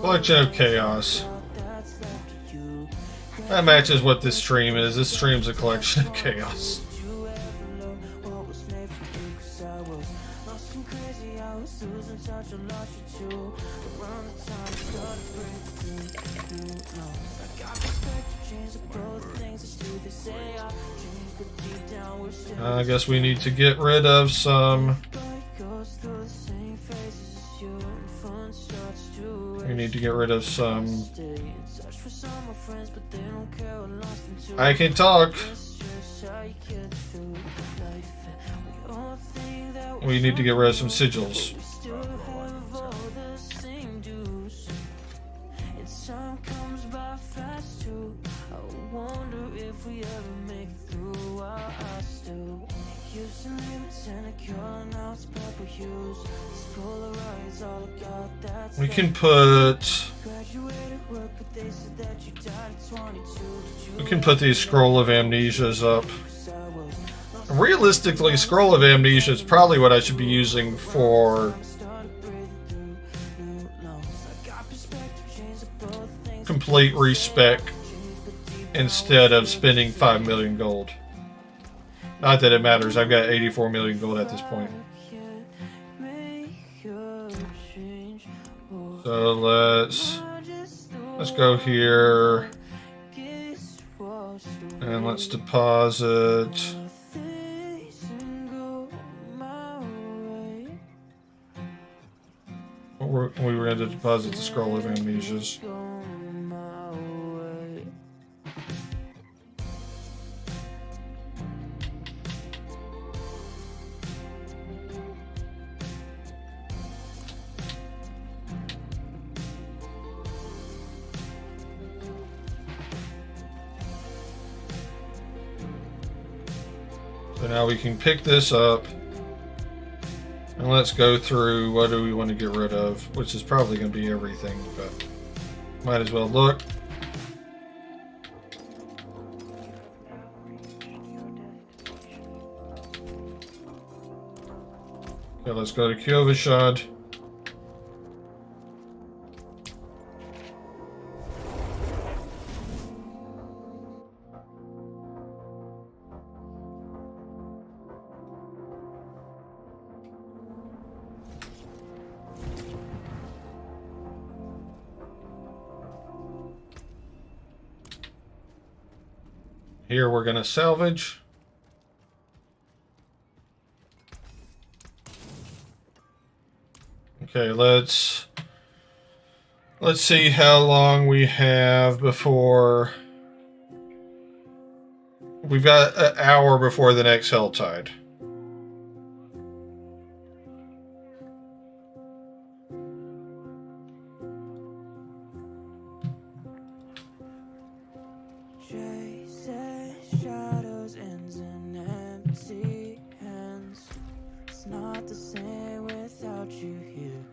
Collection of Chaos. That matches what this stream is. This stream's a collection of chaos. I guess we need to get rid of some. We need to get rid of some. I can talk. We need to get rid of some sigils. We can put these Scroll of Amnesias up. Realistically, Scroll of Amnesia is probably what I should be using for complete respec instead of spending 5 million gold. Not that it matters, I've got 84 million gold at this point. So let's go here and let's deposit. We were going to deposit the Scroll of Amnesias. So now we can pick this up. And let's go through what do we want to get rid of, which is probably going to be everything, but might as well look. Okay, let's go to Kyovashad. Here we're going to salvage. Okay, let's Let's see how long we have before... We've got an hour before the next Helltide. Chasing shadows ends in empty hands. It's not the same without you here.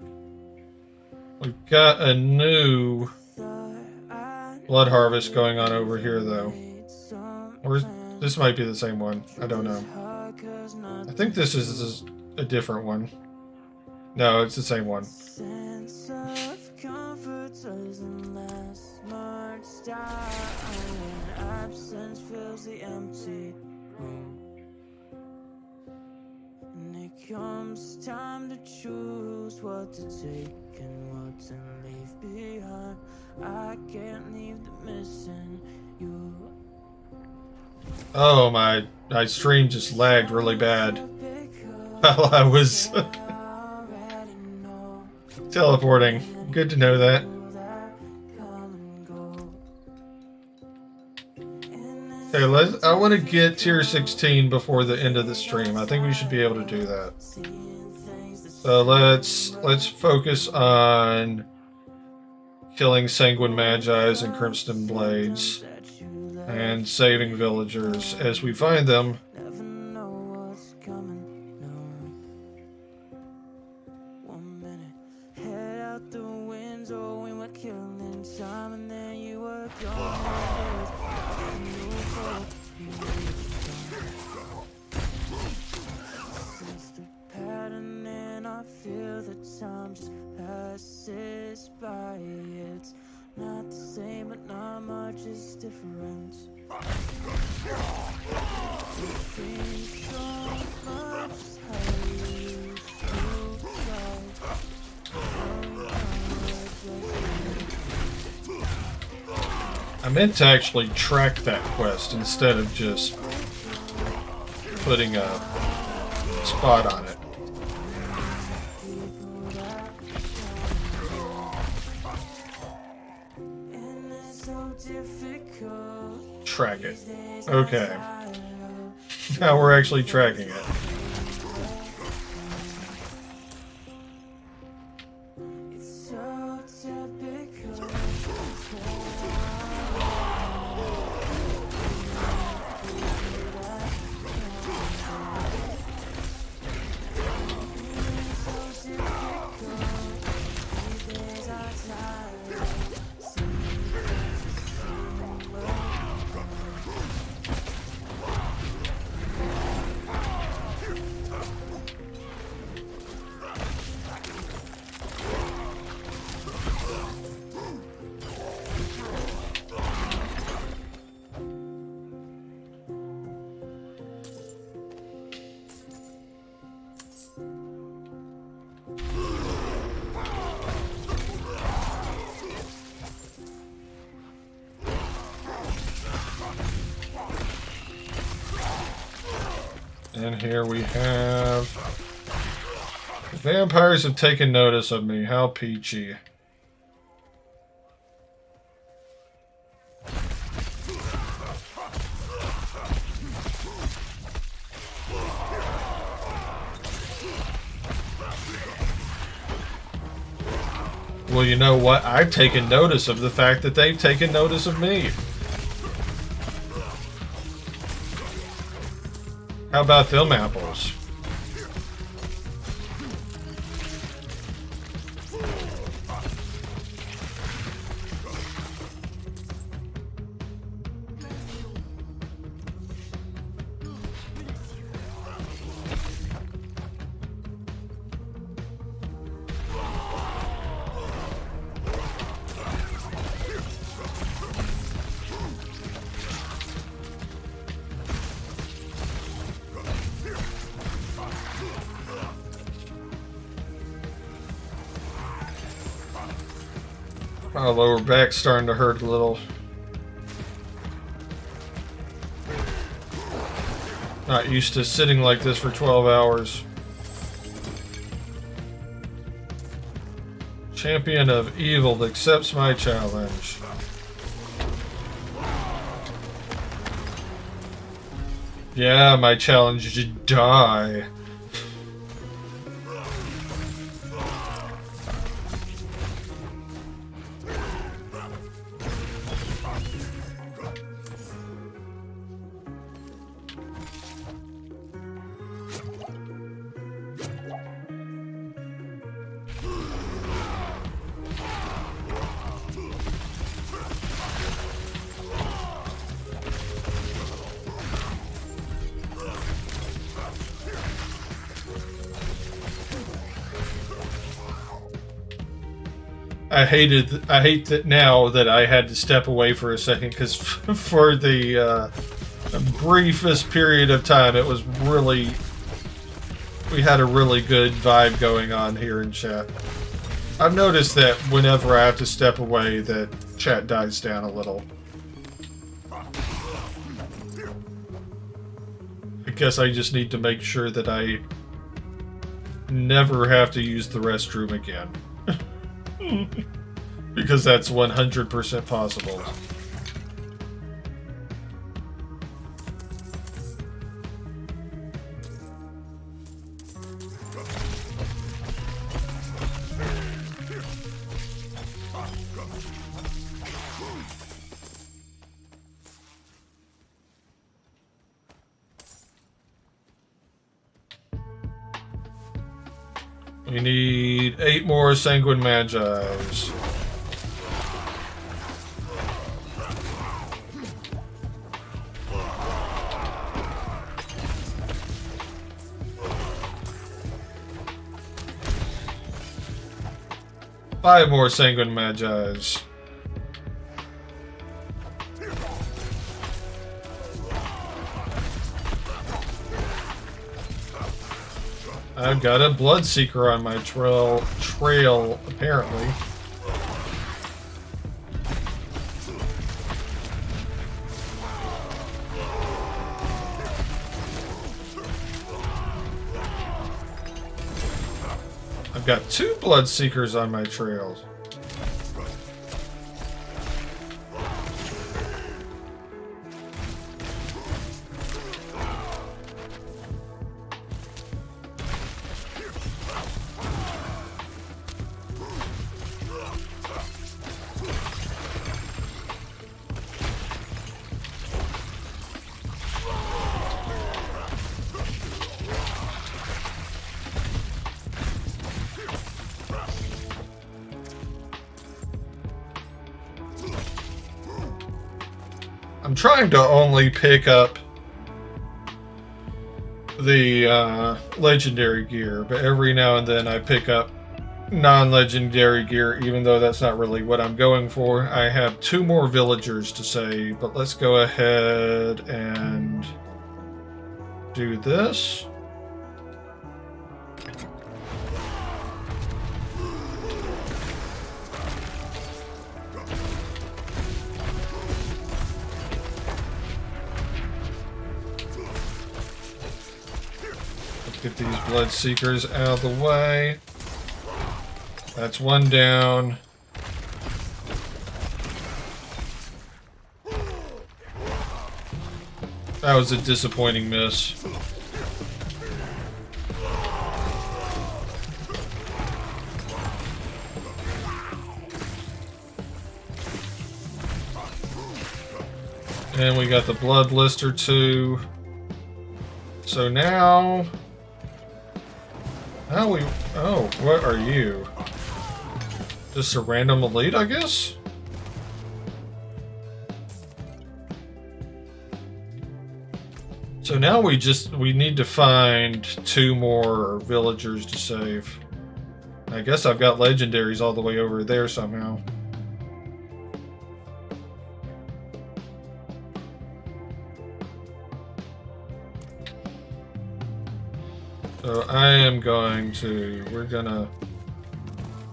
We've got a new blood harvest going on over here, though. Or this might be the same one. I don't know. I think this is a different one. No, it's the same one. Sense of comfort doesn't last much time. Absence fills the empty room. And it comes time to choose what to take and what to leave behind. I can't leave the missing you. Oh, my stream just lagged really bad while I was teleporting. Good to know that. Okay, I want to get tier 16 before the end of the stream. I think we should be able to do that. So let's focus on killing Sanguine Magi's and Crimson Blades and saving villagers as we find them. Never know what's coming, no. 1 minute, head out the window, we were killing time, and then you were gone. Sense the pattern, and I feel the time just passes by. It's not the same, but not much is different. It seems so much how you used to try. I meant to actually track that quest instead of just putting a spot on it. Track it. Okay. Now we're actually tracking it. It's so typical. And here we have... The vampires have taken notice of me. How peachy. Well, you know what? I've taken notice of the fact that they've taken notice of me. How about them apples? My lower back's starting to hurt a little. Not used to sitting like this for 12 hours. Champion of evil accepts my challenge. Yeah, my challenge is to die. I hate that now that I had to step away for a second, because for the briefest period of time, it was really, we had a really good vibe going on here in chat. I've noticed that whenever I have to step away, that chat dies down a little. I guess I just need to make sure that I never have to use the restroom again. Because that's 100% possible. We need 8 more Sanguine Magi's. Five more Sanguine Magi's. I've got a Bloodseeker on my trail, apparently. I've got 2 Bloodseekers on my trails. I'm trying to only pick up the legendary gear, but every now and then I pick up non-legendary gear, even though that's not really what I'm going for. I have 2 more villagers to save, but let's go ahead and do this. Get these Bloodseekers out of the way. That's 1 down. That was a disappointing miss. And we got the Blood Blister too. So now... Oh, what are you? Just a random elite, I guess? So now we need to find 2 more villagers to save. I guess I've got legendaries all the way over there somehow. So I am going to, we're gonna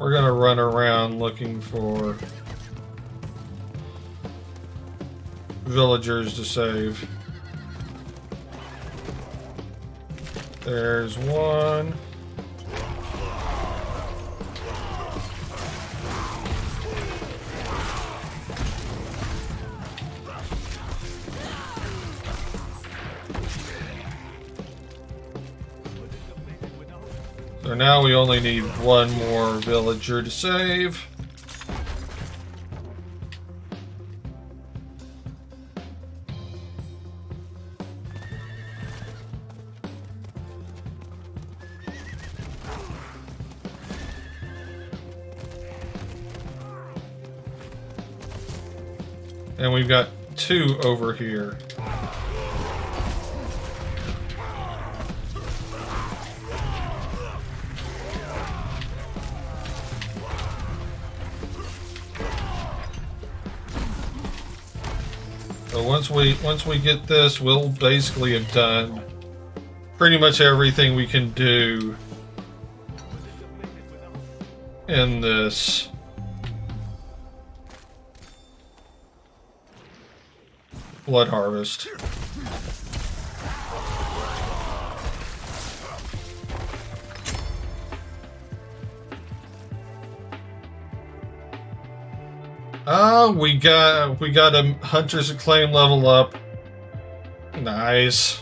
run around looking for villagers to save. There's one. So now we only need one more villager to save. And we've got 2 over here. So once we get this, we'll basically have done pretty much everything we can do in this. Blood harvest. We got a Hunter's Acclaim level up. Nice.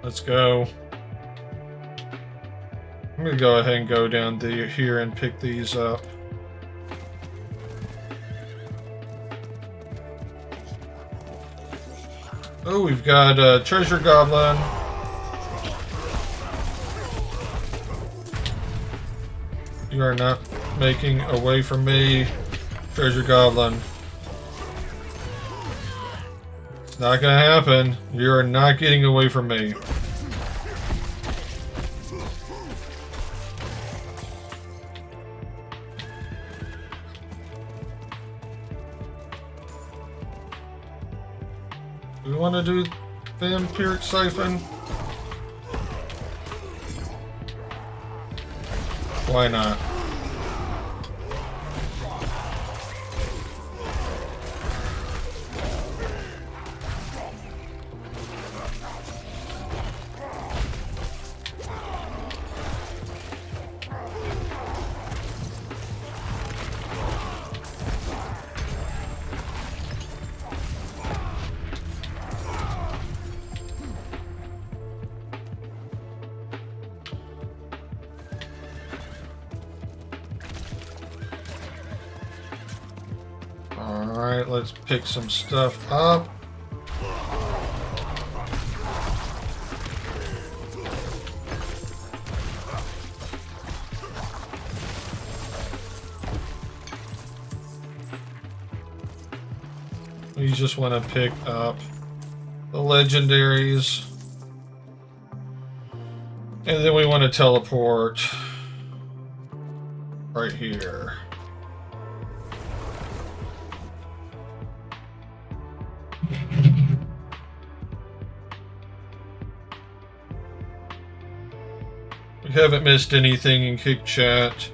Let's go. I'm gonna go ahead and go down here and pick these up. Oh, we've got a treasure goblin. You are not making away from me, treasure goblin. It's not gonna happen. You are not getting away from me. Do we want to do Vampiric Siphon? Why not? Alright, let's pick some stuff up. We just want to pick up the legendaries. And then we want to teleport right here. We haven't missed anything in Kick Chat.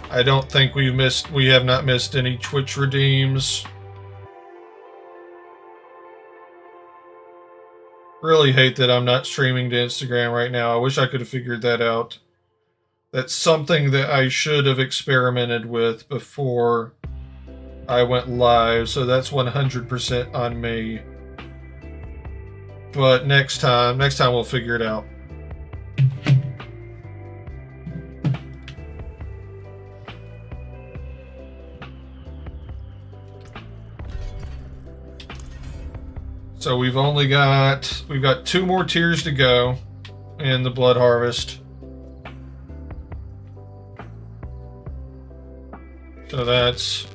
I don't think we have not missed any Twitch redeems. Really hate that I'm not streaming to Instagram right now. I wish I could have figured that out. That's something that I should have experimented with before I went live, so that's 100% on me. But next time we'll figure it out. So we've got 2 more tiers to go in the Blood Harvest. So that's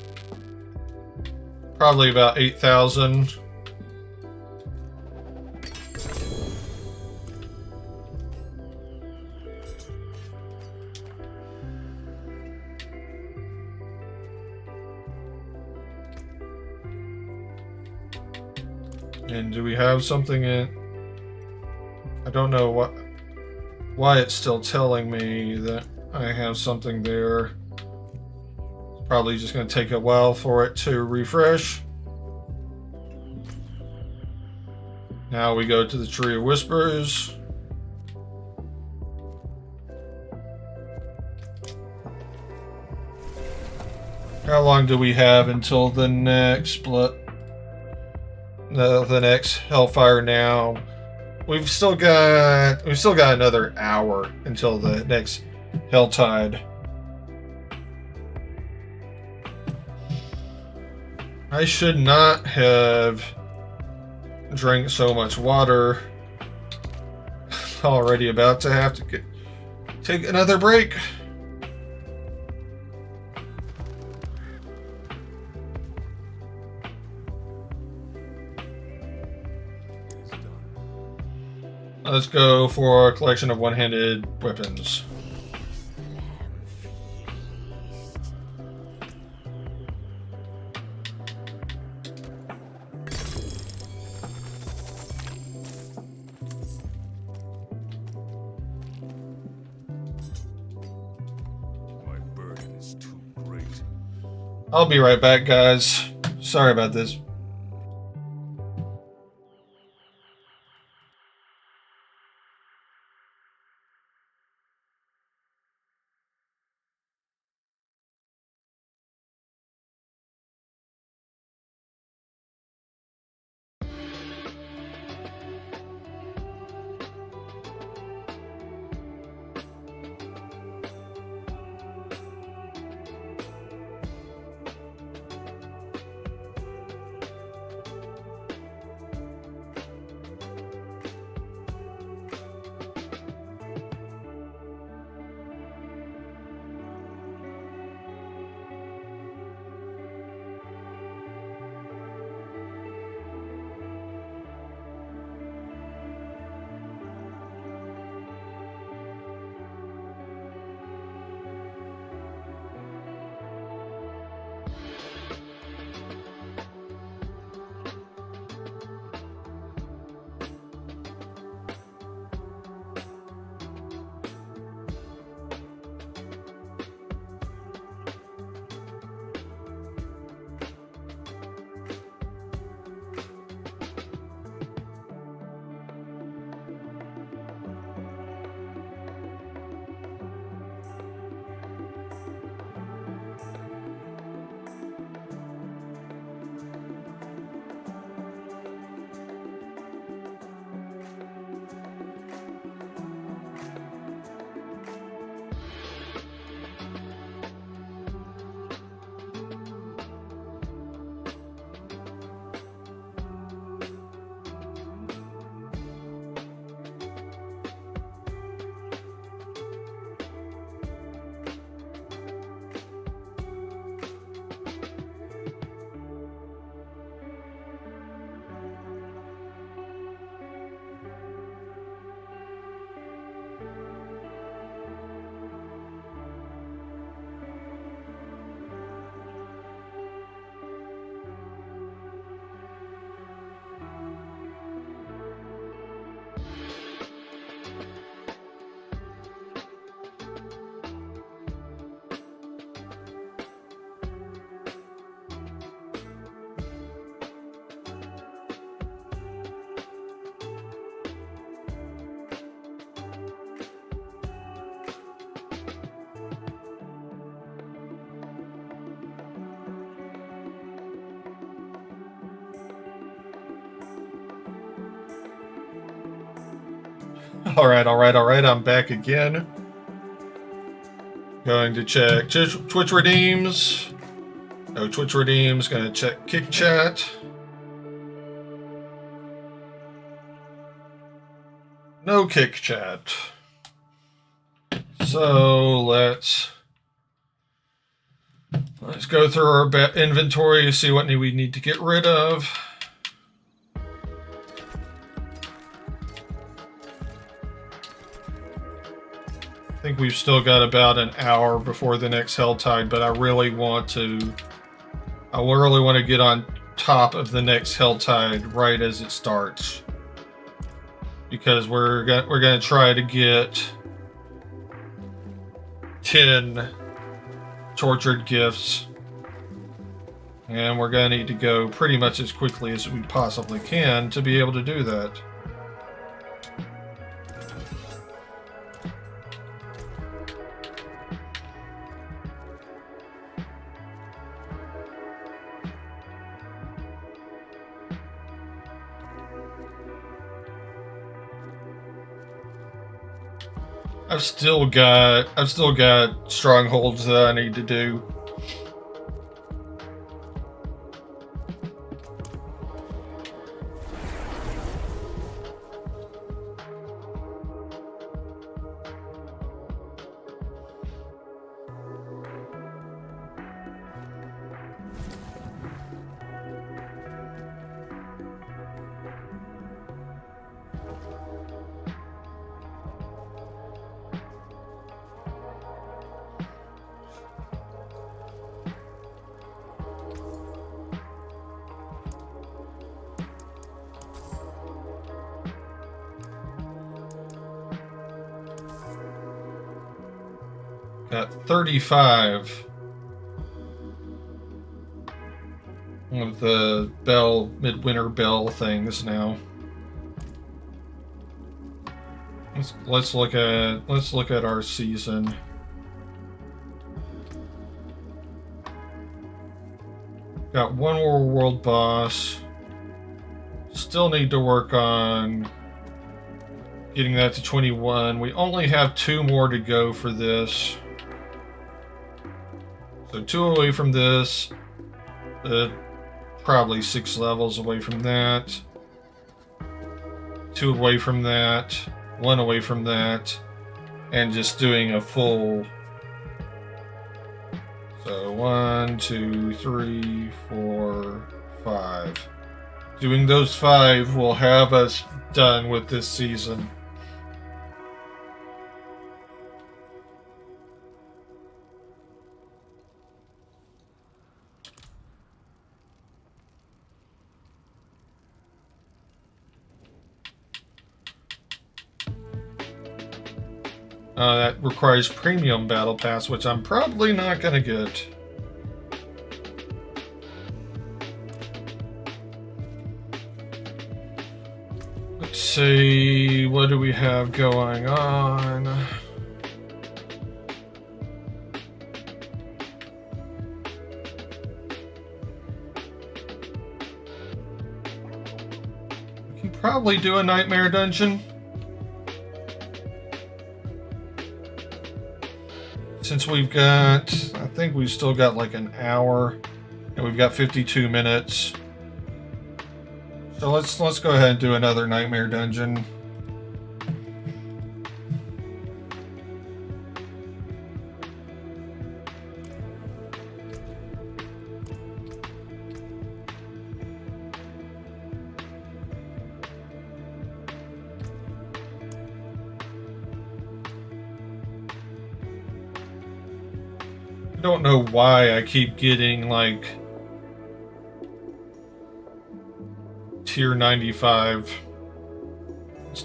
probably about 8,000. And do we have something in? I don't know why it's still telling me that I have something there. It's probably just going to take a while for it to refresh. Now we go to the Tree of Whispers. How long do we have until the next the next Hellfire Now? we've still got another hour until the next Helltide. I should not have drank so much water. Already about to have to take another break. Let's go for a collection of one-handed weapons. My burden is too great. I'll be right back, guys. Sorry about this. All right. I'm back again. Going to check Twitch redeems. No Twitch redeems. Going to check Kick Chat. No Kick Chat. So let's go through our inventory, see what we need to get rid of. I think we've still got about an hour before the next Helltide, but I really want to get on top of the next Helltide right as it starts, because we're gonna try to get 10 tortured gifts, and we're gonna need to go pretty much as quickly as we possibly can to be able to do that. I've still got strongholds that I need to do. Got 35 of the midwinter bell things now. Let's look at our season. Got one more world boss. Still need to work on getting that to 21. We only have 2 more to go for this. So 2 away from this, probably 6 levels away from that, 2 away from that, 1 away from that, and just doing a full. So 1, 2, 3, 4, 5. Doing those 5 will have us done with this season. That requires premium battle pass, which I'm probably not gonna get. Let's see, what do we have going on? We can probably do a nightmare dungeon. Since we've got, I think we've still got like an hour, and we've got 52 minutes. So let's go ahead and do another nightmare dungeon. I don't know why I keep getting like tier 95. Let's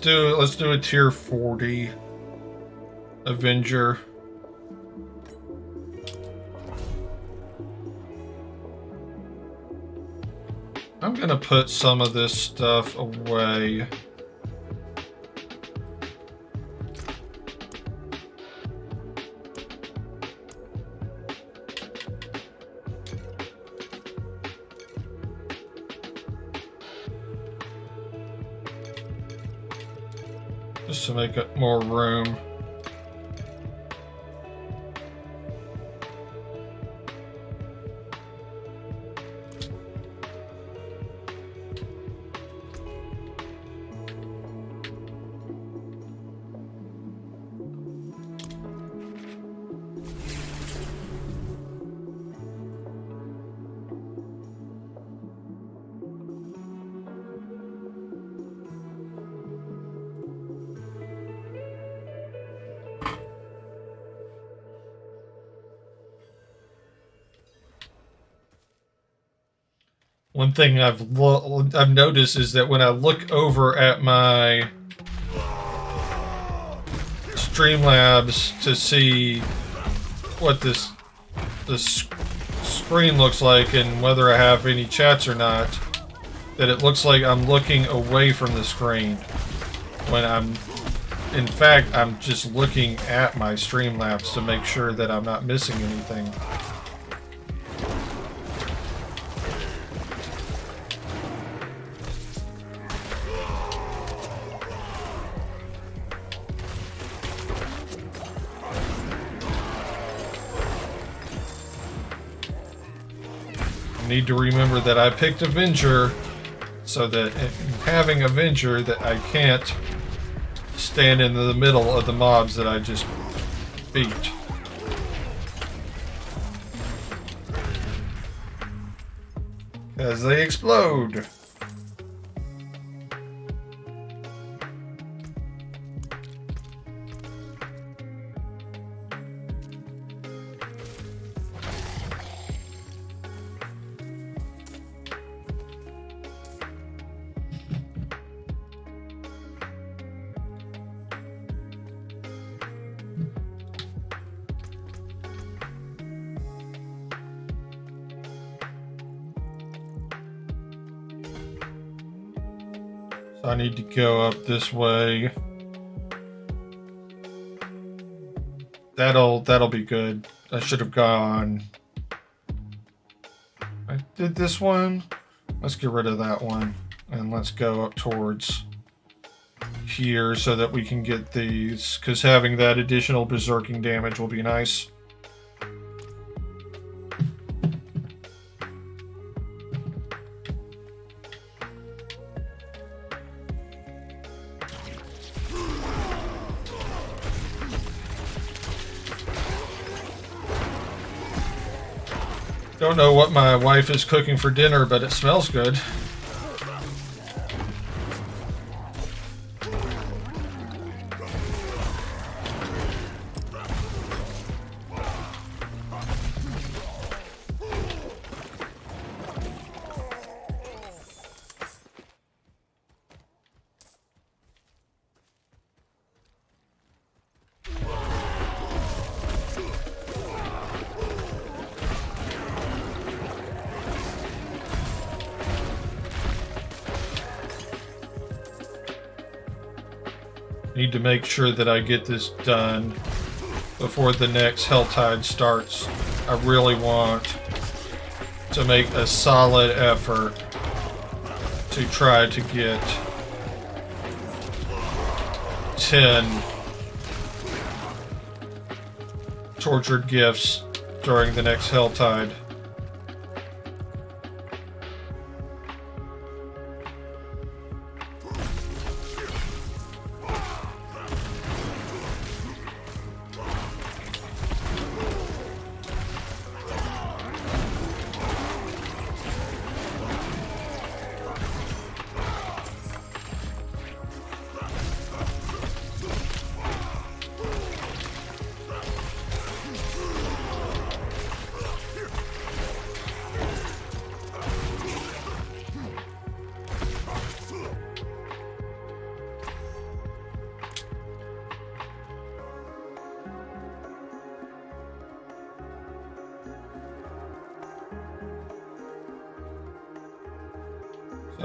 do a tier 40 Avenger. I'm gonna put some of this stuff away. Just to make it more room. One thing I've noticed is that when I look over at my Streamlabs to see what this screen looks like and whether I have any chats or not, that it looks like I'm looking away from the screen when in fact, I'm just looking at my Streamlabs to make sure that I'm not missing anything. I need to remember that I picked Avenger, so that in having Avenger, that I can't stand in the middle of the mobs that I just beat. As they explode. I need to go up this way. That'll be good. I should have gone. I did this one. Let's get rid of that one. And let's go up towards here so that we can get these, because having that additional berserking damage will be nice. Don't know what my wife is cooking for dinner, but it smells good. Need to make sure that I get this done before the next Helltide starts. I really want to make a solid effort to try to get 10 tortured gifts during the next Helltide.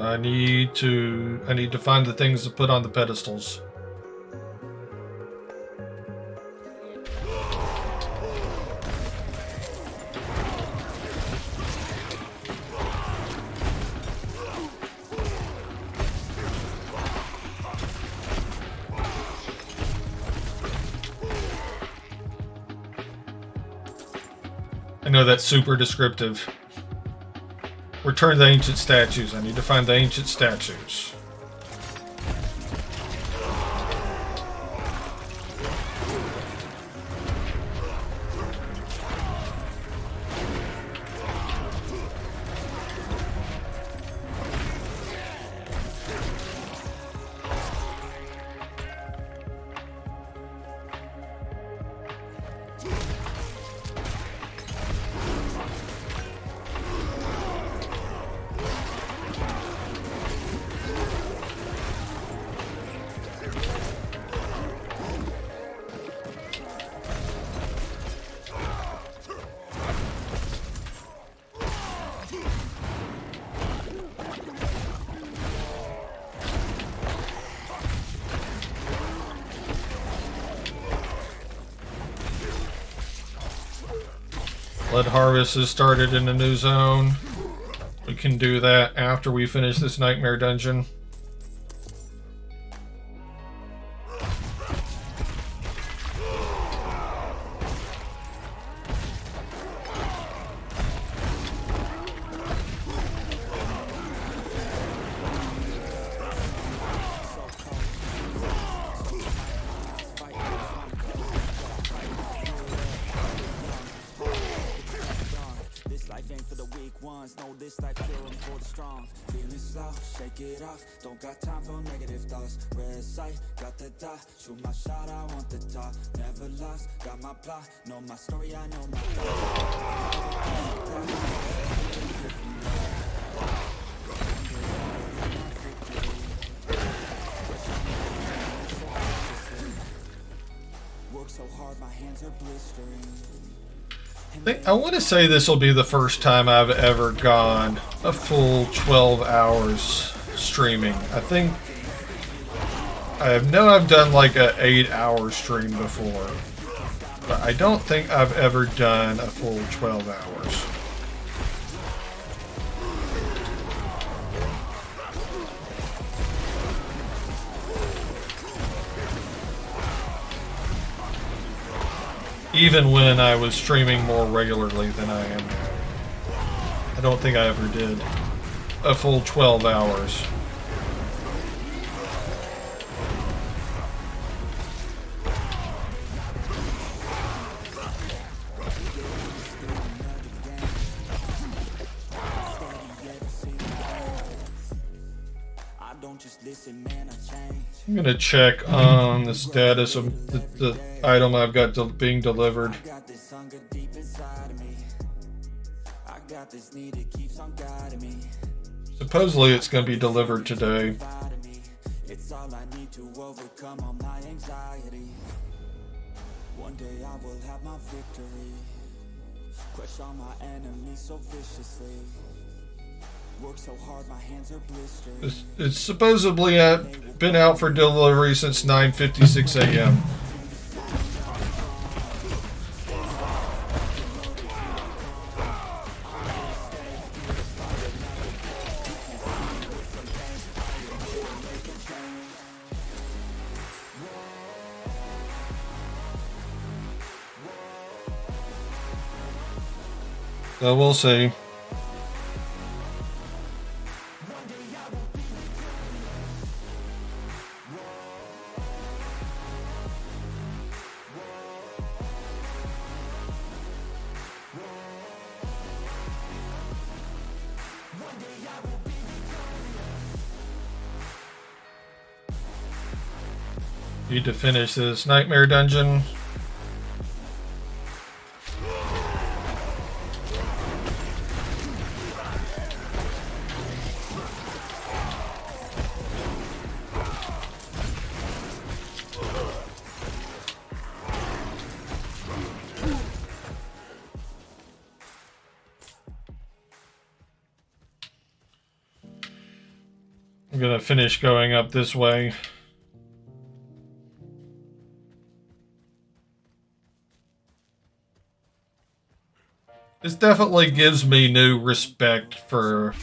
I need to find the things to put on the pedestals. I know that's super descriptive. Return the ancient statues. I need to find the ancient statues. Blood harvest has started in a new zone. We can do that after we finish this nightmare dungeon. ain't for the weak ones. No, this life killing for the strong. Feeling slow, shake it off. Don't got time for negative thoughts. Red sight, got the dot. Shoot my shot, I want the top. Never lost, got my plot. Know my story, I know my work so hard, my hands are blistering. I want to say this will be the first time I've ever gone a full 12 hours streaming. I know I've done like a 8-hour stream before, but I don't think I've ever done a full 12 hours. Even when I was streaming more regularly than I am now. I don't think I ever did a full 12 hours. I'm gonna check on the status of the item I've got being delivered. Supposedly it's gonna be delivered today. It's all I need to overcome all my anxiety. One day I will have my victory. Crush all my enemies so viciously. Work so hard, my hands are blistering. It's supposedly been out for delivery since 9:56 a.m. So we'll see. Need to finish this Nightmare Dungeon. I'm gonna finish going up this way. This definitely gives me new respect for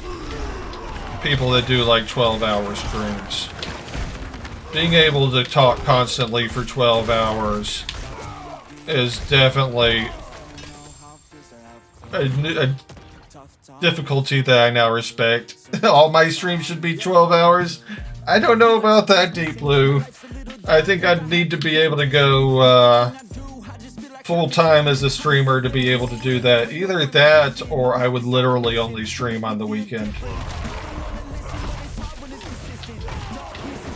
people that do like 12-hour streams. Being able to talk constantly for 12 hours is definitely a difficulty that I now respect. All my streams should be 12 hours. I don't know about that, Deep Blue. I think I'd need to be able to go full-time as a streamer to be able to do that. Either that, or I would literally only stream on the weekend.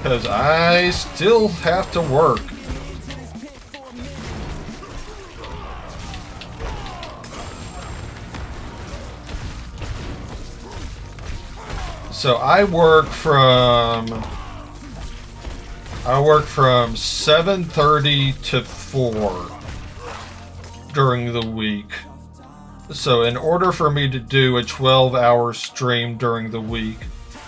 Because I still have to work. So I work from 7:30 to 4 during the week. So in order for me to do a 12-hour stream during the week,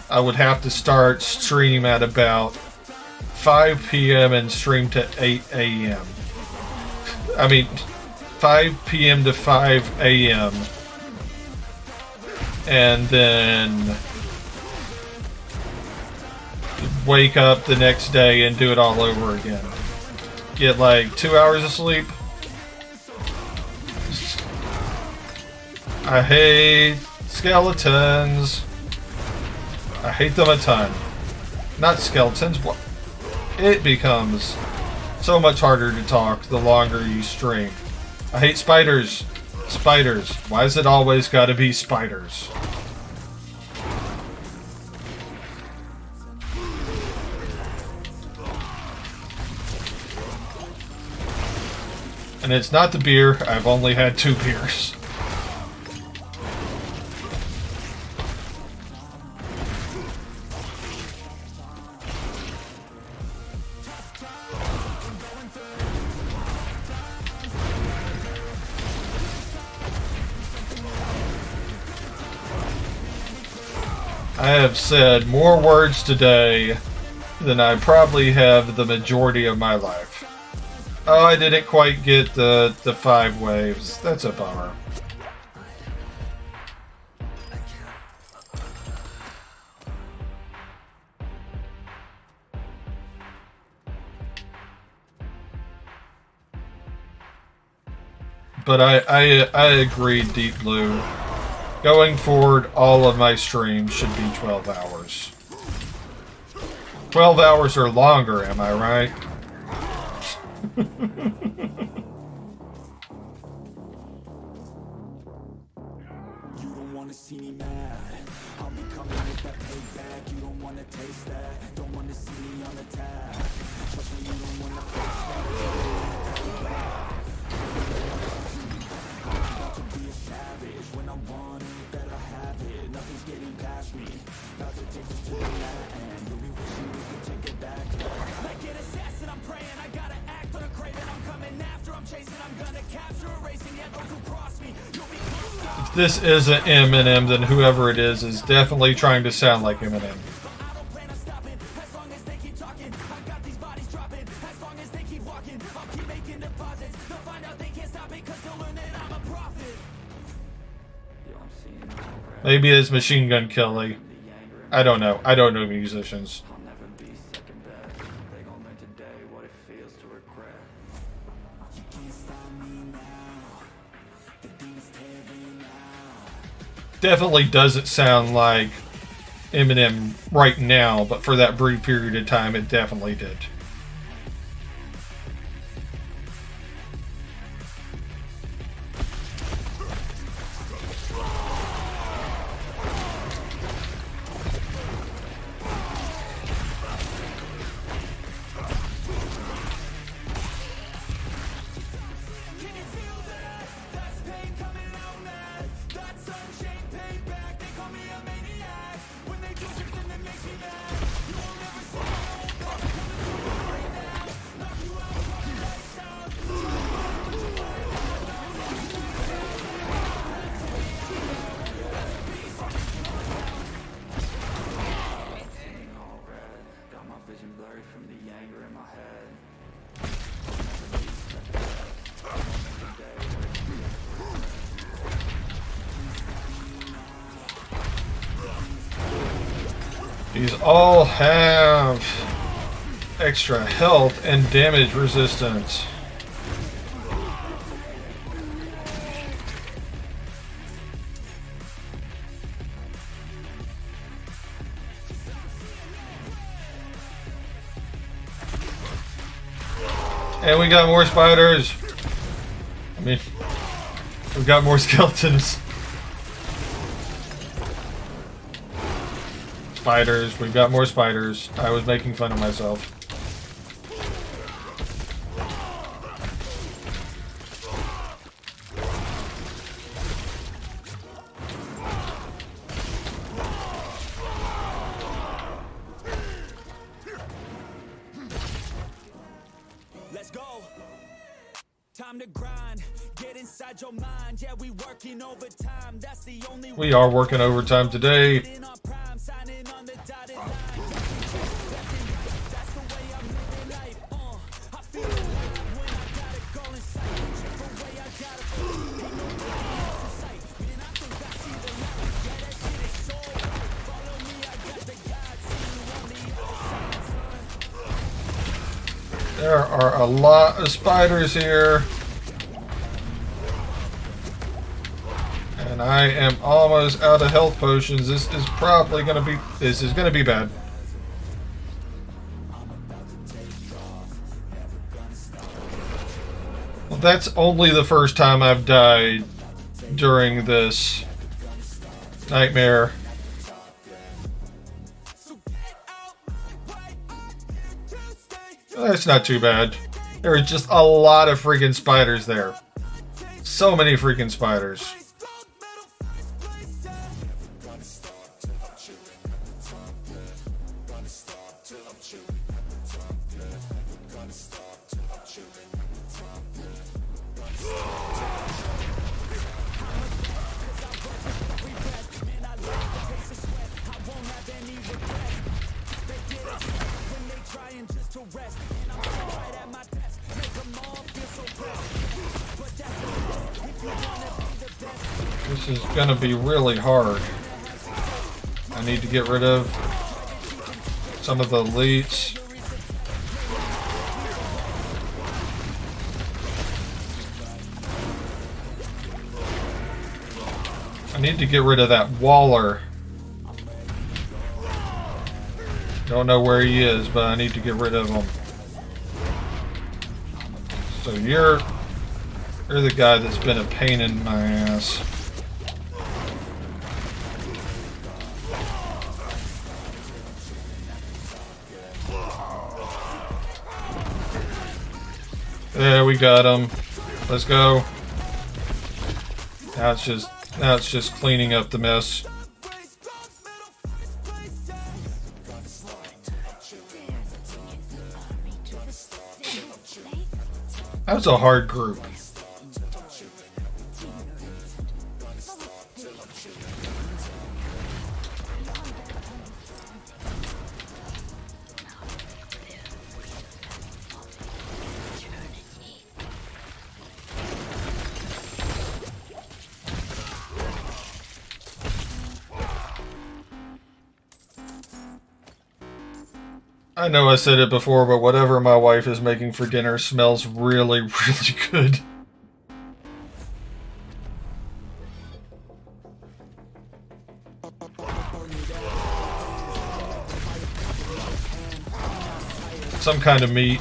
I would have to start stream at about 5 p.m. and stream to 8 a.m. I mean, 5 p.m. to 5 a.m. And then wake up the next day and do it all over again. Get like 2 hours of sleep. I hate skeletons. I hate them a ton. Not skeletons. It becomes so much harder to talk the longer you stream. I hate spiders. Spiders. Why is it always gotta be spiders? And it's not the beer. I've only had 2 beers. I have said more words today than I probably have the majority of my life. Oh, I didn't quite get the 5 waves. That's a bummer. But I agree, Deep Blue. Going forward, all of my streams should be 12 hours. 12 hours or longer, am I right? You don't wanna see me mad. I'll be coming with that payback. You don't wanna taste that. Don't wanna see me on the tab. Trust me, you don't wanna face that. About to be a savage. When I want it, better have it. Nothing's getting past me. About to take this to the end. You'll be wishing we could take it back. Like an assassin, I'm praying. I gotta act on a craving. I'm coming after. I'm chasing. I'm gonna capture, erasing. Yeah, those who cross me. You'll be close. If this isn't Eminem, then whoever it is definitely trying to sound like Eminem. Maybe it's Machine Gun Kelly. I don't know. I don't know musicians. Definitely doesn't sound like Eminem right now, but for that brief period of time, it definitely did. These all have extra health and damage resistance. And we got more spiders. I mean, we got more skeletons. Spiders. We've got more spiders. I was making fun of myself. Let's go. Time to grind. Get inside your mind. Yeah, we working overtime. That's the only way. We are working overtime today. There are a lot of spiders here. And I am almost out of health potions. This is probably going to be... This is going to be bad. Well, that's only the first time I've died during this nightmare. That's not too bad. There are just a lot of freaking spiders there. So many freaking spiders. This is gonna be really hard. I need to get rid of some of the elites. I need to get rid of that Waller. Don't know where he is, but I need to get rid of him. So you're the guy that's been a pain in my ass. There, we got him. Let's go. Now it's just cleaning up the mess. That was a hard group. I know I said it before, but whatever my wife is making for dinner smells really, really good. Some kind of meat.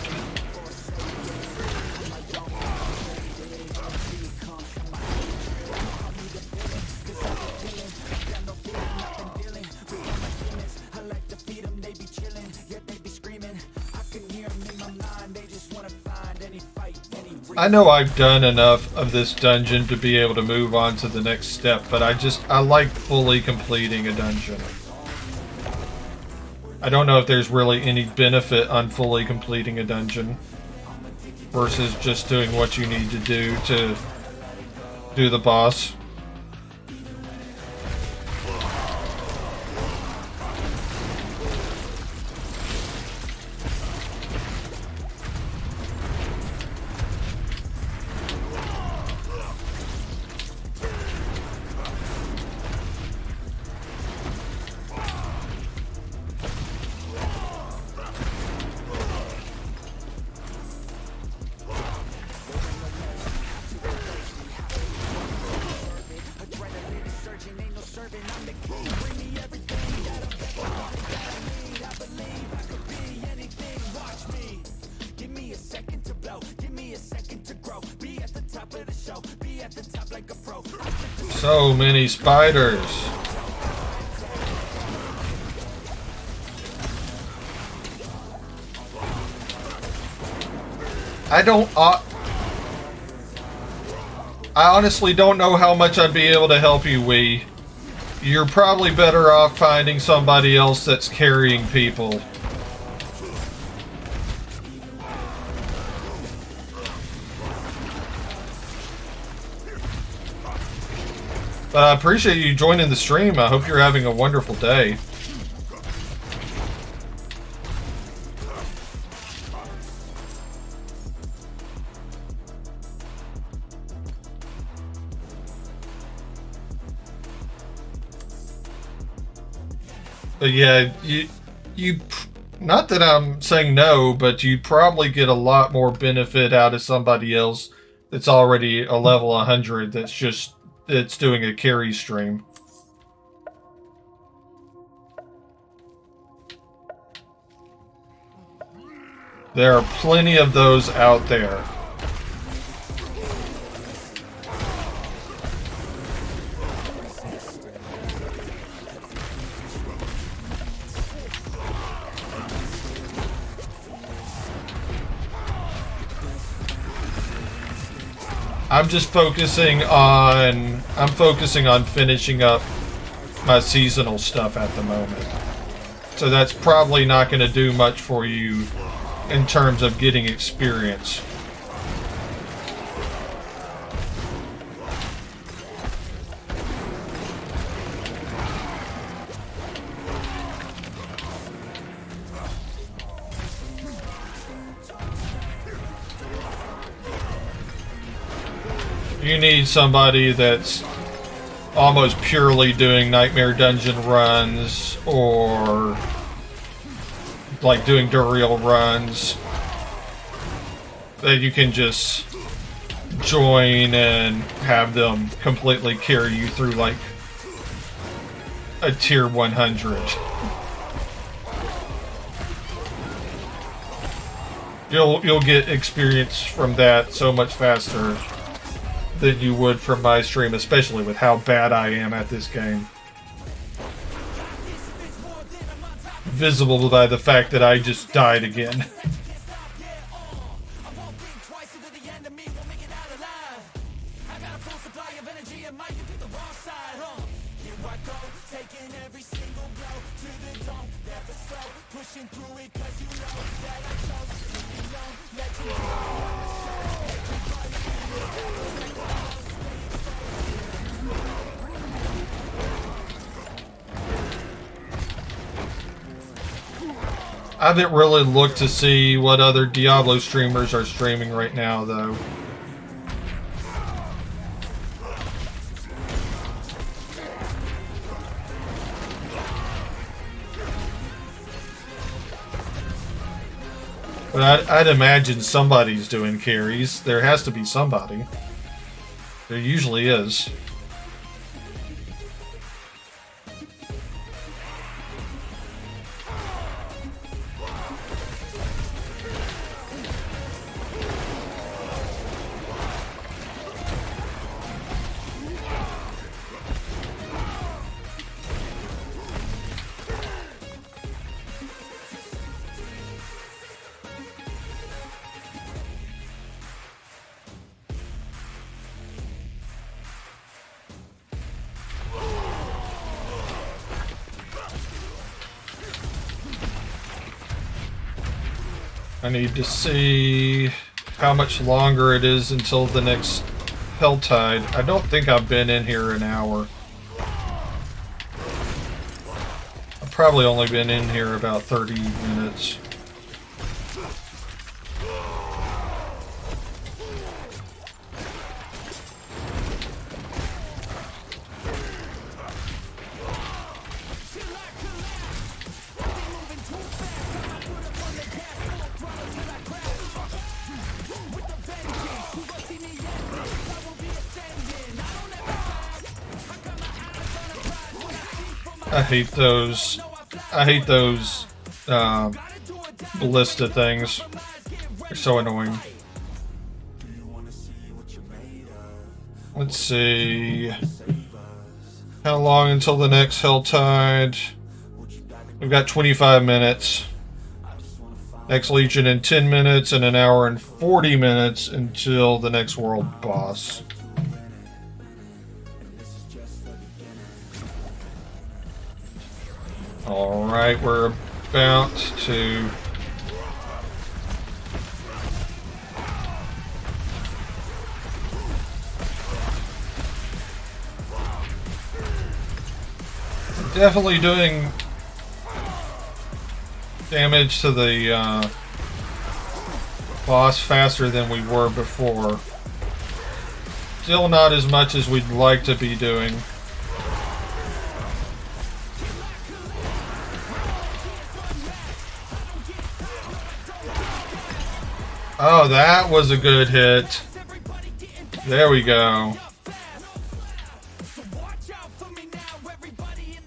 I know I've done enough of this dungeon to be able to move on to the next step, but I like fully completing a dungeon. I don't know if there's really any benefit on fully completing a dungeon versus just doing what you need to do the boss. So many spiders. I honestly don't know how much I'd be able to help you, Wee. You're probably better off finding somebody else that's carrying people. But I appreciate you joining the stream. I hope you're having a wonderful day. But yeah, you not that I'm saying no, but you'd probably get a lot more benefit out of somebody else that's already a level 100 it's doing a carry stream. There are plenty of those out there. I'm just focusing on finishing up my seasonal stuff at the moment. So that's probably not going to do much for you in terms of getting experience. You need somebody that's almost purely doing Nightmare Dungeon runs or like doing Duriel runs that you can just join and have them completely carry you through like a tier 100. You'll get experience from that so much faster than you would from my stream, especially with how bad I am at this game. Visible by the fact that I just died again. I haven't really looked to see what other Diablo streamers are streaming right now, though. But I'd imagine somebody's doing carries. There has to be somebody. There usually is. I need to see how much longer it is until the next Helltide. I don't think I've been in here an hour. I've probably only been in here about 30 minutes. I hate those ballista things. They're so annoying. Let's see. How long until the next Helltide? We've got 25 minutes. Next Legion in 10 minutes and an hour and 40 minutes until the next world boss. Alright, we're about to... Definitely doing damage to the boss faster than we were before. Still not as much as we'd like to be doing. Oh, that was a good hit. There we go.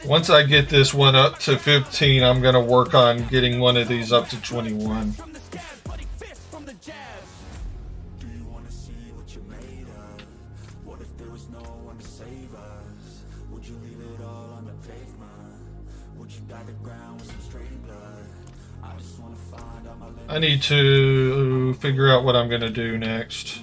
Once I get this one up to 15, I'm going to work on getting one of these up to 21. I need to figure out what I'm going to do next.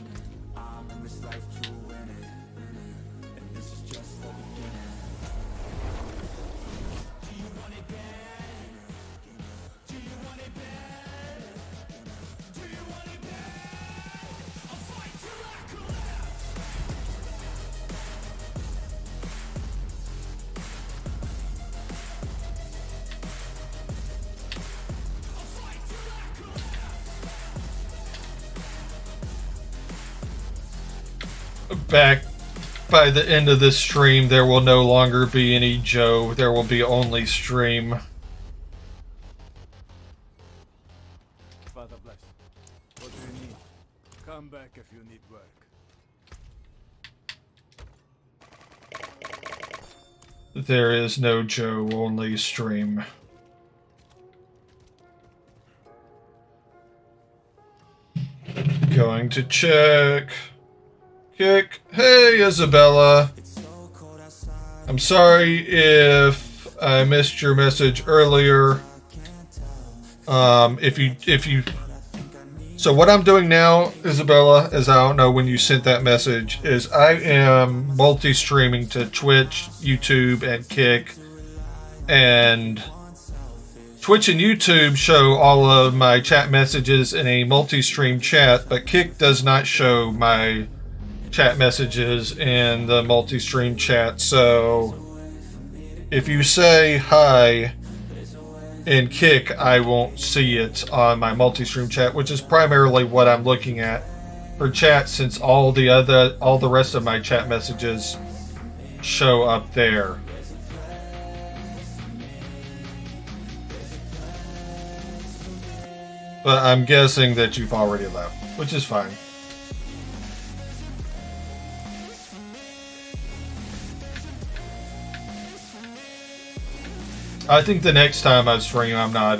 back by the end of this stream, there will no longer be any Joe. There will be only stream. Father bless. What do you need? Come back if you need work. There is no Joe, only stream. Going to check. Kick. Hey, Isabella. I'm sorry if I missed your message earlier. So what I'm doing now, Isabella, is I don't know when you sent that message, is I am multi-streaming to Twitch, YouTube, and Kick. And Twitch and YouTube show all of my chat messages in a multi-stream chat, but Kick does not show my chat messages in the multi-stream chat. So if you say hi in Kick, I won't see it on my multi-stream chat, which is primarily what I'm looking at for chat, since all the rest of my chat messages show up there. But I'm guessing that you've already left, which is fine. I think the next time I stream, I'm not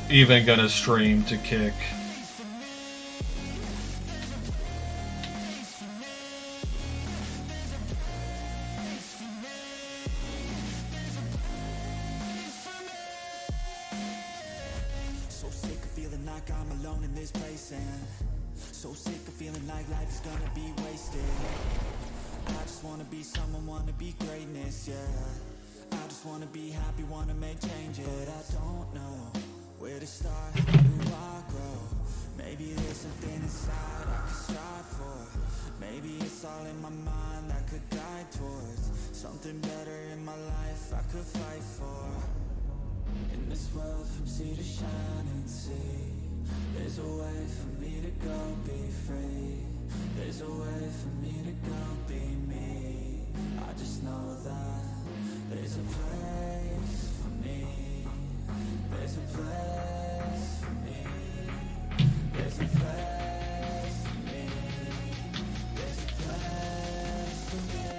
even gonna stream to Kick. So sick of feeling like I'm alone in this place, and so sick of feeling like life is gonna be wasted. I just wanna be someone, wanna be greatness, yeah. I just wanna be happy, wanna make changes, but I don't know where to start. How do I grow? Maybe there's something inside I could strive for. Maybe it's all in my mind I could guide towards something better in my life I could fight for. In this world, from sea to shining sea, there's a way for me to go be free. There's a way for me to go be me. I just know that there's a place for me. There's a place for me. There's a place for me. There's a place for me.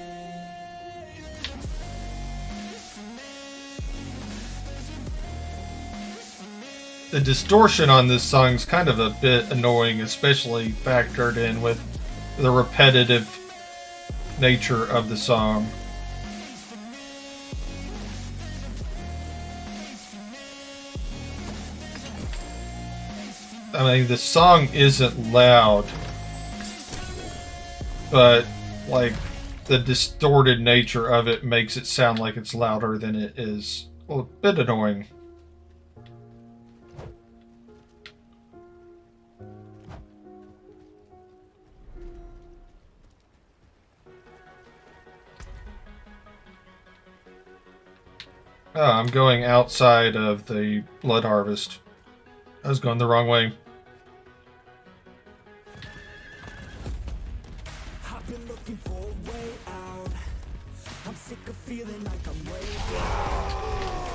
The distortion on this song is kind of a bit annoying, especially factored in with the repetitive nature of the song. I mean, the song isn't loud, but like the distorted nature of it makes it sound like it's louder than it is. Well, a bit annoying. Oh, I'm going outside of the blood harvest. I was going the wrong way. I've been looking for a way out. I'm sick of feeling like I'm way down.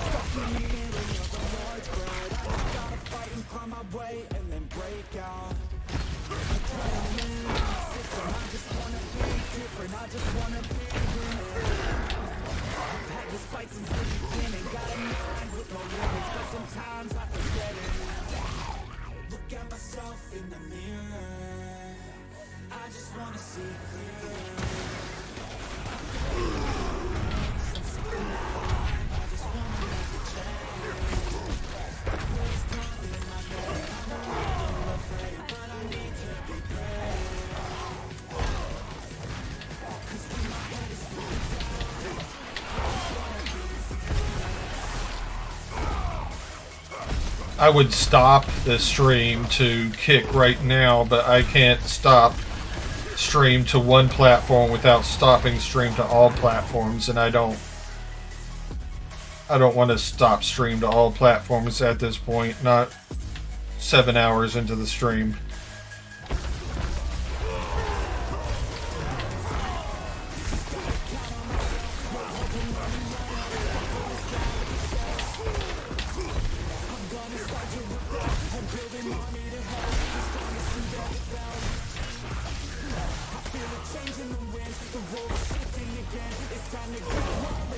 Stuck in the middle of a large crowd. I just gotta fight and climb my way and then break out. Adrenaline in the system. I just wanna be different. I just wanna be human. I've had this fight since the beginning. Got a mind with no limits, but sometimes I forget it. Look at myself in the mirror. I just wanna see clear. I would stop the stream to Kick right now, but I can't stop stream to one platform without stopping stream to all platforms, and I don't want to stop stream to all platforms at this point, not 7 hours into the stream.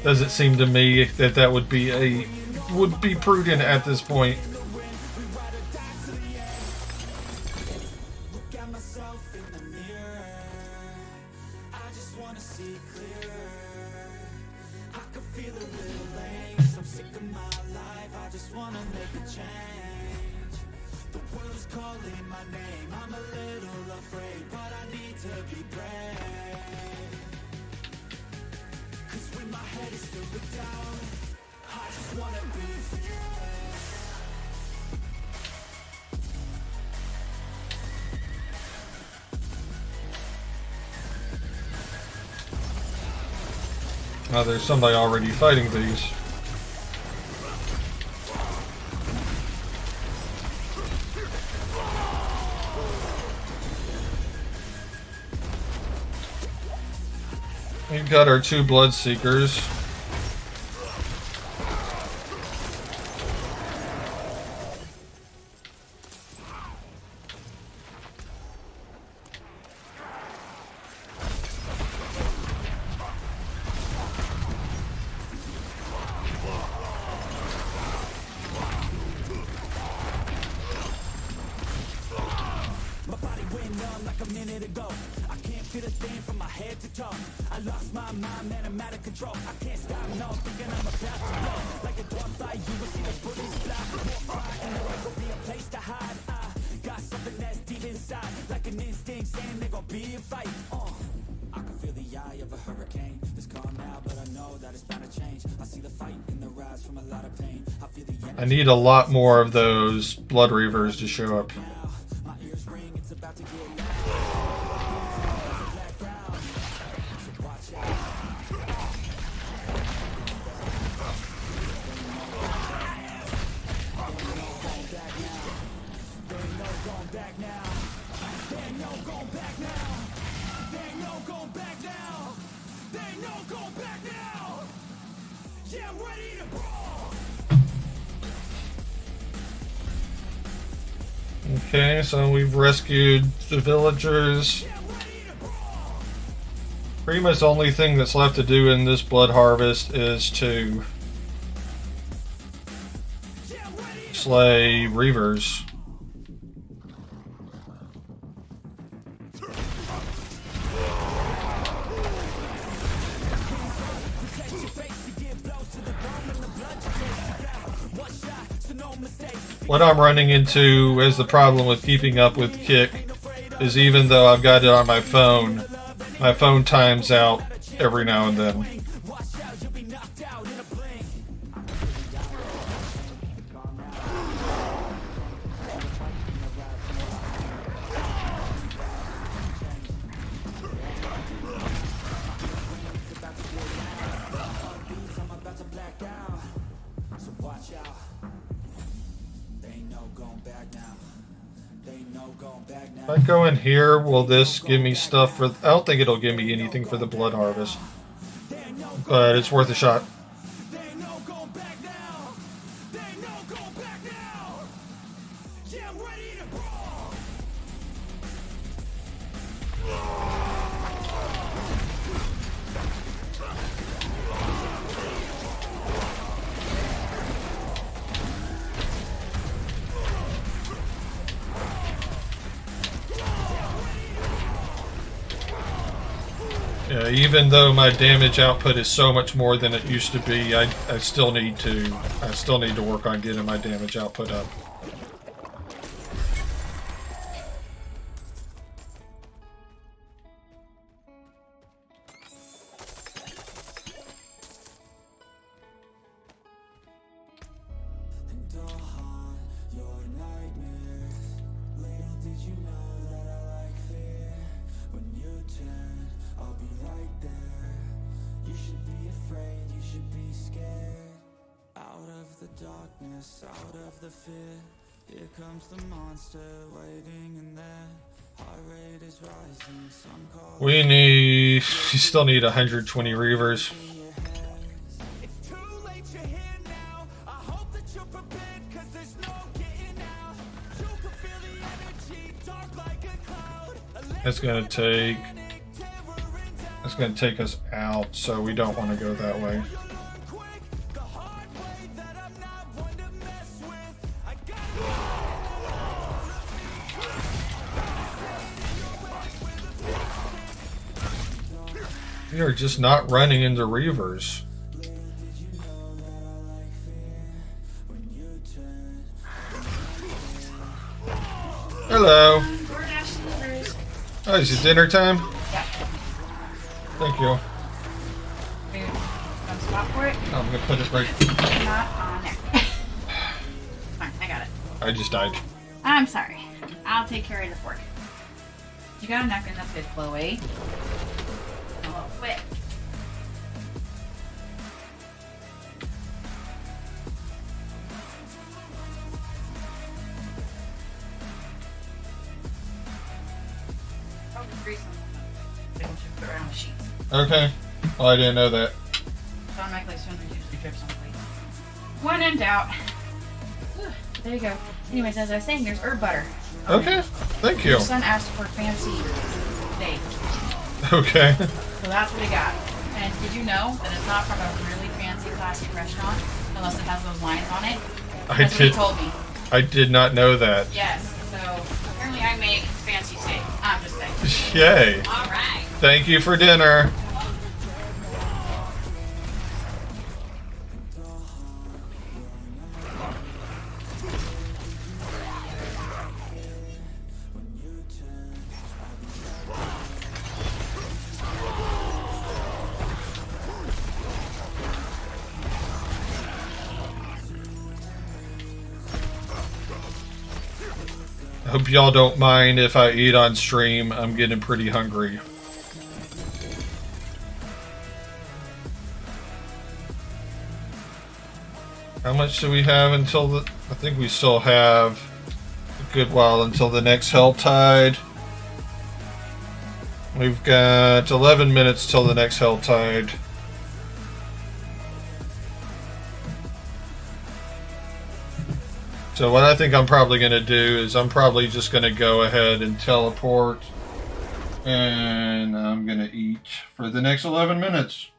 Doesn't seem to me that that would be prudent at this point. Look at myself in the mirror. I just wanna see clearer. I can feel a little angst. I'm sick of my life. I just wanna make a change. The world is calling my name. I'm a little afraid, but I need to be brave. 'Cause when my head is filled with doubt, I just wanna be fearless. Oh, there's somebody already fighting these. We've got our 2 Bloodseekers. My body went numb like a minute ago. I can't feel a thing from my head to toe. I lost my mind, man, I'm out of control. I can't stop, no, thinking I'm about to blow. Like a dog fight, you will see the bullets fly. More fire, and there ain't gonna be a place to hide. I got something that's deep inside, like an instinct saying there's gonna be a fight. I can feel the eye of a hurricane. It's calm now, but I know that it's bound to change. I see the fight in the rise from a lot of pain. I feel the I need a lot more of those Blood Reavers to show up. my ears ring, it's about to get loud. So watch out. Okay, so we've rescued the villagers. Pretty much the only thing that's left to do in this blood harvest is to slay Reavers. What I'm running into as the problem with keeping up with Kick is even though I've got it on my phone times out every now and then. If I go in here, will this give me stuff for... I don't think it'll give me anything for the blood harvest. But it's worth a shot. Yeah, even though my damage output is so much more than it used to be, I still need to work on getting my damage output up. Out of the fear, here comes the monster waiting in there. Heart rate is rising, some call. We still need 120 Reavers. It's too late, you're here now. I hope that you're prepared, 'cause there's no getting out. You can feel the energy, dark like a cloud. That's gonna take us out, so we don't want to go that way. You're just not running into reavers. Hello. Oh, is it dinner time? Yeah. Thank you. Food. One spot for it. I'm gonna put it right. Not on there. Fine, I got it. I just died. I'm sorry. I'll take care of the fork. You got a napkin that's good, Chloe. Oh, quit. Probably grease them. They want you to put around the sheets. Okay. Well, I didn't know that. Don't make like swimmers usually drips on the plate. When in doubt. Whew, there you go. Anyways, as I was saying, there's herb butter. Okay. Thank you. Your son asked for fancy steak. Okay. So that's what he got. And did you know that it's not from a really fancy classic restaurant unless it has those lines on it? That's what he told me. I did not know that. Yes. So apparently I make fancy steak. I'm just saying. Yay. All right. Thank you for dinner. I hope y'all don't mind if I eat on stream. I'm getting pretty hungry. How much do we have until the... I think we still have a good while until the next Helltide. We've got 11 minutes till the next Helltide. So what I think I'm probably going to do is I'm probably just going to go ahead and teleport. And I'm going to eat for the next 11 minutes.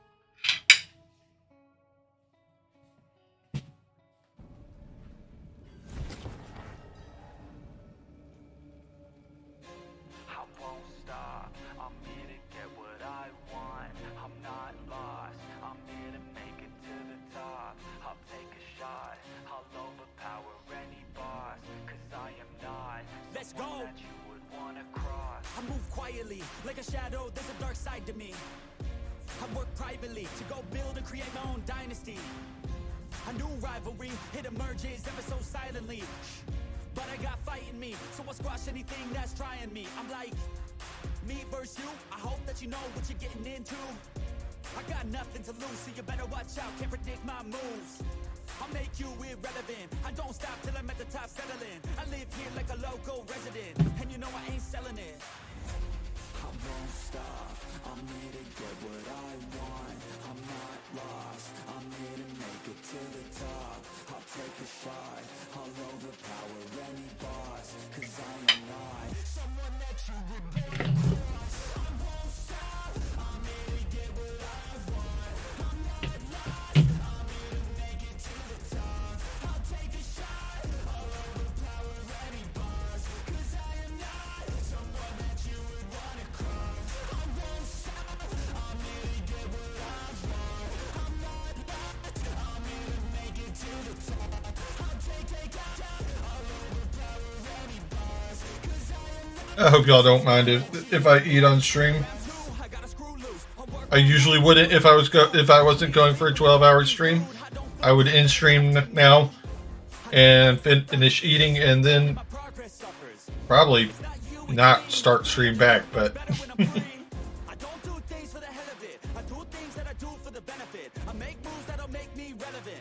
Like a shadow, there's a dark side to me. I work privately to go build and create my own dynasty. A new rivalry, it emerges ever so silently. But I got fight in me, so I'll squash anything that's trying me. I'm like, me versus you, I hope that you know what you're getting into. I got nothing to lose, so you better watch out, can't predict my moves. I'll make you irrelevant, I don't stop till I'm at the top settling. I live here like a local resident, and you know I ain't selling it. I won't stop, I'm here to get what I want. I'm not lost, I'm here to make it to the top. I'll take a shot, I'll overpower any boss. Cause I am not someone that you would dare cross. I won't stop, I'm here to get what I want. I'm not lost, I'm here to make it to the top. I'll take a shot, I'll overpower any boss. Cause I am not someone that you would wanna cross. I won't stop, I'm here to get what I want. I'm not lost, I'm here to make it to the top. I'll take a shot, I'll overpower any boss. Cause I am not. I hope y'all don't mind if I eat on stream. I usually wouldn't if I wasn't going for a 12-hour stream. I would end stream now and finish eating and then probably not start stream back, but I don't do things for the hell of it. I do things that I do for the benefit. I make moves that'll make me relevant.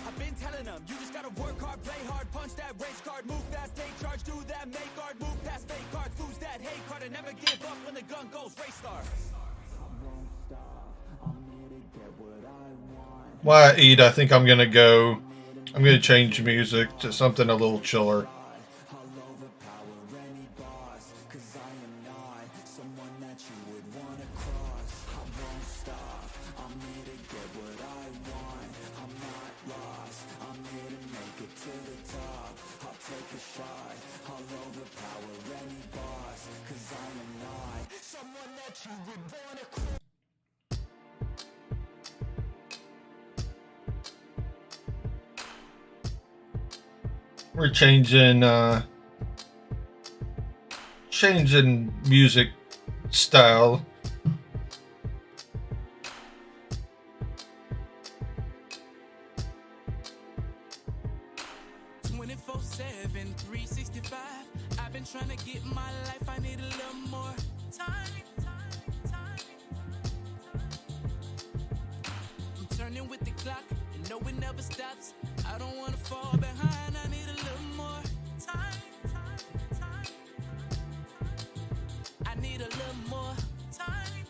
I've been telling them, you just gotta work hard, play hard, punch that race card, move fast, take charge, do that, make guard, move past fake cards, lose that hate card, and never give up when the gun goes, race starts. I won't stop, I'm here to get what I want. while I eat, I think I'm gonna change music to something a little chiller. We're changing music style. I've been trying to get my life, I need a little more time. I'm turning with the clock, and no, it never stops. I don't want to fall behind, I need a little more time. I need a little more time.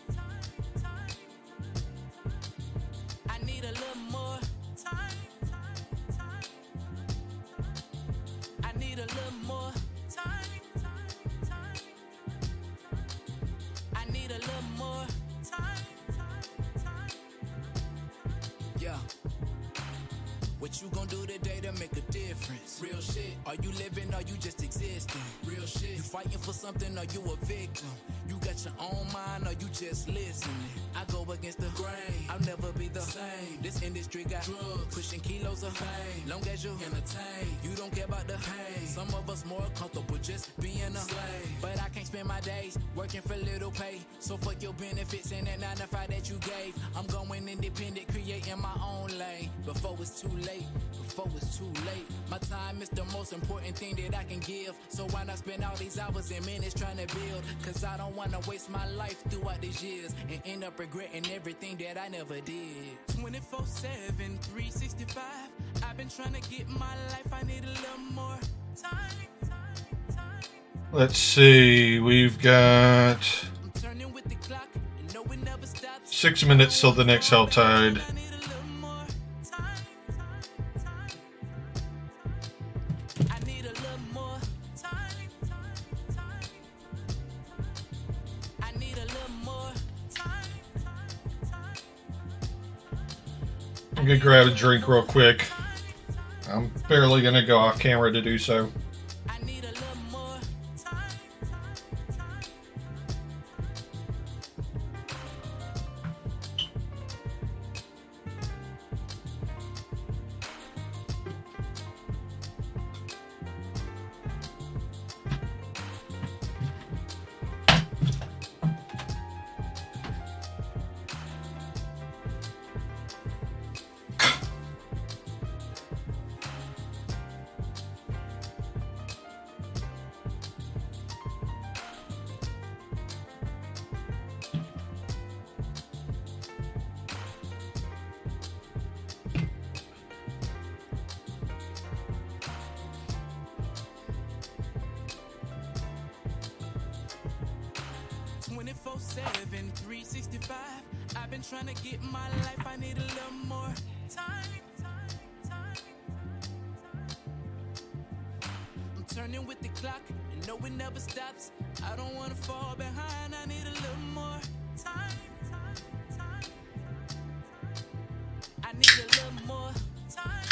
I need a little more time. I need a little more time. I need a little more time. Yeah. What you gonna do today to make a difference? Real shit. Are you living or you just existing? Real shit. You fighting for something or you a victim? You got your own mind or you just listening? I go against the grain, I'll never be the same. This industry got drugs, pushing kilos of fame. Long as you entertain, you don't care about the pain. Some of us more comfortable just being a slave. But I can't spend my days working for little pay. So fuck your benefits and that 9 to 5 that you gave. I'm going independent, creating my own lane. Before it's too late, before it's too late. My time is the most important thing that I can give. So why not spend all these hours and minutes trying to build? Cause I don't wanna waste my life throughout these years and end up regretting everything that I never did. 24/7, 365. I've been trying to get my life, I need a little more time. Let's see, we've got 6 minutes till the next Helltide. I'm gonna grab a drink real quick. I'm barely gonna go off camera to do so. I've been trying to get my life, I need a little more time. I'm turning with the clock, and no, it never stops. I don't want to fall behind, I need a little more time. I need a little more time.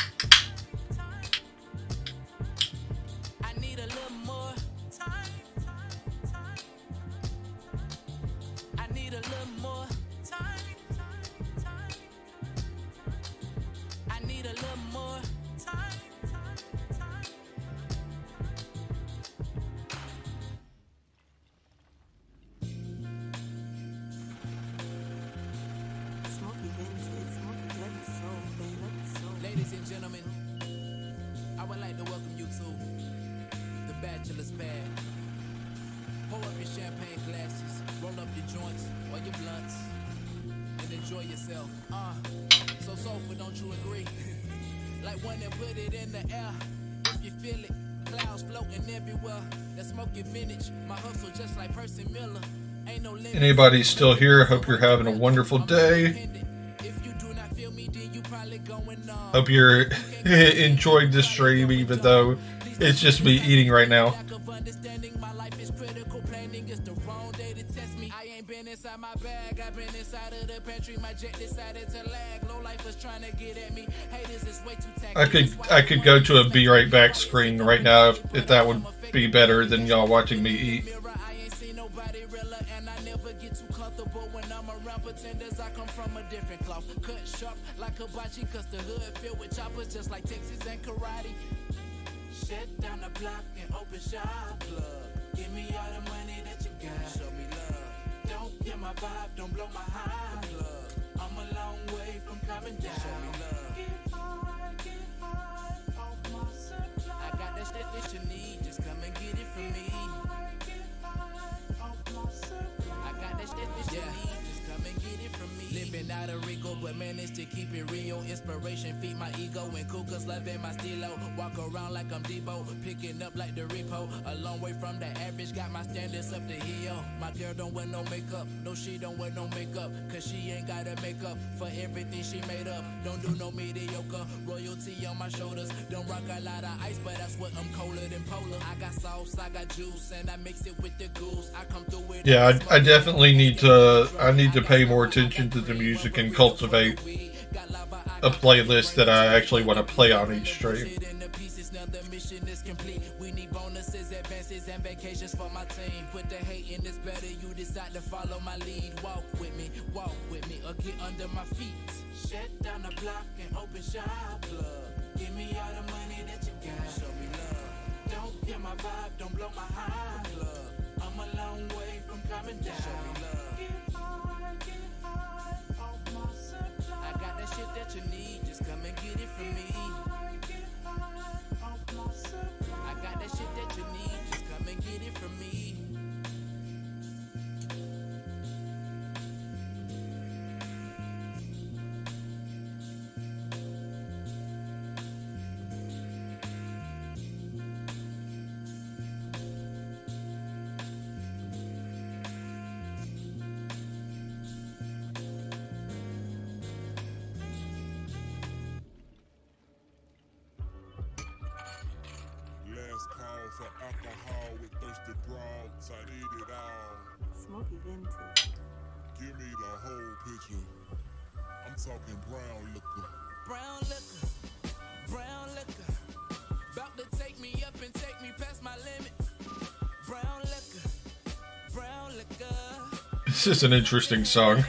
I need a little more time. I need a little more time. I need a little more time. Ladies and gentlemen, I would like to welcome you to the Bachelor's Pad. Pour up your champagne glasses, roll up your joints or your blunts, and enjoy yourself. So soulful, don't you agree? Like one that put it in the air. If you feel it, clouds floating everywhere. That smoky vintage, my hustle just like Percy Miller. Ain't no limit. Anybody still here? Hope you're having a wonderful day. Hope you're enjoying the stream, even though it's just me eating right now. Inside my bag, I've been inside of the pantry. My jet decided to lag. Low life was trying to get at me. Haters is way too tacky. I could go to a be right back screen right now if that would be better than y'all watching me eat. I ain't seen nobody realer, and I never get too comfortable when I'm around pretenders. I come from a different cloth, cut sharp like hibachi, cause the hood filled with choppers just like Texas and karate. Shut down the block and open shop club. Give me all the money that you got. Show me love. Don't kill my vibe, don't blow my high club. I'm a long way from coming down. Show me love. Get high off my supply. I got that shit that you need, just come and get it from me. Get high off my supply. I got that shit that you need, just come and get it from me. Living out of Rico, but managed to keep it real. Inspiration, feed my ego, and cougars loving my stilo. Walk around like I'm Debo, picking up like the repo. A long way from the average, got my standards up the hill. My girl don't wear no makeup, no she don't wear no makeup, cause she ain't gotta make up for everything she made up. Don't do no mediocre, royalty on my shoulders. Don't rock a lot of ice, but that's what I'm colder than polar. I got sauce, I got juice, and I mix it with the goose. I come through with Yeah, I definitely need to pay more attention to the music and cultivate a playlist that I actually want to play on each stream. We need bonuses, advances, and vacations for my team. Put the hate in this better, you decide to follow my lead. Walk with me, or get under my feet. Shut down the block and open shop club. Give me all the money that you got. Show me love. Don't kill my vibe, don't blow my high club. I'm a long way from coming down. Show me love. Get high off my supply. I got that shit that you need, just come and get it from me. Get high off my supply. I got that shit that you need, just come and get it from me. Last call for alcohol with thirsty broads. I need it all. Smoky vintage. Give me the whole picture. I'm talking brown liquor. Brown liquor, brown liquor. About to take me up and take me past my limit. Brown liquor, brown liquor. This is an interesting song.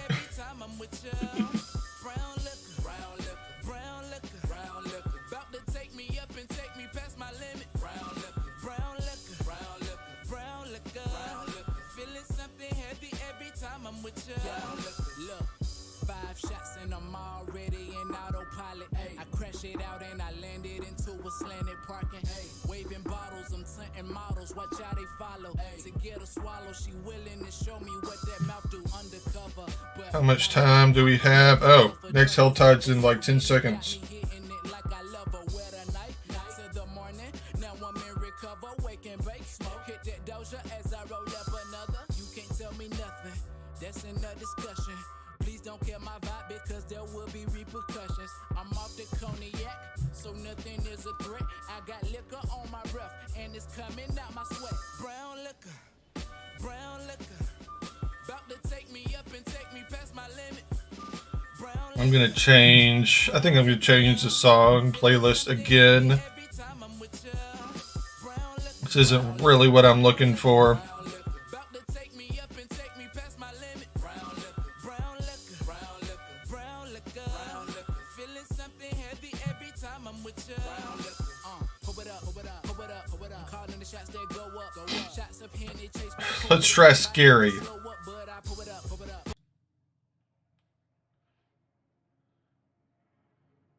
How much time do we have? Oh, next Helltides in like 10 seconds. That's another discussion. Please don't kill my vibe because there will be repercussions. I'm off the cognac, so nothing is a threat. I got liquor on my breath, and it's coming out my sweat. Brown liquor, brown liquor. About to take me up and take me past my limit. I'm gonna change. I think I'm gonna change the song playlist again. This isn't really what I'm looking for. Let's try Scary.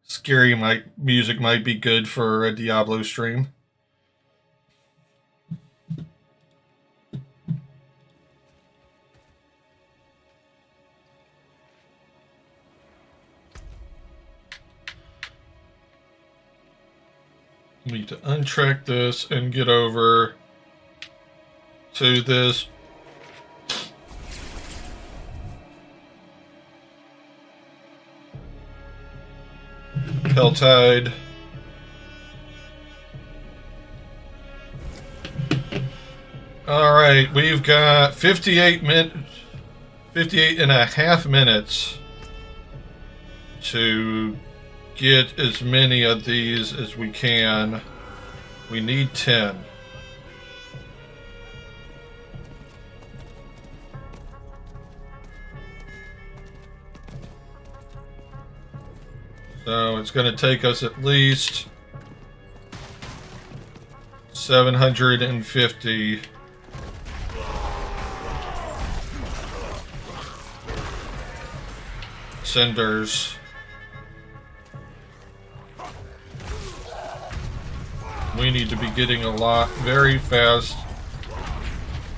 Scary music might be good for a Diablo stream. Need to untrack this and get over to this. Helltide. All right, we've got 58 and a half minutes to get as many of these as we can. We need 10. So it's going to take us at least 750 cinders. We need to be getting a lot very fast.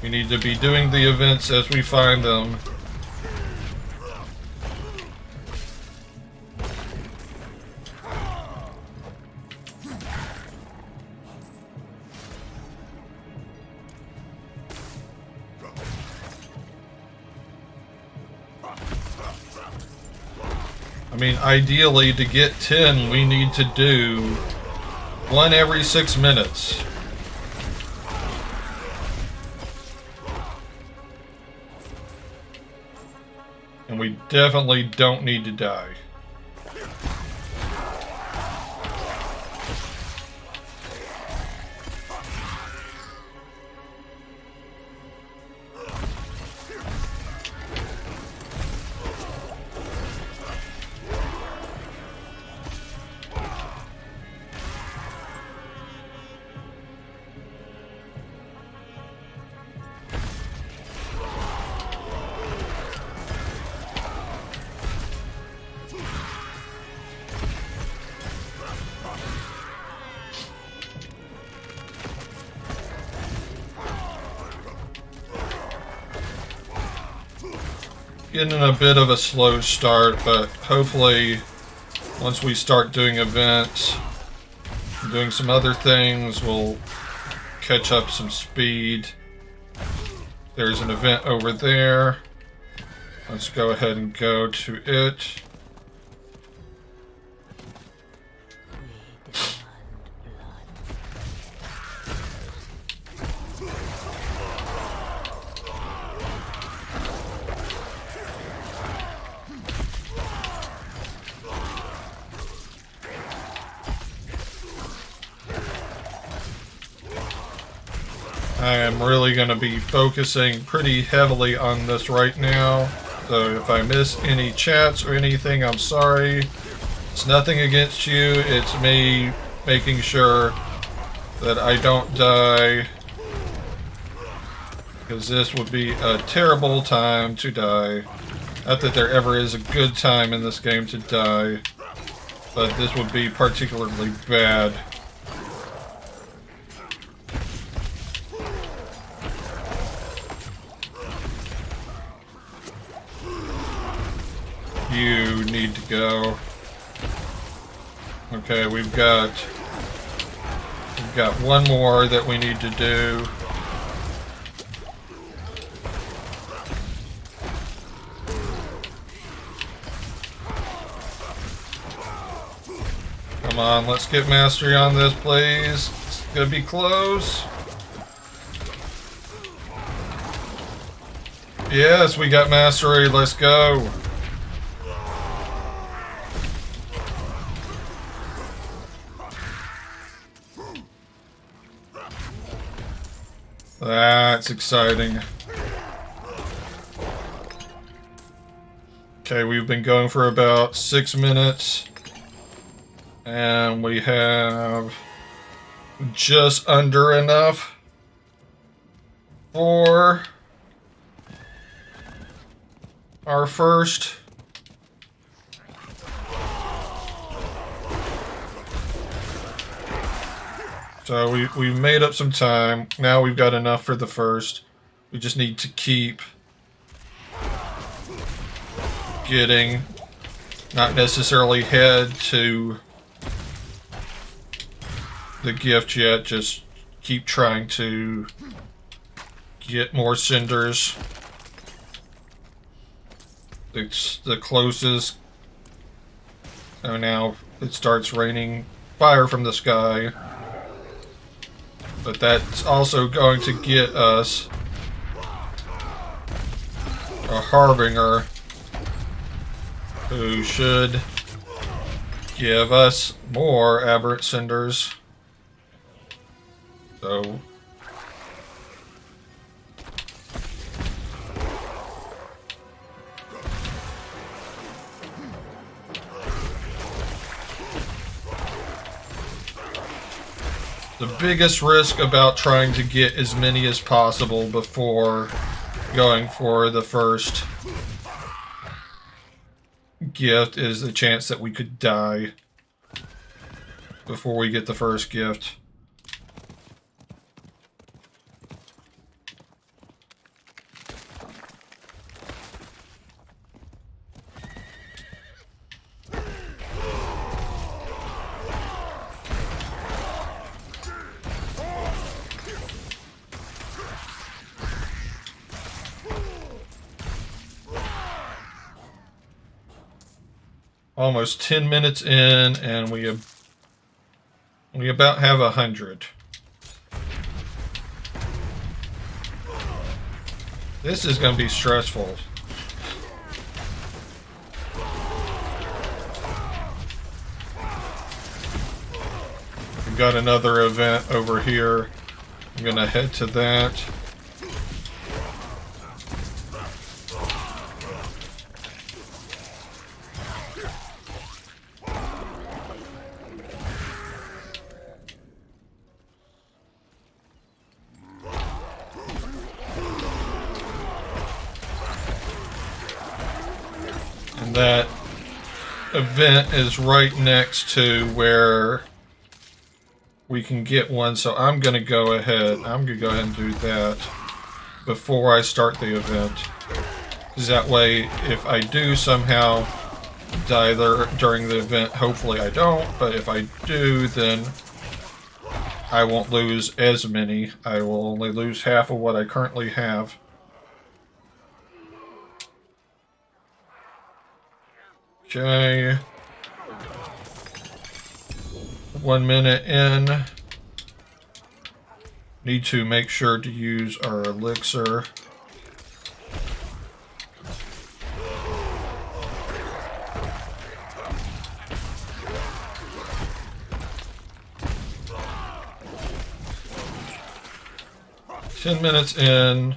We need to be doing the events as we find them. I mean, ideally, to get 10, we need to do one every 6 minutes. And we definitely don't need to die. Getting a bit of a slow start, but hopefully once we start doing events, doing some other things, we'll catch up some speed. There's an event over there. Let's go ahead and go to it. I am really going to be focusing pretty heavily on this right now, so if I miss any chats or anything, I'm sorry. It's nothing against you, it's me making sure that I don't die, because this would be a terrible time to die. Not that there ever is a good time in this game to die, but this would be particularly bad. You need to go. Okay, we've got one more that we need to do. Come on, let's get mastery on this, please. It's gonna be close. Yes, we got mastery. Let's go. That's exciting. Okay, we've been going for about 6 minutes. And we have just under enough for our first So we made up some time. Now we've got enough for the first. We just need to keep getting, not necessarily head to the gift yet, just keep trying to get more cinders. It's the closest. Oh, now it starts raining fire from the sky. But that's also going to get us a Harbinger who should give us more Aberrant Cinders. So The biggest risk about trying to get as many as possible before going for the first gift is the chance that we could die before we get the first gift. Almost 10 minutes in, and we about have 100. This is going to be stressful. We've got another event over here. I'm going to head to that. That event is right next to where we can get one, so I'm going to go ahead and do that before I start the event. Because that way, if I do somehow die there during the event, hopefully I don't, but if I do, then I won't lose as many. I will only lose half of what I currently have. Okay. 1 minute in. Need to make sure to use our elixir. Ten minutes in.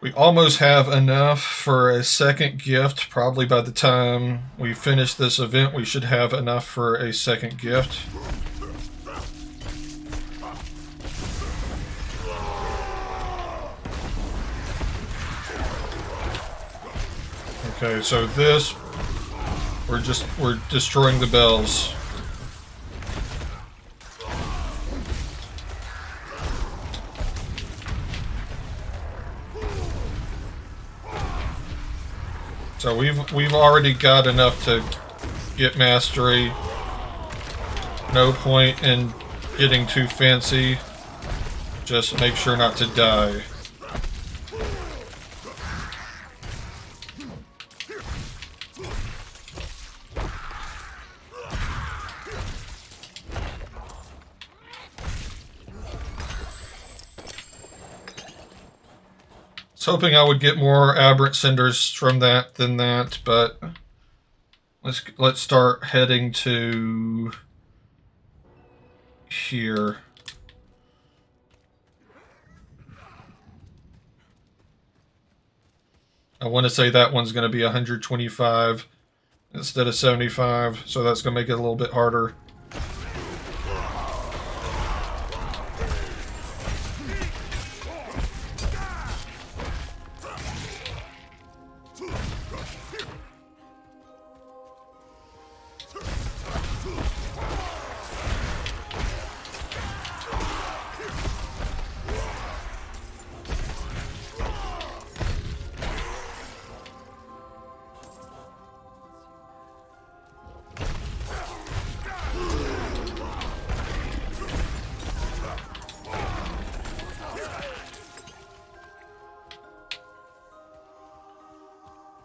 We almost have enough for a second gift. Probably by the time we finish this event, we should have enough for a second gift. Okay, so this, we're destroying the bells. So we've already got enough to get mastery. No point in getting too fancy. Just make sure not to die. I was hoping I would get more aberrant cinders from that than that, but let's start heading to here. I want to say that one's going to be 125 instead of 75, so that's going to make it a little bit harder.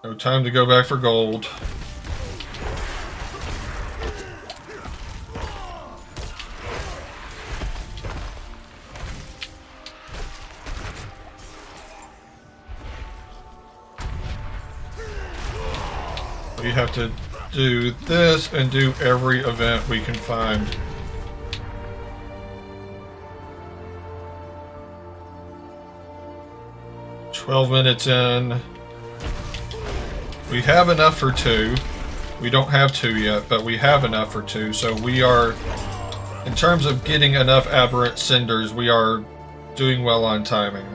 No time to go back for gold. We have to do this and do every event we can find. "12 minutes in. We have enough for 2. We don't have 2 yet, but we have enough for 2, so we are In terms of getting enough aberrant cinders, we are doing well on timing.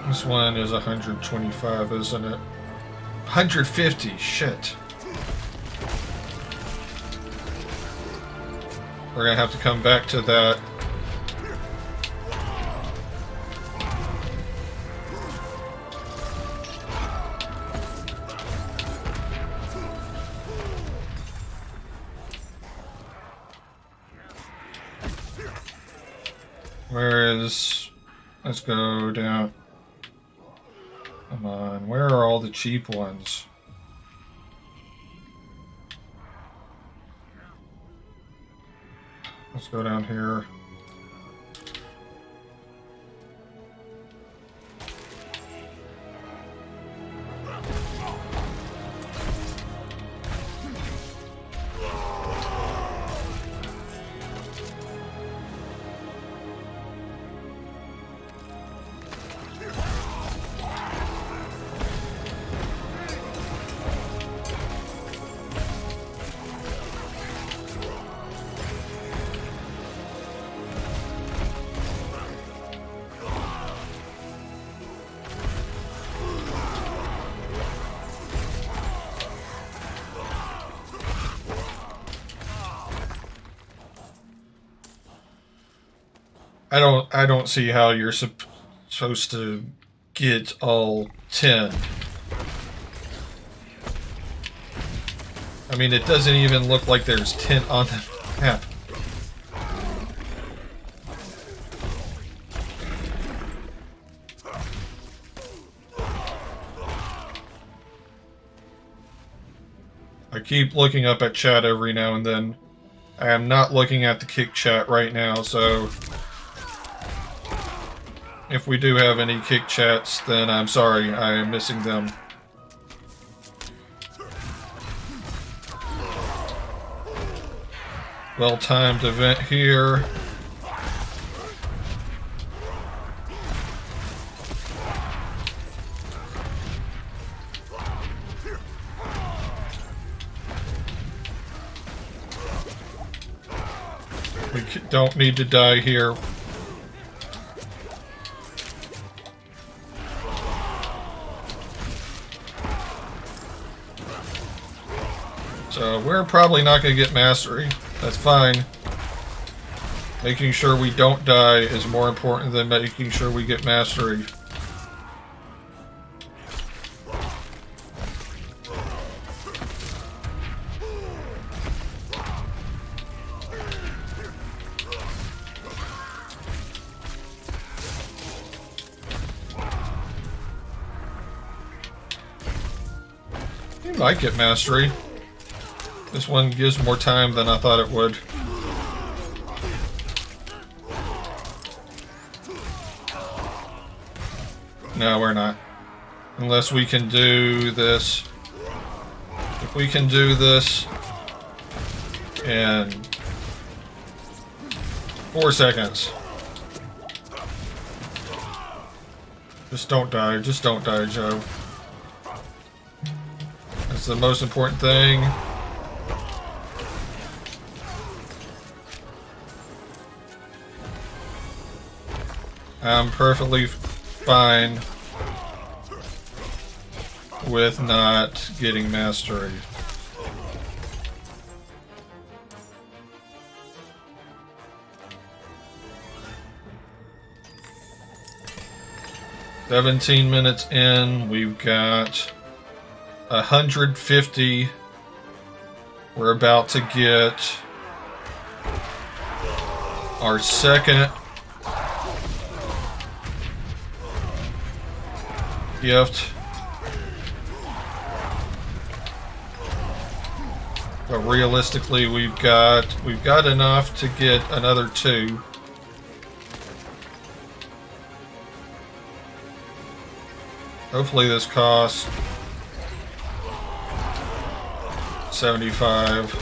This one is 125, isn't it? 150, shit. We're gonna have to come back to that. Where is... Let's go down. Come on, where are all the cheap ones? Let's go down here. I don't see how you're supposed to get all 10. I mean, it doesn't even look like there's 10 on the map. I keep looking up at chat every now and then. I am not looking at the kick chat right now, so if we do have any kick chats, then I'm sorry, I am missing them. Well-timed event here. We don't need to die here. So we're probably not going to get mastery. That's fine. Making sure we don't die is more important than making sure we get mastery. You might get mastery. This one gives more time than I thought it would. No, we're not. Unless we can do this. If we can do this in 4 seconds. Just don't die. Just don't die, Joe. That's the most important thing. I'm perfectly fine with not getting mastery. "17 minutes in, we've got 150. We're about to get our second gift. But realistically, we've got enough to get another 2. Hopefully this costs 75.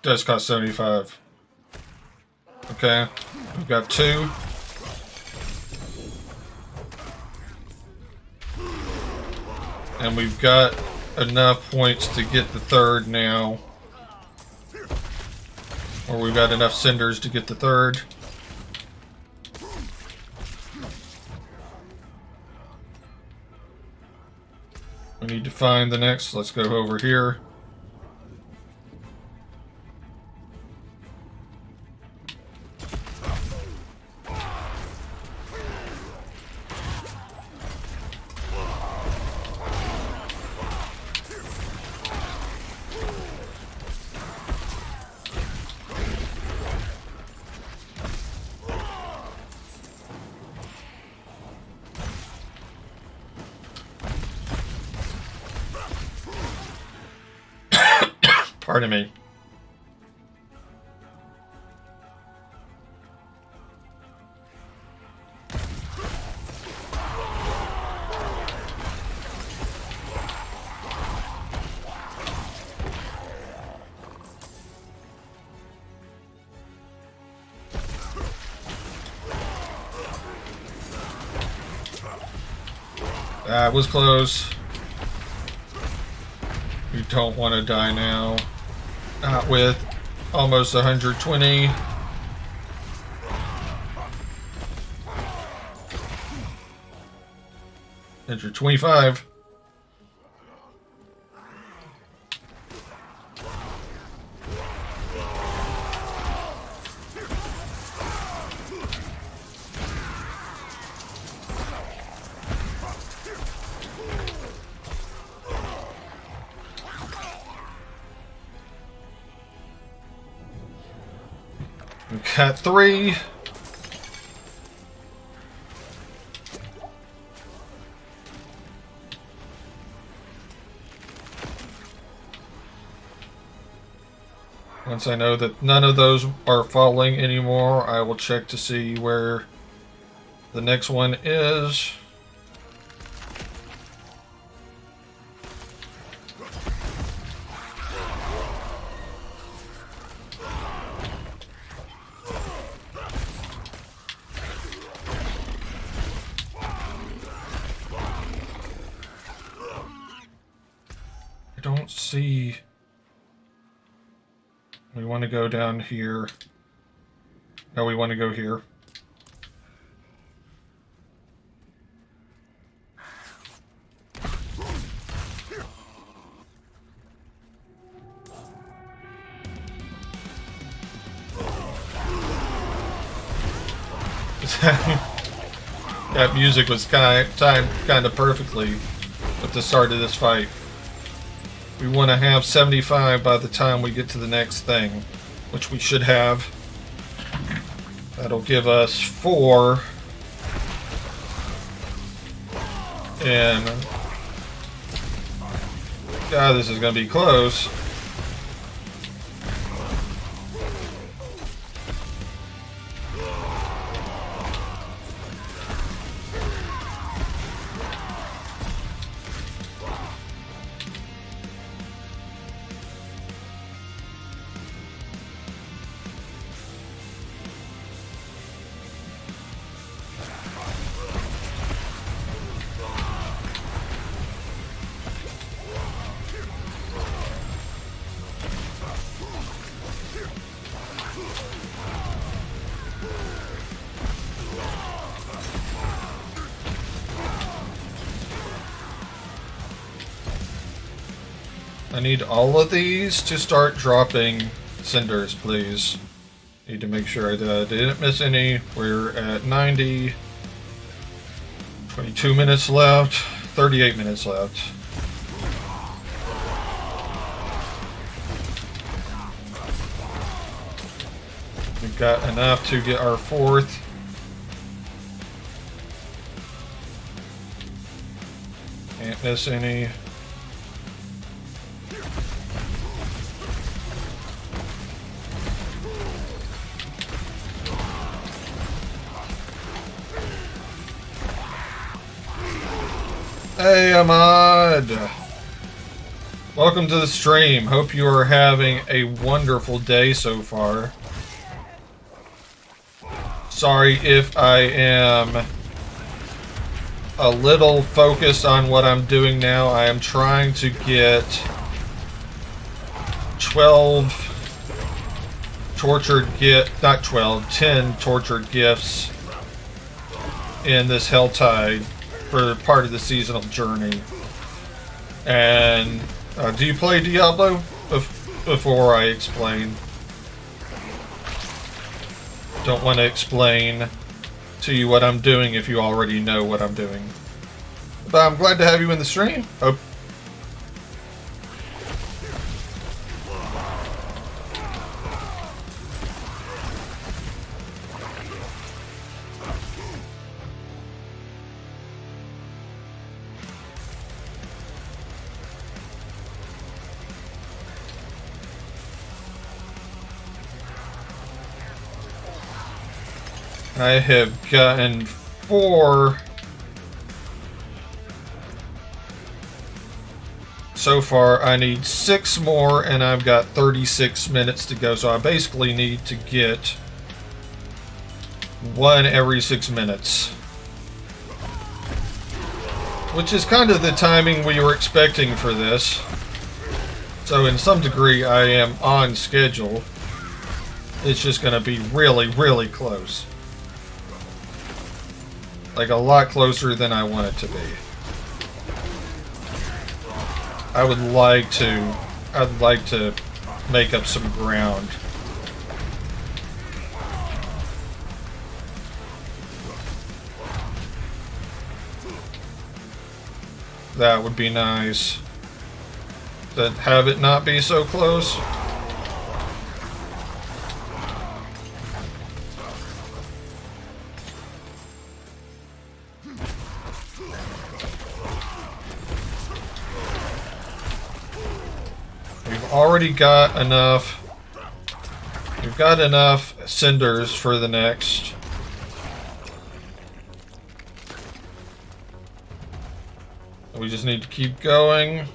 does cost 75. Okay, we've got 2. And we've got enough points to get the 3rd now. Or we've got enough cinders to get the 3rd. We need to find the next. Let's go over here. Pardon me. That was close. We don't want to die now. Not with almost 120. Enter 25. We've got 3. Once I know that none of those are falling anymore, I will check to see where the next one is. I don't see... We want to go down here. No, we want to go here. That music was timed kind of perfectly at the start of this fight. We want to have 75 by the time we get to the next thing, which we should have. That'll give us 4. And God, this is going to be close. I need all of these to start dropping cinders, please. Need to make sure that I didn't miss any. We're at 90. 22 minutes left. 38 minutes left. We've got enough to get our 4th. Can't miss any. Hey, Ahmad! Welcome to the stream. Hope you are having a wonderful day so far. Sorry if I am a little focused on what I'm doing now. I am trying to get 10 tortured gifts in this Helltide for part of the seasonal journey. And do you play Diablo? Before I explain. Don't want to explain to you what I'm doing if you already know what I'm doing. But I'm glad to have you in the stream. Hope. I have gotten 4 so far. I need 6 more, and I've got 36 minutes to go. So I basically need to get 1 every 6 minutes, which is kind of the timing we were expecting for this. So in some degree, I am on schedule. It's just going to be really, really close. Like a lot closer than I want it to be. I'd like to make up some ground. That would be nice. To have it not be so close. Already got enough. We've got enough cinders for the next. We just need to keep going.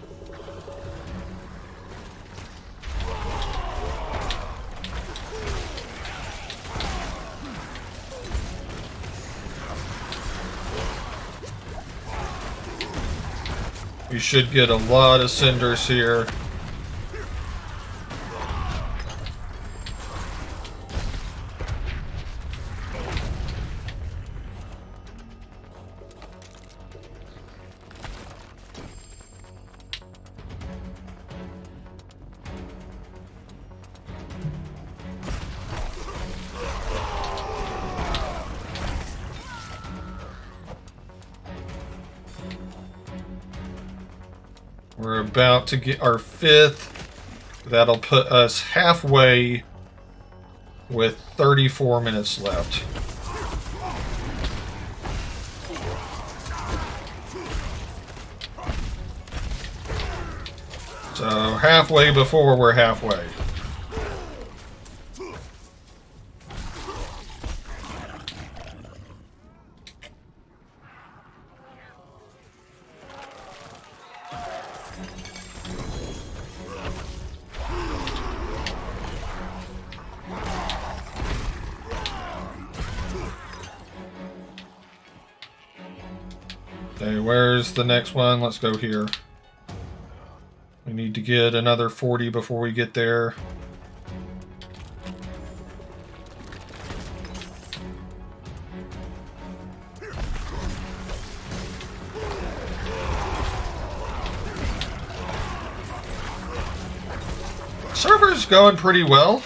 We should get a lot of cinders here. We're about to get our 5th. That'll put us halfway with 34 minutes left. So halfway before we're halfway. Okay, where's the next one? Let's go here. We need to get another 40 before we get there. Server's going pretty well,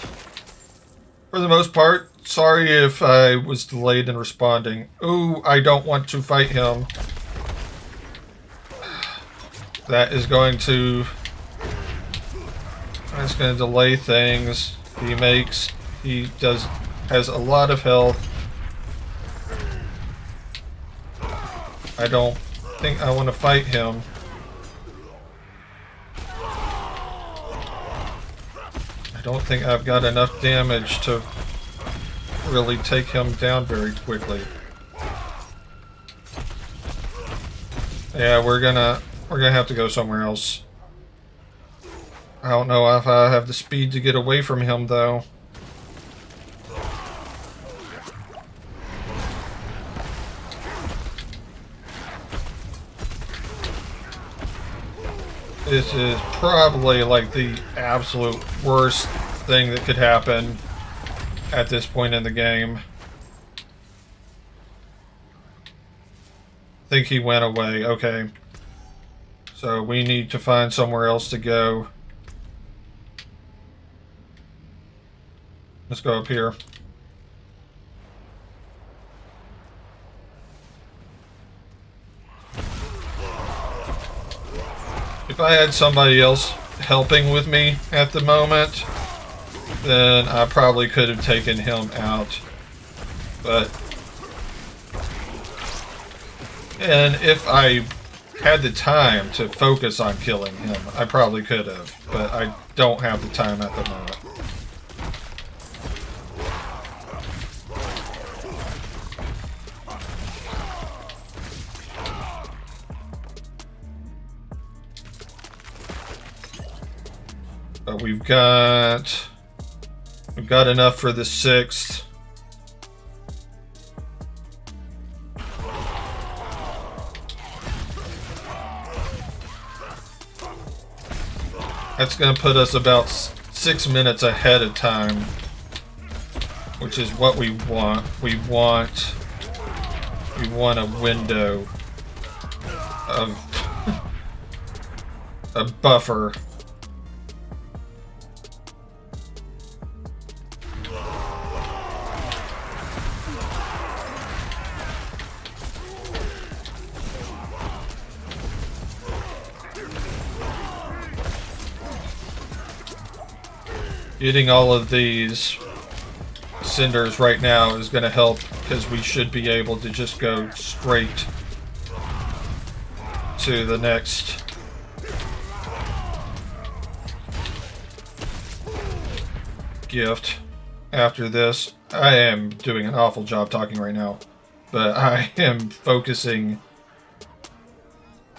for the most part. Sorry if I was delayed in responding. Ooh, I don't want to fight him. That's going to delay things. He has a lot of health. I don't think I want to fight him. I don't think I've got enough damage to really take him down very quickly. Yeah, we're gonna have to go somewhere else. I don't know if I have the speed to get away from him, though. This is probably like the absolute worst thing that could happen at this point in the game. I think he went away. Okay. So we need to find somewhere else to go. Let's go up here. If I had somebody else helping with me at the moment, then I probably could have taken him out. And if I had the time to focus on killing him, I probably could have, but I don't have the time at the moment. But we've got enough for the 6th. That's going to put us about 6 minutes ahead of time, which is what we want. We want a window of a buffer. Getting all of these cinders right now is going to help, because we should be able to just go straight to the next gift after this. I am doing an awful job talking right now, but I am focusing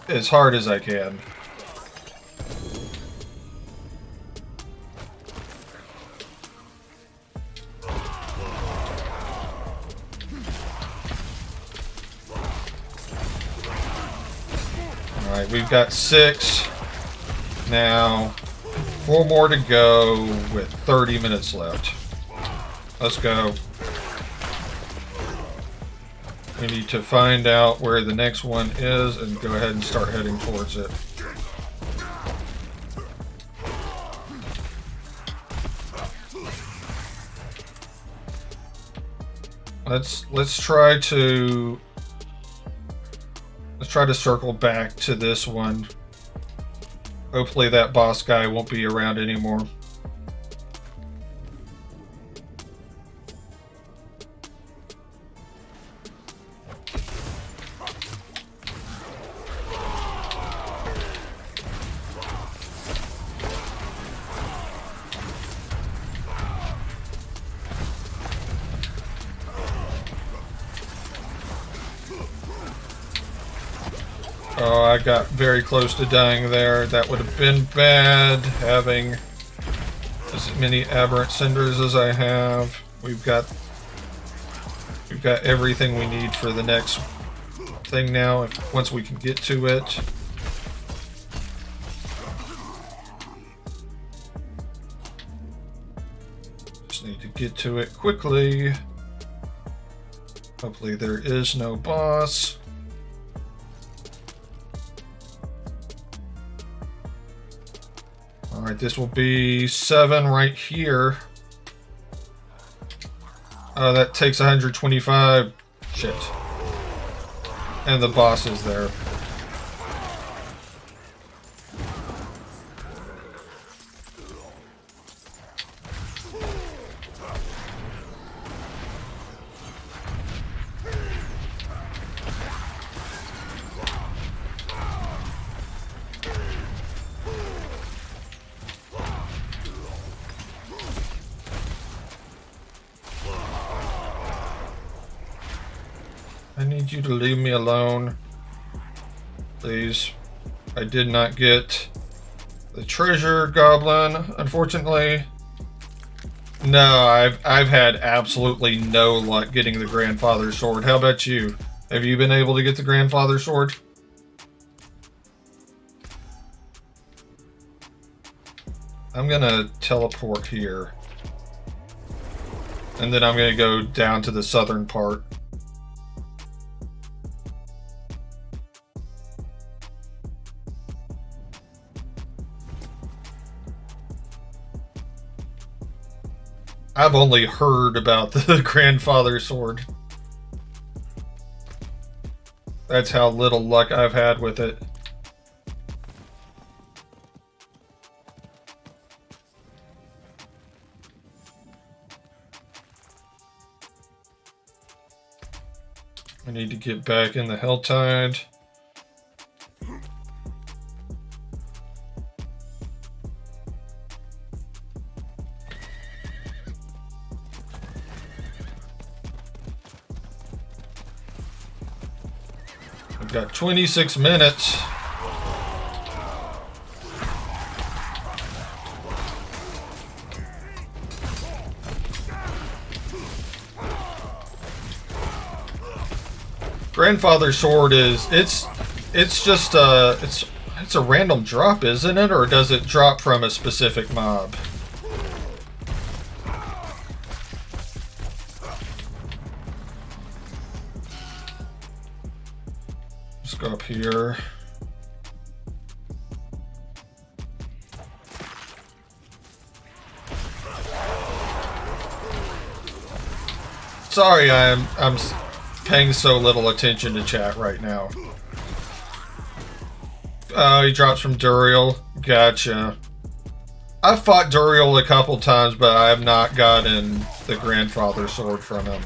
as hard as I can. Alright, we've got 6 now, 4 more to go with 30 minutes left. Let's go. We need to find out where the next one is and go ahead and start heading towards it. Let's try to circle back to this one. Hopefully that boss guy won't be around anymore. Oh, I got very close to dying there. That would have been bad, having as many aberrant cinders as I have. We've got everything we need for the next thing now, once we can get to it. Just need to get to it quickly. Hopefully there is no boss. Alright, this will be 7 right here. Oh, that takes 125. Shit. And the boss is there. I need you to leave me alone, please. I did not get The treasure goblin, unfortunately. No, I've had absolutely no luck getting the grandfather sword. How about you? Have you been able to get the grandfather sword? I'm gonna teleport here. And then I'm gonna go down to the southern part. I've only heard about the grandfather sword. That's how little luck I've had with it. I need to get back in the Helltide. I've got 26 minutes. Grandfather sword is it's just it's a random drop, isn't it? Or does it drop from a specific mob? Let's go up here. Sorry, I'm paying so little attention to chat right now. Oh, he drops from Duriel. Gotcha. I've fought Duriel a couple times, but I have not gotten the grandfather sword from him.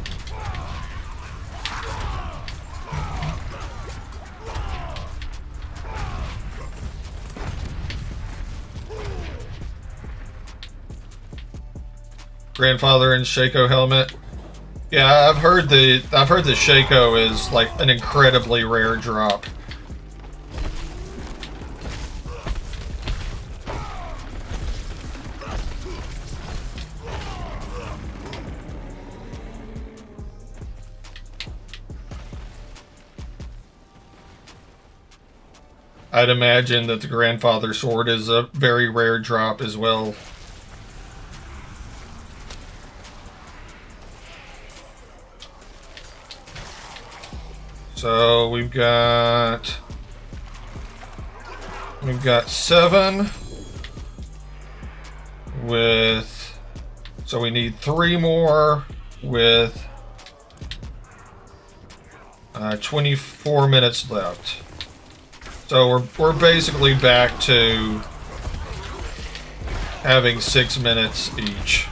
Grandfather and Shaco helmet. Yeah, I've heard the Shaco is like an incredibly rare drop. I'd imagine that the grandfather sword is a very rare drop as well. So we've got 7 with, so we need 3 more with 24 minutes left. So we're basically back to having 6 minutes each.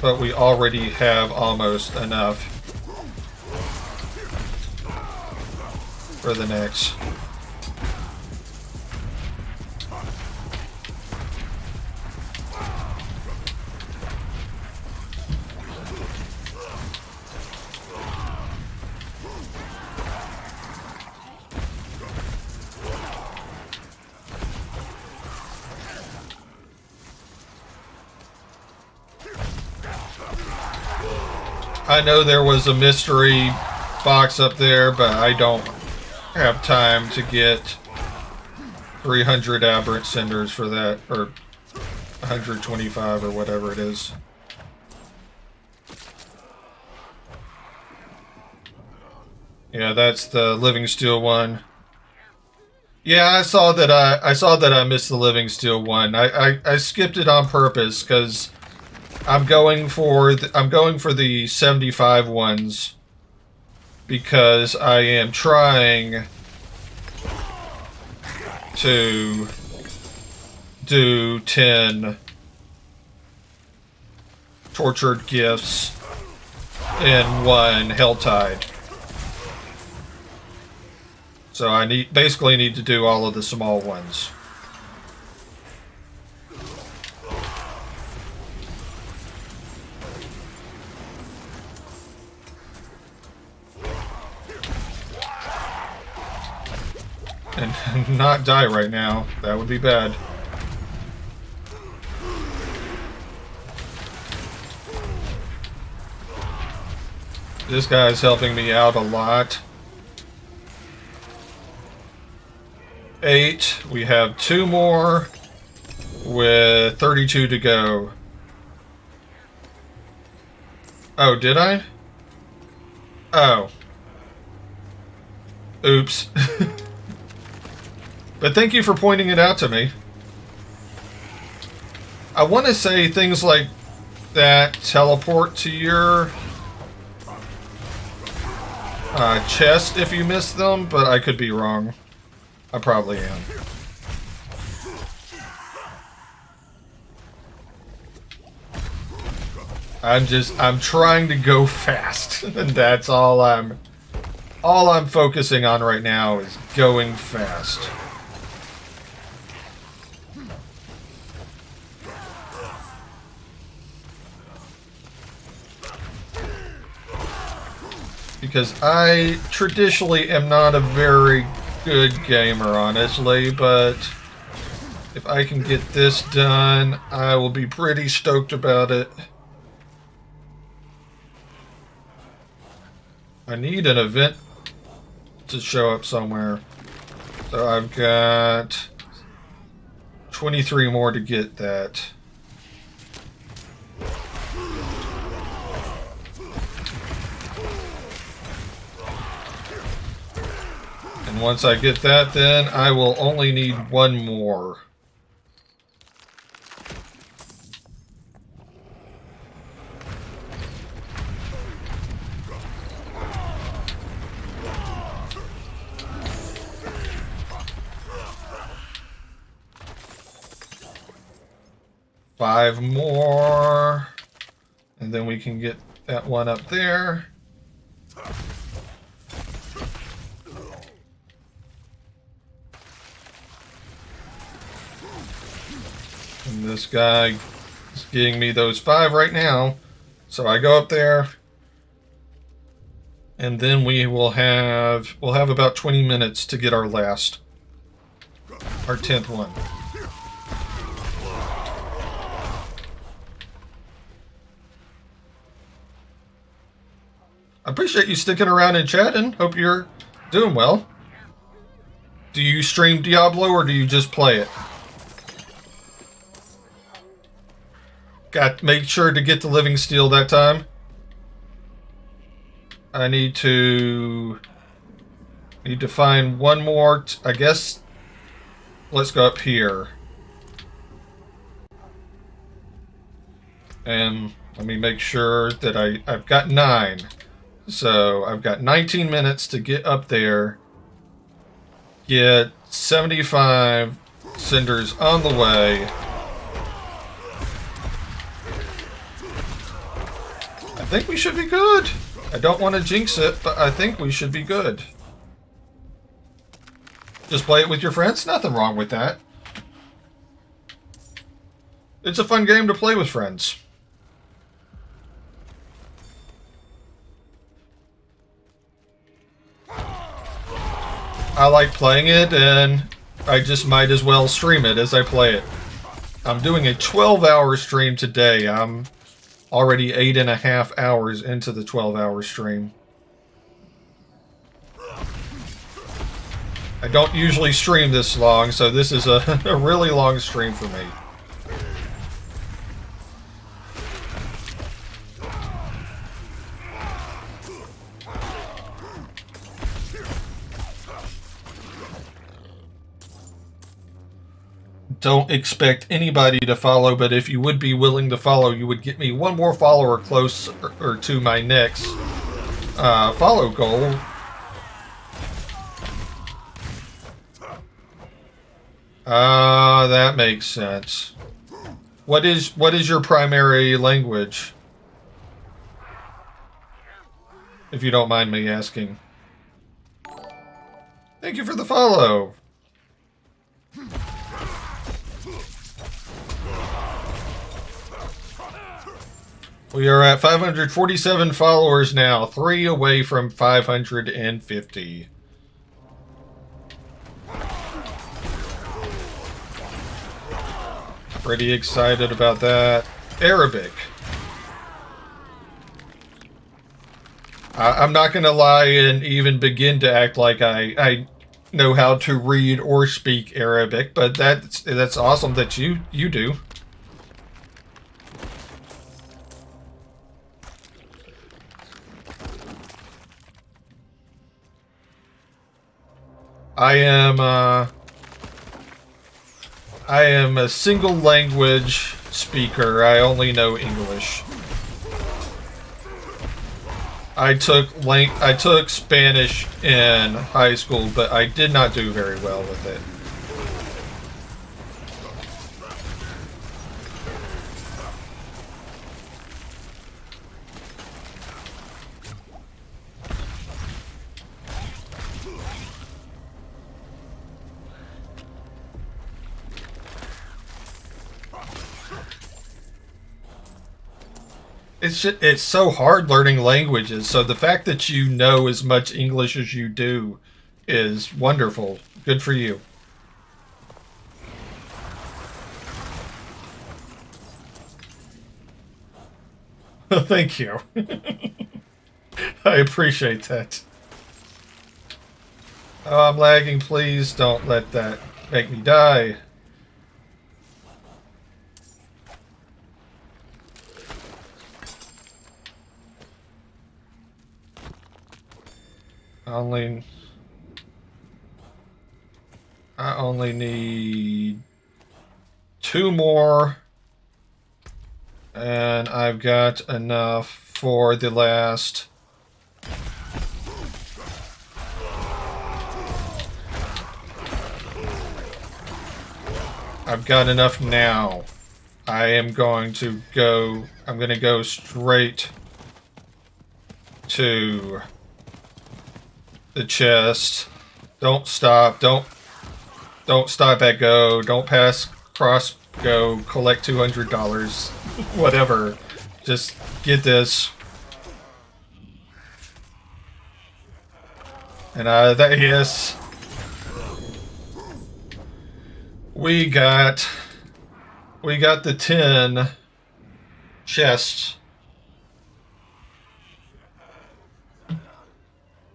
But we already have almost enough for the next. I know there was a mystery box up there, but I don't have time to get 300 aberrant cinders for that, or 125 or whatever it is. Yeah, that's the living steel one. Yeah, I saw that I missed the living steel one. I skipped it on purpose because I'm going for the 75 ones because I am trying to do 10 tortured gifts in one Helltide. So I basically need to do all of the small ones. and not die right now. That would be bad. This guy's helping me out a lot. 8. We have 2 more with 32 to go. Oh, did I? Oh. Oops. But thank you for pointing it out to me. I want to say things like that teleport to your chest if you miss them, but I could be wrong. I probably am. I'm trying to go fast, and that's all I'm focusing on right now is going fast. Because I traditionally am not a very good gamer, honestly, but if I can get this done, I will be pretty stoked about it. I need an event to show up somewhere. So I've got 23 more to get that. And once I get that, then I will only need 1 more. Five more, and then we can get that one up there. And this guy is getting me those 5 right now. So I go up there, and then we'll have about 20 minutes to get our 10th one. I appreciate you sticking around and chatting. Hope you're doing well. Do you stream Diablo or do you just play it? Got make sure to get the living steel that time. I need to find one more. I guess let's go up here. And let me make sure that I've got 9. So I've got 19 minutes to get up there, get 75 cinders on the way. I think we should be good. I don't want to jinx it, but I think we should be good. Just play it with your friends? Nothing wrong with that. It's a fun game to play with friends. I like playing it, and I just might as well stream it as I play it. I'm doing a 12-hour stream today. I'm already 8.5 hours into the 12-hour stream. I don't usually stream this long, so this is a really long stream for me. Don't expect anybody to follow, but if you would be willing to follow, you would get me 1 more follower closer to my next follow goal. That makes sense. What is your primary language? If you don't mind me asking. Thank you for the follow. We are at 547 followers now, 3 away from 550. Pretty excited about that. Arabic. I'm not going to lie and even begin to act like I know how to read or speak Arabic, but that's awesome that you do. I am a single language speaker. I only know English. I took Spanish in high school, but I did not do very well with it. It's so hard learning languages, so the fact that you know as much English as you do is wonderful. Good for you. Thank you. I appreciate that. Oh, I'm lagging. Please don't let that make me die. I only need 2 more, and I've got enough for the last. I've got enough now. I'm going to go straight to the chest. Don't stop. Don't stop at go. Don't pass cross go. Collect $200. Whatever. Just get this. And yes. We got the 10 chests.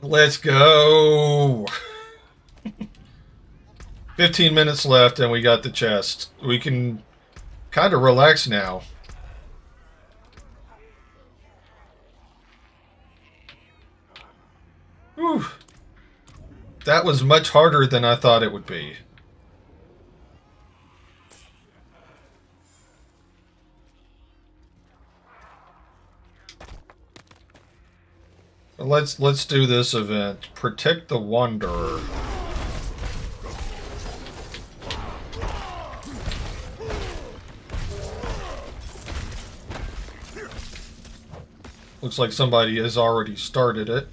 Let's go. 15 minutes left and we got the chest. We can kind of relax now. Whew. That was much harder than I thought it would be. Let's do this event. Protect the Wanderer. Looks like somebody has already started it.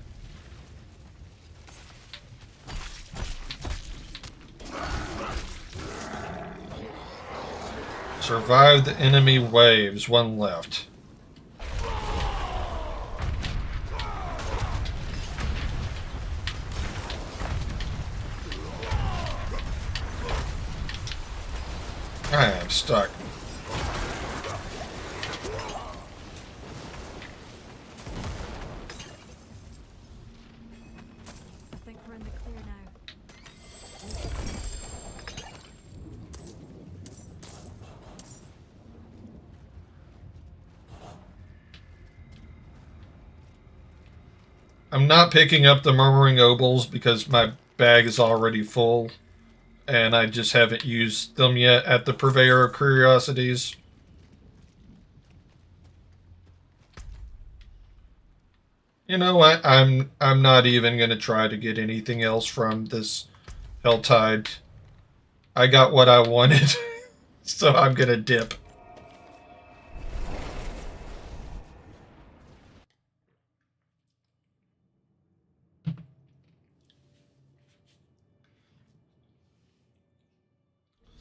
Survive the enemy waves. 1 left. I am stuck. I think we're in the clear now. I'm not picking up the Murmuring Obols because my bag is already full. And I just haven't used them yet at the Purveyor of Curiosities. You know what? I'm not even going to try to get anything else from this Helltide. I got what I wanted, so I'm going to dip.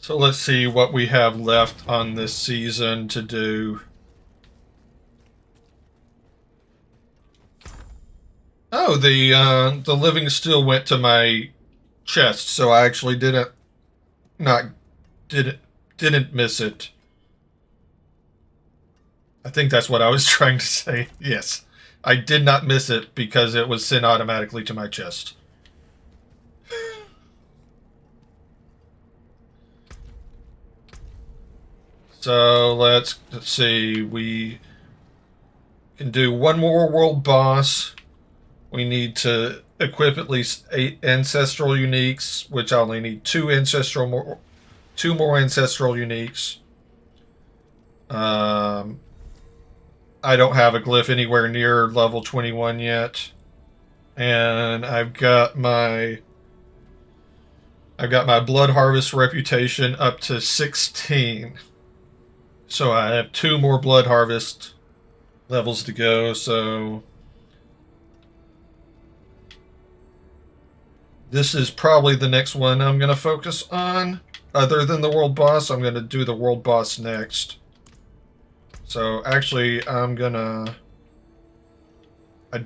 So let's see what we have left on this season to do. Oh, the living still went to my chest, so I actually didn't miss it. I think that's what I was trying to say. Yes. I did not miss it because it was sent automatically to my chest. So let's see. We can do one more world boss. We need to equip at least 8 ancestral uniques, which I only need 2 more ancestral uniques. I don't have a glyph anywhere near level 21 yet. And I've got my Blood Harvest reputation up to 16. So I have 2 more Blood Harvest levels to go, so this is probably the next one I'm going to focus on. Other than the world boss, I'm going to do the world boss next. So actually, I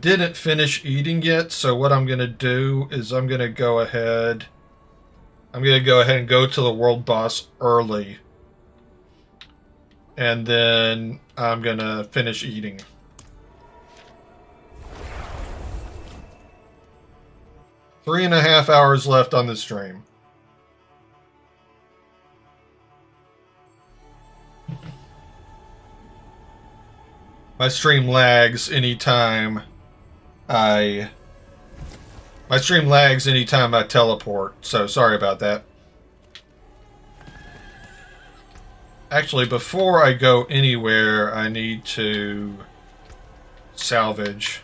didn't finish eating yet, so what I'm going to do is I'm going to go ahead and go to the world boss early. And then I'm going to finish eating. Three and a half hours left on the stream. My stream lags anytime I teleport, so sorry about that. Actually, before I go anywhere, I need to salvage.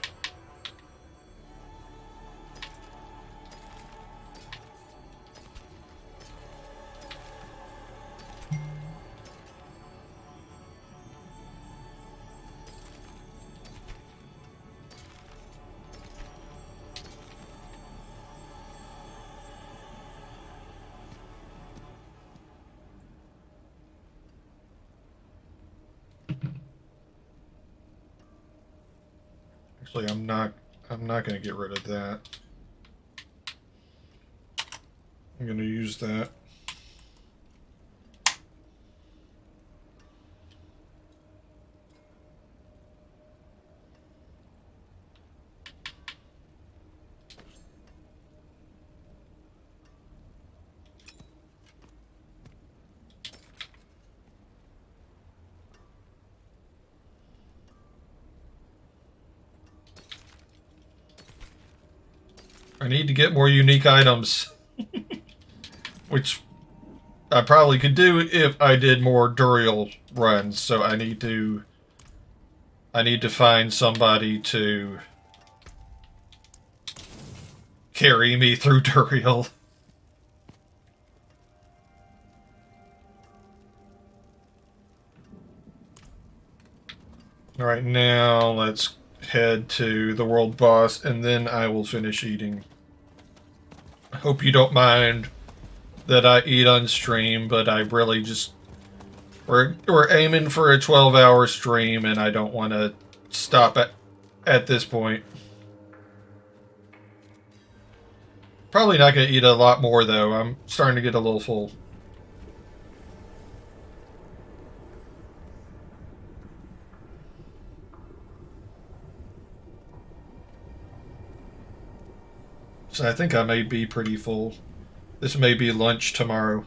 Actually, I'm not going to get rid of that. I'm going to use that. I need to get more unique items. Which I probably could do if I did more Duriel runs, so I need to find somebody to carry me through Duriel. Alright, now let's head to the world boss, and then I will finish eating. I hope you don't mind that I eat on stream, but I really just... We're aiming for a 12-hour stream, and I don't want to stop at this point. Probably not going to eat a lot more, though. I'm starting to get a little full. So I think I may be pretty full. This may be lunch tomorrow.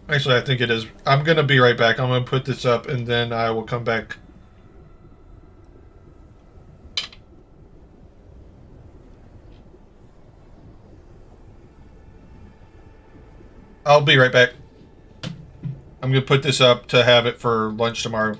Actually, I think it is. I'm going to be right back. I'm going to put this up, and then I will come back. I'll be right back. I'm going to put this up to have it for lunch tomorrow.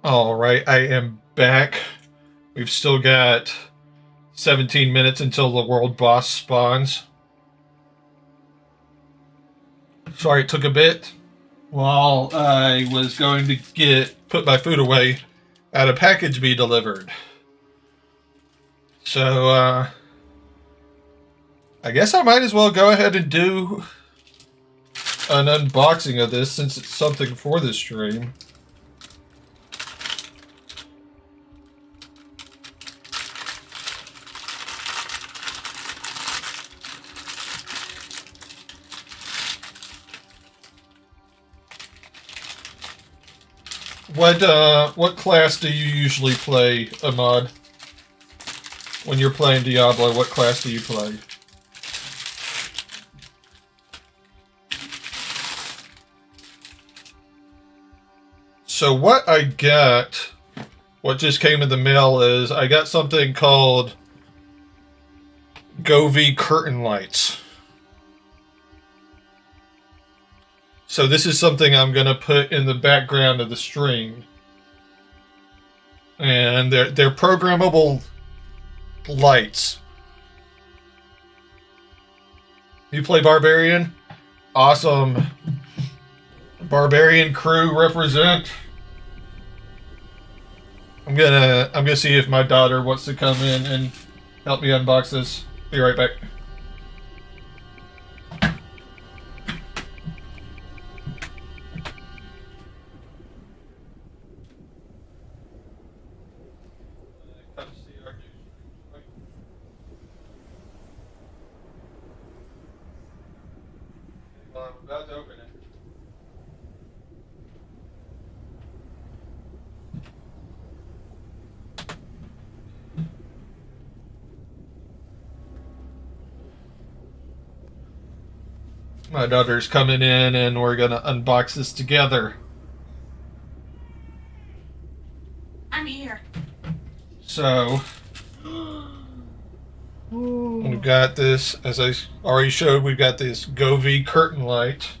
Alright, I am back. We've still got 17 minutes until the world boss spawns. Sorry it took a bit. While I was going to put my food away, I had a package be delivered. So, I guess I might as well go ahead and do an unboxing of this since it's something for the stream. What class do you usually play, Ahmad? When you're playing Diablo, what class do you play? So what just came in the mail is I got something called Govee curtain lights. So this is something I'm going to put in the background of the stream. And they're programmable lights. You play Barbarian? Awesome. Barbarian crew represent. I'm gonna see if my daughter wants to come in and help me unbox this. Be right back. I'm about to open it. My daughter's coming in and we're gonna unbox this together. I'm here. So, we've got this, as I already showed, we've got this Govee curtain light.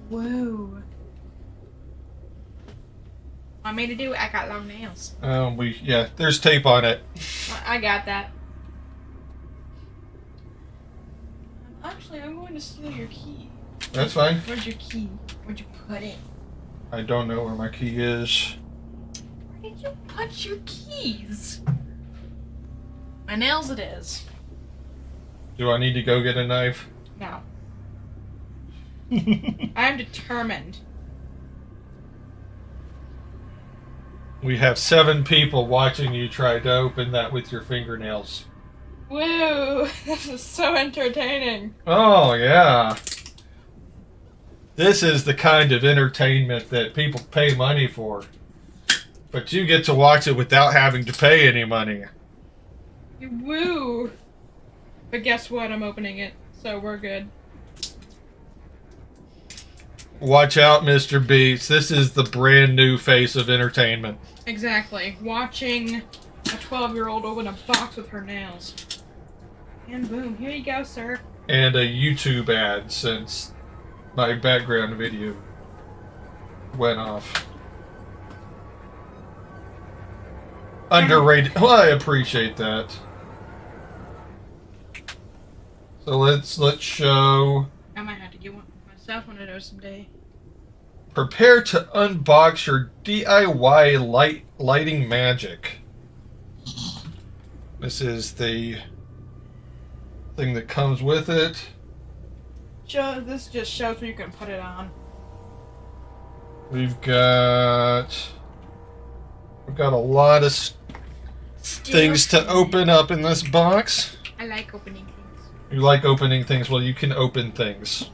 Whoa. Want me to do it? I got long nails. Yeah, there's tape on it. I got that. Actually, I'm going to steal your key. That's fine. Where's your key? Where'd you put it? I don't know where my key is. Where did you put your keys? My nails it is. Do I need to go get a knife? No. I'm determined. We have 7 people watching you try to open that with your fingernails. Woo! This is so entertaining. Oh, yeah. This is the kind of entertainment that people pay money for. But you get to watch it without having to pay any money. Woo! But guess what? I'm opening it, so we're good. Watch out, Mr. Beats. This is the brand new face of entertainment. Exactly. Watching a 12-year-old open a box with her nails. And boom, here you go, sir. And a YouTube ad since my background video went off. Underrated. Well, I appreciate that. So let's show. I might have to get one myself one of those someday. Prepare to unbox your DIY lighting magic. This is the thing that comes with it. This just shows where you can put it on. We've got a lot of things to open up in this box. I like opening things. You like opening things? Well, you can open things.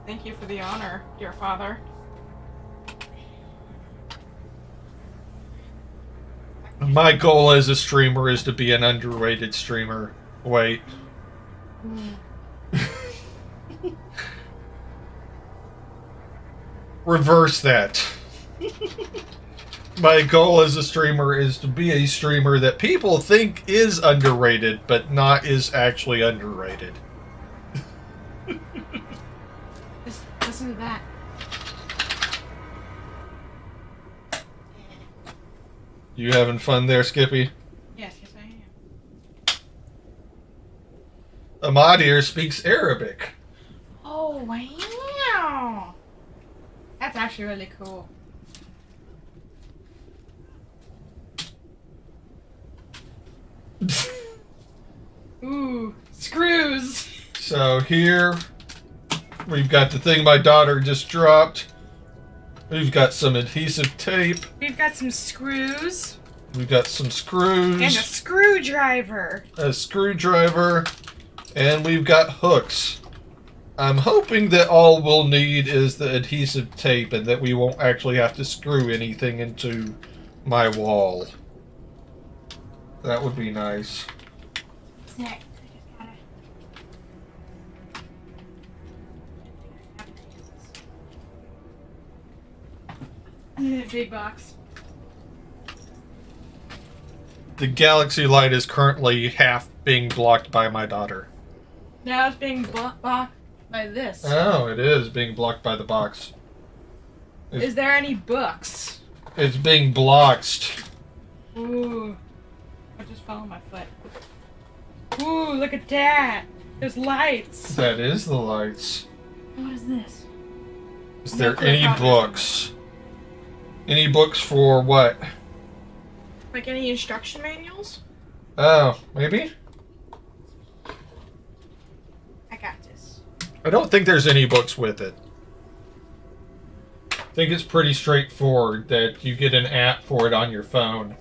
Thank you for the honor, dear father. My goal as a streamer is to be an underrated streamer. Wait. Reverse that. My goal as a streamer is to be a streamer that people think is underrated, but not is actually underrated. Listen to that. You having fun there, Skippy? Yes, yes I am. Ahmad here speaks Arabic. Oh, wow. That's actually really cool. Ooh, screws. So here, we've got the thing my daughter just dropped. We've got some adhesive tape. We've got some screws. We've got some screws. And a screwdriver. A screwdriver. And we've got hooks. I'm hoping that all we'll need is the adhesive tape and that we won't actually have to screw anything into my wall. That would be nice. Snack. Big box. The galaxy light is currently half being blocked by my daughter. Now it's being blocked by this. Oh, it is being blocked by the box. Is there any books? It's being blocked. Ooh. I just fell on my foot. Ooh, look at that. There's lights. That is the lights. What is this? Is there any books? Any books for what? Like any instruction manuals? Oh, maybe? I got this. I don't think there's any books with it. I think it's pretty straightforward that you get an app for it on your phone.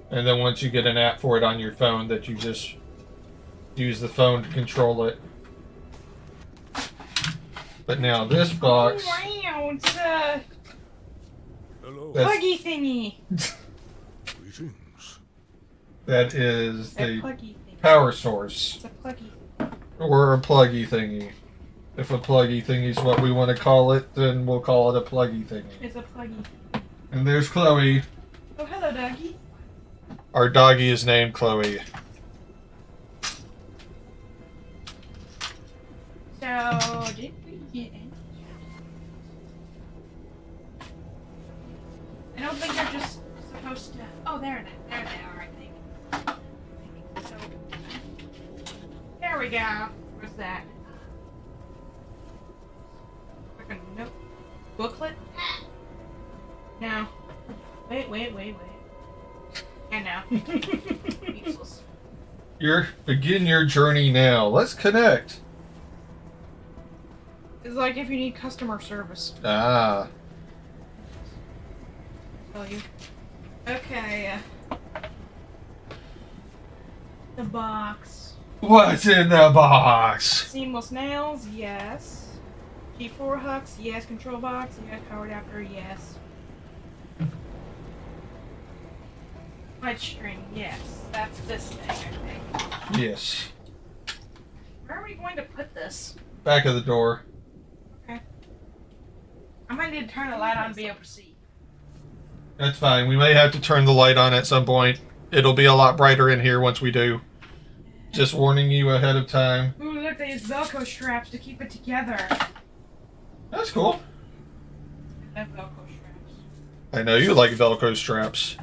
And then once you get an app for it on your phone, that you just use the phone to control it. But now this box... Oh, wow, it's a Hello. pluggy thingy. Greetings. That is the pluggy thingy. power source. It's a pluggy. Or a pluggy thingy. If a pluggy thingy is what we want to call it, then we'll call it a pluggy thingy. It's a pluggy. And there's Chloe. Oh, hello, doggy. Our doggy is named Chloe. So, did we get any? I don't think they're just supposed to. Oh, there they are, I think. So, there we go. Where's that? Like a note booklet? No. Wait. And now. Useless. Begin your journey now. Let's connect. It's like if you need customer service. Ah. Tell you. Okay. The box. What's in the box? Seamless nails, yes. G4 hooks, yes. Control box, yes. Power adapter, yes. Light string, yes. That's this thing, I think. Yes. Where are we going to put this? Back of the door. Okay. I might need to turn the light on to be able to see. That's fine. We may have to turn the light on at some point. It'll be a lot brighter in here once we do. Just warning you ahead of time. Ooh, look, they use Velcro straps to keep it together. That's cool. I love Velcro straps. I know you like Velcro straps.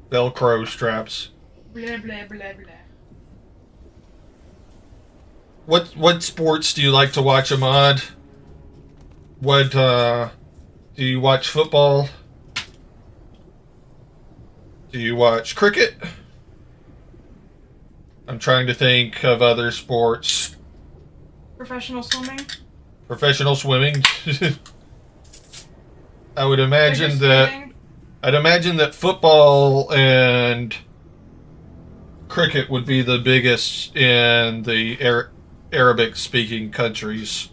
Velcro straps. Blah, blah, blah, blah. What sports do you like to watch, Ahmad? What, do you watch football? Do you watch cricket? I'm trying to think of other sports. Professional swimming? Professional swimming? I would imagine Figure that... skating? I'd imagine that football and cricket would be the biggest in the Arabic-speaking countries.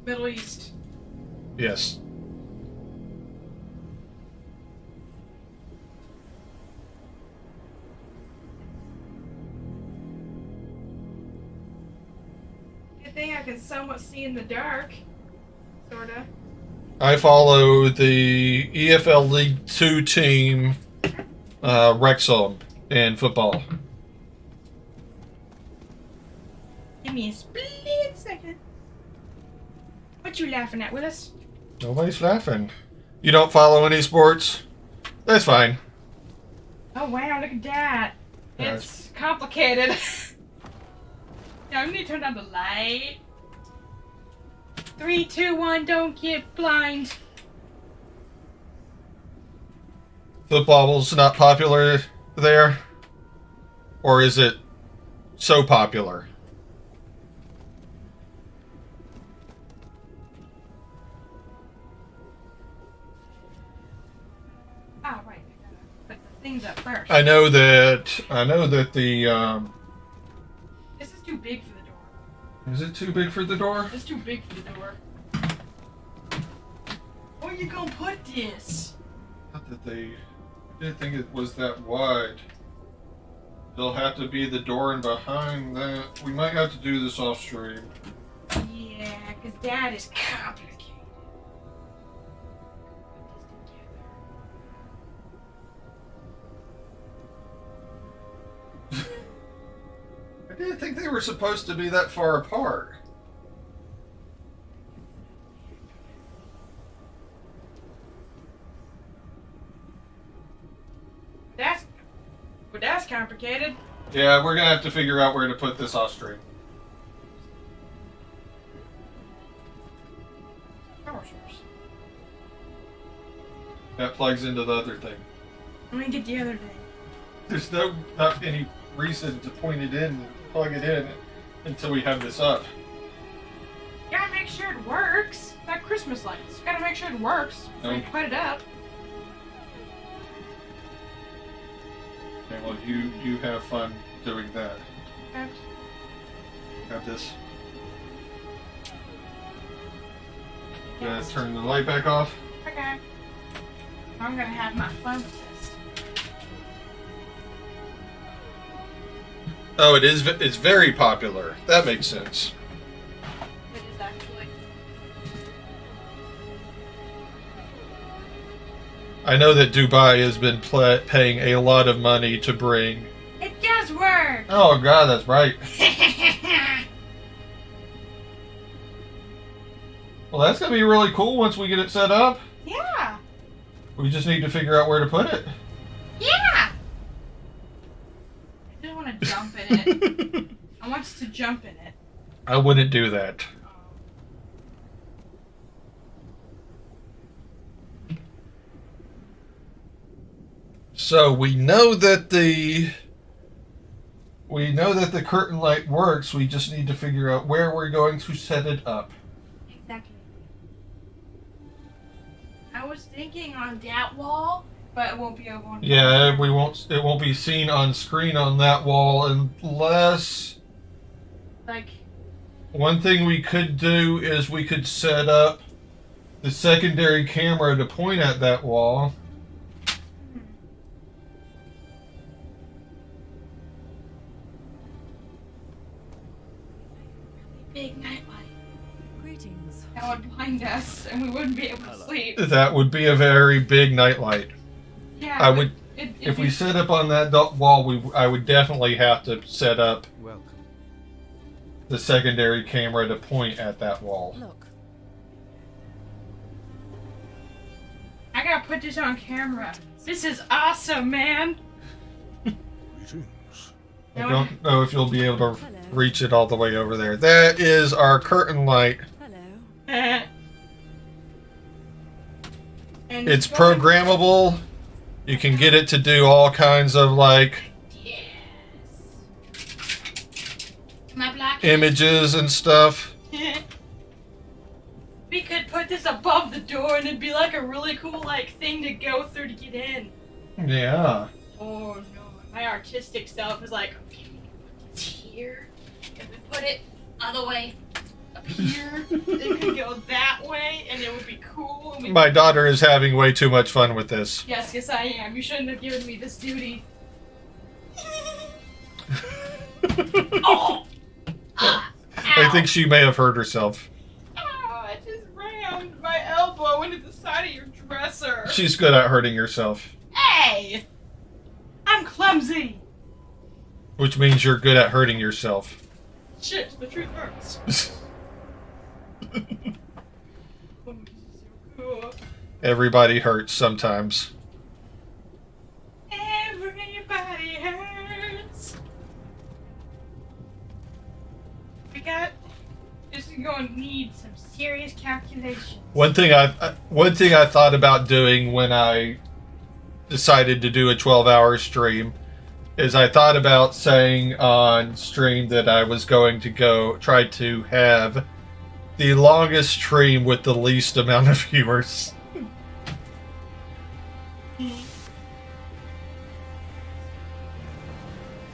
Middle East. Yes. Good thing I can somewhat see in the dark. Sorta. I follow the EFL League 2 team, Wrexham, in football. Give me a split second. What you laughing at, Willis? Nobody's laughing. You don't follow any sports? That's fine. Oh wow, look at that. Yes. It's complicated. Now we need to turn down the light. 3, 2, 1, don't get blind. Football's not popular there? Or is it so popular? Oh right, I gotta put the things up first. I know that the This is too big for the door. is it too big for the door? It's too big for the door. Where you gonna put this? Not that they didn't think it was that wide. There'll have to be the door and behind that. We might have to do this off stream. Yeah, cause that is complicated. I didn't think they were supposed to be that far apart. That's complicated. Yeah, we're gonna have to figure out where to put this off stream. Power source. That plugs into the other thing. Let me get the other thing. There's not any reason to point it in and plug it in until we have this up. Gotta make sure it works. Like Christmas lights. Gotta make sure it works before you put it up. Okay, well, you have fun doing that. Okay. Got this. Gonna turn the light back off. Okay. I'm gonna have my fun with this. Oh, it's very popular. That makes sense. It is actually. I know that Dubai has been paying a lot of money to bring. It does work! Oh god, that's right. Well, that's gonna be really cool once we get it set up. Yeah! We just need to figure out where to put it. Yeah! I just want to jump in it. I want us to jump in it. I wouldn't do that. So we know that the curtain light works. We just need to figure out where we're going to set it up. Exactly. I was thinking on that wall, but it won't be over on Yeah, we won't. It won't be seen on screen on that wall unless. Like. One thing we could do is we could set up the secondary camera to point at that wall. Big nightlight. Greetings. That would blind us, and we wouldn't be able to sleep. That would be a very big nightlight. Yeah. I would. If we set up on that wall, I would definitely have to set up the secondary camera to point at that wall. Look. I gotta put this on camera. This is awesome, man. I don't know if you'll be able to reach it all the way over there. That is our curtain light. And It's programmable. You can get it to do all kinds of like images and stuff. We could put this above the door and it'd be like a really cool like thing to go through to get in. Yeah. Oh no, my artistic self is like, okay, we can put this here, and we put it other way up here. It could go that way, and it would be cool. And My daughter is having way too much fun with this. Yes, I am. You shouldn't have given me this duty. Oh! I think she may have hurt herself. Ow, I just rammed my elbow into the side of your dresser. She's good at hurting herself, Hey! I'm clumsy. which means you're good at hurting yourself. Shit, the truth hurts. Oh, this is so cool. Everybody hurts sometimes. Everybody We got. Just going to need some serious calculations. One thing I thought about doing when I decided to do a 12-hour stream is I thought about saying on stream that I was going to go try to have the longest stream with the least amount of viewers.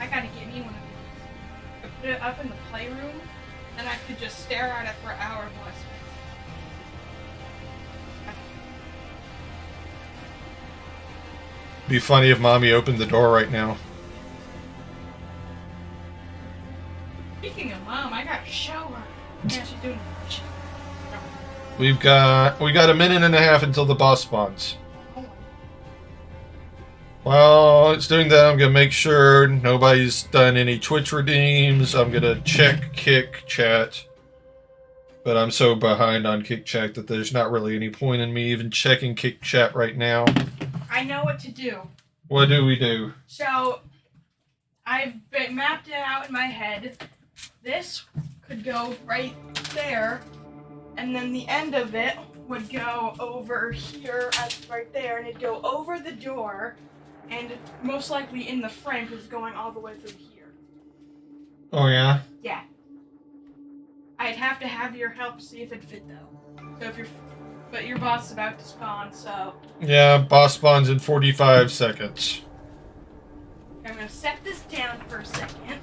I gotta get me one of these. I put it up in the playroom, and I could just stare at it for hours while I spent. Be funny if Mommy opened the door right now. Speaking of Mom, I got a shower. Yeah, she's doing a shower. We got a minute and a half until the boss spawns. While it's doing that, I'm gonna make sure nobody's done any Twitch redeems. I'm gonna check Kick Chat. But I'm so behind on Kick Chat that there's not really any point in me even checking Kick Chat right now. I know what to do. What do we do? So, I've mapped it out in my head. This could go right there, and then the end of it would go over here, right there, and it'd go over the door, and most likely in the frame because it's going all the way through here. Oh, yeah? Yeah. I'd have to have your help to see if it fit, though. So if you're... But your boss is about to spawn, so... Yeah, boss spawns in 45 seconds. I'm gonna set this down for a second.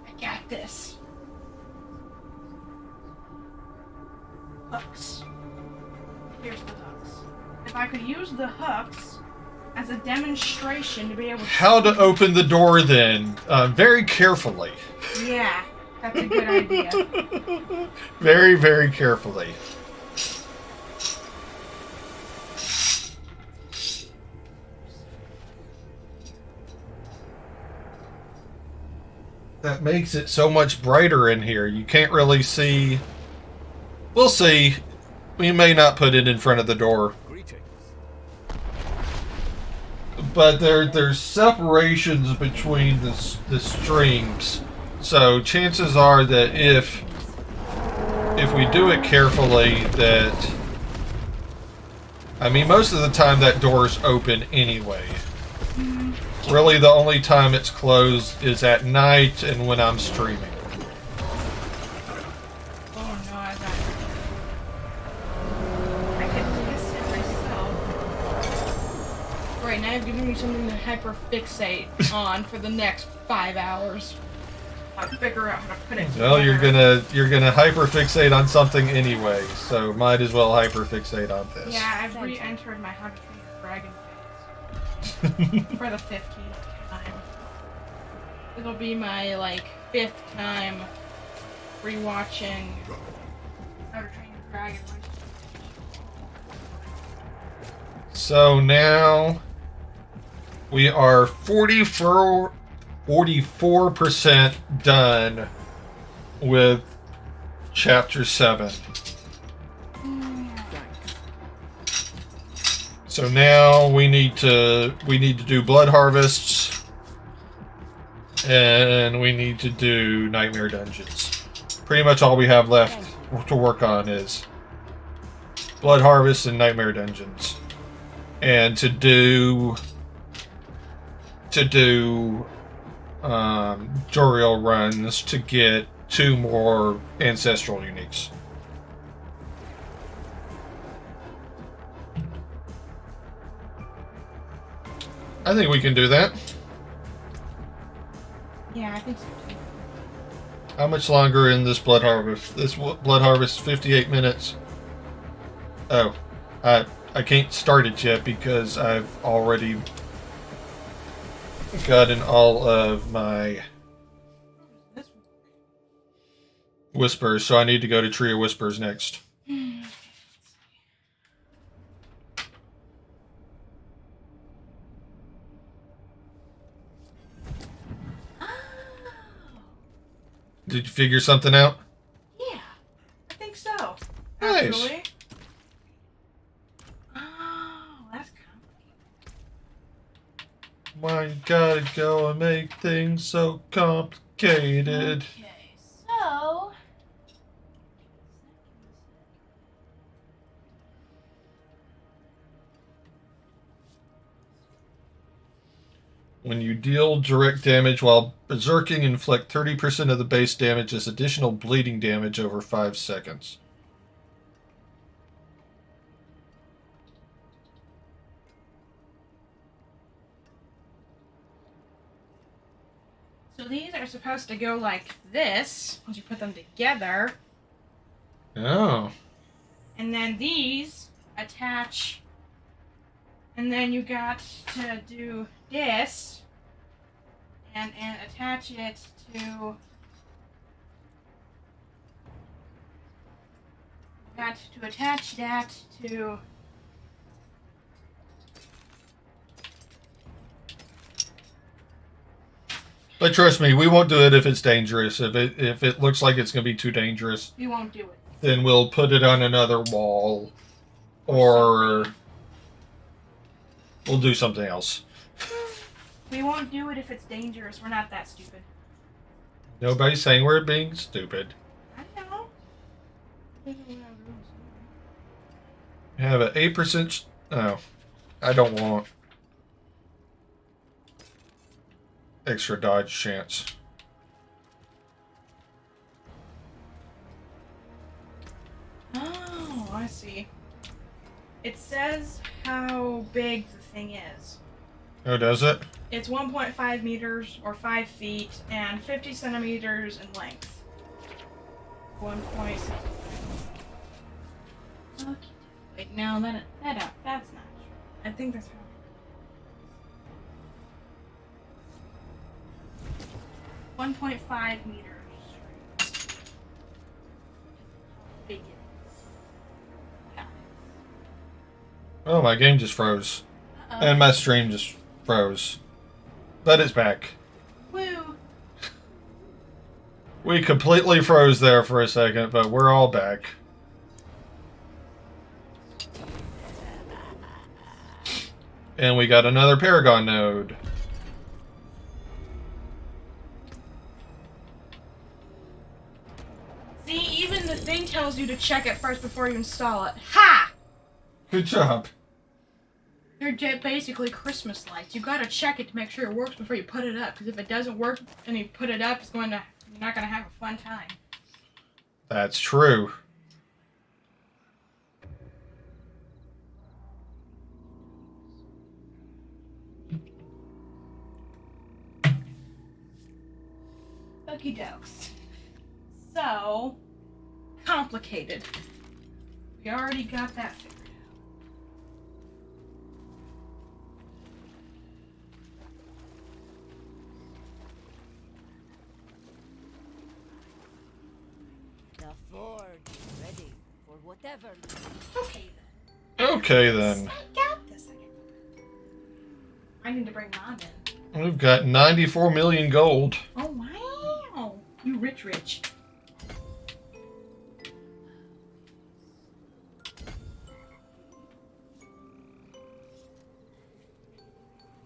I got this. Hooks. Here's the hooks. If I could use the hooks as a demonstration to be able to... How to open the door, then? Very carefully. Yeah, that's a good idea. Very, very carefully. That makes it so much brighter in here. You can't really see. We'll see. We may not put it in front of the door. But there's separations between the streams. So chances are that if we do it carefully, that... I mean, most of the time that door's open anyway. Really, the only time it's closed is at night and when I'm streaming. Oh no, I could test it myself. Right now, you're giving me something to hyperfixate on for the next 5 hours. I'll figure out how to put it Well, together. you're gonna hyperfixate on something anyway, so might as well hyperfixate on this. Yeah, I've re-entered my How to Train Your Dragon phase. For the 15th time. It'll be my, 5th time rewatching How to Train Your Dragon. So now we are 44% done with chapter 7. So now we need to do blood harvests, and we need to do nightmare dungeons. Pretty much all we have left to work on is blood harvests and nightmare dungeons, and to do tutorial runs to get 2 more ancestral uniques. I think we can do that. Yeah, I think so too. How much longer in this blood harvest? This blood harvest 58 minutes. Oh, I can't start it yet because I've already gotten all of my whispers, so I need to go to Tree of Whispers next. Did you figure something out? Yeah, I think so. Nice. Actually. Oh, that's complicated. Why you gotta go Don't make things so complicated. Okay, so When you deal direct damage while berserking, inflict 30% of the base damage as additional bleeding damage over 5 seconds. so these are supposed to go like this once you put them together, Oh. and then these attach, and then you got to do this and attach it to. Got to attach that to. But trust me, we won't do it if it's dangerous. If it looks like it's going to be too dangerous, We won't do it. then we'll put it on another wall, or we'll do something else. We won't do it if it's dangerous. We're not that stupid. Nobody's saying we're being stupid. I know. We have an 8%. Oh, I don't want extra dodge chance. Oh, I see. It says how big the thing is. Oh, does it? It's 1.5 meters or 5 feet and 50 centimeters in length. 1.6. Okay. Wait, no, that's not true. I think that's how. 1.5 meters. Big it is. Yeah. Oh, my game just froze. Uh-oh. And my stream just froze. But it's back. Woo! We completely froze there for a second, but we're all back. And we got another Paragon node. See, even the thing tells you to check it first before you install it. Ha! Good job. They're basically Christmas lights. You gotta check it to make sure it works before you put it up. Because if it doesn't work and you put it up, you're not gonna have a fun time. That's true. Okie dokes. So complicated. We already got that figured The forge is ready for whatever. out. Okay then. Okay then. I got this. I need to bring Mom in. We've got 94 million gold. Oh wow! You rich.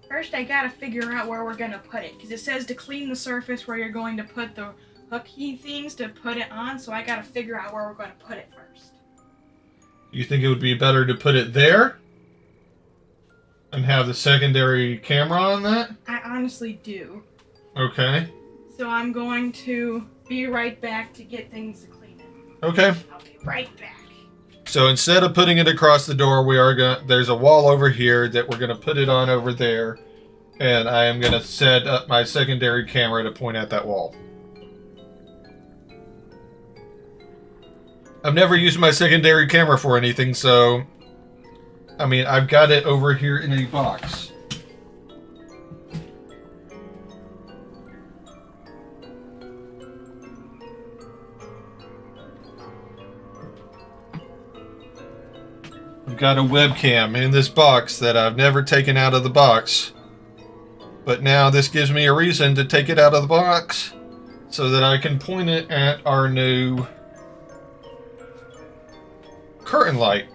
First, I gotta figure out where we're gonna put it, because it says to clean the surface where you're going to put the hooky things to put it on, so I gotta figure out where we're gonna put it first. You think it would be better to put it there? And have the secondary camera on that? I honestly do. Okay. So I'm going to be right back to get things to clean it. Okay. I'll be right back. So instead of putting it across the door, there's a wall over here that we're gonna put it on over there, and I am gonna set up my secondary camera to point at that wall. I've never used my secondary camera for anything, so I mean, I've got it over here in a box. I've got a webcam in this box that I've never taken out of the box. But now this gives me a reason to take it out of the box so that I can point it at our new curtain light.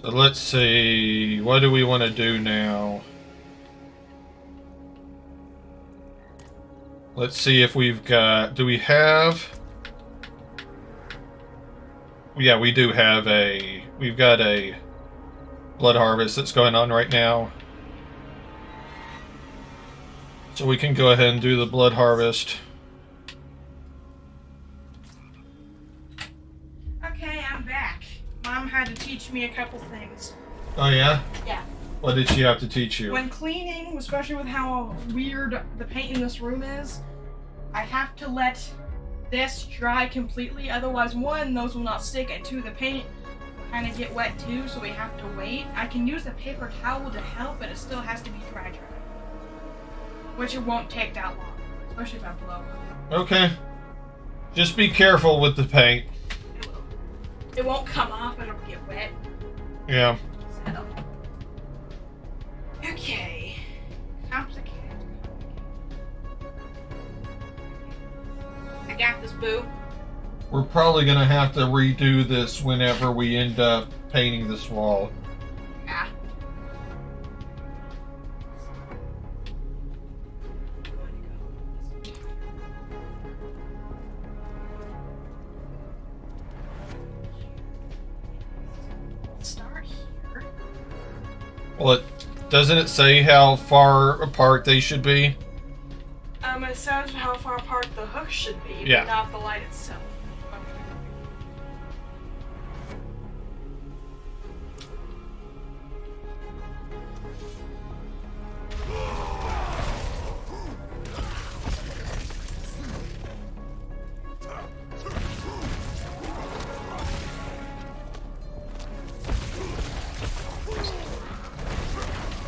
So let's see. What do we want to do now? Let's see if we've got... Do we have... Yeah, we do have a... We've got a blood harvest that's going on right now. So we can go ahead and do the blood harvest. Okay, I'm back. Mom had to teach me a couple things. Oh, yeah? Yeah. What did she have to teach you? When cleaning, especially with how weird the paint in this room is, I have to let this dry completely, otherwise one, those will not stick, and two, the paint will kind of get wet too, so we have to wait. I can use a paper towel to help, but it still has to be dry. Which it won't take that long, especially if I blow. Okay. Just be careful with the paint. It won't come off, it'll get wet. Yeah. So. Okay. Complicated. I got this, boo. We're probably going to have to redo this whenever we end up painting this wall. Yeah. Start here. Well, doesn't it say how far apart they should be? It says how far apart the hook should be, Yeah. but not the light itself.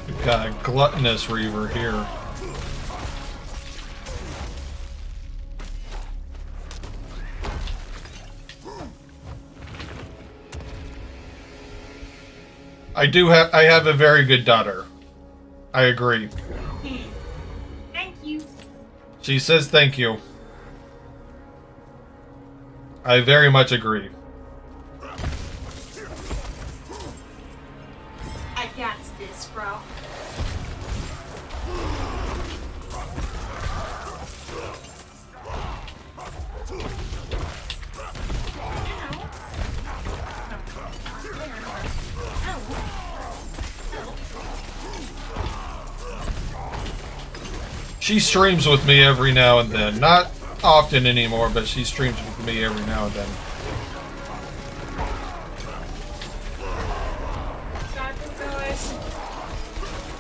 We've got a gluttonous reaver here. I have a very good daughter. I agree. Thank you. She says thank you. I very much agree. I got this, bro. She streams with me every now and then. Not often anymore, but she streams with me every now and then.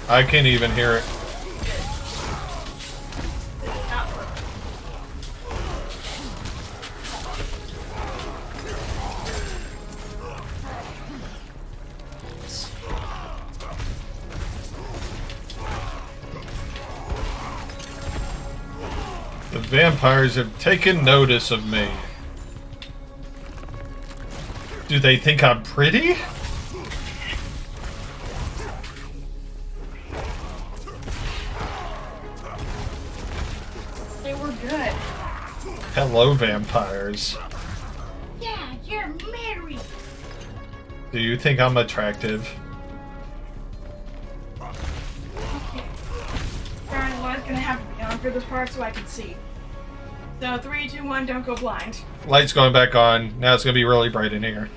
I can't even hear it. The vampires have taken notice of me. Do they think I'm pretty? They were good. Hello, vampires. Yeah, you're married. Do you think I'm attractive? Okay. Alright, well, I was gonna have it on for this part so I can see. So 3, 2, 1, don't go blind. Light's going back on. Now it's going to be really bright in here.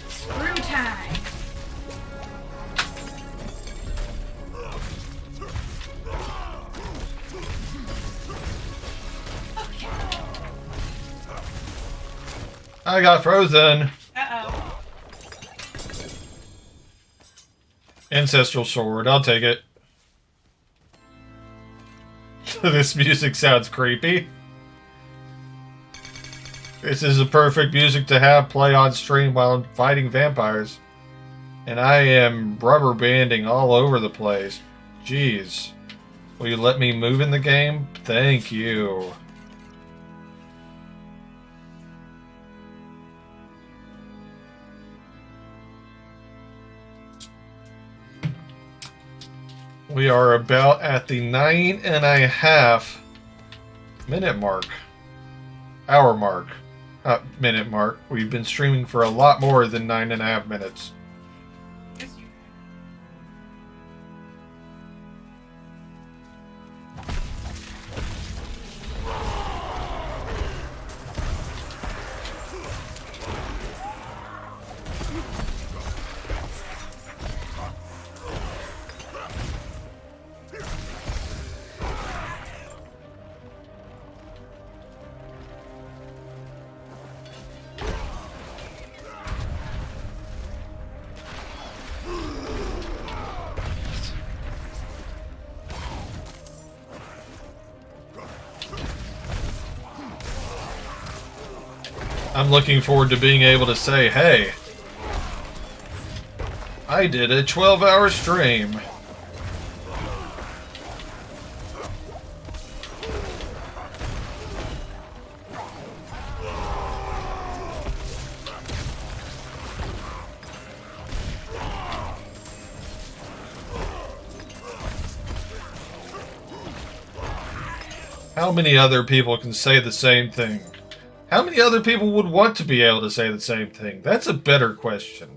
Screw time. Okay. I got frozen. Uh-oh. Ancestral sword. I'll take it. This music sounds creepy. This is the perfect music to have play on stream while fighting vampires. And I am rubber banding all over the place. Jeez. Will you let me move in the game? Thank you. We are about at the 9.5 minute mark. Hour mark. Minute mark. We've been streaming for a lot more than 9.5 minutes. Yes, you I'm looking forward to being able to say, hey, I did a 12-hour stream. How many other people can say the same thing? How many other people would want to be able to say the same thing? That's a better question.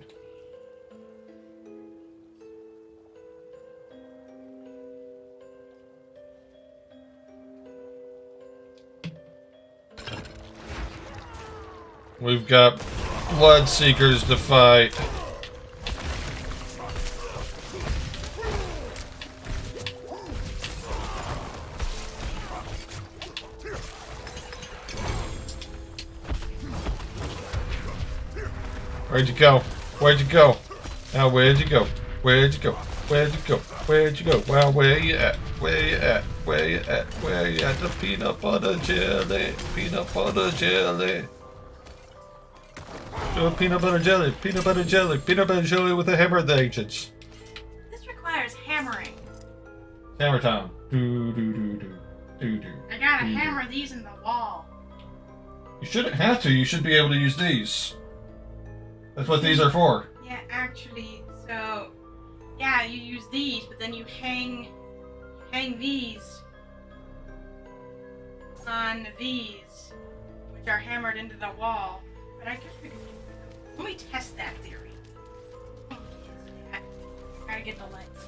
We've got Bloodseekers to fight. Where'd you go? Where'd you go? Now where'd you go? Where'd you go? Where'd you go? Where'd you go? Well, where you at? Where you at? Where you at? Where you at? The peanut butter jelly. Peanut butter jelly. Oh, peanut butter jelly. Peanut butter jelly. Peanut butter jelly with a hammer of the ancients. This requires hammering. Hammer time. Do do do do do do. I gotta hammer these in the wall. You shouldn't have to. You should be able to use these. That's what these are for. Yeah, actually, so yeah, you use these, but then you hang these on these, which are hammered into the wall. But I guess we can. Let me test that theory. Gotta get the lights.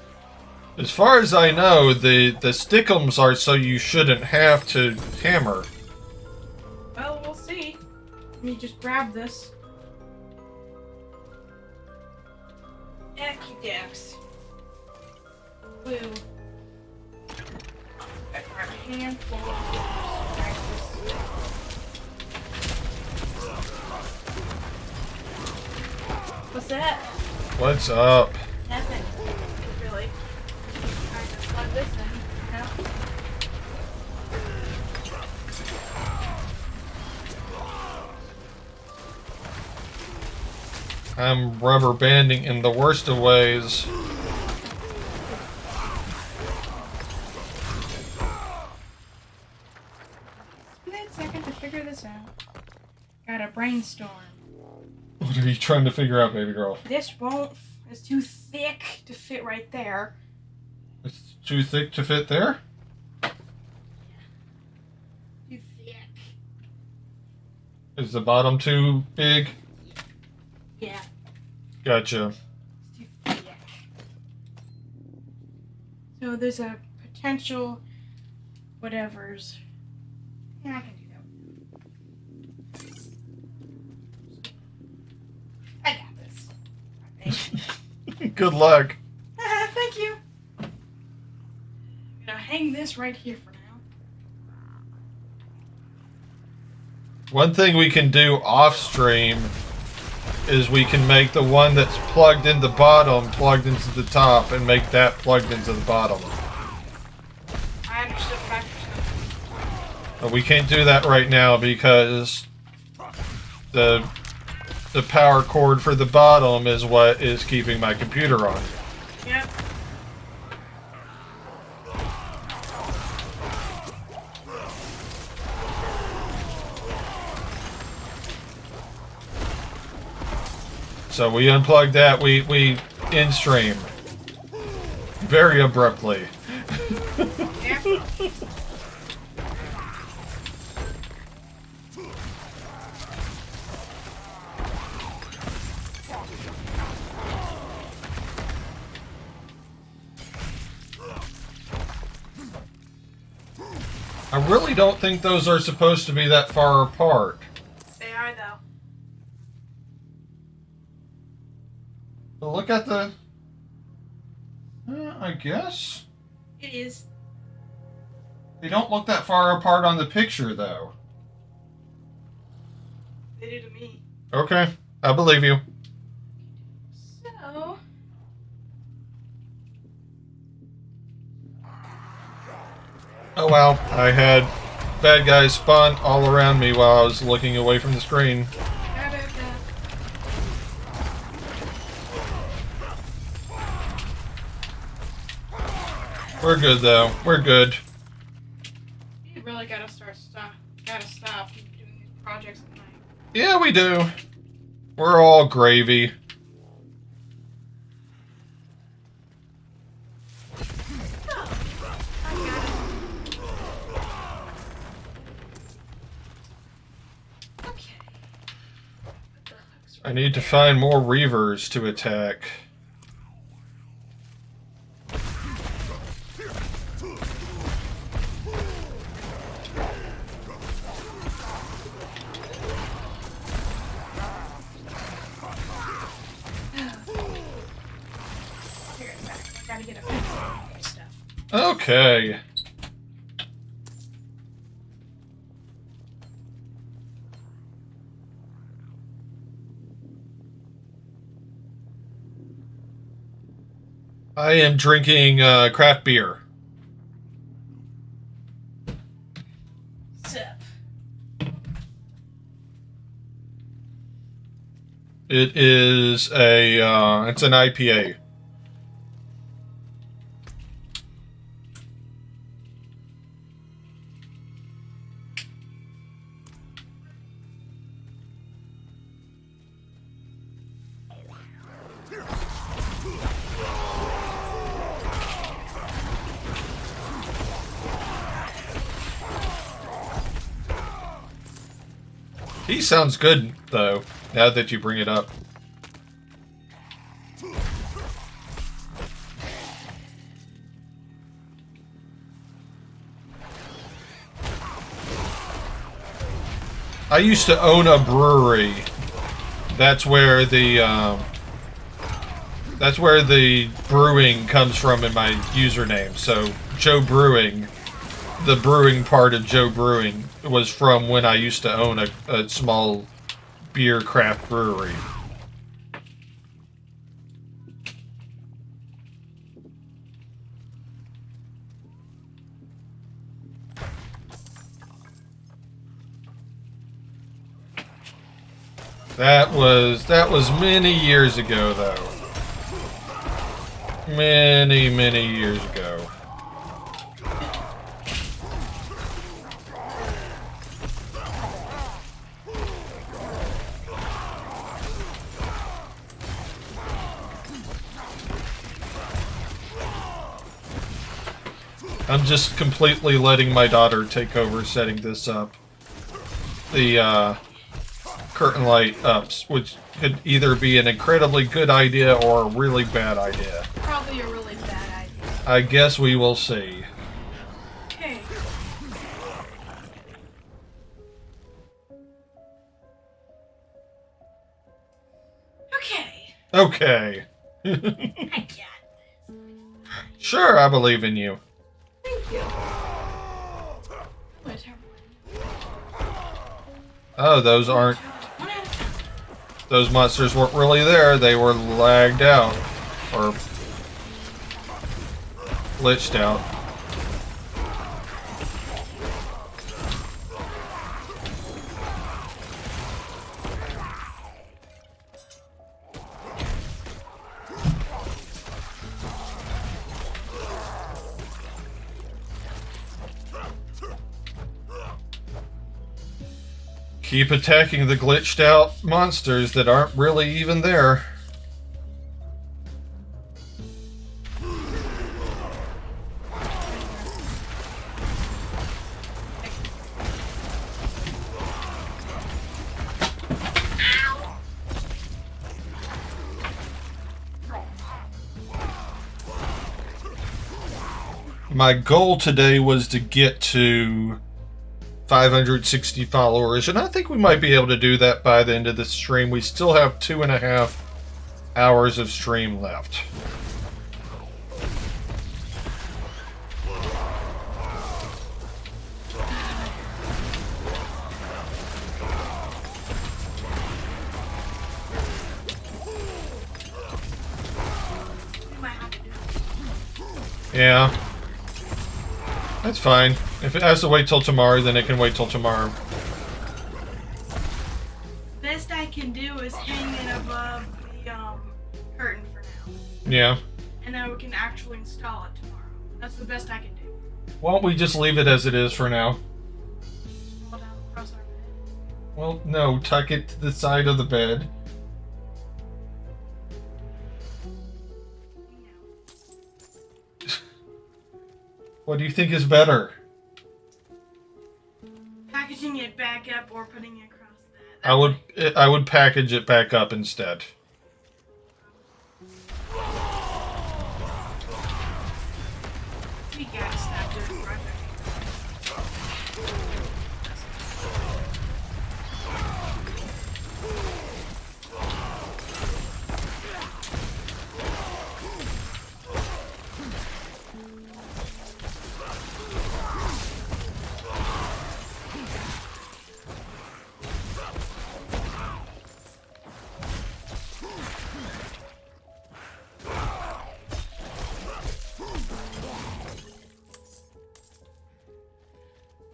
As far as I know, the stickums are so you shouldn't have to hammer. Well, we'll see. Let me just grab this. Equidex. Blue. I grab a handful of this. What's that? What's up? Nothing. Really. I just plug this in. No. I'm rubber banding in the worst of ways. Give me a second to figure this out. Gotta brainstorm. What are you trying to figure out, baby girl? This won't. It's too thick to fit right there. It's too thick to fit there? Too thick. Is the bottom too big? Yeah. Gotcha. It's too thick. So there's a potential whatevers. Yeah, I can do that. I got this. I think. Good luck. Thank you. I'm gonna hang this right here for now. One thing we can do off stream is we can make the one that's plugged in the bottom plugged into the top and make that plugged into the bottom. I understood what I But we can't do that right now because the power cord for the bottom is what is keeping my computer on. Yep. So we unplugged that, we in stream. Very abruptly. Yep. I really don't think those are supposed to be that far apart. They are, though. But look at the... I guess. It is. They don't look that far apart on the picture, though. They do to me. Okay, I believe you. So... Oh well, I had bad guys spawn all around me while I was looking away from the screen. We're good though. We're good. You really gotta stop doing these projects at night. Yeah, we do. We're all gravy. I need to find more Reavers to attack. Okay. I am drinking craft beer. Sip. It is a it's an IPA. He sounds good, though, now that you bring it up. I used to own a brewery. That's where the brewing comes from in my username. So, Joe Brewing, the brewing part of Joe Brewing was from when I used to own a small beer craft brewery. That was many years ago, though. Many years ago. I'm just completely letting my daughter take over setting this up. The curtain light ups, which could either be an incredibly good idea or a really bad idea. Probably a really bad idea. I guess we will see. Okay. Okay. I got this. Sure, I believe in you. Thank you. Oh, those aren't... Those monsters weren't really there. They were lagged out. Or... glitched out. Keep attacking the glitched out monsters that aren't really even there. My goal today was to get to 560 followers, and I think we might be able to do that by the end of the stream. We still have 2.5 hours of stream left. Yeah. That's fine. If it has to wait till tomorrow, then it can wait till tomorrow. Best I can do is hang it above the curtain for now. Yeah. And then we can actually install it tomorrow. That's the best I can do. Why don't we just leave it as it is for now? Hold down across our bed. Well, no. Tuck it to the side of the bed. What do you think is better? Packaging it back up or putting it across that. I would package it back up instead. We gotta stop doing project.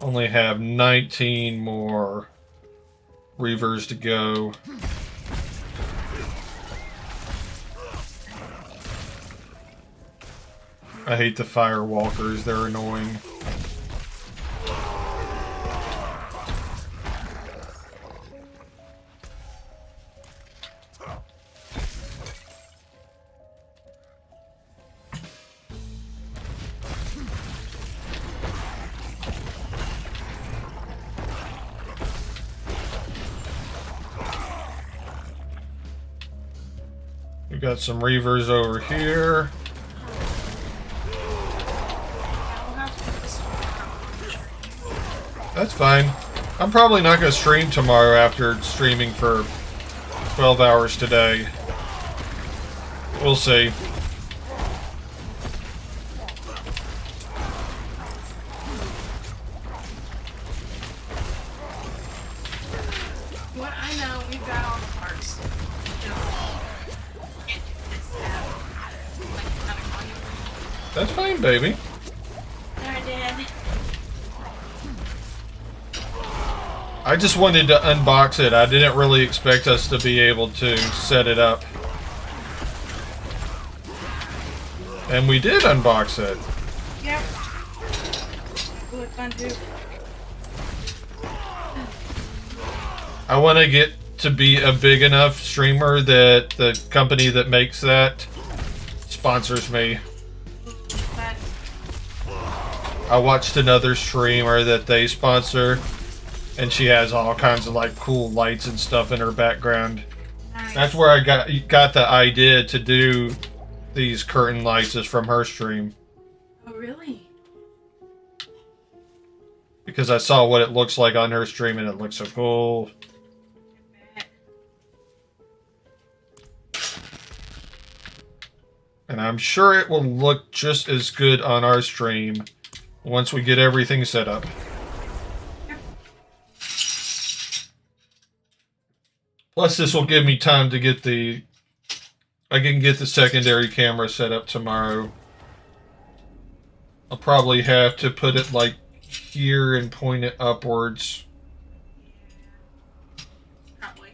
Only have 19 more Reavers to go. I hate the Firewalkers, they're annoying. We got some Reavers over here. That's fine. I'm probably not going to stream tomorrow after streaming for 12 hours today. We'll see. What I know, we've got all the parts. That's fine, baby. They're dead. I just wanted to unbox it. I didn't really expect us to be able to set it up. And we did unbox it. Yep. It looked fun too. I want to get to be a big enough streamer that the company that makes that sponsors me. But I watched another streamer that they sponsor, and she has all kinds of like cool lights and stuff in her background. nice. That's where I got the idea to do these curtain lights is from her stream. Oh, really? Because I saw what it looks like on her stream and it looks so cool. And I'm sure it will look just as good on our stream once we get everything set up. Plus this will give me time to get I can get the secondary camera set up tomorrow. I'll probably have to put it like here and point it upwards. Probably.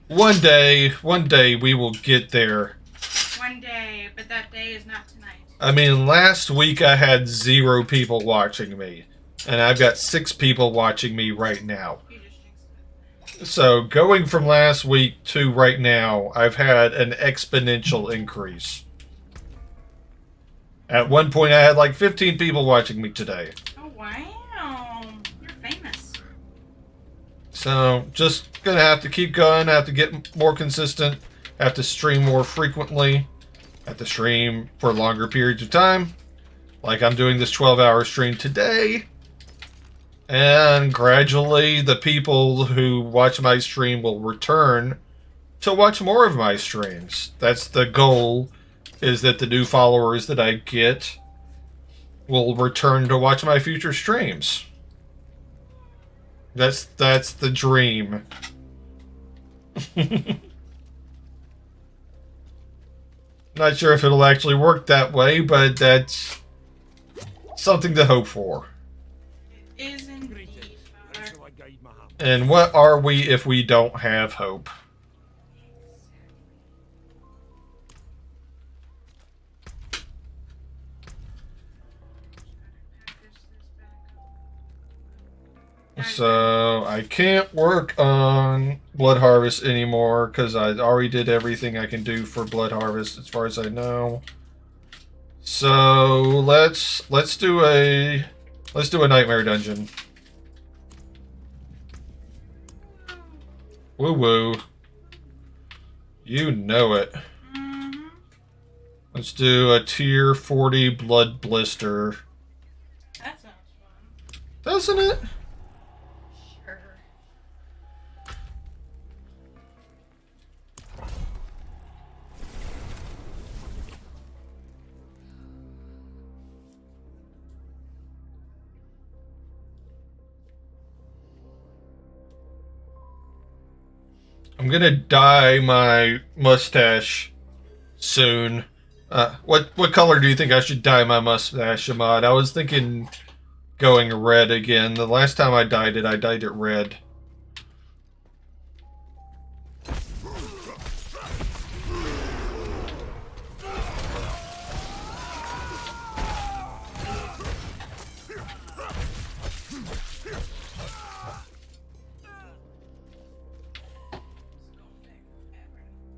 One day we will get there. One day, but that day is not tonight. I mean, last week I had 0 people watching me, and I've got 6 people watching me right now. You just jinxed it. So going from last week to right now, I've had an exponential increase. At one point I had like 15 people watching me today. Oh, wow. You're famous. So just gonna have to keep going, have to get more consistent, have to stream more frequently, at the stream for longer periods of time. Like I'm doing this 12-hour stream today. And gradually the people who watch my stream will return to watch more of my streams. That's the goal, is that the new followers that I get will return to watch my future streams. That's the dream. Not sure if it'll actually work that way, but that's something to hope for. It is indeed. And what are we if we don't have hope? So, I can't work on Blood Harvest anymore because I already did everything I can do for Blood Harvest as far as I know. So, let's do a Nightmare Dungeon. Woo woo. You know it. Let's do a tier 40 Blood Blister. That sounds fun. Doesn't it? Sure. I'm gonna dye my mustache soon. What color do you think I should dye my mustache, Ahmad? I was thinking going red again. The last time I dyed it red.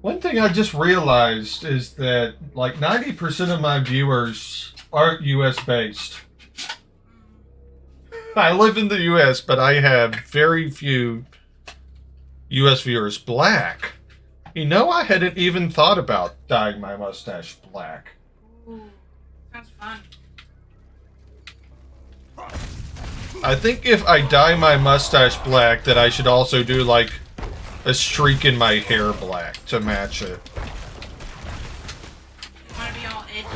One thing I just realized is that like 90% of my viewers aren't US based. I live in the US, but I have very few US viewers. Black. You know, I hadn't even thought about dyeing my mustache black. Ooh, sounds fun. I think if I dye my mustache black, that I should also do like a streak in my hair black to match it. You want to be all edgy?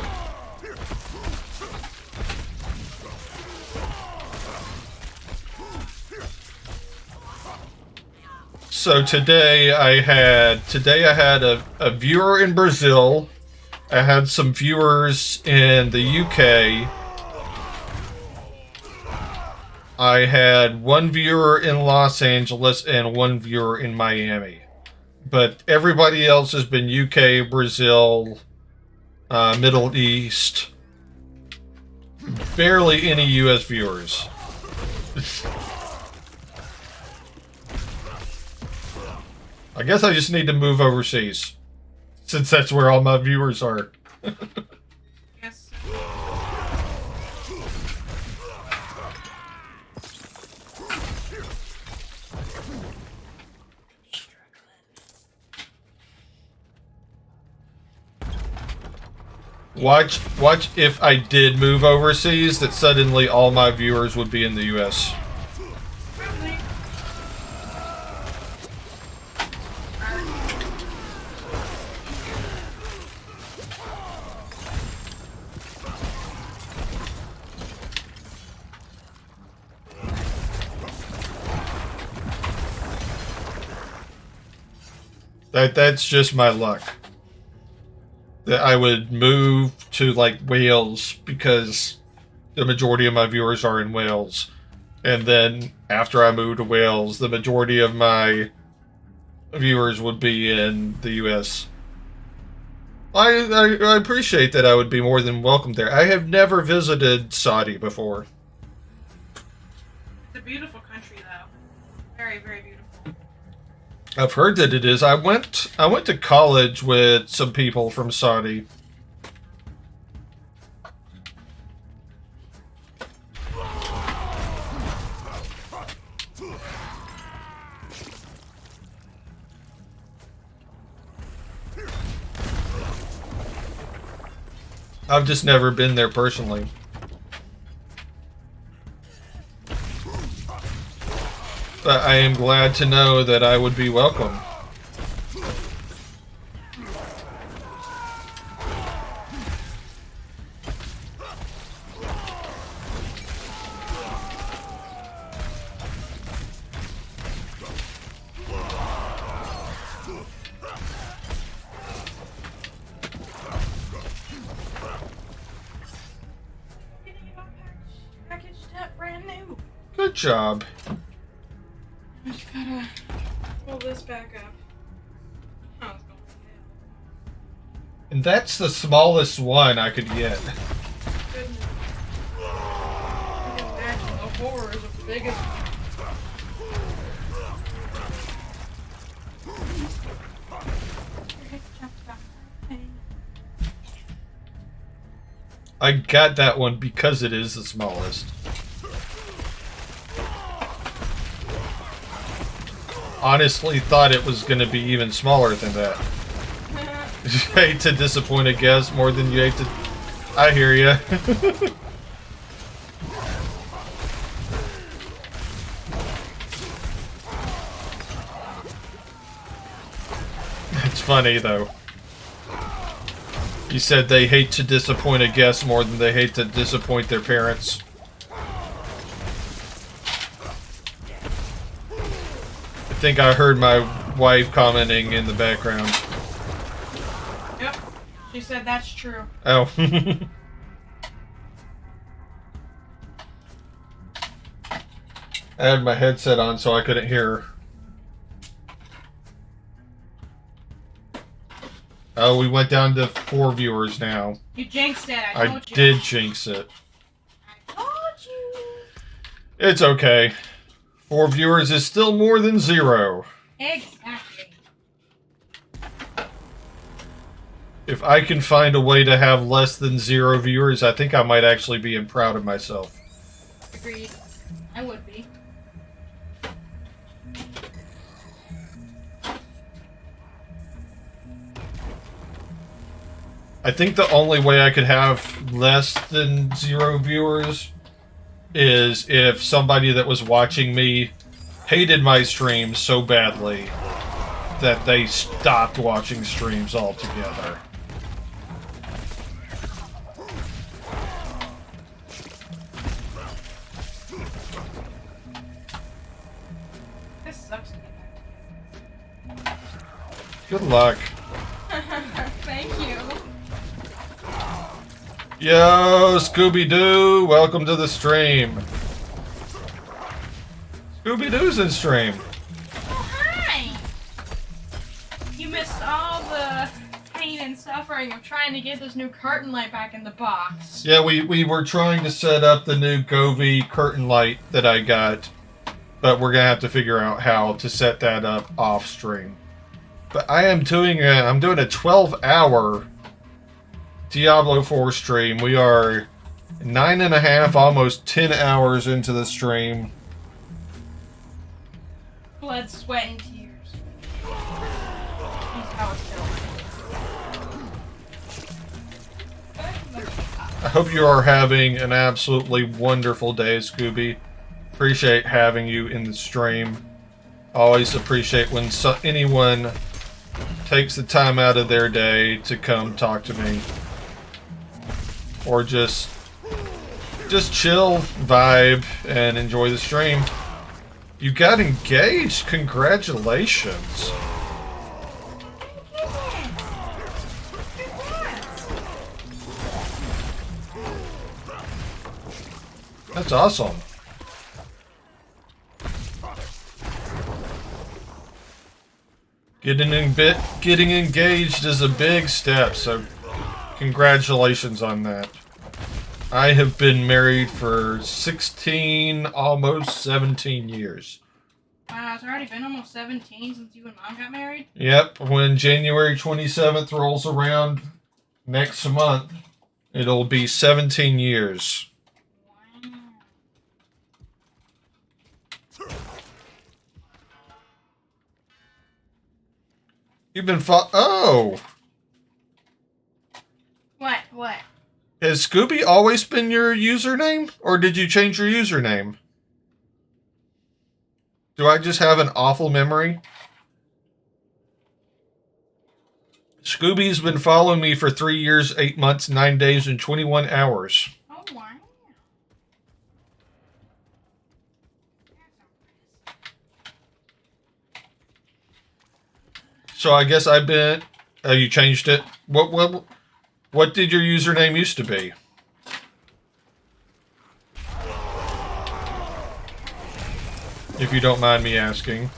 So today I had a viewer in Brazil. I had some viewers in the UK. I had one viewer in Los Angeles and one viewer in Miami. But everybody else has been UK, Brazil, Middle East. Barely any US viewers. I guess I just need to move overseas, since that's where all my viewers are. Yes. Watch if I did move overseas, that suddenly all my viewers would be in the US. Probably. That's just my luck. That I would move to like Wales because the majority of my viewers are in Wales. And then after I move to Wales, the majority of my viewers would be in the US. I appreciate that. I would be more than welcome there. I have never visited Saudi before. It's a beautiful country, though. Very, very beautiful. I've heard that it is. I went to college with some people from Saudi. I've just never been there personally. But I am glad to know that I would be welcome. Good job. I just gotta pull this back up. Oh, it's going And that's the smallest one I could get. goodness. I can imagine the horrors of the biggest one. I got that one because it is the smallest. Honestly thought it was going to be even smaller than that. You hate to disappoint a guest more than you hate to... I hear ya. It's funny though. You said they hate to disappoint a guest more than they hate to disappoint their parents. I think I heard my wife commenting in the background. Yep, she said that's true. Oh. I had my headset on so I couldn't hear her. Oh, we went down to 4 viewers now. You jinxed it, I told you. I did jinx it. I told you. It's okay. 4 viewers is still more than 0. Exactly. If I can find a way to have less than 0 viewers, I think I might actually be proud of myself. Agreed. I would be. I think the only way I could have less than 0 viewers is if somebody that was watching me hated my streams so badly that they stopped watching streams altogether. This sucks. Good luck. Thank you. Yo, Scooby-Doo, welcome to the stream. Scooby-Doo's in stream. Oh, hi! You missed all the pain and suffering of trying to get this new curtain light back in the box. Yeah, we were trying to set up the new Govee curtain light that I got, but we're gonna have to figure out how to set that up off stream. But I'm doing a 12-hour Diablo IV stream. We are 9.5, almost 10 hours into the stream. Blood, sweat, and tears. That's how it's I hope you are having an absolutely wonderful day, Scooby. Appreciate having you in the stream. Always appreciate when anyone takes the time out of their day to come talk to me. Or just chill, vibe, and enjoy the stream. You got engaged. Congratulations. That's awesome. Getting engaged is a big step, so congratulations on that. I have been married for 16, almost 17 years. Wow, it's already been almost 17 since you and Mom got married? Yep, when January 27th rolls around next month, it'll be 17 years. You've been oh! What? What? Has Scooby always been your username? Or did you change your username? Do I just have an awful memory? Scooby's been following me for 3 years, 8 months, 9 days, and 21 hours. Oh, wow. So I guess I've been... you changed it? What did your username used to be? If you don't mind me asking.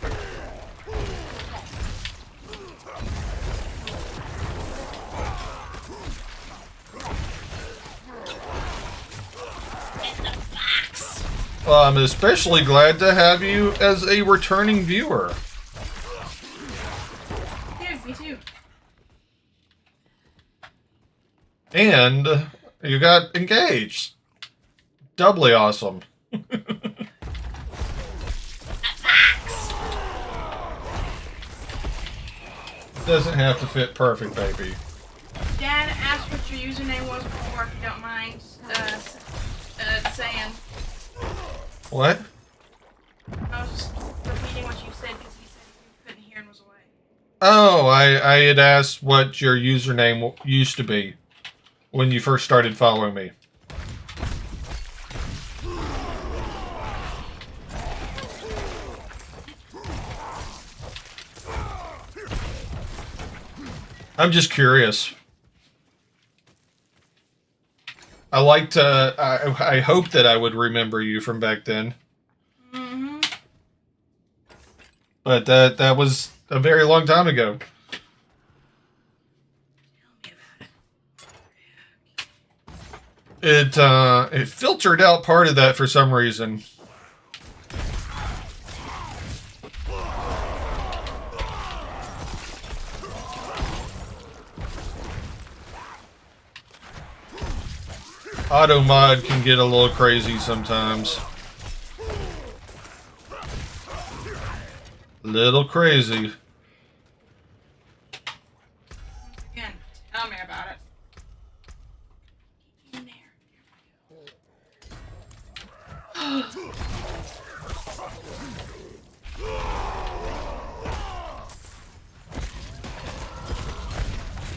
Well, I'm especially glad to have you as a returning viewer. Dude, me too. And you got engaged. Doubly awesome. Doesn't have to fit perfect, baby. Dad asked what your username was before, if you don't mind saying. What? I was just repeating what you said because he said you couldn't hear and was away. Oh, I had asked what your username used to be when you first started following me. I'm just curious. I like to... I hope that I would remember you from back then. Mm-hmm. But that was a very long time ago. It filtered out part of that for some reason. Auto mod can get a little crazy sometimes. Little crazy. Again, tell me about it. In there.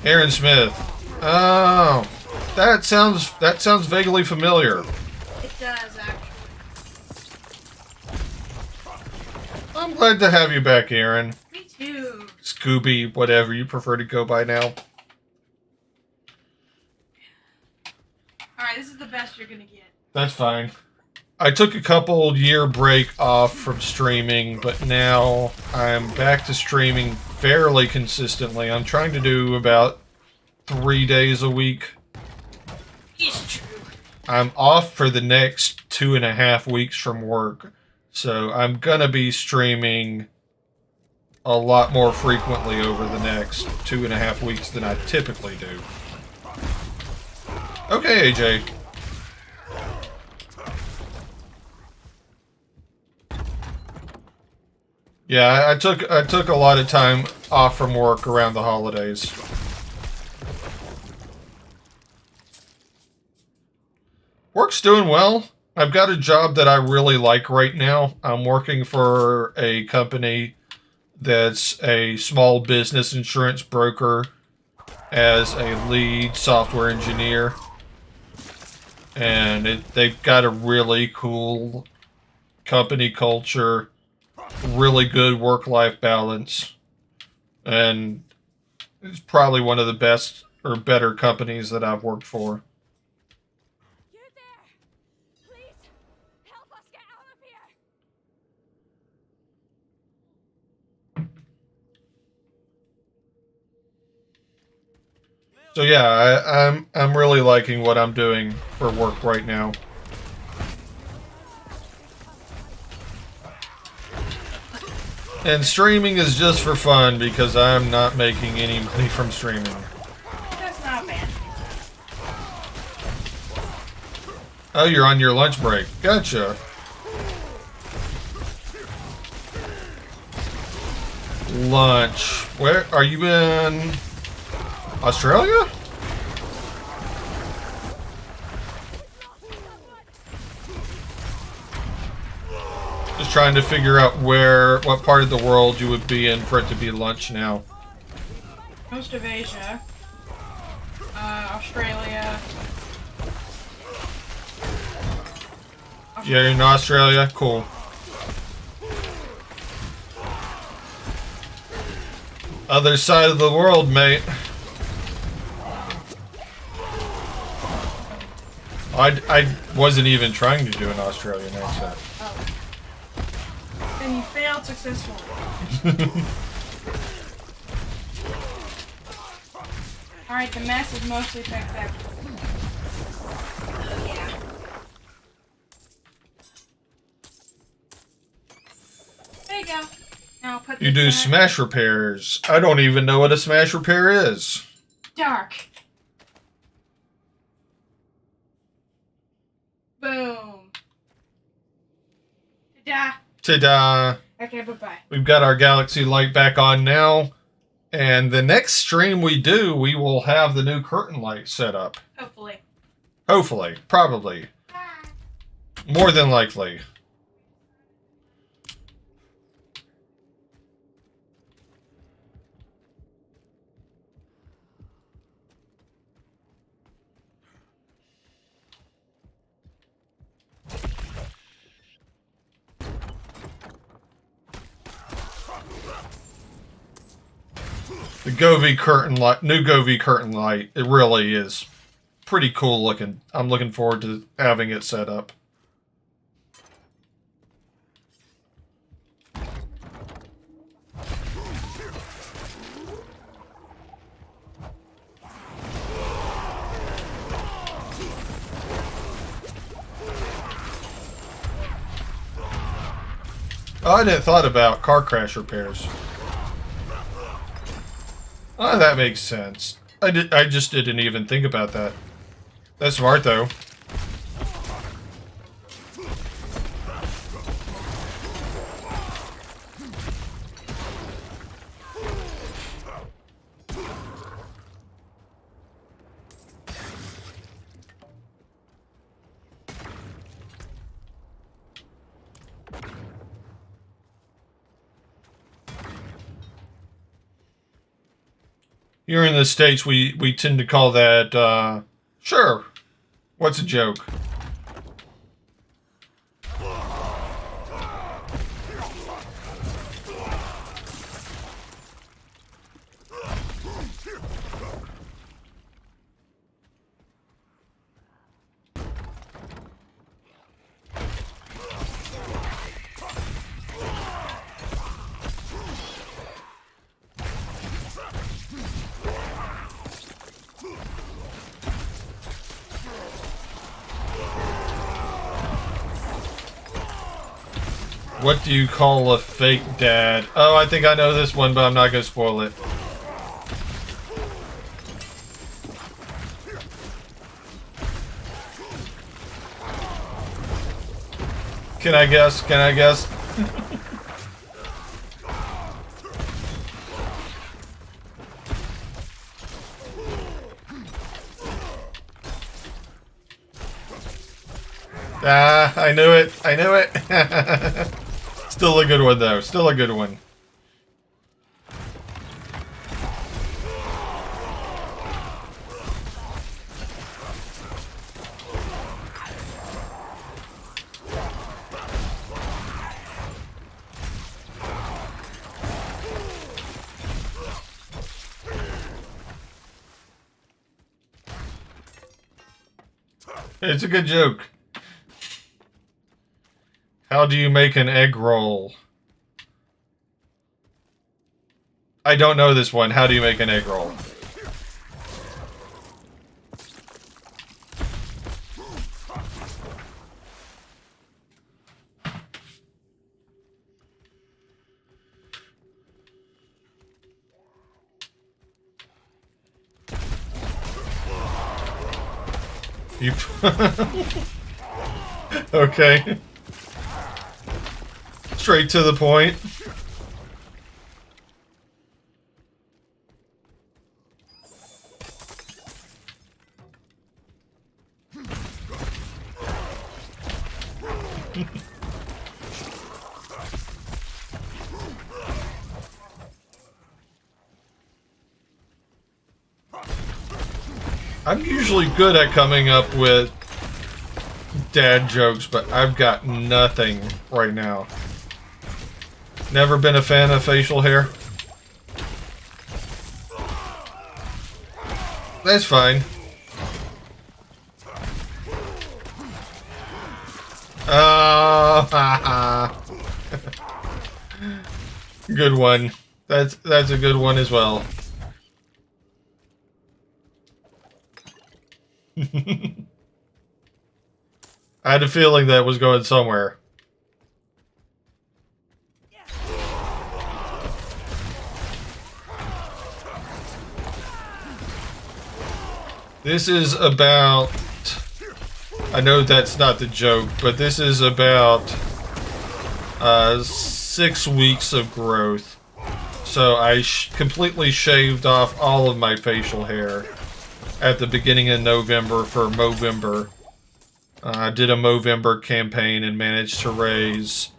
Aaron Smith. Oh, that sounds vaguely familiar. It does, actually. I'm glad to have you back, Aaron. Me too. Scooby, whatever you prefer to go by now. Alright, this is the best you're gonna get. That's fine. I took a couple year break off from streaming, but now I'm back to streaming fairly consistently. I'm trying to do about 3 days a week. It's true. I'm off for the next 2.5 weeks from work, so I'm gonna be streaming a lot more frequently over the next 2.5 weeks than I typically do. Okay, AJ. Yeah, I took a lot of time off from work around the holidays. Work's doing well. I've got a job that I really like right now. I'm working for a company that's a small business insurance broker as a lead software engineer. And they've got a really cool company culture, really good work-life balance, and it's probably one of the best or better companies that I've worked for. You're there! Please, help us get out of here! So yeah, I'm really liking what I'm doing for work right now. And streaming is just for fun because I'm not making any money from streaming. That's not bad. Oh, you're on your lunch break. Gotcha. Lunch. Where are you in? Australia? Just trying to figure out what part of the world you would be in for it to be lunch now. Most of Asia. Australia. Yeah, you're in Australia? Cool. Other side of the world, mate. I wasn't even trying to do an Australian accent. Oh. And you failed successfully. Alright, the mess is mostly picked up. Oh, yeah. There you go. Now I'll put You do this back. smash repairs. I don't even know what a smash repair is. Dark. Boom. Ta-da. Ta-da! Okay, bye-bye. We've got our galaxy light back on now. And the next stream we do, we will have the new curtain light set up. Hopefully. Hopefully. Probably. More than likely. The Govee curtain light, new Govee curtain light, it really is pretty cool looking. I'm looking forward to having it set up. Oh, I didn't thought about car crash repairs. Oh, that makes sense. I just didn't even think about that. That's smart, though. Here in the States, we tend to call that, sure, what's a joke? What do you call a fake dad? Oh, I think I know this one, but I'm not going to spoil it. Can I guess? Can I guess? Ah, I knew it. I knew it. Still a good one, though. Still a good one. It's a good joke. How do you make an egg roll? I don't know this one. How do you make an egg roll? You okay. Straight to the point. I'm usually good at coming up with dad jokes, but I've got nothing right now. Never been a fan of facial hair. That's fine. Good one. That's a good one as well. I had a feeling that was going somewhere. This is about... I know that's not the joke, but this is about 6 weeks of growth. So I completely shaved off all of my facial hair at the beginning of November for Movember. I did a Movember campaign and managed to raise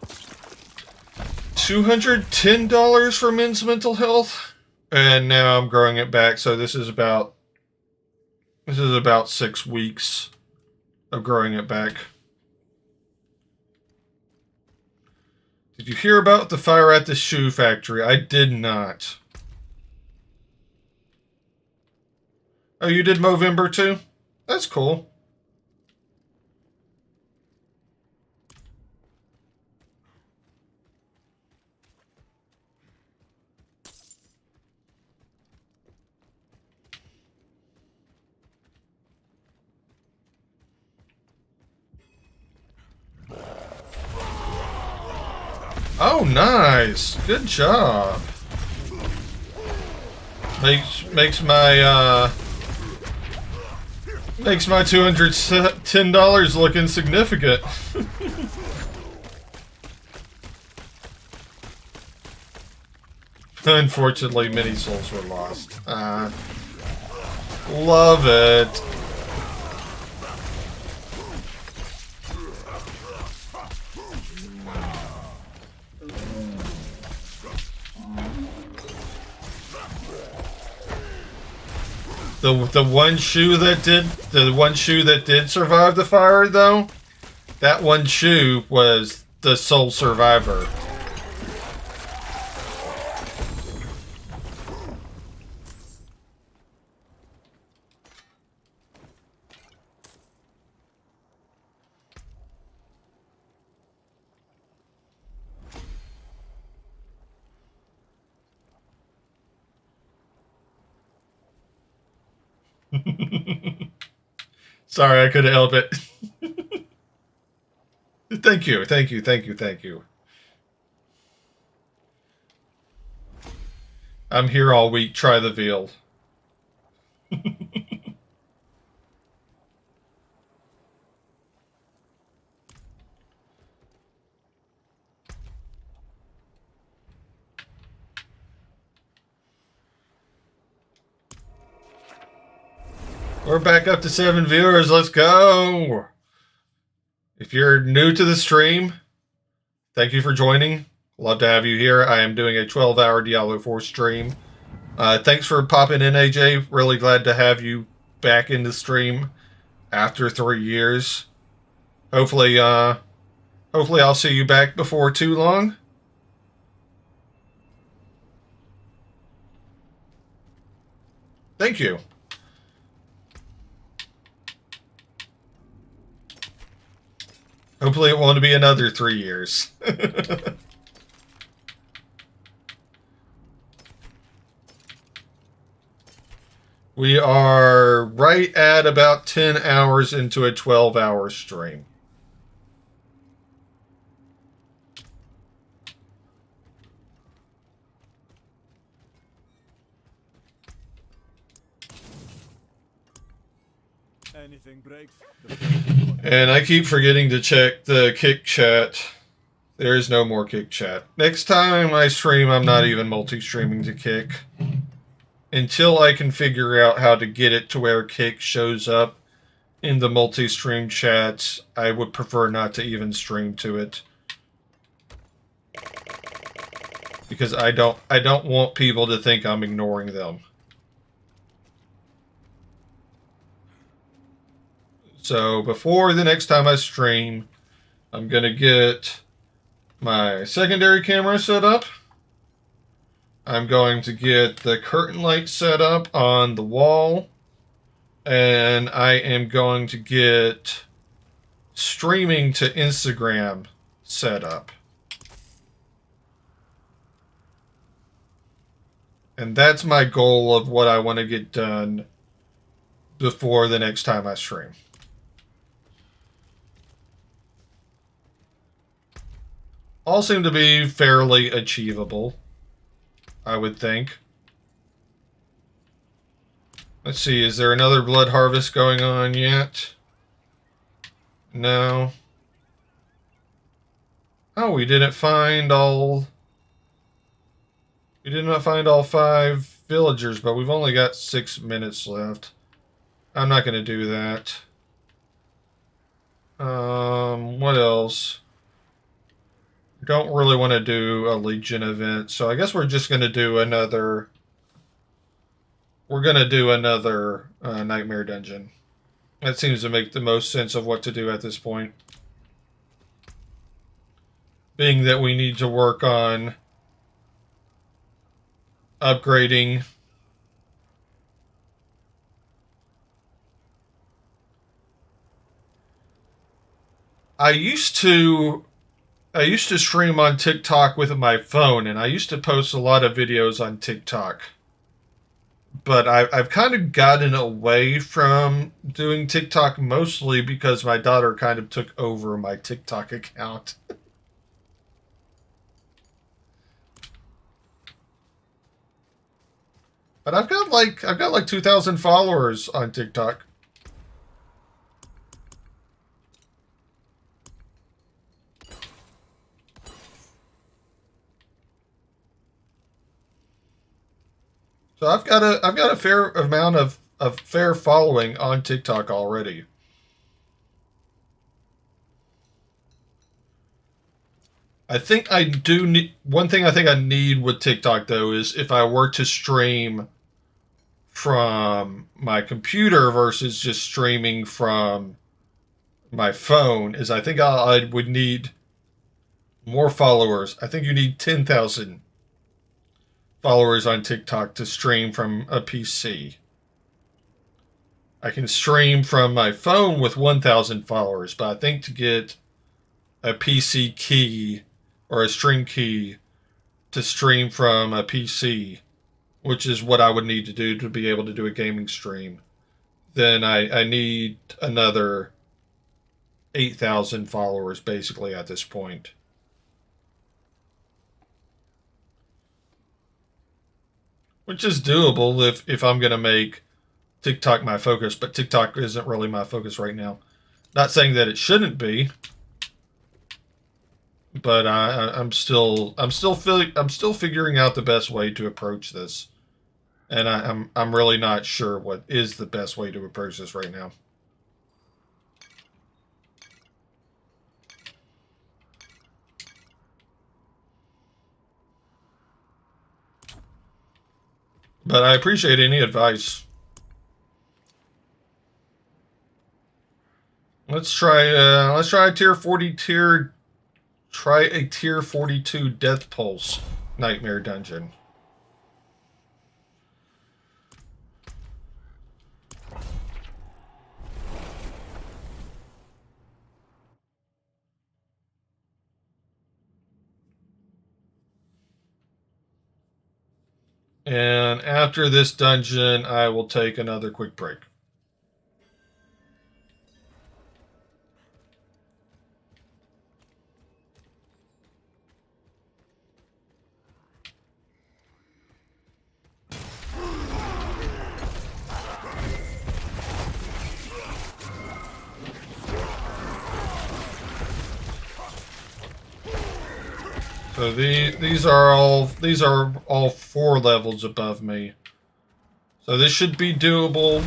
$210 for men's mental health. And now I'm growing it back, so this is about 6 weeks of growing it back. Did you hear about the fire at the shoe factory? I did not. Oh, you did Movember too? That's cool. Oh, nice. Good job. Makes my $210 look insignificant. Unfortunately, many souls were lost. Love it. The one shoe that did survive the fire, though, that one shoe was the sole survivor. Sorry, I couldn't help it. Thank you. I'm here all week. Try the veal. We're back up to 7 viewers. Let's go. If you're new to the stream, thank you for joining. Love to have you here. I am doing a 12-hour Diablo IV stream. Thanks for popping in, AJ. Really glad to have you back in the stream after 3 years. Hopefully I'll see you back before too long. Thank you. Hopefully it won't be another 3 years. We are right at about 10 hours into a 12-hour stream. Anything breaks. And I keep forgetting to check the Kick chat. There is no more Kick chat. Next time I stream, I'm not even multi-streaming to Kick. Until I can figure out how to get it to where Kick shows up in the multi-stream chats, I would prefer not to even stream to it. Because I don't want people to think I'm ignoring them. So before the next time I stream, I'm going to get my secondary camera set up. I'm going to get the curtain light set up on the wall. And I am going to get streaming to Instagram set up. And that's my goal of what I want to get done before the next time I stream. All seem to be fairly achievable, I would think. Let's see, is there another blood harvest going on yet? No. Oh, we didn't find all... We did not find all 5 villagers, but we've only got 6 minutes left. I'm not going to do that. What else? Don't really want to do a Legion event, so I guess we're just going to do another... We're going to do another Nightmare Dungeon. That seems to make the most sense of what to do at this point. Being that we need to work on upgrading I used to stream on TikTok with my phone, and I used to post a lot of videos on TikTok. But I've kind of gotten away from doing TikTok mostly because my daughter kind of took over my TikTok account. But I've got like 2,000 followers on TikTok. So I've got a fair amount of fair following on TikTok already. I think I do need one thing I think I need with TikTok though is if I were to stream from my computer versus just streaming from my phone is I think I would need more followers. I think you need 10,000 followers on TikTok to stream from a PC. I can stream from my phone with 1,000 followers, but I think to get a PC key or a stream key to stream from a PC, which is what I would need to do to be able to do a gaming stream, then I need another 8,000 followers basically at this point. Which is doable if I'm going to make TikTok my focus, but TikTok isn't really my focus right now. Not saying that it shouldn't be, but I'm still figuring out the best way to approach this. And I'm really not sure what is the best way to approach this right now. But I appreciate any advice. Let's try a tier 42 Death Pulse Nightmare Dungeon. And after this dungeon, I will take another quick break. So these are all 4 levels above me. So this should be doable.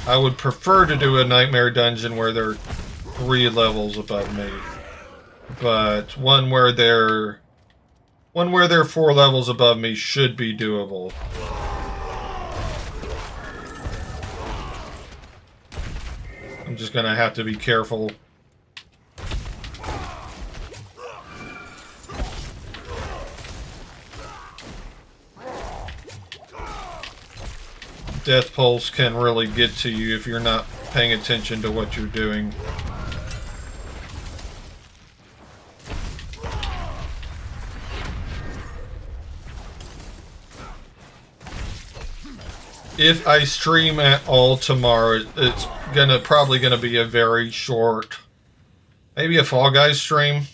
I would prefer to do a Nightmare Dungeon where they're 3 levels above me. But one where they're 4 levels above me should be doable. I'm just gonna have to be careful. Death Pulse can really get to you if you're not paying attention to what you're doing. If I stream at all tomorrow, it's probably gonna be a very short, maybe a Fall Guys stream.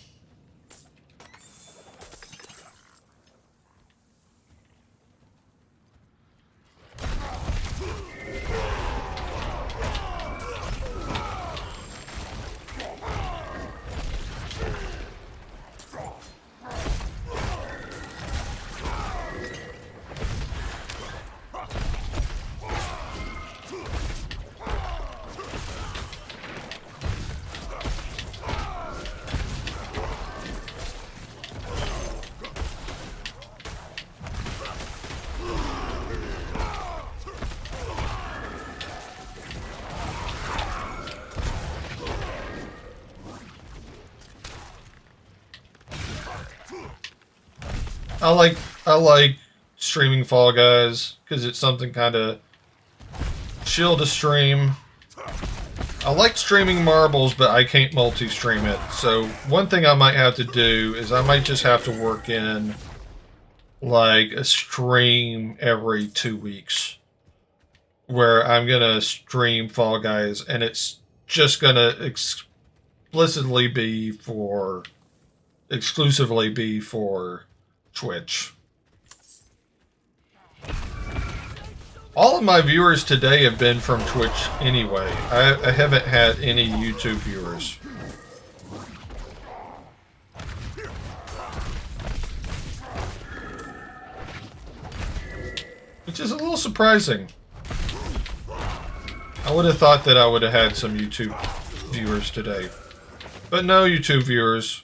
I like streaming Fall Guys because it's something kind of chill to stream. I like streaming marbles, but I can't multi-stream it. So one thing I might have to do is I might just have to work in like a stream every 2 weeks where I'm gonna stream Fall Guys, and it's just gonna exclusively be for Twitch. All of my viewers today have been from Twitch anyway. I haven't had any YouTube viewers. Which is a little surprising. I would have thought that I would have had some YouTube viewers today. But no YouTube viewers.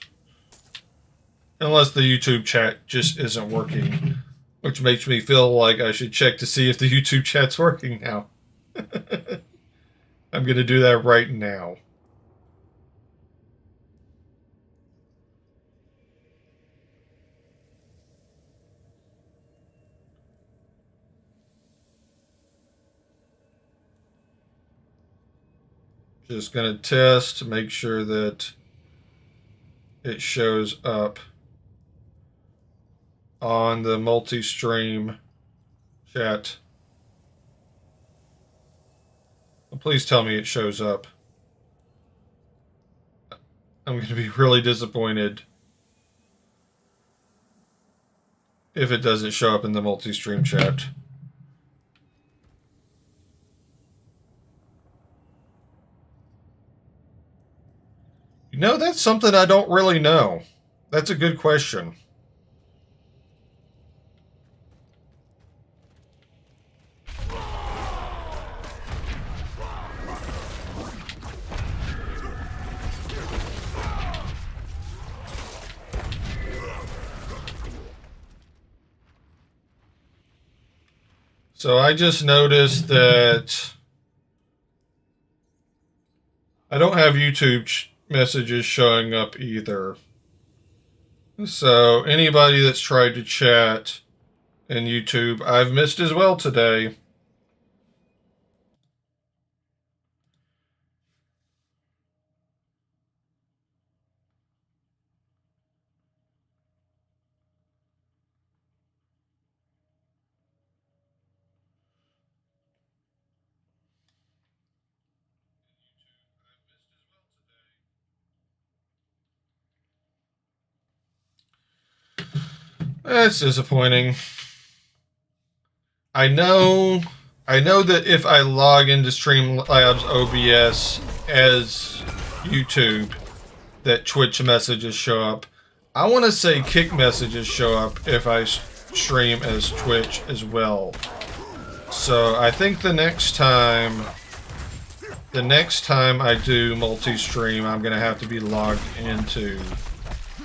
Unless the YouTube chat just isn't working. Which makes me feel like I should check to see if the YouTube chat's working now. I'm going to do that right now. Just going to test to make sure that it shows up on the multi-stream chat. Well, please tell me it shows up. I'm going to be really disappointed if it doesn't show up in the multi-stream chat. You know, that's something I don't really know. That's a good question. So I just noticed that I don't have YouTube messages showing up either. So anybody that's tried to chat in YouTube, I've missed as well today. That's disappointing. I know that if I log into Streamlabs OBS as YouTube, that Twitch messages show up. I want to say Kick messages show up if I stream as Twitch as well. So I think the next time I do multi-stream, I'm gonna have to be logged into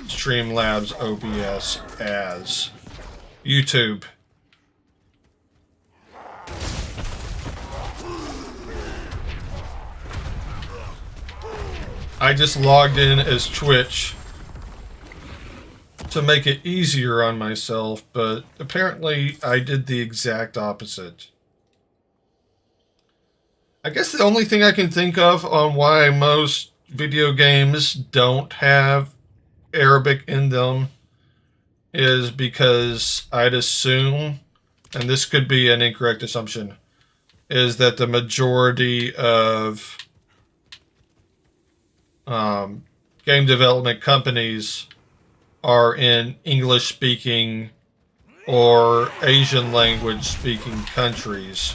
Streamlabs OBS as YouTube. I just logged in as Twitch to make it easier on myself, but apparently I did the exact opposite. I guess the only thing I can think of on why most video games don't have Arabic in them is because I'd assume, and this could be an incorrect assumption, is that the majority of game development companies are in English-speaking or Asian language-speaking countries.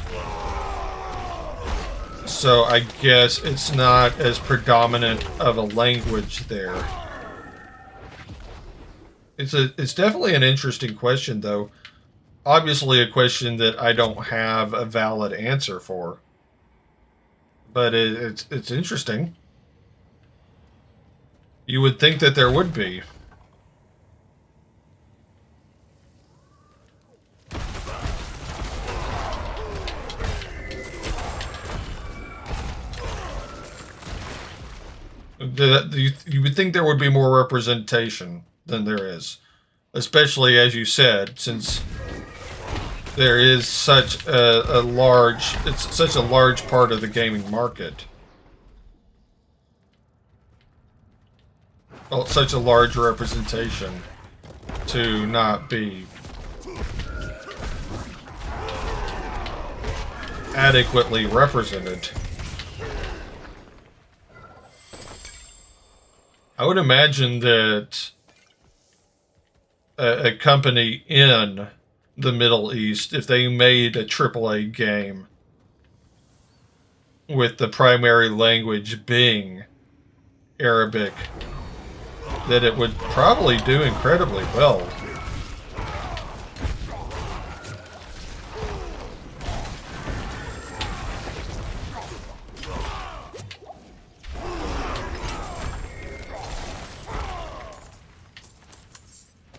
So I guess it's not as predominant of a language there. It's definitely an interesting question, though. Obviously a question that I don't have a valid answer for. But it's interesting. You would think that there would be. You would think there would be more representation than there is. Especially, as you said, since there is such a large part of the gaming market. Well, such a large representation to not be adequately represented. I would imagine that a company in the Middle East, if they made a AAA game with the primary language being Arabic, that it would probably do incredibly well.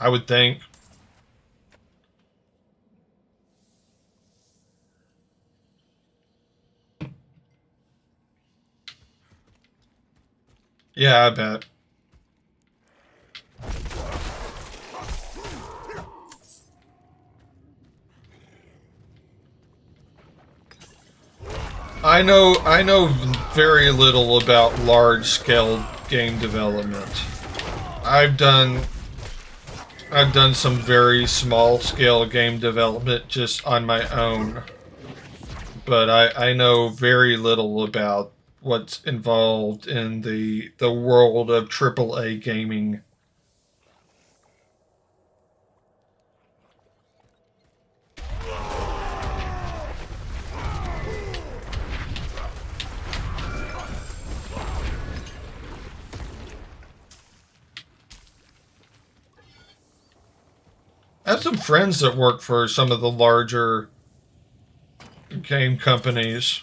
I would think. Yeah, I bet. I know very little about large-scale game development. I've done some very small-scale game development just on my own, but I know very little about what's involved in the world of AAA gaming. I have some friends that work for some of the larger game companies.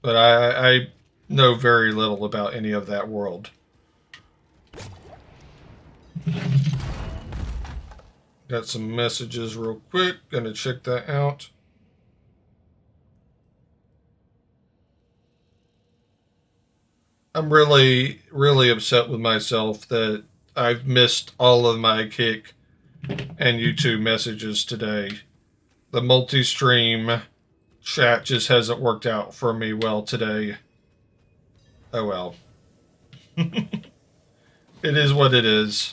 But I know very little about any of that world. Got some messages real quick. Gonna check that out. I'm really, really upset with myself that I've missed all of my Kick and YouTube messages today. The multi-stream chat just hasn't worked out for me well today. Oh well. It is what it is.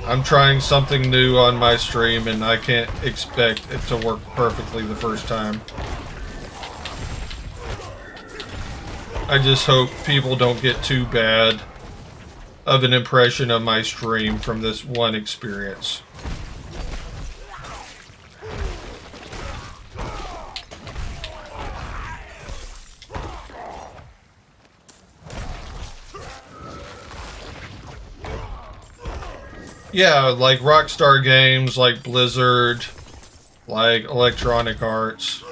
I'm trying something new on my stream and I can't expect it to work perfectly the first time. I just hope people don't get too bad of an impression of my stream from this one experience. Yeah, like Rockstar Games, like Blizzard, like Electronic Arts.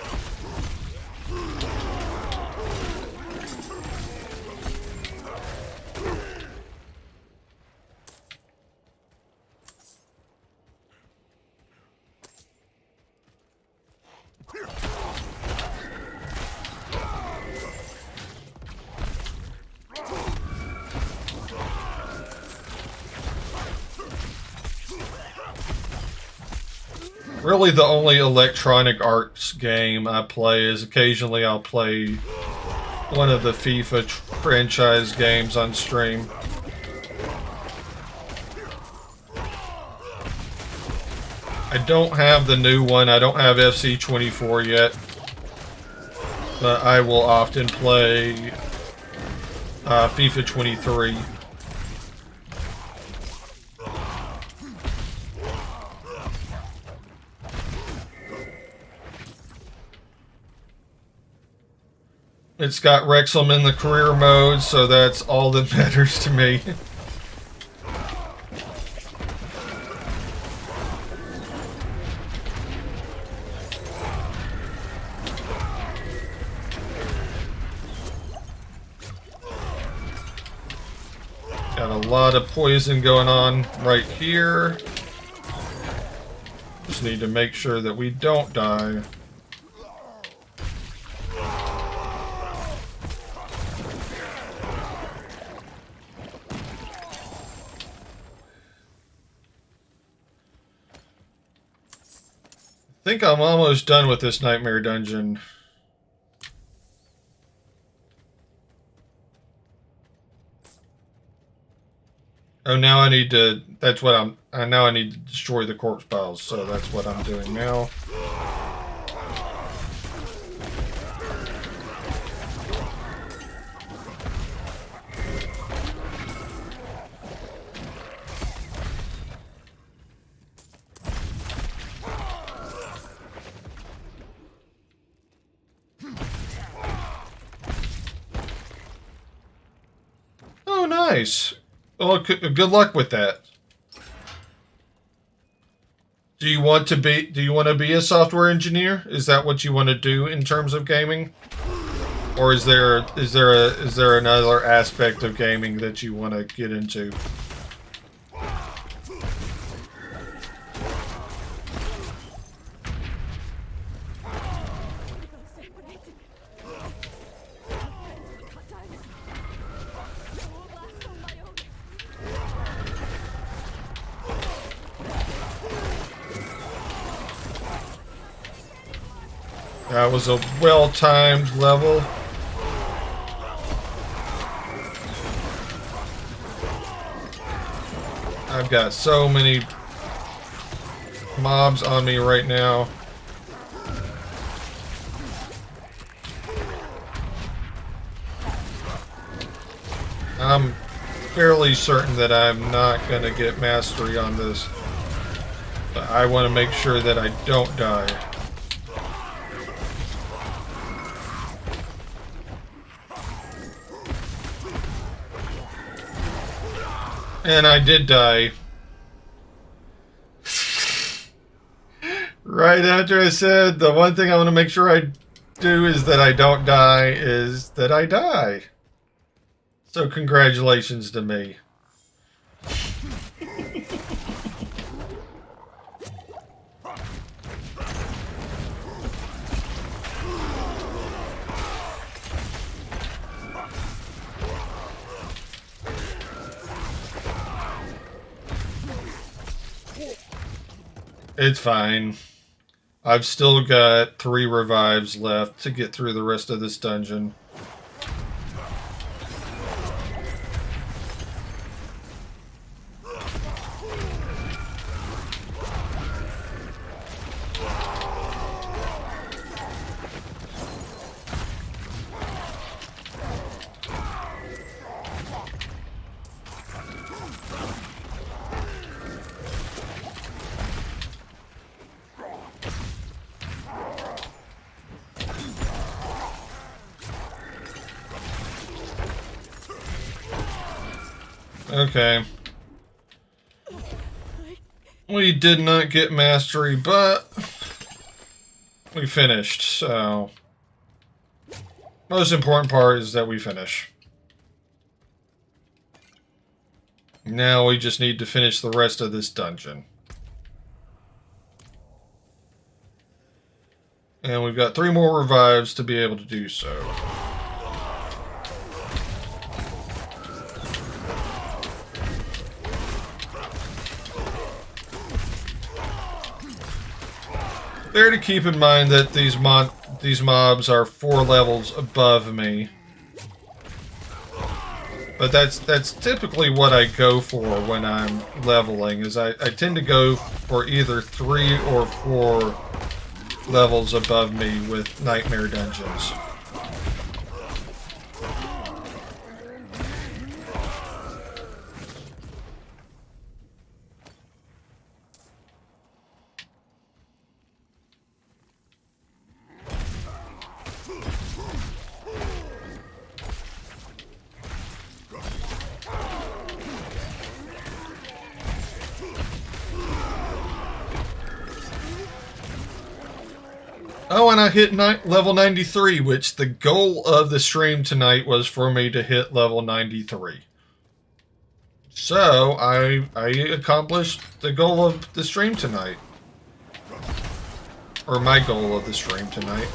Really, the only Electronic Arts game I play is occasionally I'll play one of the FIFA franchise games on stream. I don't have the new one. I don't have FC 24 yet. But I will often play FIFA 23. It's got Wrexham in the career mode, so that's all that matters to me. Got a lot of poison going on right here. Just need to make sure that we don't die. I think I'm almost done with this nightmare dungeon. Oh, now I need to, that's what now I need to destroy the corpse piles, so that's what I'm doing now. Oh, nice. Well, good luck with that. Do you want to be a software engineer? Is that what you want to do in terms of gaming? Or is there another aspect of gaming that you want to get into? That was a well-timed level. I've got so many mobs on me right now. I'm fairly certain that I'm not going to get mastery on this. But I want to make sure that I don't die. And I did die. Right after I said the one thing I want to make sure I do is that I don't die is that I die. So congratulations to me. It's fine. I've still got 3 revives left to get through the rest of this dungeon. Okay. We did not get mastery, but we finished, so most important part is that we finish. Now we just need to finish the rest of this dungeon. And we've got 3 more revives to be able to do so. There to keep in mind that these mobs are 4 levels above me. But that's typically what I go for when I'm leveling, is I tend to go for either 3 or 4 levels above me with Nightmare Dungeons. Oh, and I hit level 93, which the goal of the stream tonight was for me to hit level 93. So, I accomplished the goal of the stream tonight. Or my goal of the stream tonight.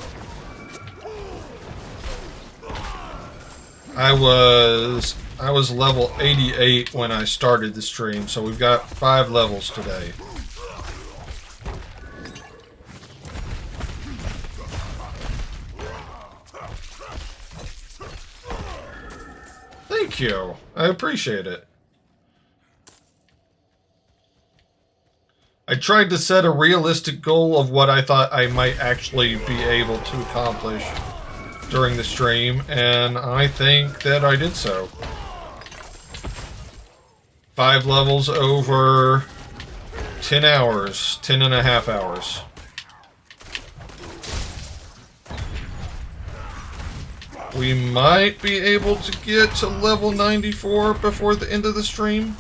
I was level 88 when I started the stream, so we've got 5 levels today. Thank you. I appreciate it. I tried to set a realistic goal of what I thought I might actually be able to accomplish during the stream, and I think that I did so. 5 levels over 10 hours, 10 and a half hours. We might be able to get to level 94 before the end of the stream,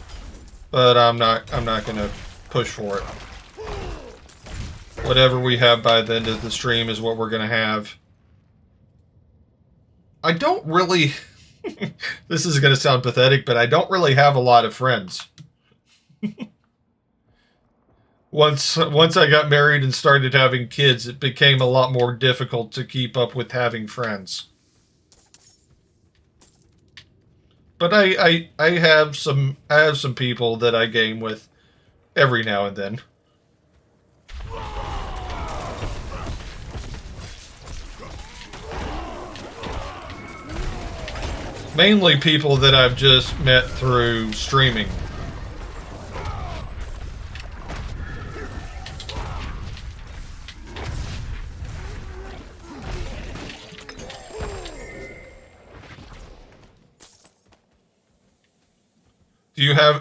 but I'm not gonna push for it. Whatever we have by the end of the stream is what we're gonna have. I don't really this is gonna sound pathetic, but I don't really have a lot of friends. Once I got married and started having kids, it became a lot more difficult to keep up with having friends. But I have some people that I game with every now and then. Mainly people that I've just met through streaming.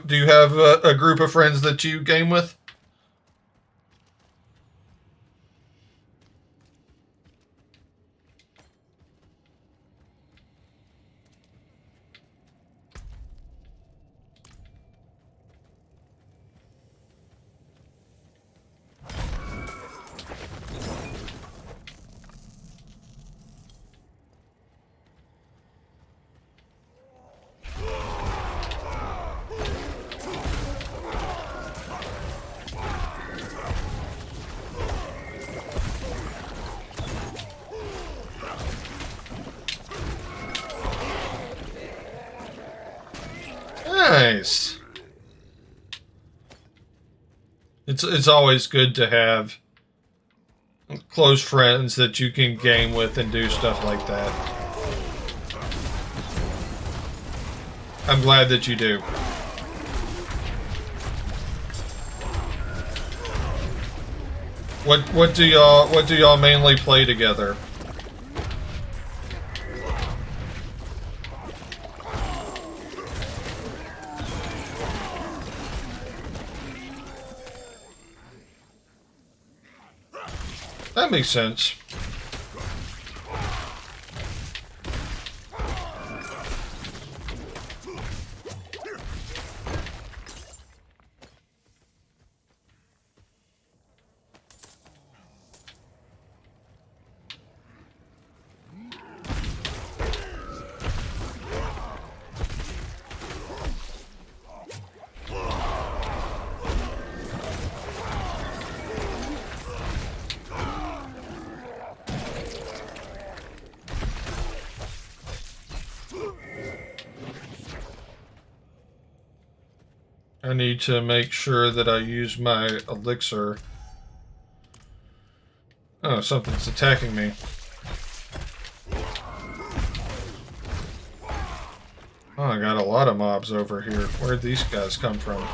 Do you have a group of friends that you game with? Nice. It's always good to have close friends that you can game with and do stuff like that. I'm glad that you do. What do y'all mainly play together? That makes sense. I need to make sure that I use my elixir. Oh, something's attacking me. Oh, I got a lot of mobs over here. Where'd these guys come from?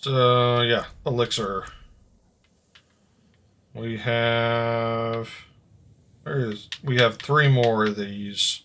So, yeah, elixir. We have... We have 3 more of these.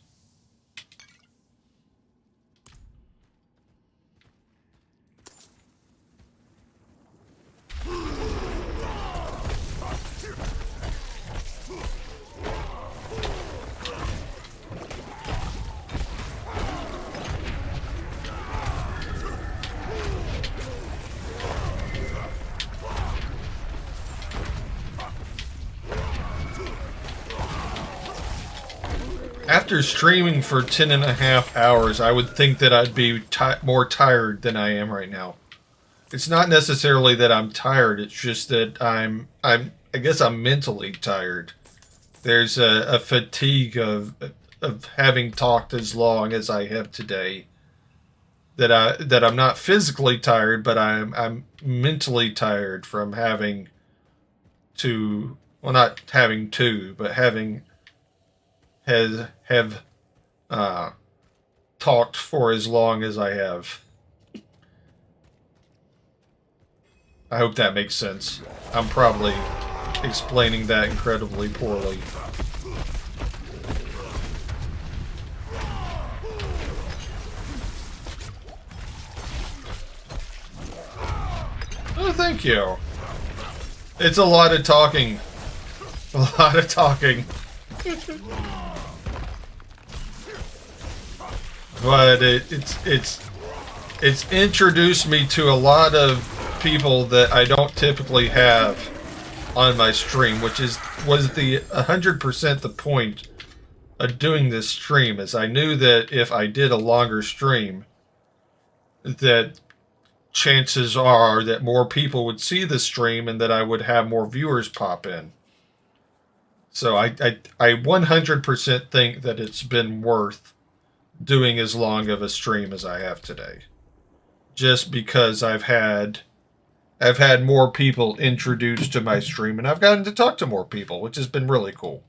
After streaming for 10.5 hours, I would think that I'd be more tired than I am right now. It's not necessarily that I'm tired, it's just that I guess I'm mentally tired. There's a fatigue of having talked as long as I have today. That I'm not physically tired, but I'm mentally tired from having to, well, not having to, but having have talked for as long as I have. I hope that makes sense. I'm probably explaining that incredibly poorly. Oh, thank you. It's a lot of talking. A lot of talking. But it's introduced me to a lot of people that I don't typically have on my stream, which was the 100% the point of doing this stream, is I knew that if I did a longer stream, that chances are that more people would see the stream and that I would have more viewers pop in. So I 100% think that it's been worth doing as long of a stream as I have today. Just because I've had more people introduced to my stream, and I've gotten to talk to more people, which has been really cool.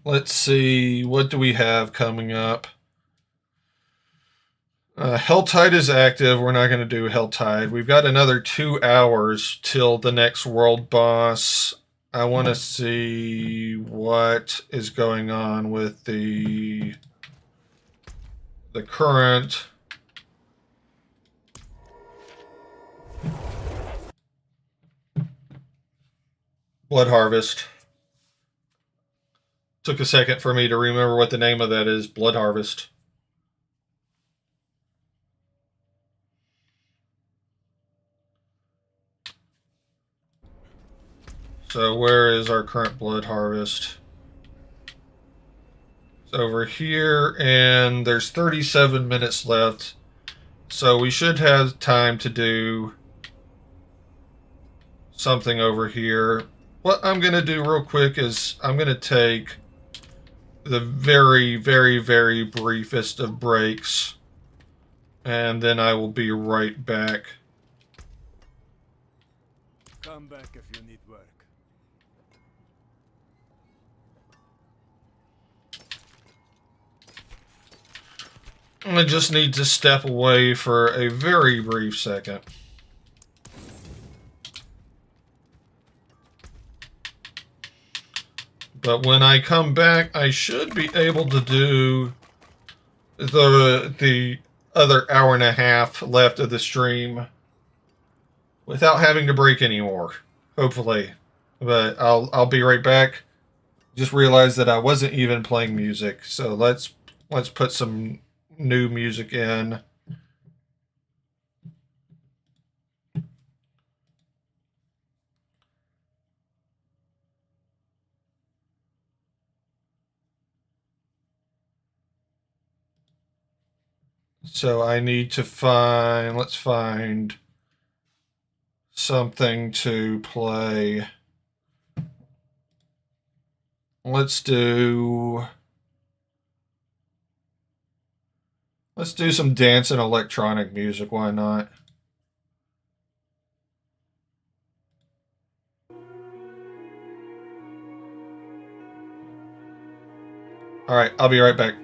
Let's see, what do we have coming up? Helltide is active. We're not going to do Helltide. We've got another 2 hours till the next world boss. I want to see what is going on with the current Blood Harvest. Took a second for me to remember what the name of that is. Blood Harvest. So where is our current Blood Harvest? It's over here, and there's 37 minutes left. So we should have time to do something over here. What I'm going to do real quick is I'm going to take the very, very, very briefest of breaks, and then I will be right back. Come back if you need work. I just need to step away for a very brief second. But when I come back, I should be able to do the other hour and a half left of the stream without having to break anymore, hopefully. But I'll be right back. Just realized that I wasn't even playing music, so let's put some new music in. So I need to find, let's find something to play. Let's do some dance and electronic music, why not? Alright, I'll be right back.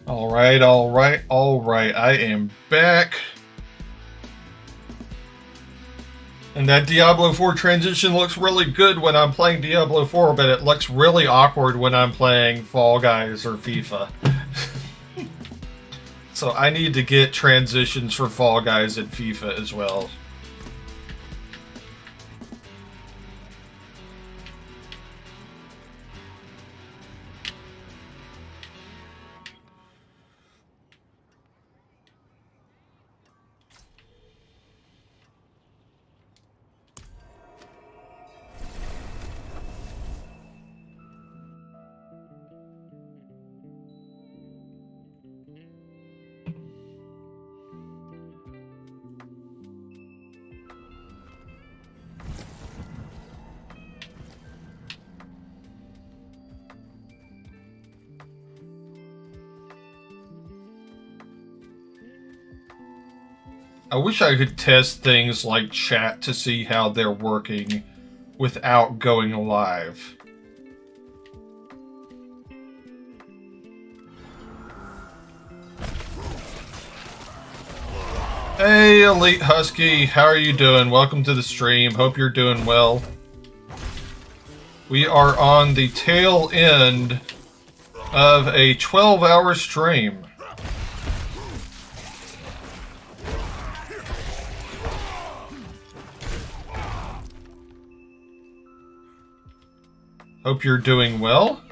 Alright, alright, alright. I am back. And that Diablo 4 transition looks really good when I'm playing Diablo 4, but it looks really awkward when I'm playing Fall Guys or FIFA. So I need to get transitions for Fall Guys and FIFA as well. I wish I could test things like chat to see how they're working without going live. Hey, Elite Husky, how are you doing? Welcome to the stream. Hope you're doing well. We are on the tail end of a 12-hour stream. Hope you're doing well.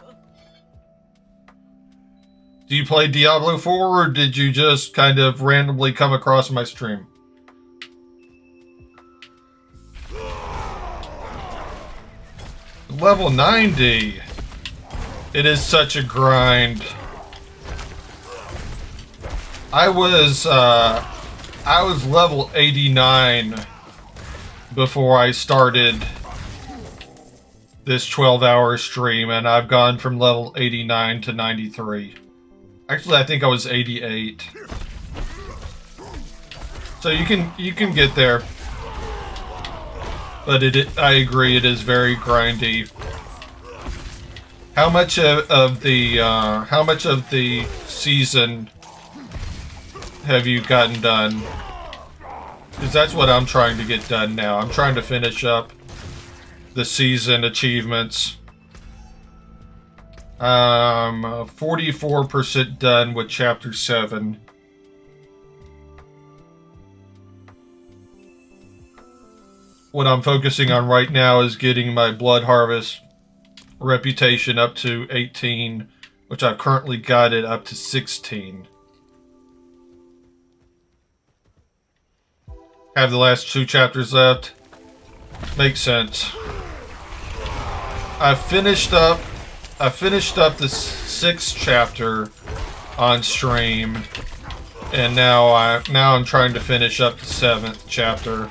Do you play Diablo 4 or did you just kind of randomly come across my stream? Level 90. It is such a grind. I was level 89 before I started this 12-hour stream, and I've gone from level 89 to 93. Actually, I think I was 88. So you can get there. But I agree, it is very grindy. How much of the season have you gotten done? Because that's what I'm trying to get done now. I'm trying to finish up the season achievements. 44% done with chapter 7. What I'm focusing on right now is getting my Blood Harvest reputation up to 18, which I've currently got it up to 16. Have the last 2 chapters left. Makes sense. I finished up the 6th chapter on stream, and now I'm trying to finish up the 7th chapter.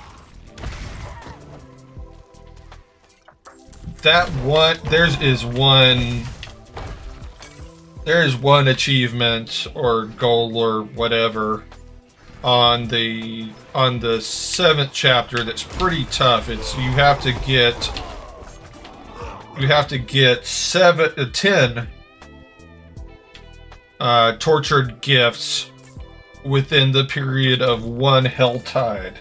There is one achievement or goal or whatever on the 7th chapter that's pretty tough. It's you have to get 10 tortured gifts within the period of 1 Helltide.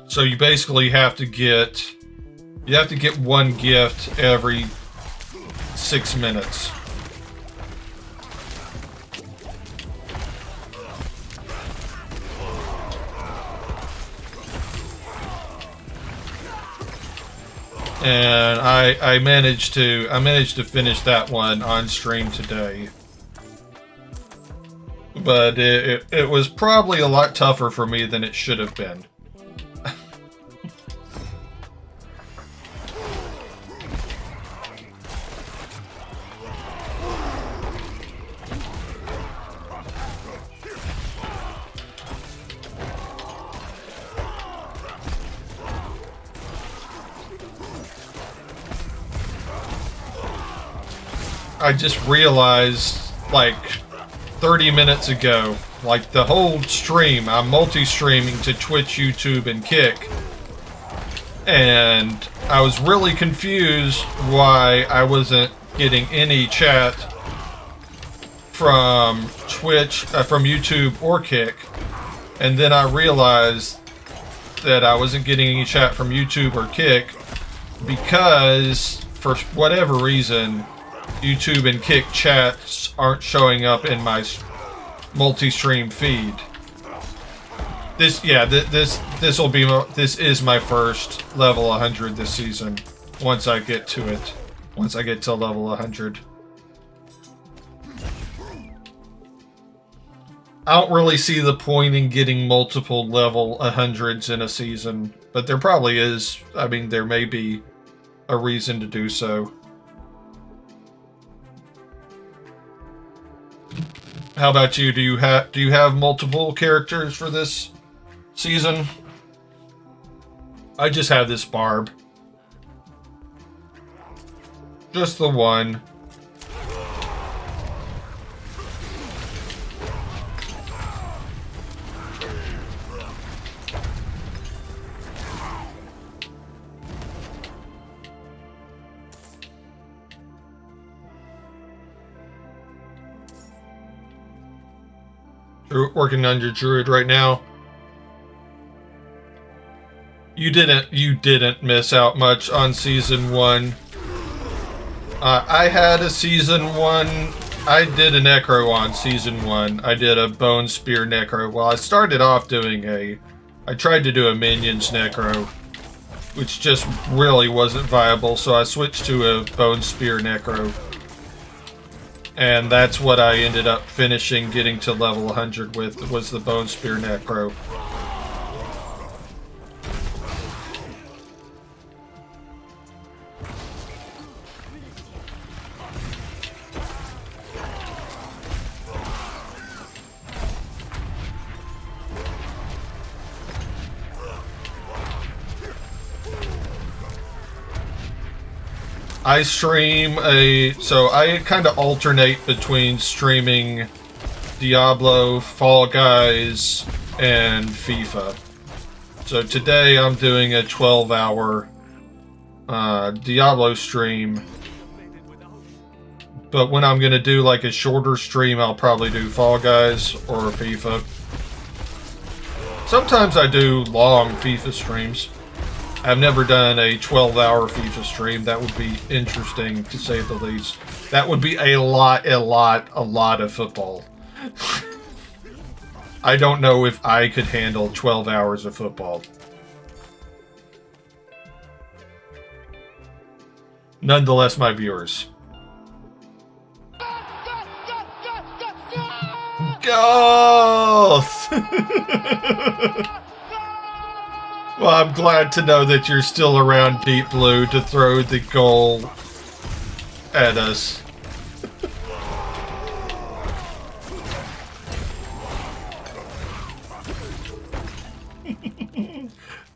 So you basically have to get 1 gift every 6 minutes. And I managed to finish that one on stream today. But it was probably a lot tougher for me than it should have been. I just realized, like, 30 minutes ago, like, the whole stream, I'm multi-streaming to Twitch, YouTube, and Kick. And I was really confused why I wasn't getting any chat from Twitch, from YouTube or Kick, and then I realized that I wasn't getting any chat from YouTube or Kick because, for whatever reason, YouTube and Kick chats aren't showing up in my multi-stream feed. This is my first level 100 this season. Once I get to it, once I get to level 100. I don't really see the point in getting multiple level 100s in a season, but there probably is. I mean, there may be a reason to do so. How about you? Do you have multiple characters for this season? I just have this Barb. Just the one. Working on your druid right now. You didn't miss out much on season 1. I had a season 1. I did a necro on season 1. I did a bone spear necro. Well, I started off doing I tried to do a minions necro, which just really wasn't viable, so I switched to a bone spear necro. And that's what I ended up finishing, getting to level 100 with, was the Bone Spear Necro. I stream so I kind of alternate between streaming Diablo, Fall Guys, and FIFA. So today I'm doing a 12-hour Diablo stream. But when I'm going to do like a shorter stream, I'll probably do Fall Guys or FIFA. Sometimes I do long FIFA streams. I've never done a 12-hour FIFA stream. That would be interesting, to say the least. That would be a lot of football. I don't know if I could handle 12 hours of football. Nonetheless, my viewers. Goth! Well, I'm glad to know that you're still around, Deep Blue, to throw the goal at us.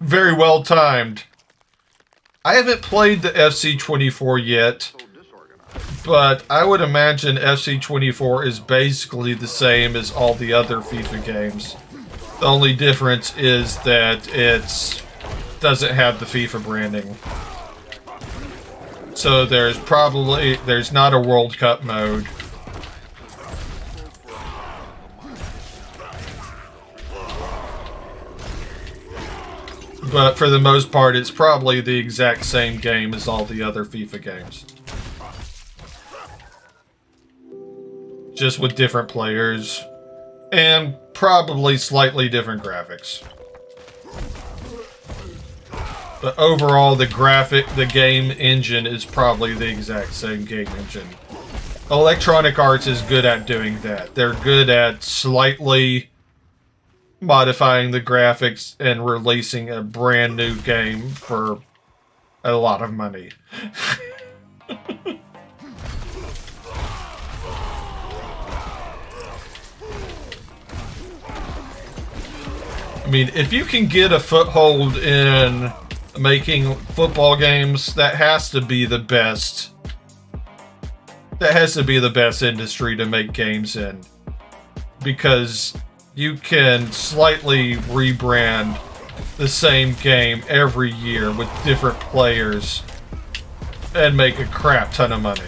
Very well timed. I haven't played the FC24 yet, but I would imagine FC24 is basically the same as all the other FIFA games. The only difference is that it doesn't have the FIFA branding. So there's not a World Cup mode. But for the most part, it's probably the exact same game as all the other FIFA games. Just with different players. And probably slightly different graphics. But overall, the game engine is probably the exact same game engine. Electronic Arts is good at doing that. They're good at slightly modifying the graphics and releasing a brand new game for a lot of money. I mean, if you can get a foothold in making football games, that has to be the best. That has to be the best industry to make games in. Because you can slightly rebrand the same game every year with different players and make a crap ton of money.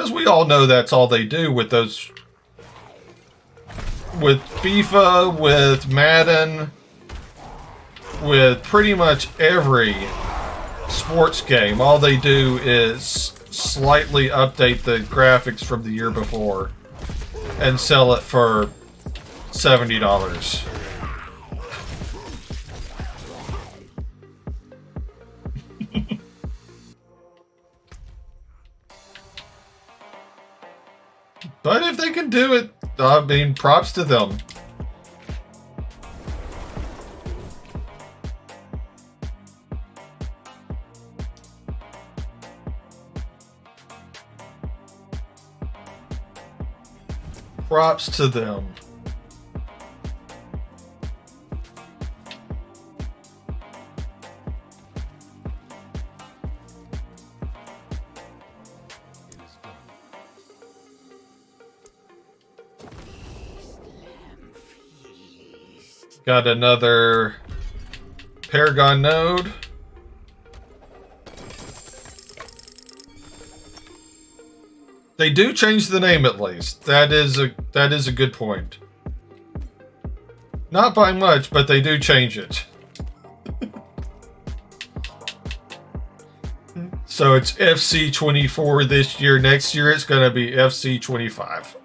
Because we all know that's all they do with those... With FIFA, with Madden, with pretty much every sports game, all they do is slightly update the graphics from the year before and sell it for $70. But if they can do it, I mean, props to them. Props to them. Got another Paragon node. They do change the name at least. That is a good point. Not by much, but they do change it. So it's FC24 this year. Next year it's going to be FC25.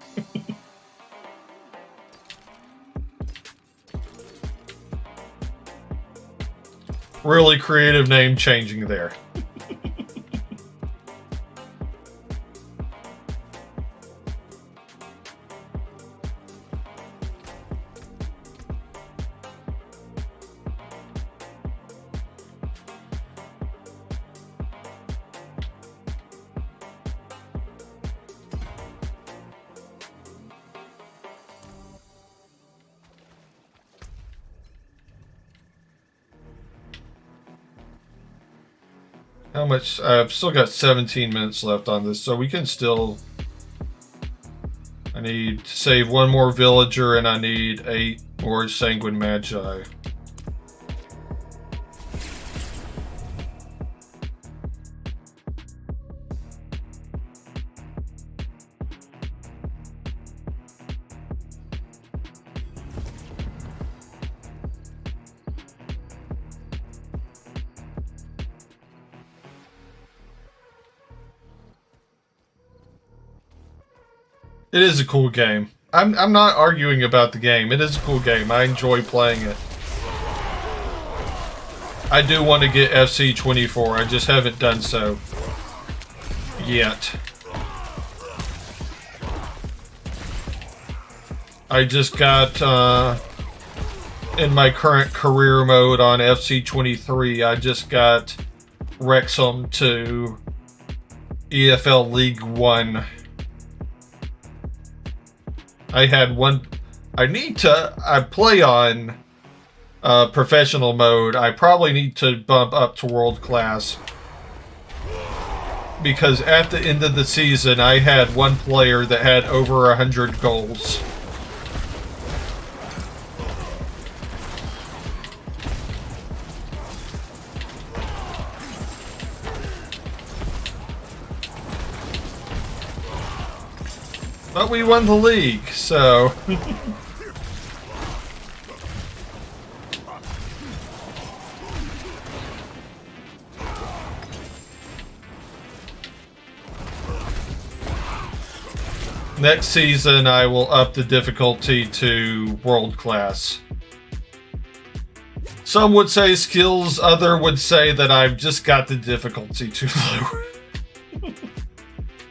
Really creative name changing there. How much? I've still got 17 minutes left on this, so we can still... I need to save one more villager, and I need 8 more Sanguine Magi. It is a cool game. I'm not arguing about the game. It is a cool game. I enjoy playing it. I do want to get FC24. I just haven't done so yet. I just got in my current career mode on FC23. I just got Wrexham to EFL League 1. I had one. I play on professional mode. I probably need to bump up to world class. Because at the end of the season, I had one player that had over 100 goals. But we won the league, so... Next season, I will up the difficulty to world class. Some would say skills, other would say that I've just got the difficulty too low.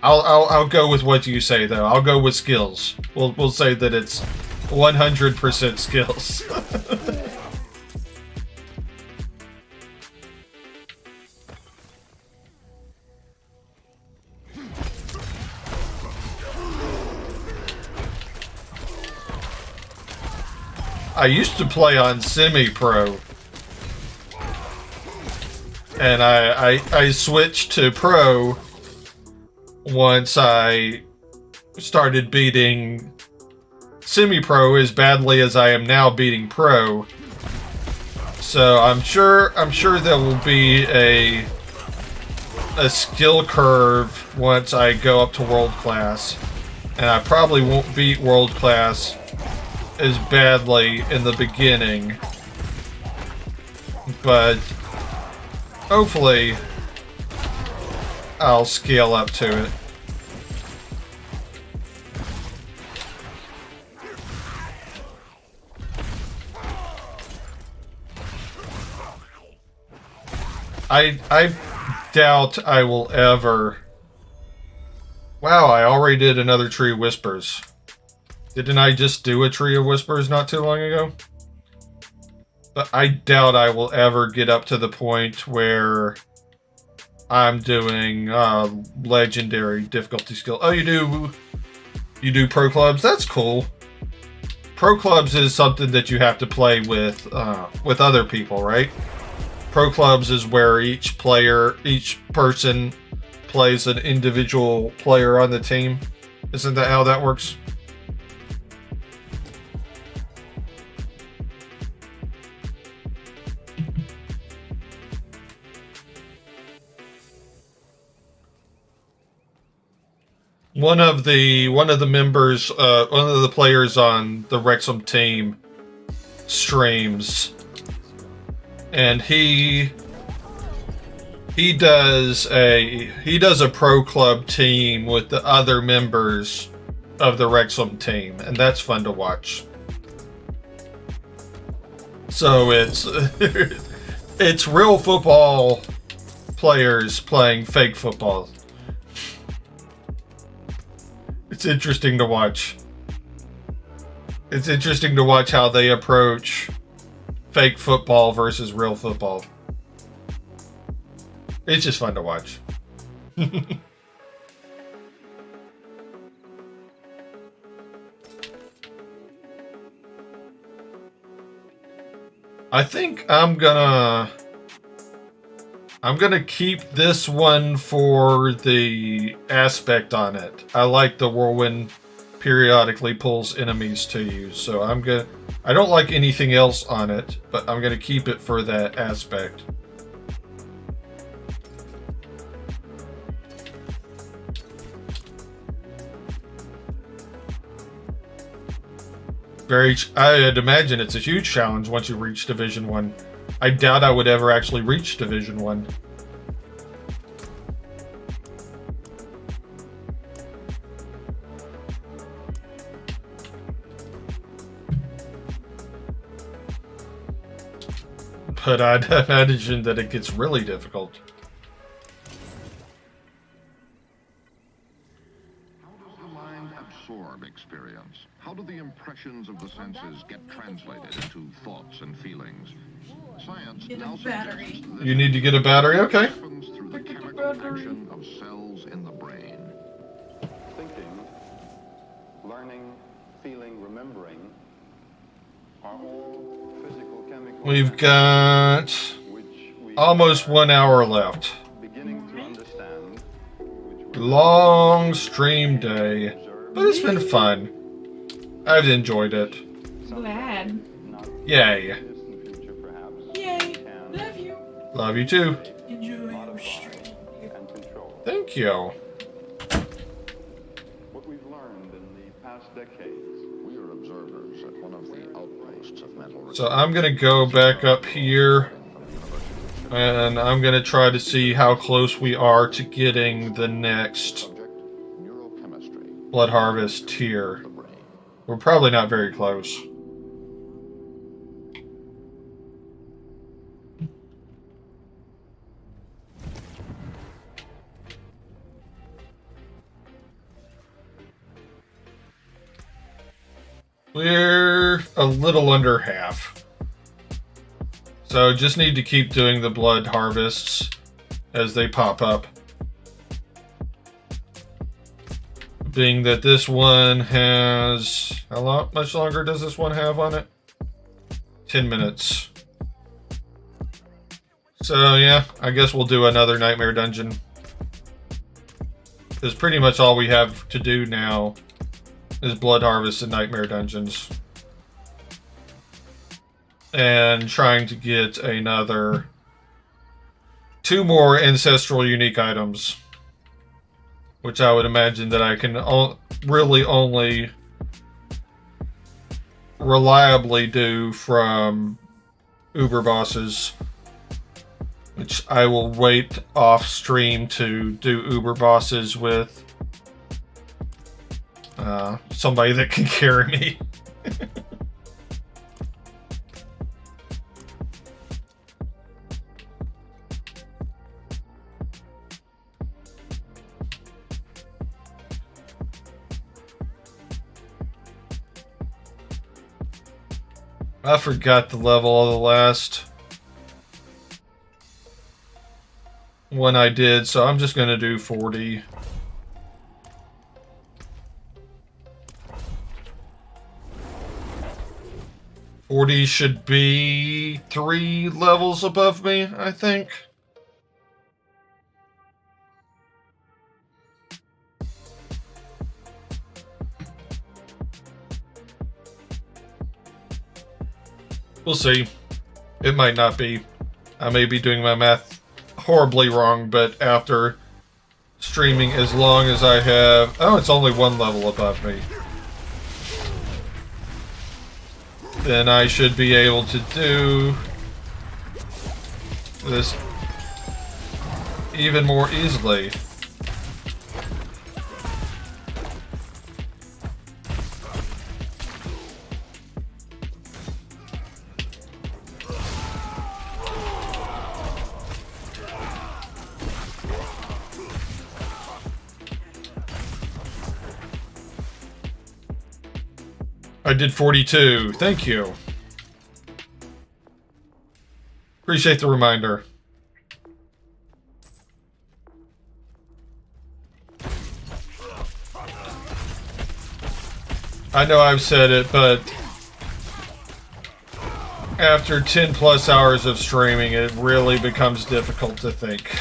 I'll go with what you say though. I'll go with skills. We'll say that it's 100% skills. I used to play on semi-pro. And I switched to pro once I started beating semi-pro as badly as I am now beating pro. So I'm sure there will be a a skill curve once I go up to world class, and I probably won't beat world class as badly in the beginning, but hopefully I'll scale up to it. I doubt I will ever... Wow, I already did another Tree of Whispers. Didn't I just do a Tree of Whispers not too long ago? But I doubt I will ever get up to the point where I'm doing legendary difficulty skill. Oh, you do pro clubs? That's cool. Pro clubs is something that you have to play with other people, right? Pro clubs is where each person plays an individual player on the team. Isn't that how that works? One of the members, one of the players on the Wrexham team streams, and he does a pro club team with the other members of the Wrexham team, and that's fun to watch. So it's real football players playing fake football. It's interesting to watch. It's interesting to watch how they approach fake football versus real football. It's just fun to watch. I think I'm gonna keep this one for the aspect on it. I like the whirlwind periodically pulls enemies to you, so I don't like anything else on it, but I'm gonna keep it for that aspect. I'd imagine it's a huge challenge once you reach Division 1. I doubt I would ever actually reach Division 1. But I'd imagine that it gets really difficult. How does the mind absorb experience? How do the impressions of the senses get translated into thoughts and feelings? Science now suggests that You need to get a battery? Okay. happens through the chemical action of cells in the brain. Thinking, learning, feeling, remembering are all physical chemical We've got almost 1 hour left. beginning to understand Long stream day, but it's been fun. I've enjoyed it. Glad. Yay. Yay. Love you. Love you too. Enjoy your stream. Thank you. what we've learned in the past decades. We are observers at one of the outposts of mental So I'm gonna go back up here, and I'm gonna try to see how close we are to getting the next Blood Harvest tier. We're probably not very close. We're a little under half. So just need to keep doing the blood harvests as they pop up. Being that this one has... How much longer does this one have on it? 10 minutes. So yeah, I guess we'll do another Nightmare Dungeon. Because pretty much all we have to do now is Blood Harvest and Nightmare Dungeons. And trying to get another 2 more ancestral unique items, which I would imagine that I can really only reliably do from Uber bosses, which I will wait off stream to do Uber bosses with somebody that can carry me. I forgot the level of the last one I did, so I'm just going to do 40. "40 should be 3 levels above me, I think. We'll see. It might not be. I may be doing my math horribly wrong, but after streaming as long as I have... Oh, it's only 1 level above me. Then I should be able to do this even more easily. I did 42. Thank you. Appreciate the reminder. I know I've said it, but after 10 plus hours of streaming, it really becomes difficult to think.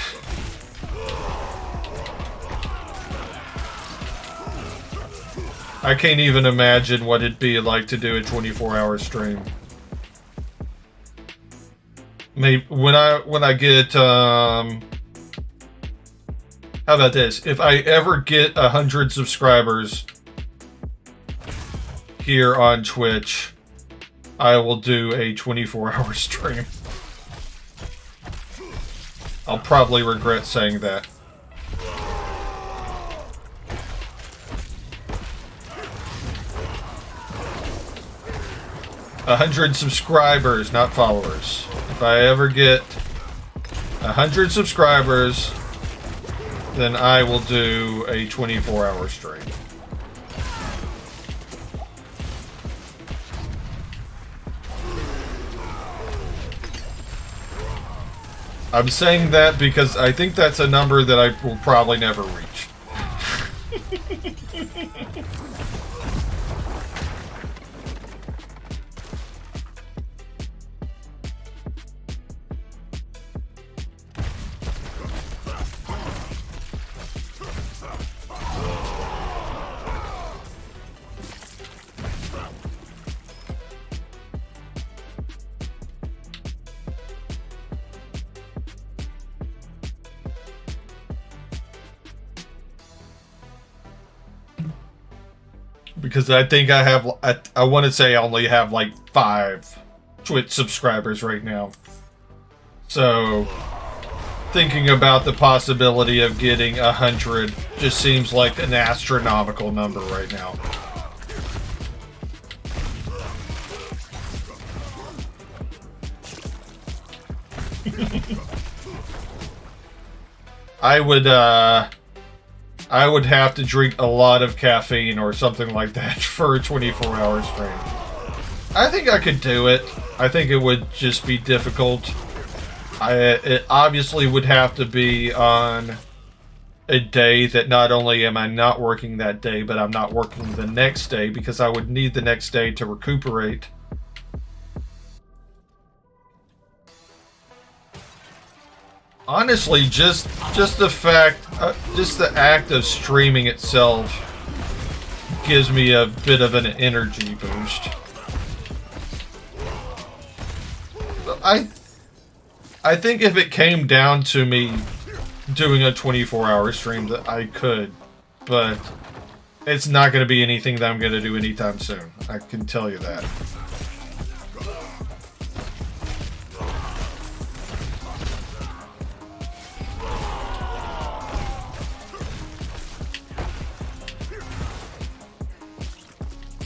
I can't even imagine what it'd be like to do a 24-hour stream. Maybe when I get how about this? If I ever get 100 subscribers here on Twitch, I will do a 24-hour stream. I'll probably regret saying that. 100 subscribers, not followers. If I ever get 100 subscribers, then I will do a 24-hour stream. I'm saying that because I think that's a number that I will probably never reach. Because I think I have, I want to say I only have like 5 Twitch subscribers right now. So, thinking about the possibility of getting 100 just seems like an astronomical number right now. I would have to drink a lot of caffeine or something like that for a 24-hour stream. I think I could do it. I think it would just be difficult. It obviously would have to be on a day that not only am I not working that day, but I'm not working the next day, because I would need the next day to recuperate. Honestly, just the fact, just the act of streaming itself gives me a bit of an energy boost. I I think if it came down to me doing a 24-hour stream, that I could, but it's not going to be anything that I'm going to do anytime soon. I can tell you that.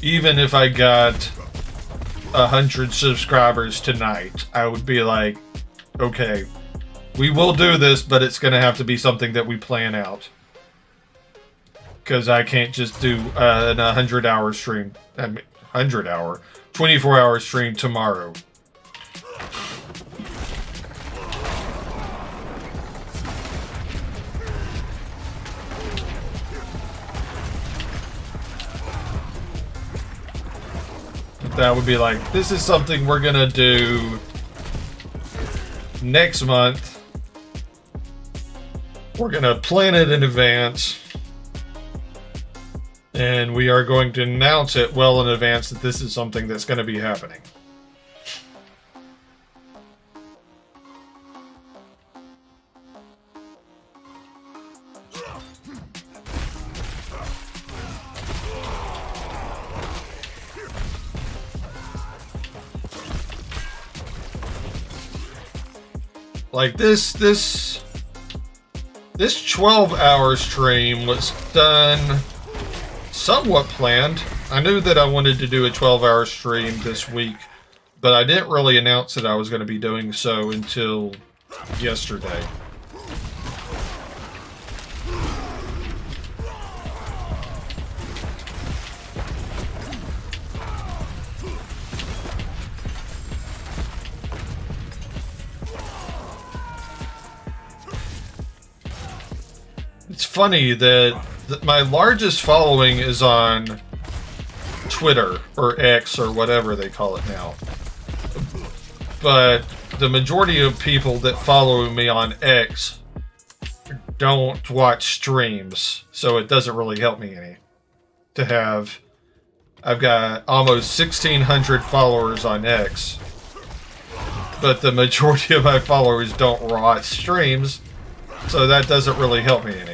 Even if I got 100 subscribers tonight, I would be like, okay, we will do this, but it's going to have to be something that we plan out. Because I can't just do an 100-hour stream, 24-hour stream tomorrow. That would be like, this is something we're gonna do next month. We're gonna plan it in advance. And we are going to announce it well in advance that this is something that's going to be happening. Like this 12-hour stream was done somewhat planned. I knew that I wanted to do a 12-hour stream this week, but I didn't really announce that I was going to be doing so until yesterday. It's funny that my largest following is on Twitter, or X, or whatever they call it now. But the majority of people that follow me on X don't watch streams, so it doesn't really help me any to have. I've got almost 1,600 followers on X, but the majority of my followers don't watch streams, so that doesn't really help me any.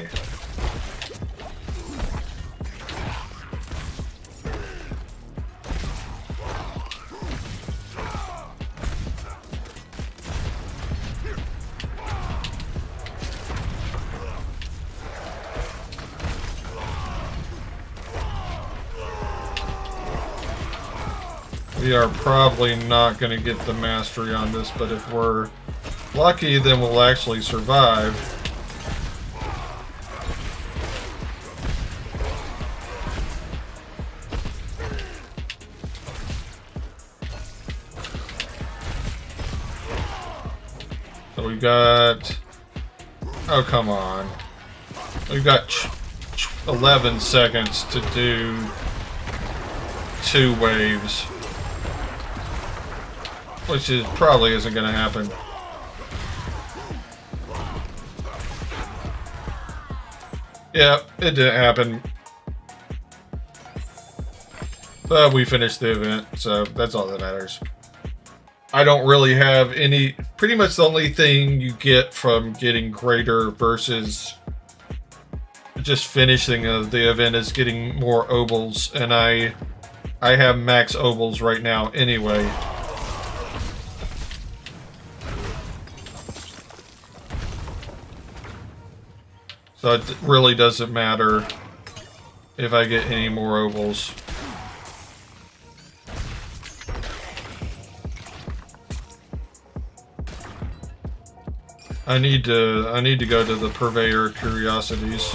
We are probably not going to get the mastery on this, but if we're lucky, then we'll actually survive. So we've got... Oh, come on. We've got 11 seconds to do 2 waves. Which is probably isn't going to happen. Yeah, it didn't happen. But we finished the event, so that's all that matters. I don't really have any... Pretty much the only thing you get from getting greater versus just finishing the event is getting more obols, and I have max obols right now anyway. So it really doesn't matter if I get any more ovals. I need to go to the Purveyor Curiosities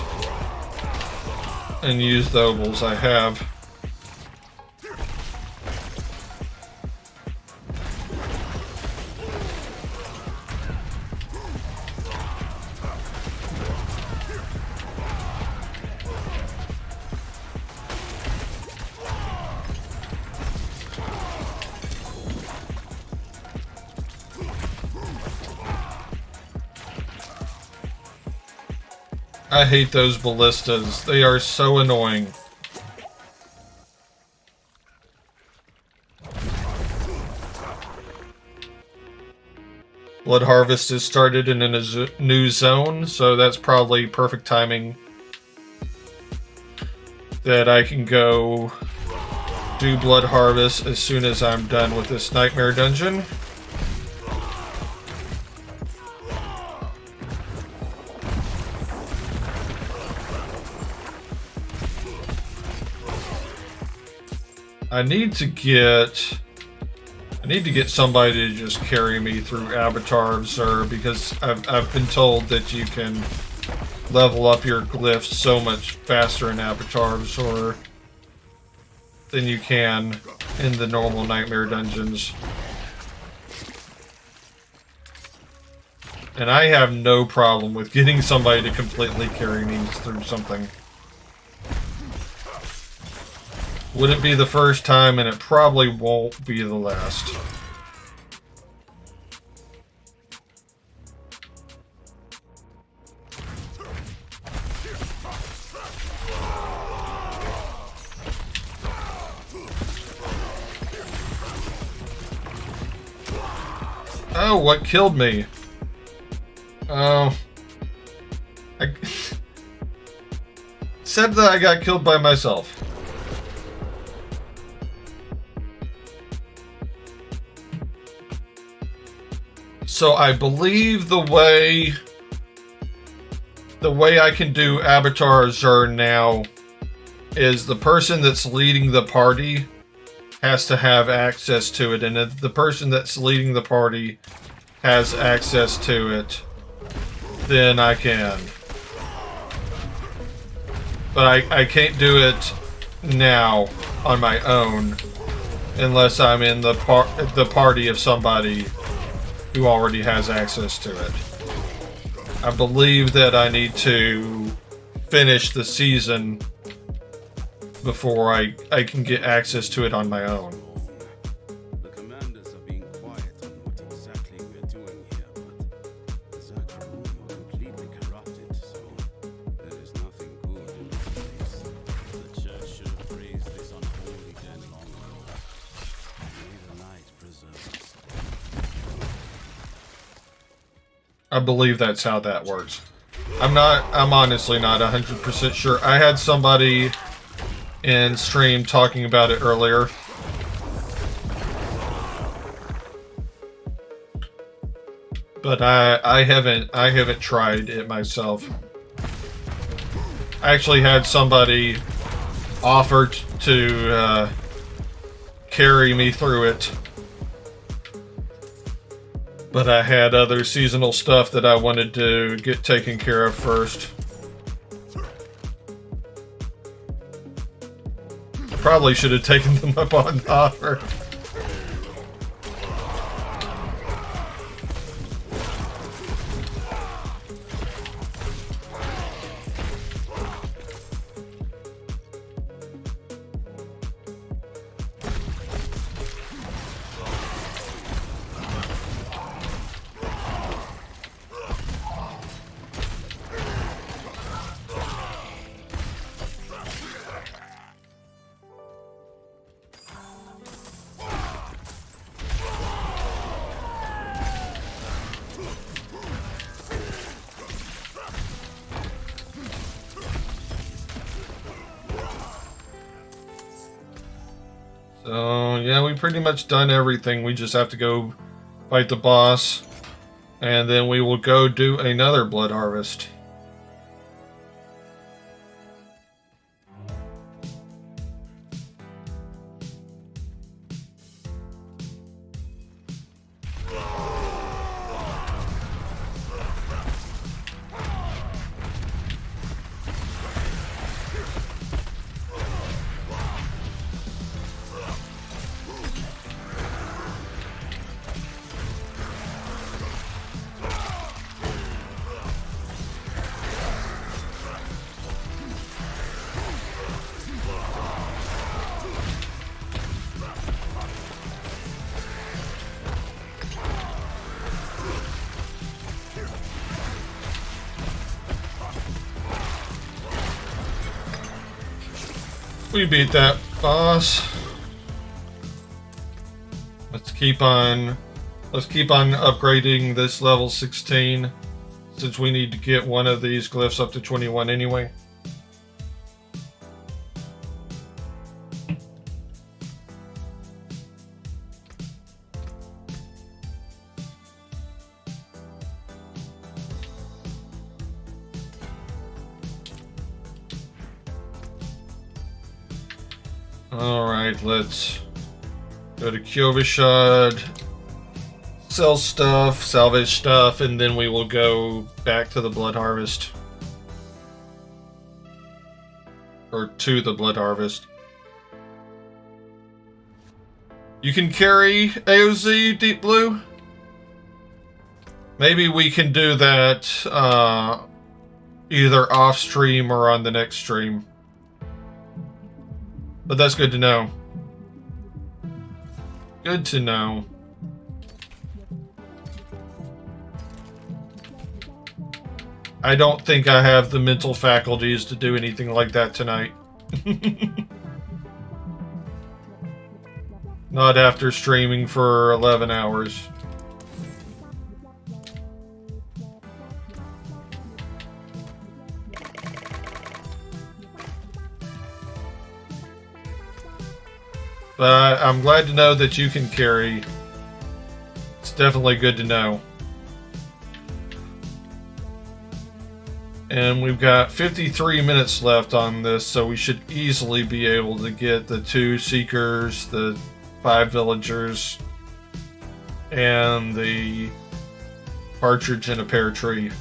and use the ovals I have. I hate those ballistas. They are so annoying. Blood Harvest is started in a new zone, so that's probably perfect timing that I can go do Blood Harvest as soon as I'm done with this Nightmare Dungeon. I need to get somebody to just carry me through Avatar Observer, because I've been told that you can level up your glyphs so much faster in Avatar Observer than you can in the normal Nightmare Dungeons. And I have no problem with getting somebody to completely carry me through something. Wouldn't be the first time, and it probably won't be the last. Oh, what killed me? Oh. I said that I got killed by myself. So I believe the way I can do Avatar Zur now is the person that's leading the party has to have access to it, and if the person that's leading the party has access to it, then I can. But I can't do it now on my own unless I'm in the party of somebody who already has access to it. I believe that I need to finish the season before I can get access to it on my own. The commanders are being quiet on what exactly we're doing here, but Zakarum are completely corrupted, so there is nothing good in this place. The church should have raised this unholy den long ago. May the night preserve us. I believe that's how that works. I'm honestly not 100% sure. I had somebody in stream talking about it earlier. But I haven't tried it myself. I actually had somebody offer to carry me through it. But I had other seasonal stuff that I wanted to get taken care of first. Probably should have taken them up on the offer. So, yeah, we pretty much done everything. We just have to go fight the boss, and then we will go do another blood harvest. We beat that boss. Let's keep on Let's keep on upgrading this level 16, since we need to get one of these glyphs up to 21 anyway. Alright, let's go to Kyovashad, sell stuff, salvage stuff, and then we will go back to the Blood Harvest. Or to the Blood Harvest. You can carry AOZ, Deep Blue? Maybe we can do that either off stream or on the next stream. But that's good to know. Good to know. I don't think I have the mental faculties to do anything like that tonight. Not after streaming for 11 hours. But I'm glad to know that you can carry. It's definitely good to know. And we've got 53 minutes left on this, so we should easily be able to get the 2 Seekers, the 5 Villagers, and the Partridge in a Pear Tree.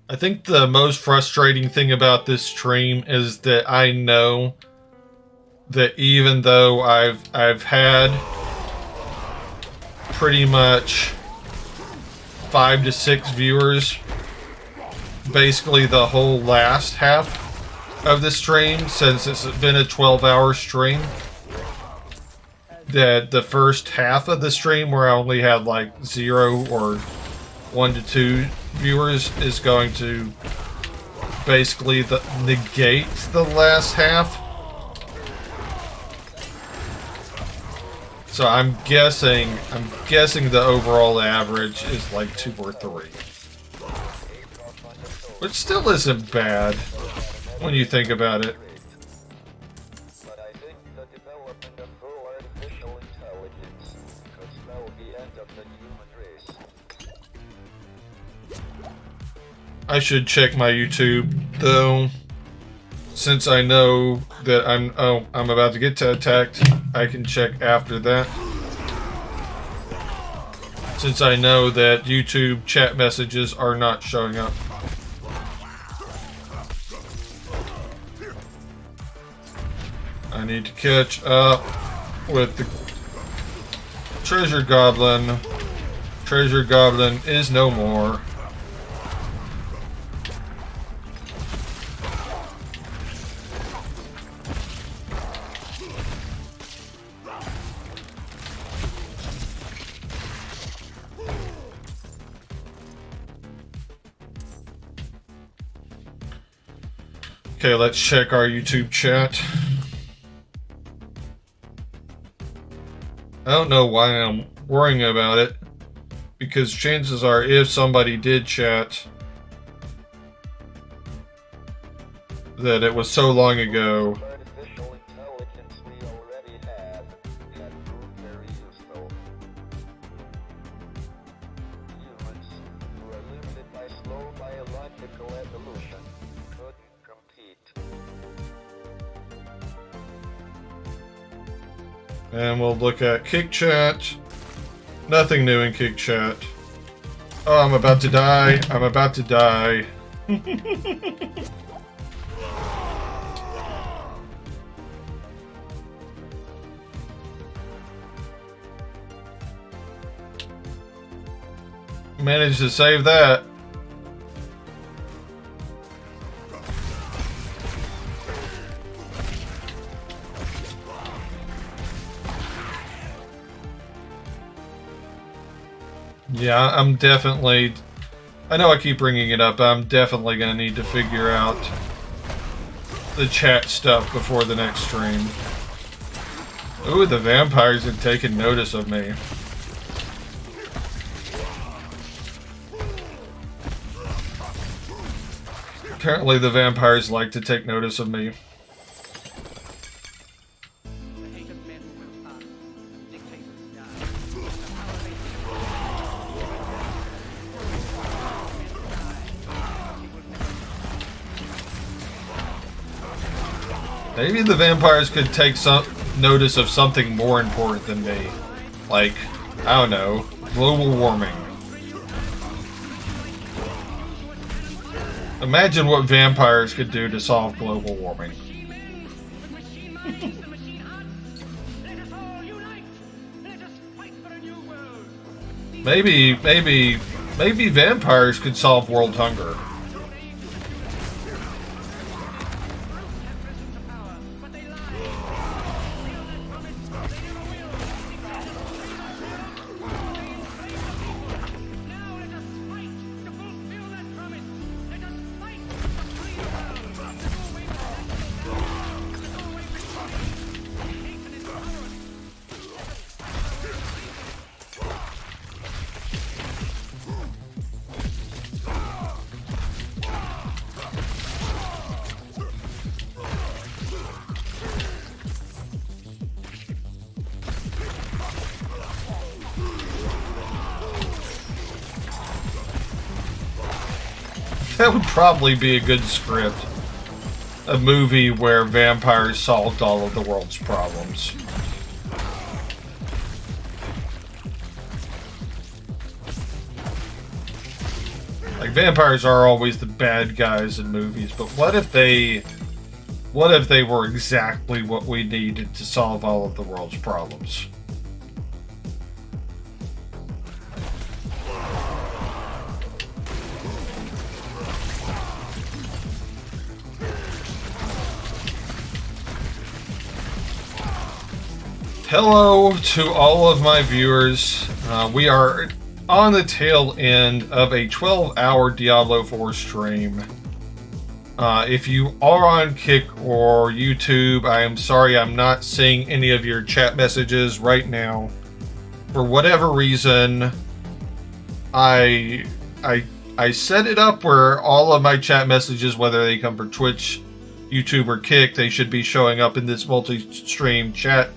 I think the most frustrating thing about this stream is that I know that even though I've had pretty much 5 to 6 viewers basically the whole last half of the stream, since it's been a 12-hour stream, that the first half of the stream where I only had like 0 or 1 to 2 viewers is going to basically negate the last half. So I'm guessing the overall average is like 2 or 3. Which still isn't bad when you think about it. I should check my YouTube though, since I know that I'm about to get attacked. I can check after that, since I know that YouTube chat messages are not showing up. I need to catch up with the treasure goblin. Treasure goblin is no more. Okay, let's check our YouTube chat. I don't know why I'm worrying about it, because chances are if somebody did chat, that it was so long ago. And we'll look at Kick Chat. Nothing new in Kick Chat. Oh, I'm about to die. I'm about to die. managed to save that. Yeah, I'm definitely... I know I keep bringing it up, but I'm definitely going to need to figure out the chat stuff before the next stream. Ooh, the vampires have taken notice of me. Apparently the vampires like to take notice of me. Maybe the vampires could take some notice of something more important than me. Like, I don't know, global warming. Imagine what vampires could do to solve global warming. Maybe vampires could solve world hunger. That would probably be a good script. A movie where vampires solved all of the world's problems. Like, vampires are always the bad guys in movies, but what if they were exactly what we needed to solve all of the world's problems? Hello to all of my viewers. We are on the tail end of a 12-hour Diablo IV stream. If you are on Kick or YouTube, I am sorry I'm not seeing any of your chat messages right now. For whatever reason, I set it up where all of my chat messages, whether they come from Twitch, YouTube, or Kick, they should be showing up in this multi-stream chat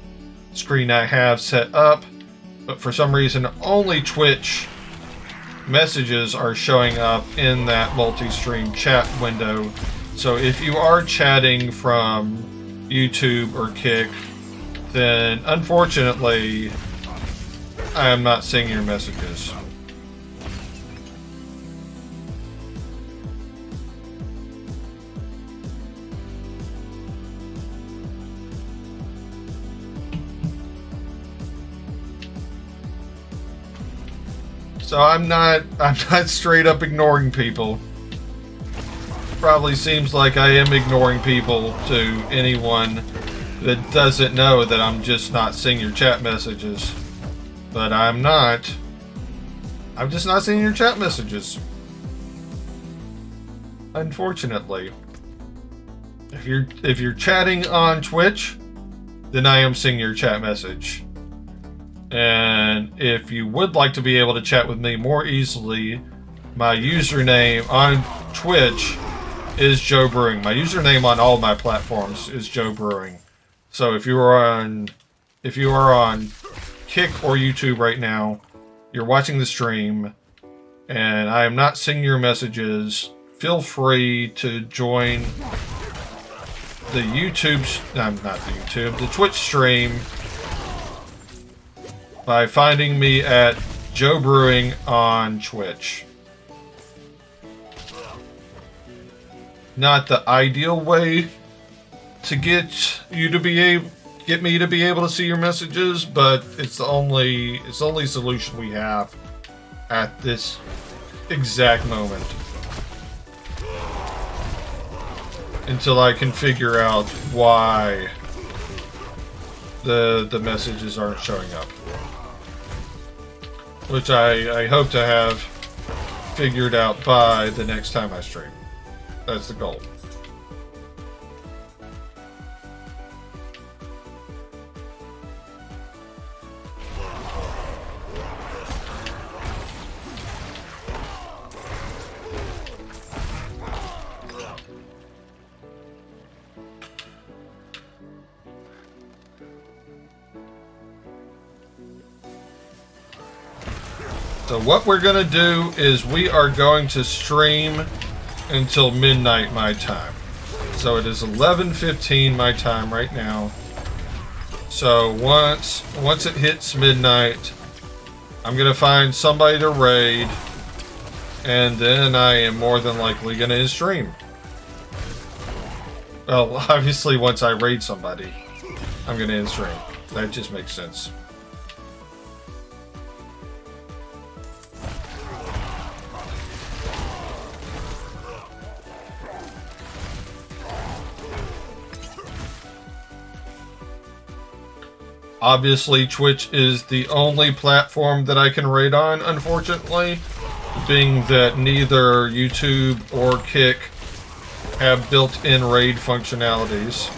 screen I have set up, but for some reason only Twitch messages are showing up in that multi-stream chat window. So if you are chatting from YouTube or Kick, then unfortunately I am not seeing your messages. So I'm not straight up ignoring people. Probably seems like I am ignoring people to anyone that doesn't know that I'm just not seeing your chat messages. But I'm not. I'm just not seeing your chat messages. Unfortunately. If you're chatting on Twitch, then I am seeing your chat message. And if you would like to be able to chat with me more easily, my username on Twitch is Joe Brewing. My username on all my platforms is Joe Brewing. So if you are on Kick or YouTube right now, you're watching the stream, and I am not seeing your messages, feel free to join the the Twitch stream by finding me at Joe Brewing on Twitch. Not the ideal way to get me to be able to see your messages, but it's the only solution we have at this exact moment. Until I can figure out why the messages aren't showing up. Which I hope to have figured out by the next time I stream. That's the goal. So what we're going to do is we are going to stream until midnight my time. So it is 11:15 my time right now. So once it hits midnight, I'm going to find somebody to raid, and then I am more than likely going to stream. Well, obviously once I raid somebody, I'm going to stream. That just makes sense. Obviously, Twitch is the only platform that I can raid on, unfortunately, being that neither YouTube or Kick have built-in raid functionalities.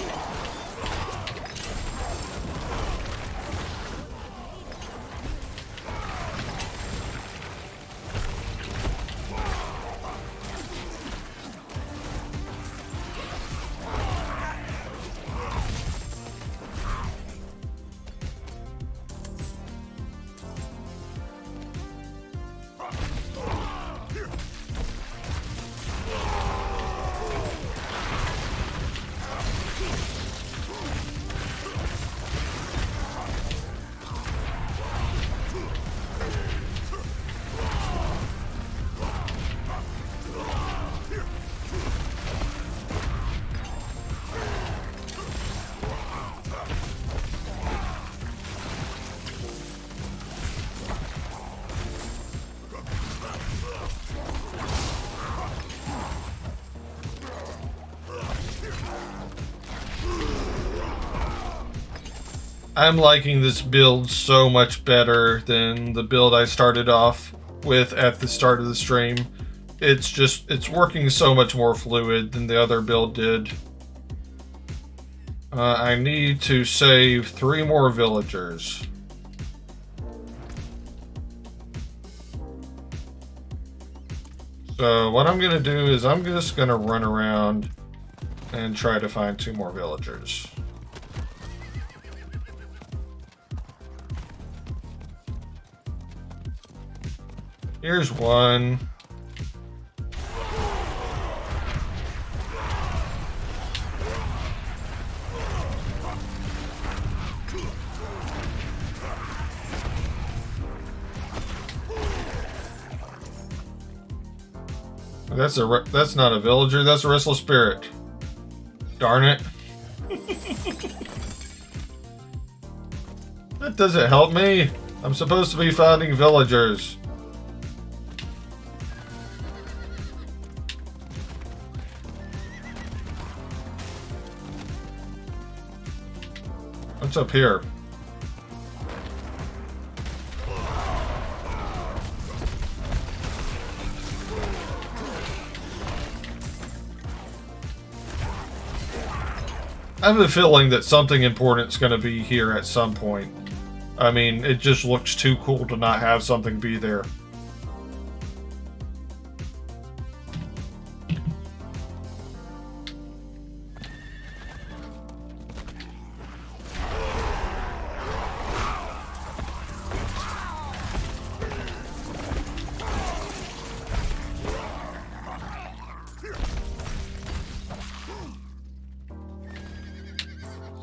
I'm liking this build so much better than the build I started off with at the start of the stream. It's working so much more fluid than the other build did. I need to save 3 more villagers. So what I'm going to do is I'm just going to run around and try to find 2 more villagers. Here's one. That's not a villager, that's a restless spirit. Darn it. That doesn't help me. I'm supposed to be finding villagers. What's up here? I have a feeling that something important is going to be here at some point. I mean, it just looks too cool to not have something be there.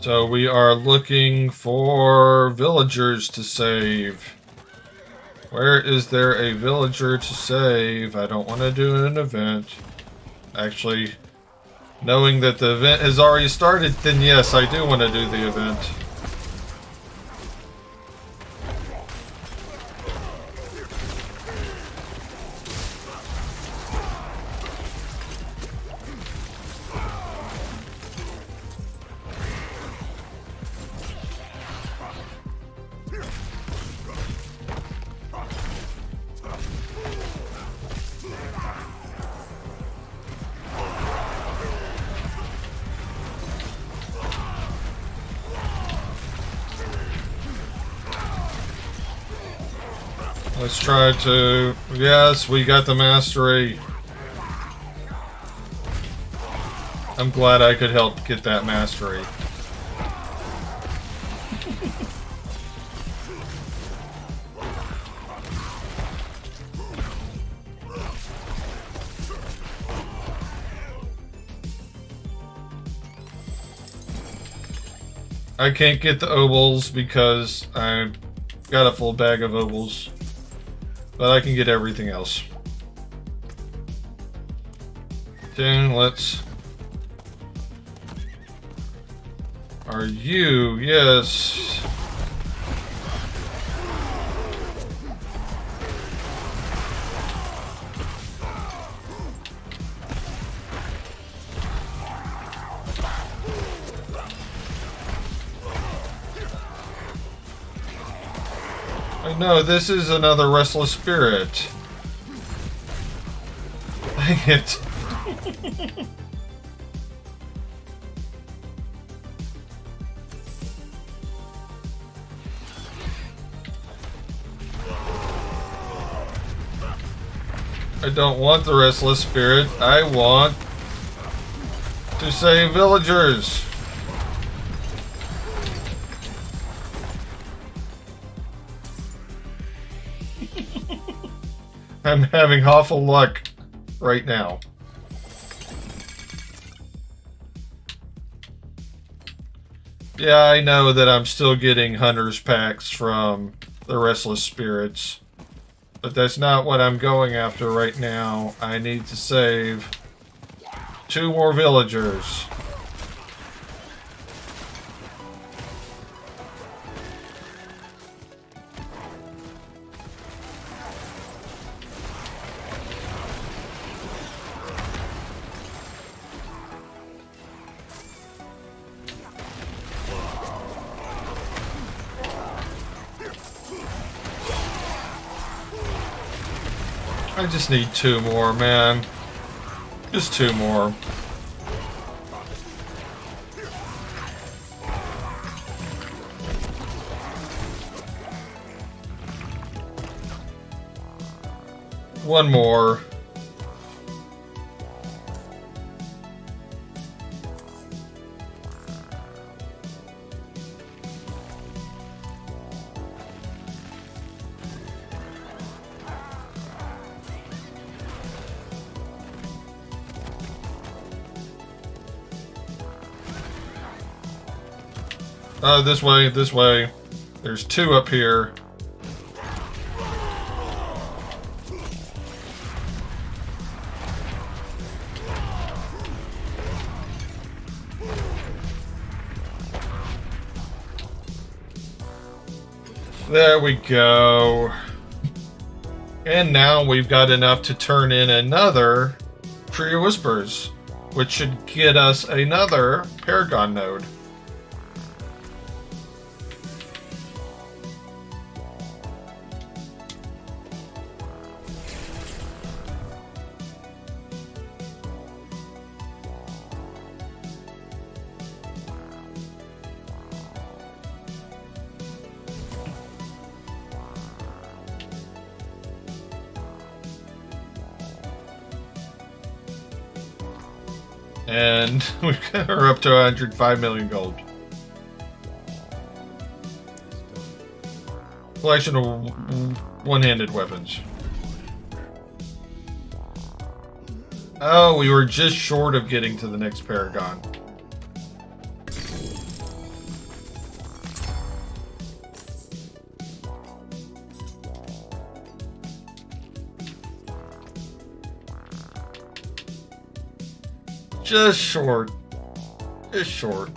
So we are looking for villagers to save. Where is there a villager to save? I don't want to do an event. Actually, knowing that the event has already started, then yes, I do want to do the event. Let's try to... Yes, we got the mastery. I'm glad I could help get that mastery. I can't get the obols because I've got a full bag of obols. But I can get everything else. Then let's... Are you? Yes. No, this is another restless spirit. Dang it. I don't want the restless spirit. I want to save villagers. I'm having awful luck right now. Yeah, I know that I'm still getting hunters packs from the restless spirits, but that's not what I'm going after right now. I need to save 2 more villagers. I just need 2 more, man. Just 2 more. One more. This way, this way. There's 2 up here. There we go. And now we've got enough to turn in another Tree of Whispers, which should get us another Paragon node. And we're up to 105 million gold. Collection of one-handed weapons. Oh, we were just short of getting to the next Paragon. Just short. Just short.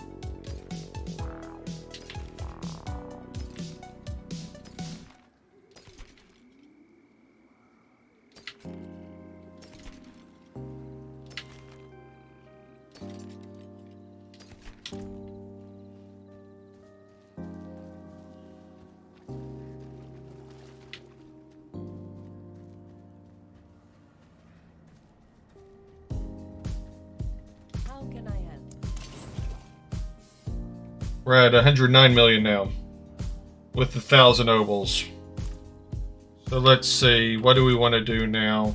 We're at 109 million now, with 1,000 obols. So let's see, what do we want to do now?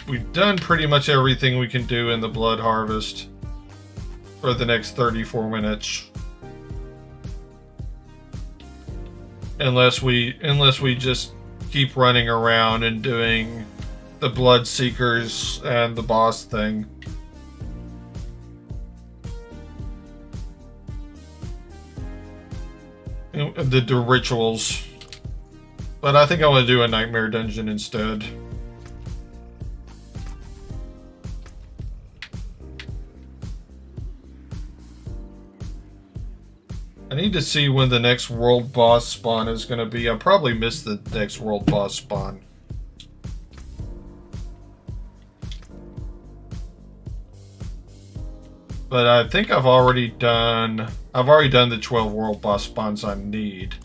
We've done pretty much everything we can do in the Blood Harvest for the next 34 minutes. Unless we just keep running around and doing the Blood Seekers and the boss thing. The rituals. But I think I want to do a Nightmare Dungeon instead. I need to see when the next world boss spawn is going to be. I probably missed the next world boss spawn. But I think I've already done the 12 world boss spawns I need.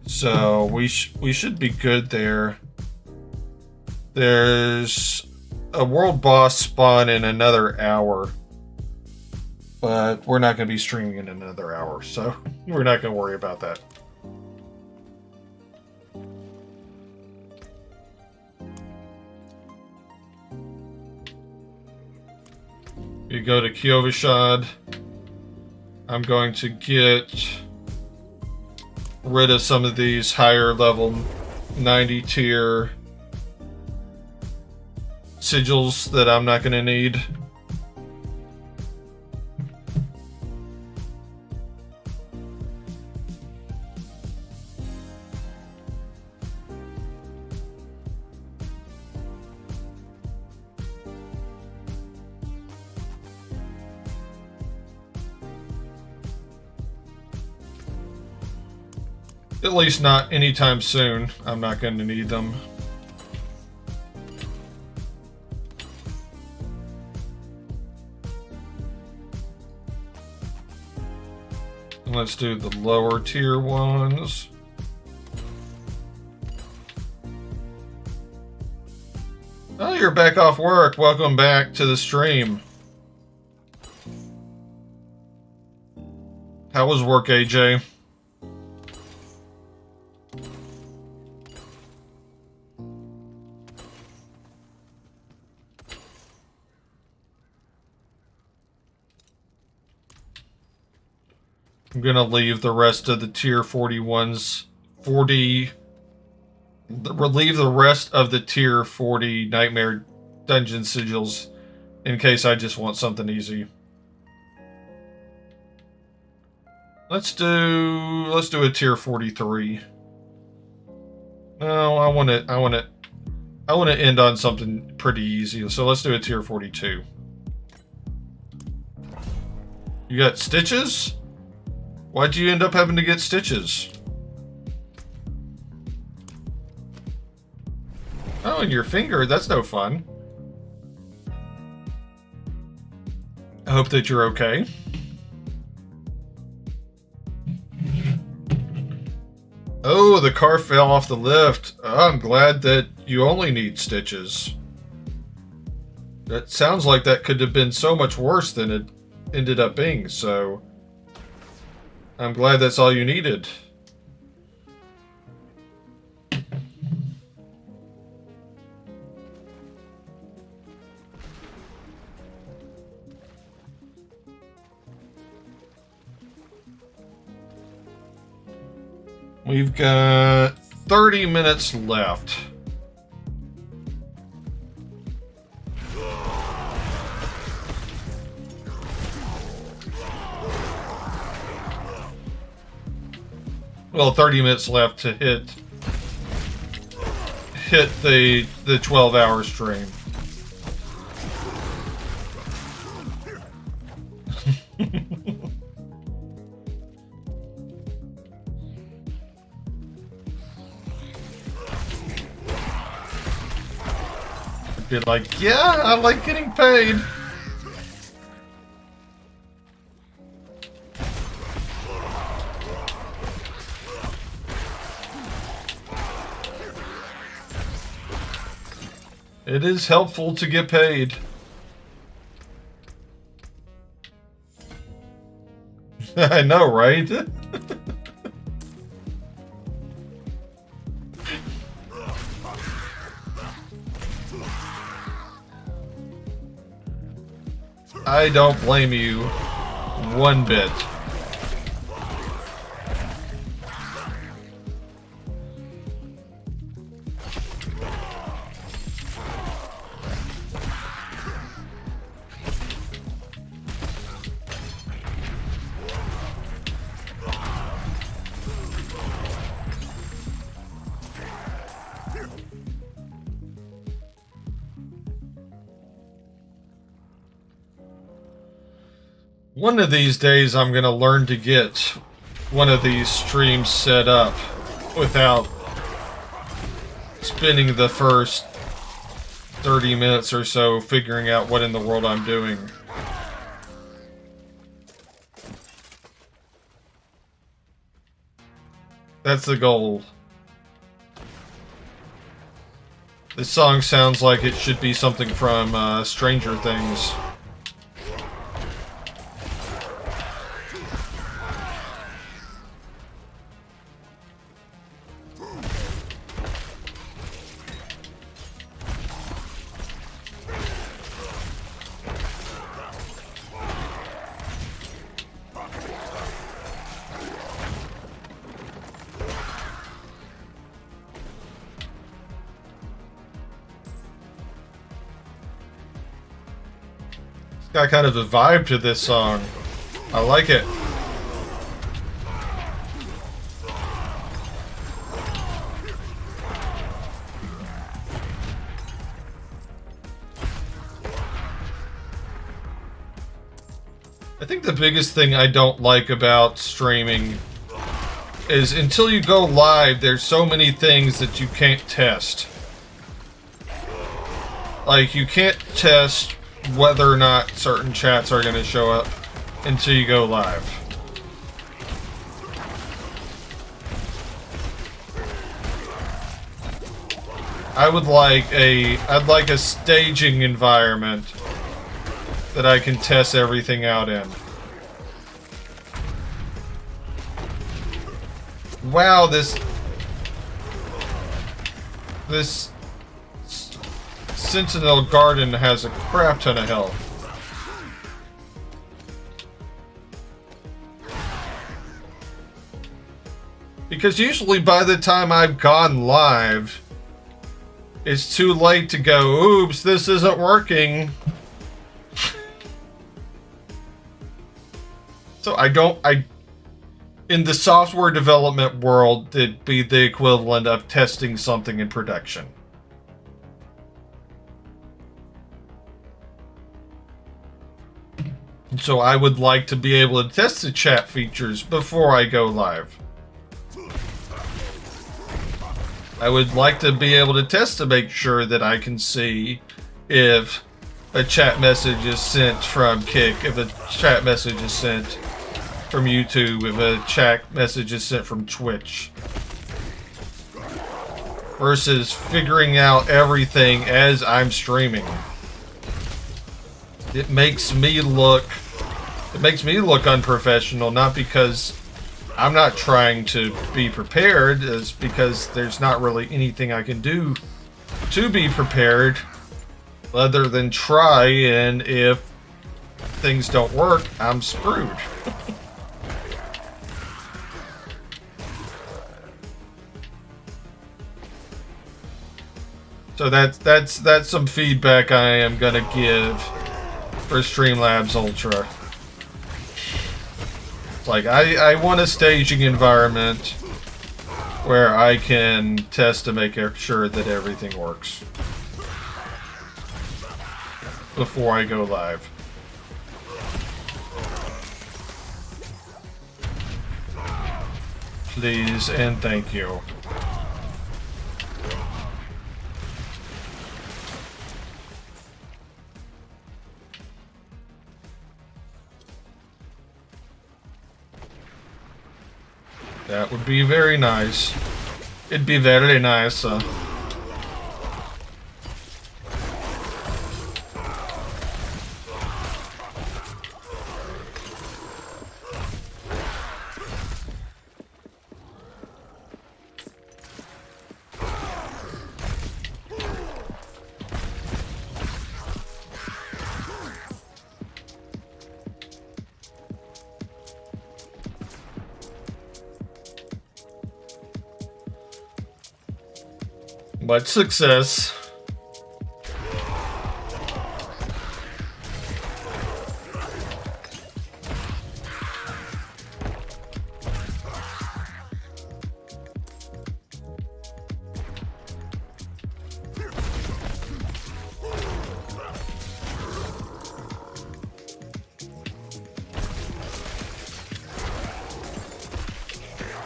So we should be good there. There's a world boss spawn in another hour. But we're not going to be streaming in another hour, so we're not going to worry about that. You go to Kyovashad. I'm going to get rid of some of these higher level 90 tier sigils that I'm not going to need. At least not anytime soon. I'm not going to need them. Let's do the lower tier ones. Oh, you're back off work. Welcome back to the stream. How was work, AJ? I'm gonna leave the rest of the tier 41s, leave the rest of the tier 40 Nightmare Dungeon sigils in case I just want something easy. Let's do a tier 43. No, I want to end on something pretty easy. So let's do a tier 42. You got stitches? Why'd you end up having to get stitches? Oh, and your finger, that's no fun. I hope that you're okay. Oh, the car fell off the lift. Oh, I'm glad that you only need stitches. That sounds like that could have been so much worse than it ended up being, so I'm glad that's all you needed. We've got 30 minutes left. Well, 30 minutes left to hit the 12-hour stream. Be like, yeah, I like getting paid. It is helpful to get paid. I know, right? I don't blame you one bit. One of these days I'm gonna learn to get one of these streams set up without spending the first 30 minutes or so figuring out what in the world I'm doing. That's the goal. This song sounds like it should be something from Stranger Things. Got kind of a vibe to this song. I like it. I think the biggest thing I don't like about streaming is until you go live, there's so many things that you can't test. Like, you can't test whether or not certain chats are going to show up until you go live. I'd like a staging environment that I can test everything out in. Wow, this Sentinel Garden has a crap ton of health. Because usually by the time I've gone live, it's too late to go, oops, this isn't working. So in the software development world, it'd be the equivalent of testing something in production. So I would like to be able to test the chat features before I go live. I would like to be able to test to make sure that I can see if a chat message is sent from Kick, if a chat message is sent from YouTube, if a chat message is sent from Twitch. Versus figuring out everything as I'm streaming. It makes me look unprofessional, not because I'm not trying to be prepared, it's because there's not really anything I can do to be prepared other than try, and if things don't work, I'm screwed. So that's some feedback I am gonna give for Streamlabs Ultra. Like, I want a staging environment where I can test to make sure that everything works before I go live. Please and thank you. That would be very nice. It'd be very nice. Much success.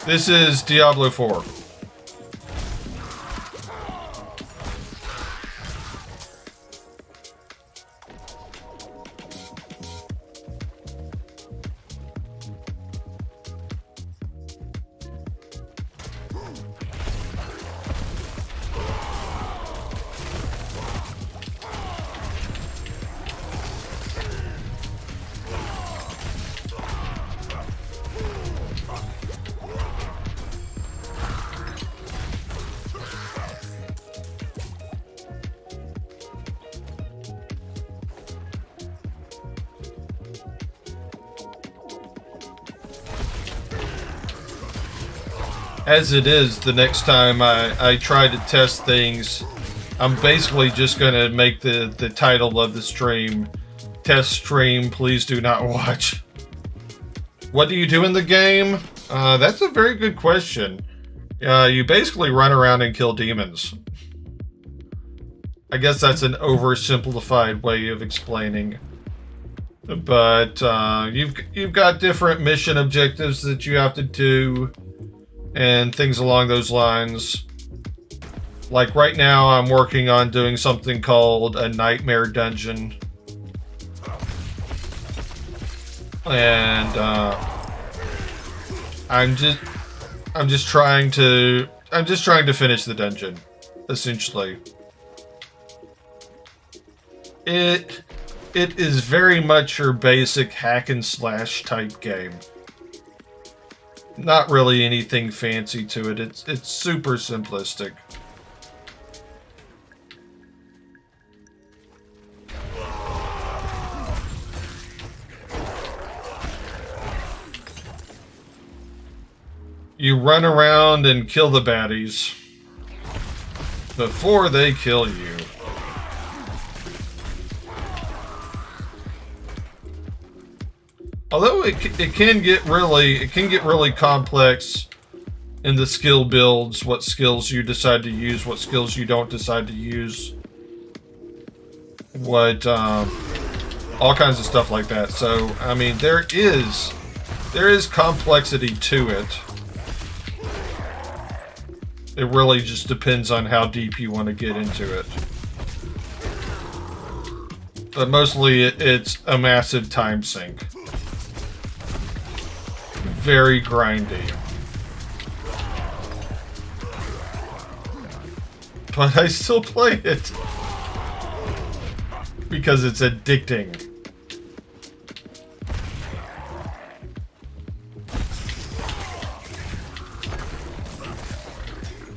This is Diablo IV. As it is, the next time I try to test things, I'm basically just going to make the title of the stream, Test Stream, Please Do Not Watch. What do you do in the game? That's a very good question. You basically run around and kill demons. I guess that's an oversimplified way of explaining. But you've got different mission objectives that you have to do, and things along those lines. Like right now, I'm working on doing something called a Nightmare Dungeon. And I'm just trying to finish the dungeon, essentially. It is very much your basic hack and slash type game. Not really anything fancy to it. It's super simplistic. You run around and kill the baddies before they kill you. Although it can get really complex in the skill builds, what skills you decide to use, what skills you don't decide to use, what all kinds of stuff like that. So I mean, there is complexity to it. It really just depends on how deep you want to get into it. But mostly it's a massive time sink. Very grindy. But I still play it. Because it's addicting.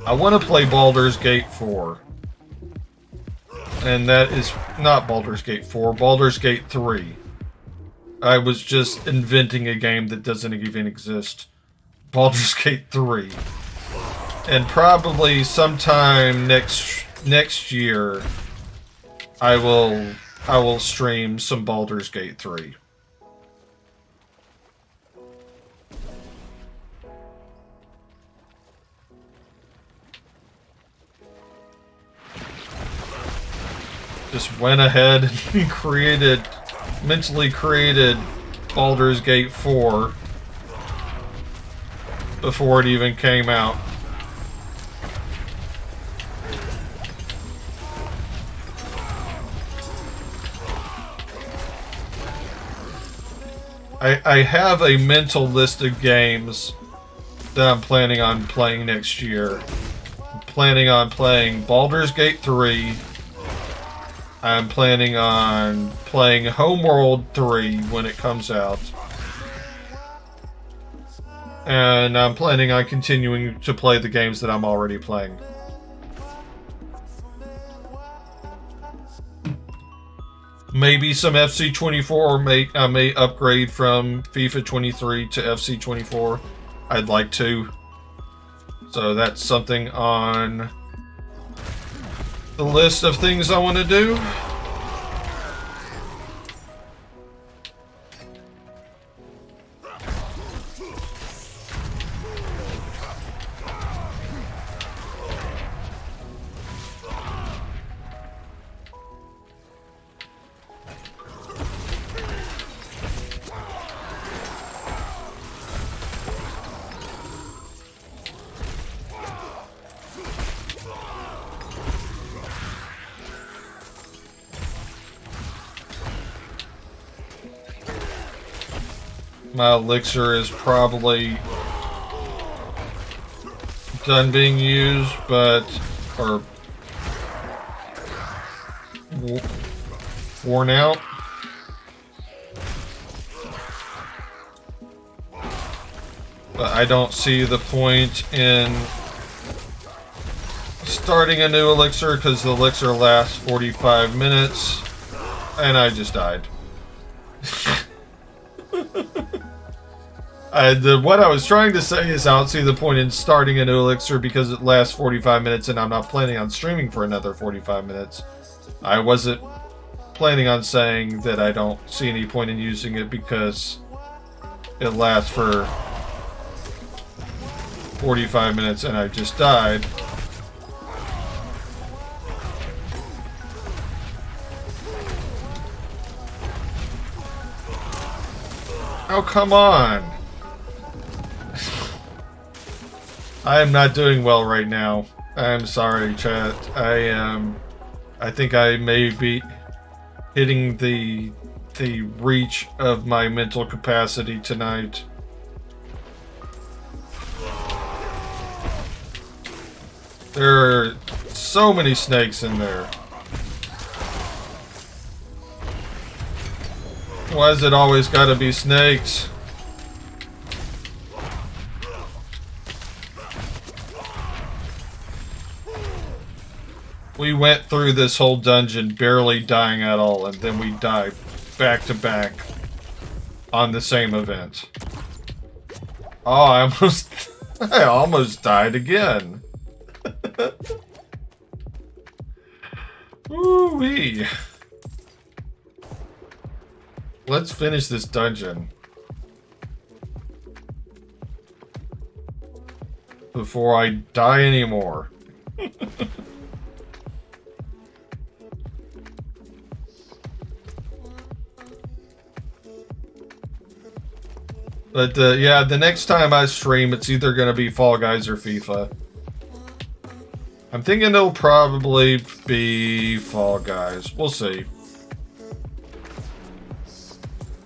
I want to play Baldur's Gate 4. And that is not Baldur's Gate 4, Baldur's Gate 3. I was just inventing a game that doesn't even exist. Baldur's Gate 3. And probably sometime next year I will stream some Baldur's Gate 3. Just went ahead and mentally created Baldur's Gate 4 before it even came out. I have a mental list of games that I'm planning on playing next year. I'm planning on playing Baldur's Gate 3. I'm planning on playing Homeworld 3 when it comes out. And I'm planning on continuing to play the games that I'm already playing. Maybe some FC24, or I may upgrade from FIFA 23 to FC24. I'd like to. So that's something on the list of things I want to do. My elixir is probably done being used, or worn out. But I don't see the point in starting a new elixir because the elixir lasts 45 minutes and I just died. What I was trying to say is I don't see the point in starting a new elixir because it lasts 45 minutes and I'm not planning on streaming for another 45 minutes. I wasn't planning on saying that I don't see any point in using it because it lasts for 45 minutes and I just died. Oh, come on! I am not doing well right now. I'm sorry, chat. I think I may be hitting the reach of my mental capacity tonight. There are so many snakes in there. Why has it always gotta be snakes? We went through this whole dungeon barely dying at all, and then we died back to back on the same event. Oh, I almost died again. Woo-wee. Let's finish this dungeon before I die anymore. But yeah, the next time I stream, it's either going to be Fall Guys or FIFA. I'm thinking it'll probably be Fall Guys. We'll see.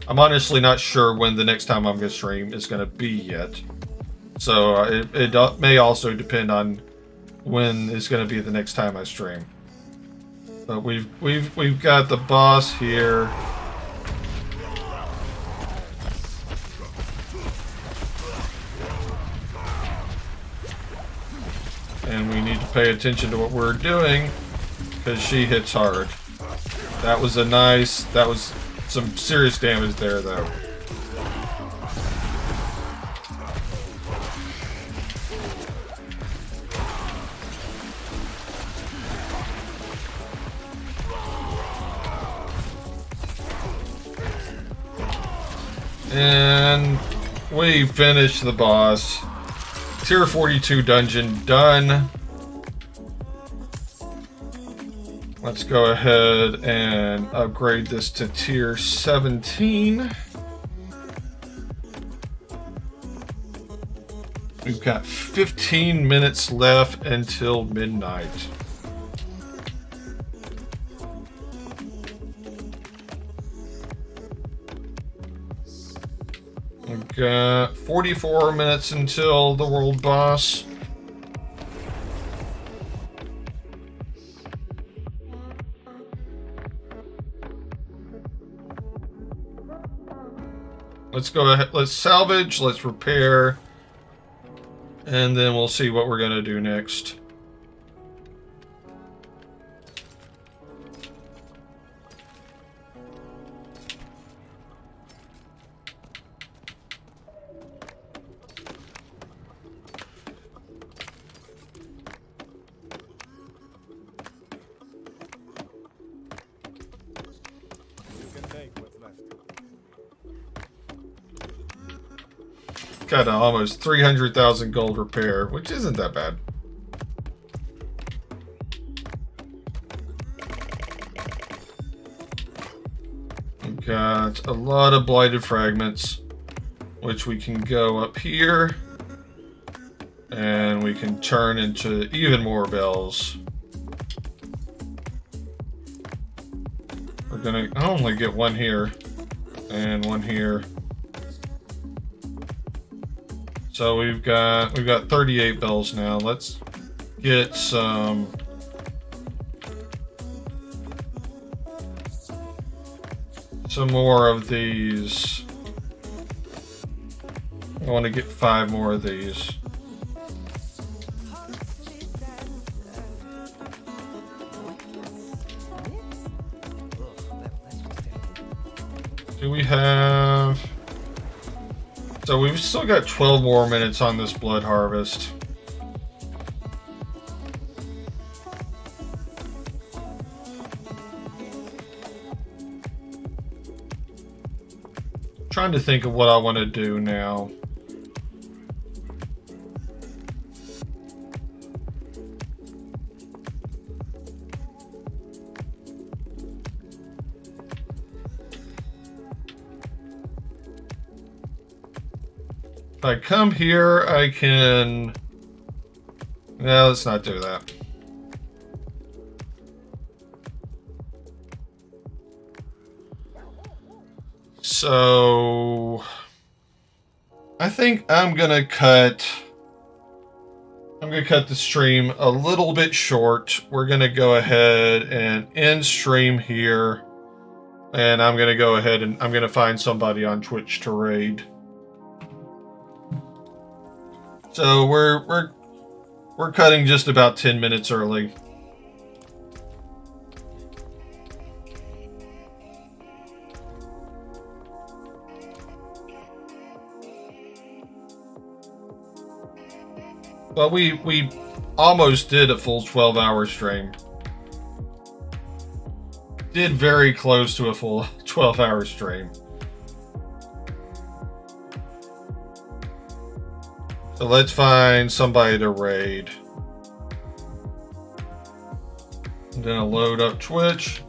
I'm honestly not sure when the next time I'm going to stream is going to be yet. So it may also depend on when is going to be the next time I stream. But we've got the boss here. And we need to pay attention to what we're doing because she hits hard. That was some serious damage there, though. And we finished the boss. Tier 42 dungeon done. Let's go ahead and upgrade this to tier 17. We've got 15 minutes left until midnight. We've got 44 minutes until the world boss. Let's go ahead, let's salvage, let's repair, and then we'll see what we're gonna do next. got an almost 300,000 gold repair, which isn't that bad. We've got a lot of blighted fragments, which we can go up here, and we can turn into even more bells. We're gonna only get one here, and one here. So we've got 38 bells now. Let's get some more of these. I want to get 5 more of these. Do we have... So we've still got 12 more minutes on this blood harvest. Trying to think of what I want to do now. If I come here, I can... No, let's not do that. So... I think I'm gonna cut the stream a little bit short. We're gonna go ahead and end stream here. And I'm gonna go ahead and I'm gonna find somebody on Twitch to raid. So we're cutting just about 10 minutes early. But we almost did a full 12-hour stream. Did very close to a full 12-hour stream. So let's find somebody to raid. I'm gonna load up Twitch.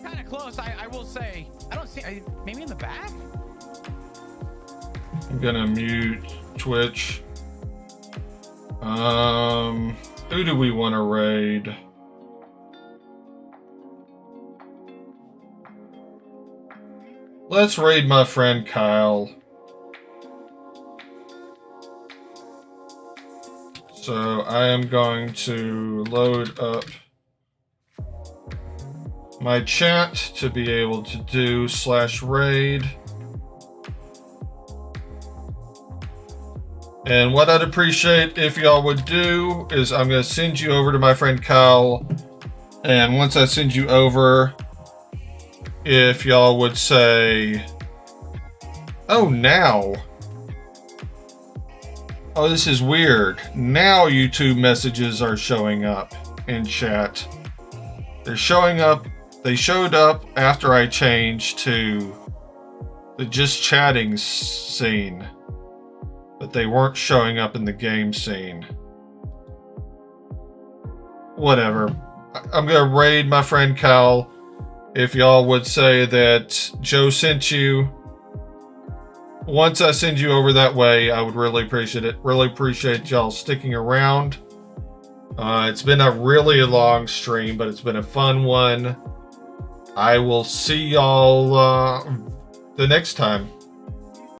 Kind of close, I will say. I don't see, maybe in the back? I'm gonna mute Twitch. Who do we want to raid? Let's raid my friend Kyle. So I am going to load up my chat to be able to do /raid. And what I'd appreciate if y'all would do is I'm going to send you over to my friend Kyle. And once I send you over, if y'all would say, oh, now. Oh, this is weird. Now YouTube messages are showing up in chat. They're showing up. They showed up after I changed to the just chatting scene. But they weren't showing up in the game scene. Whatever. I'm going to raid my friend Kyle. If y'all would say that Joe sent you. Once I send you over that way, I would really appreciate it. Really appreciate y'all sticking around. It's been a really long stream, but it's been a fun one. I will see y'all the next time.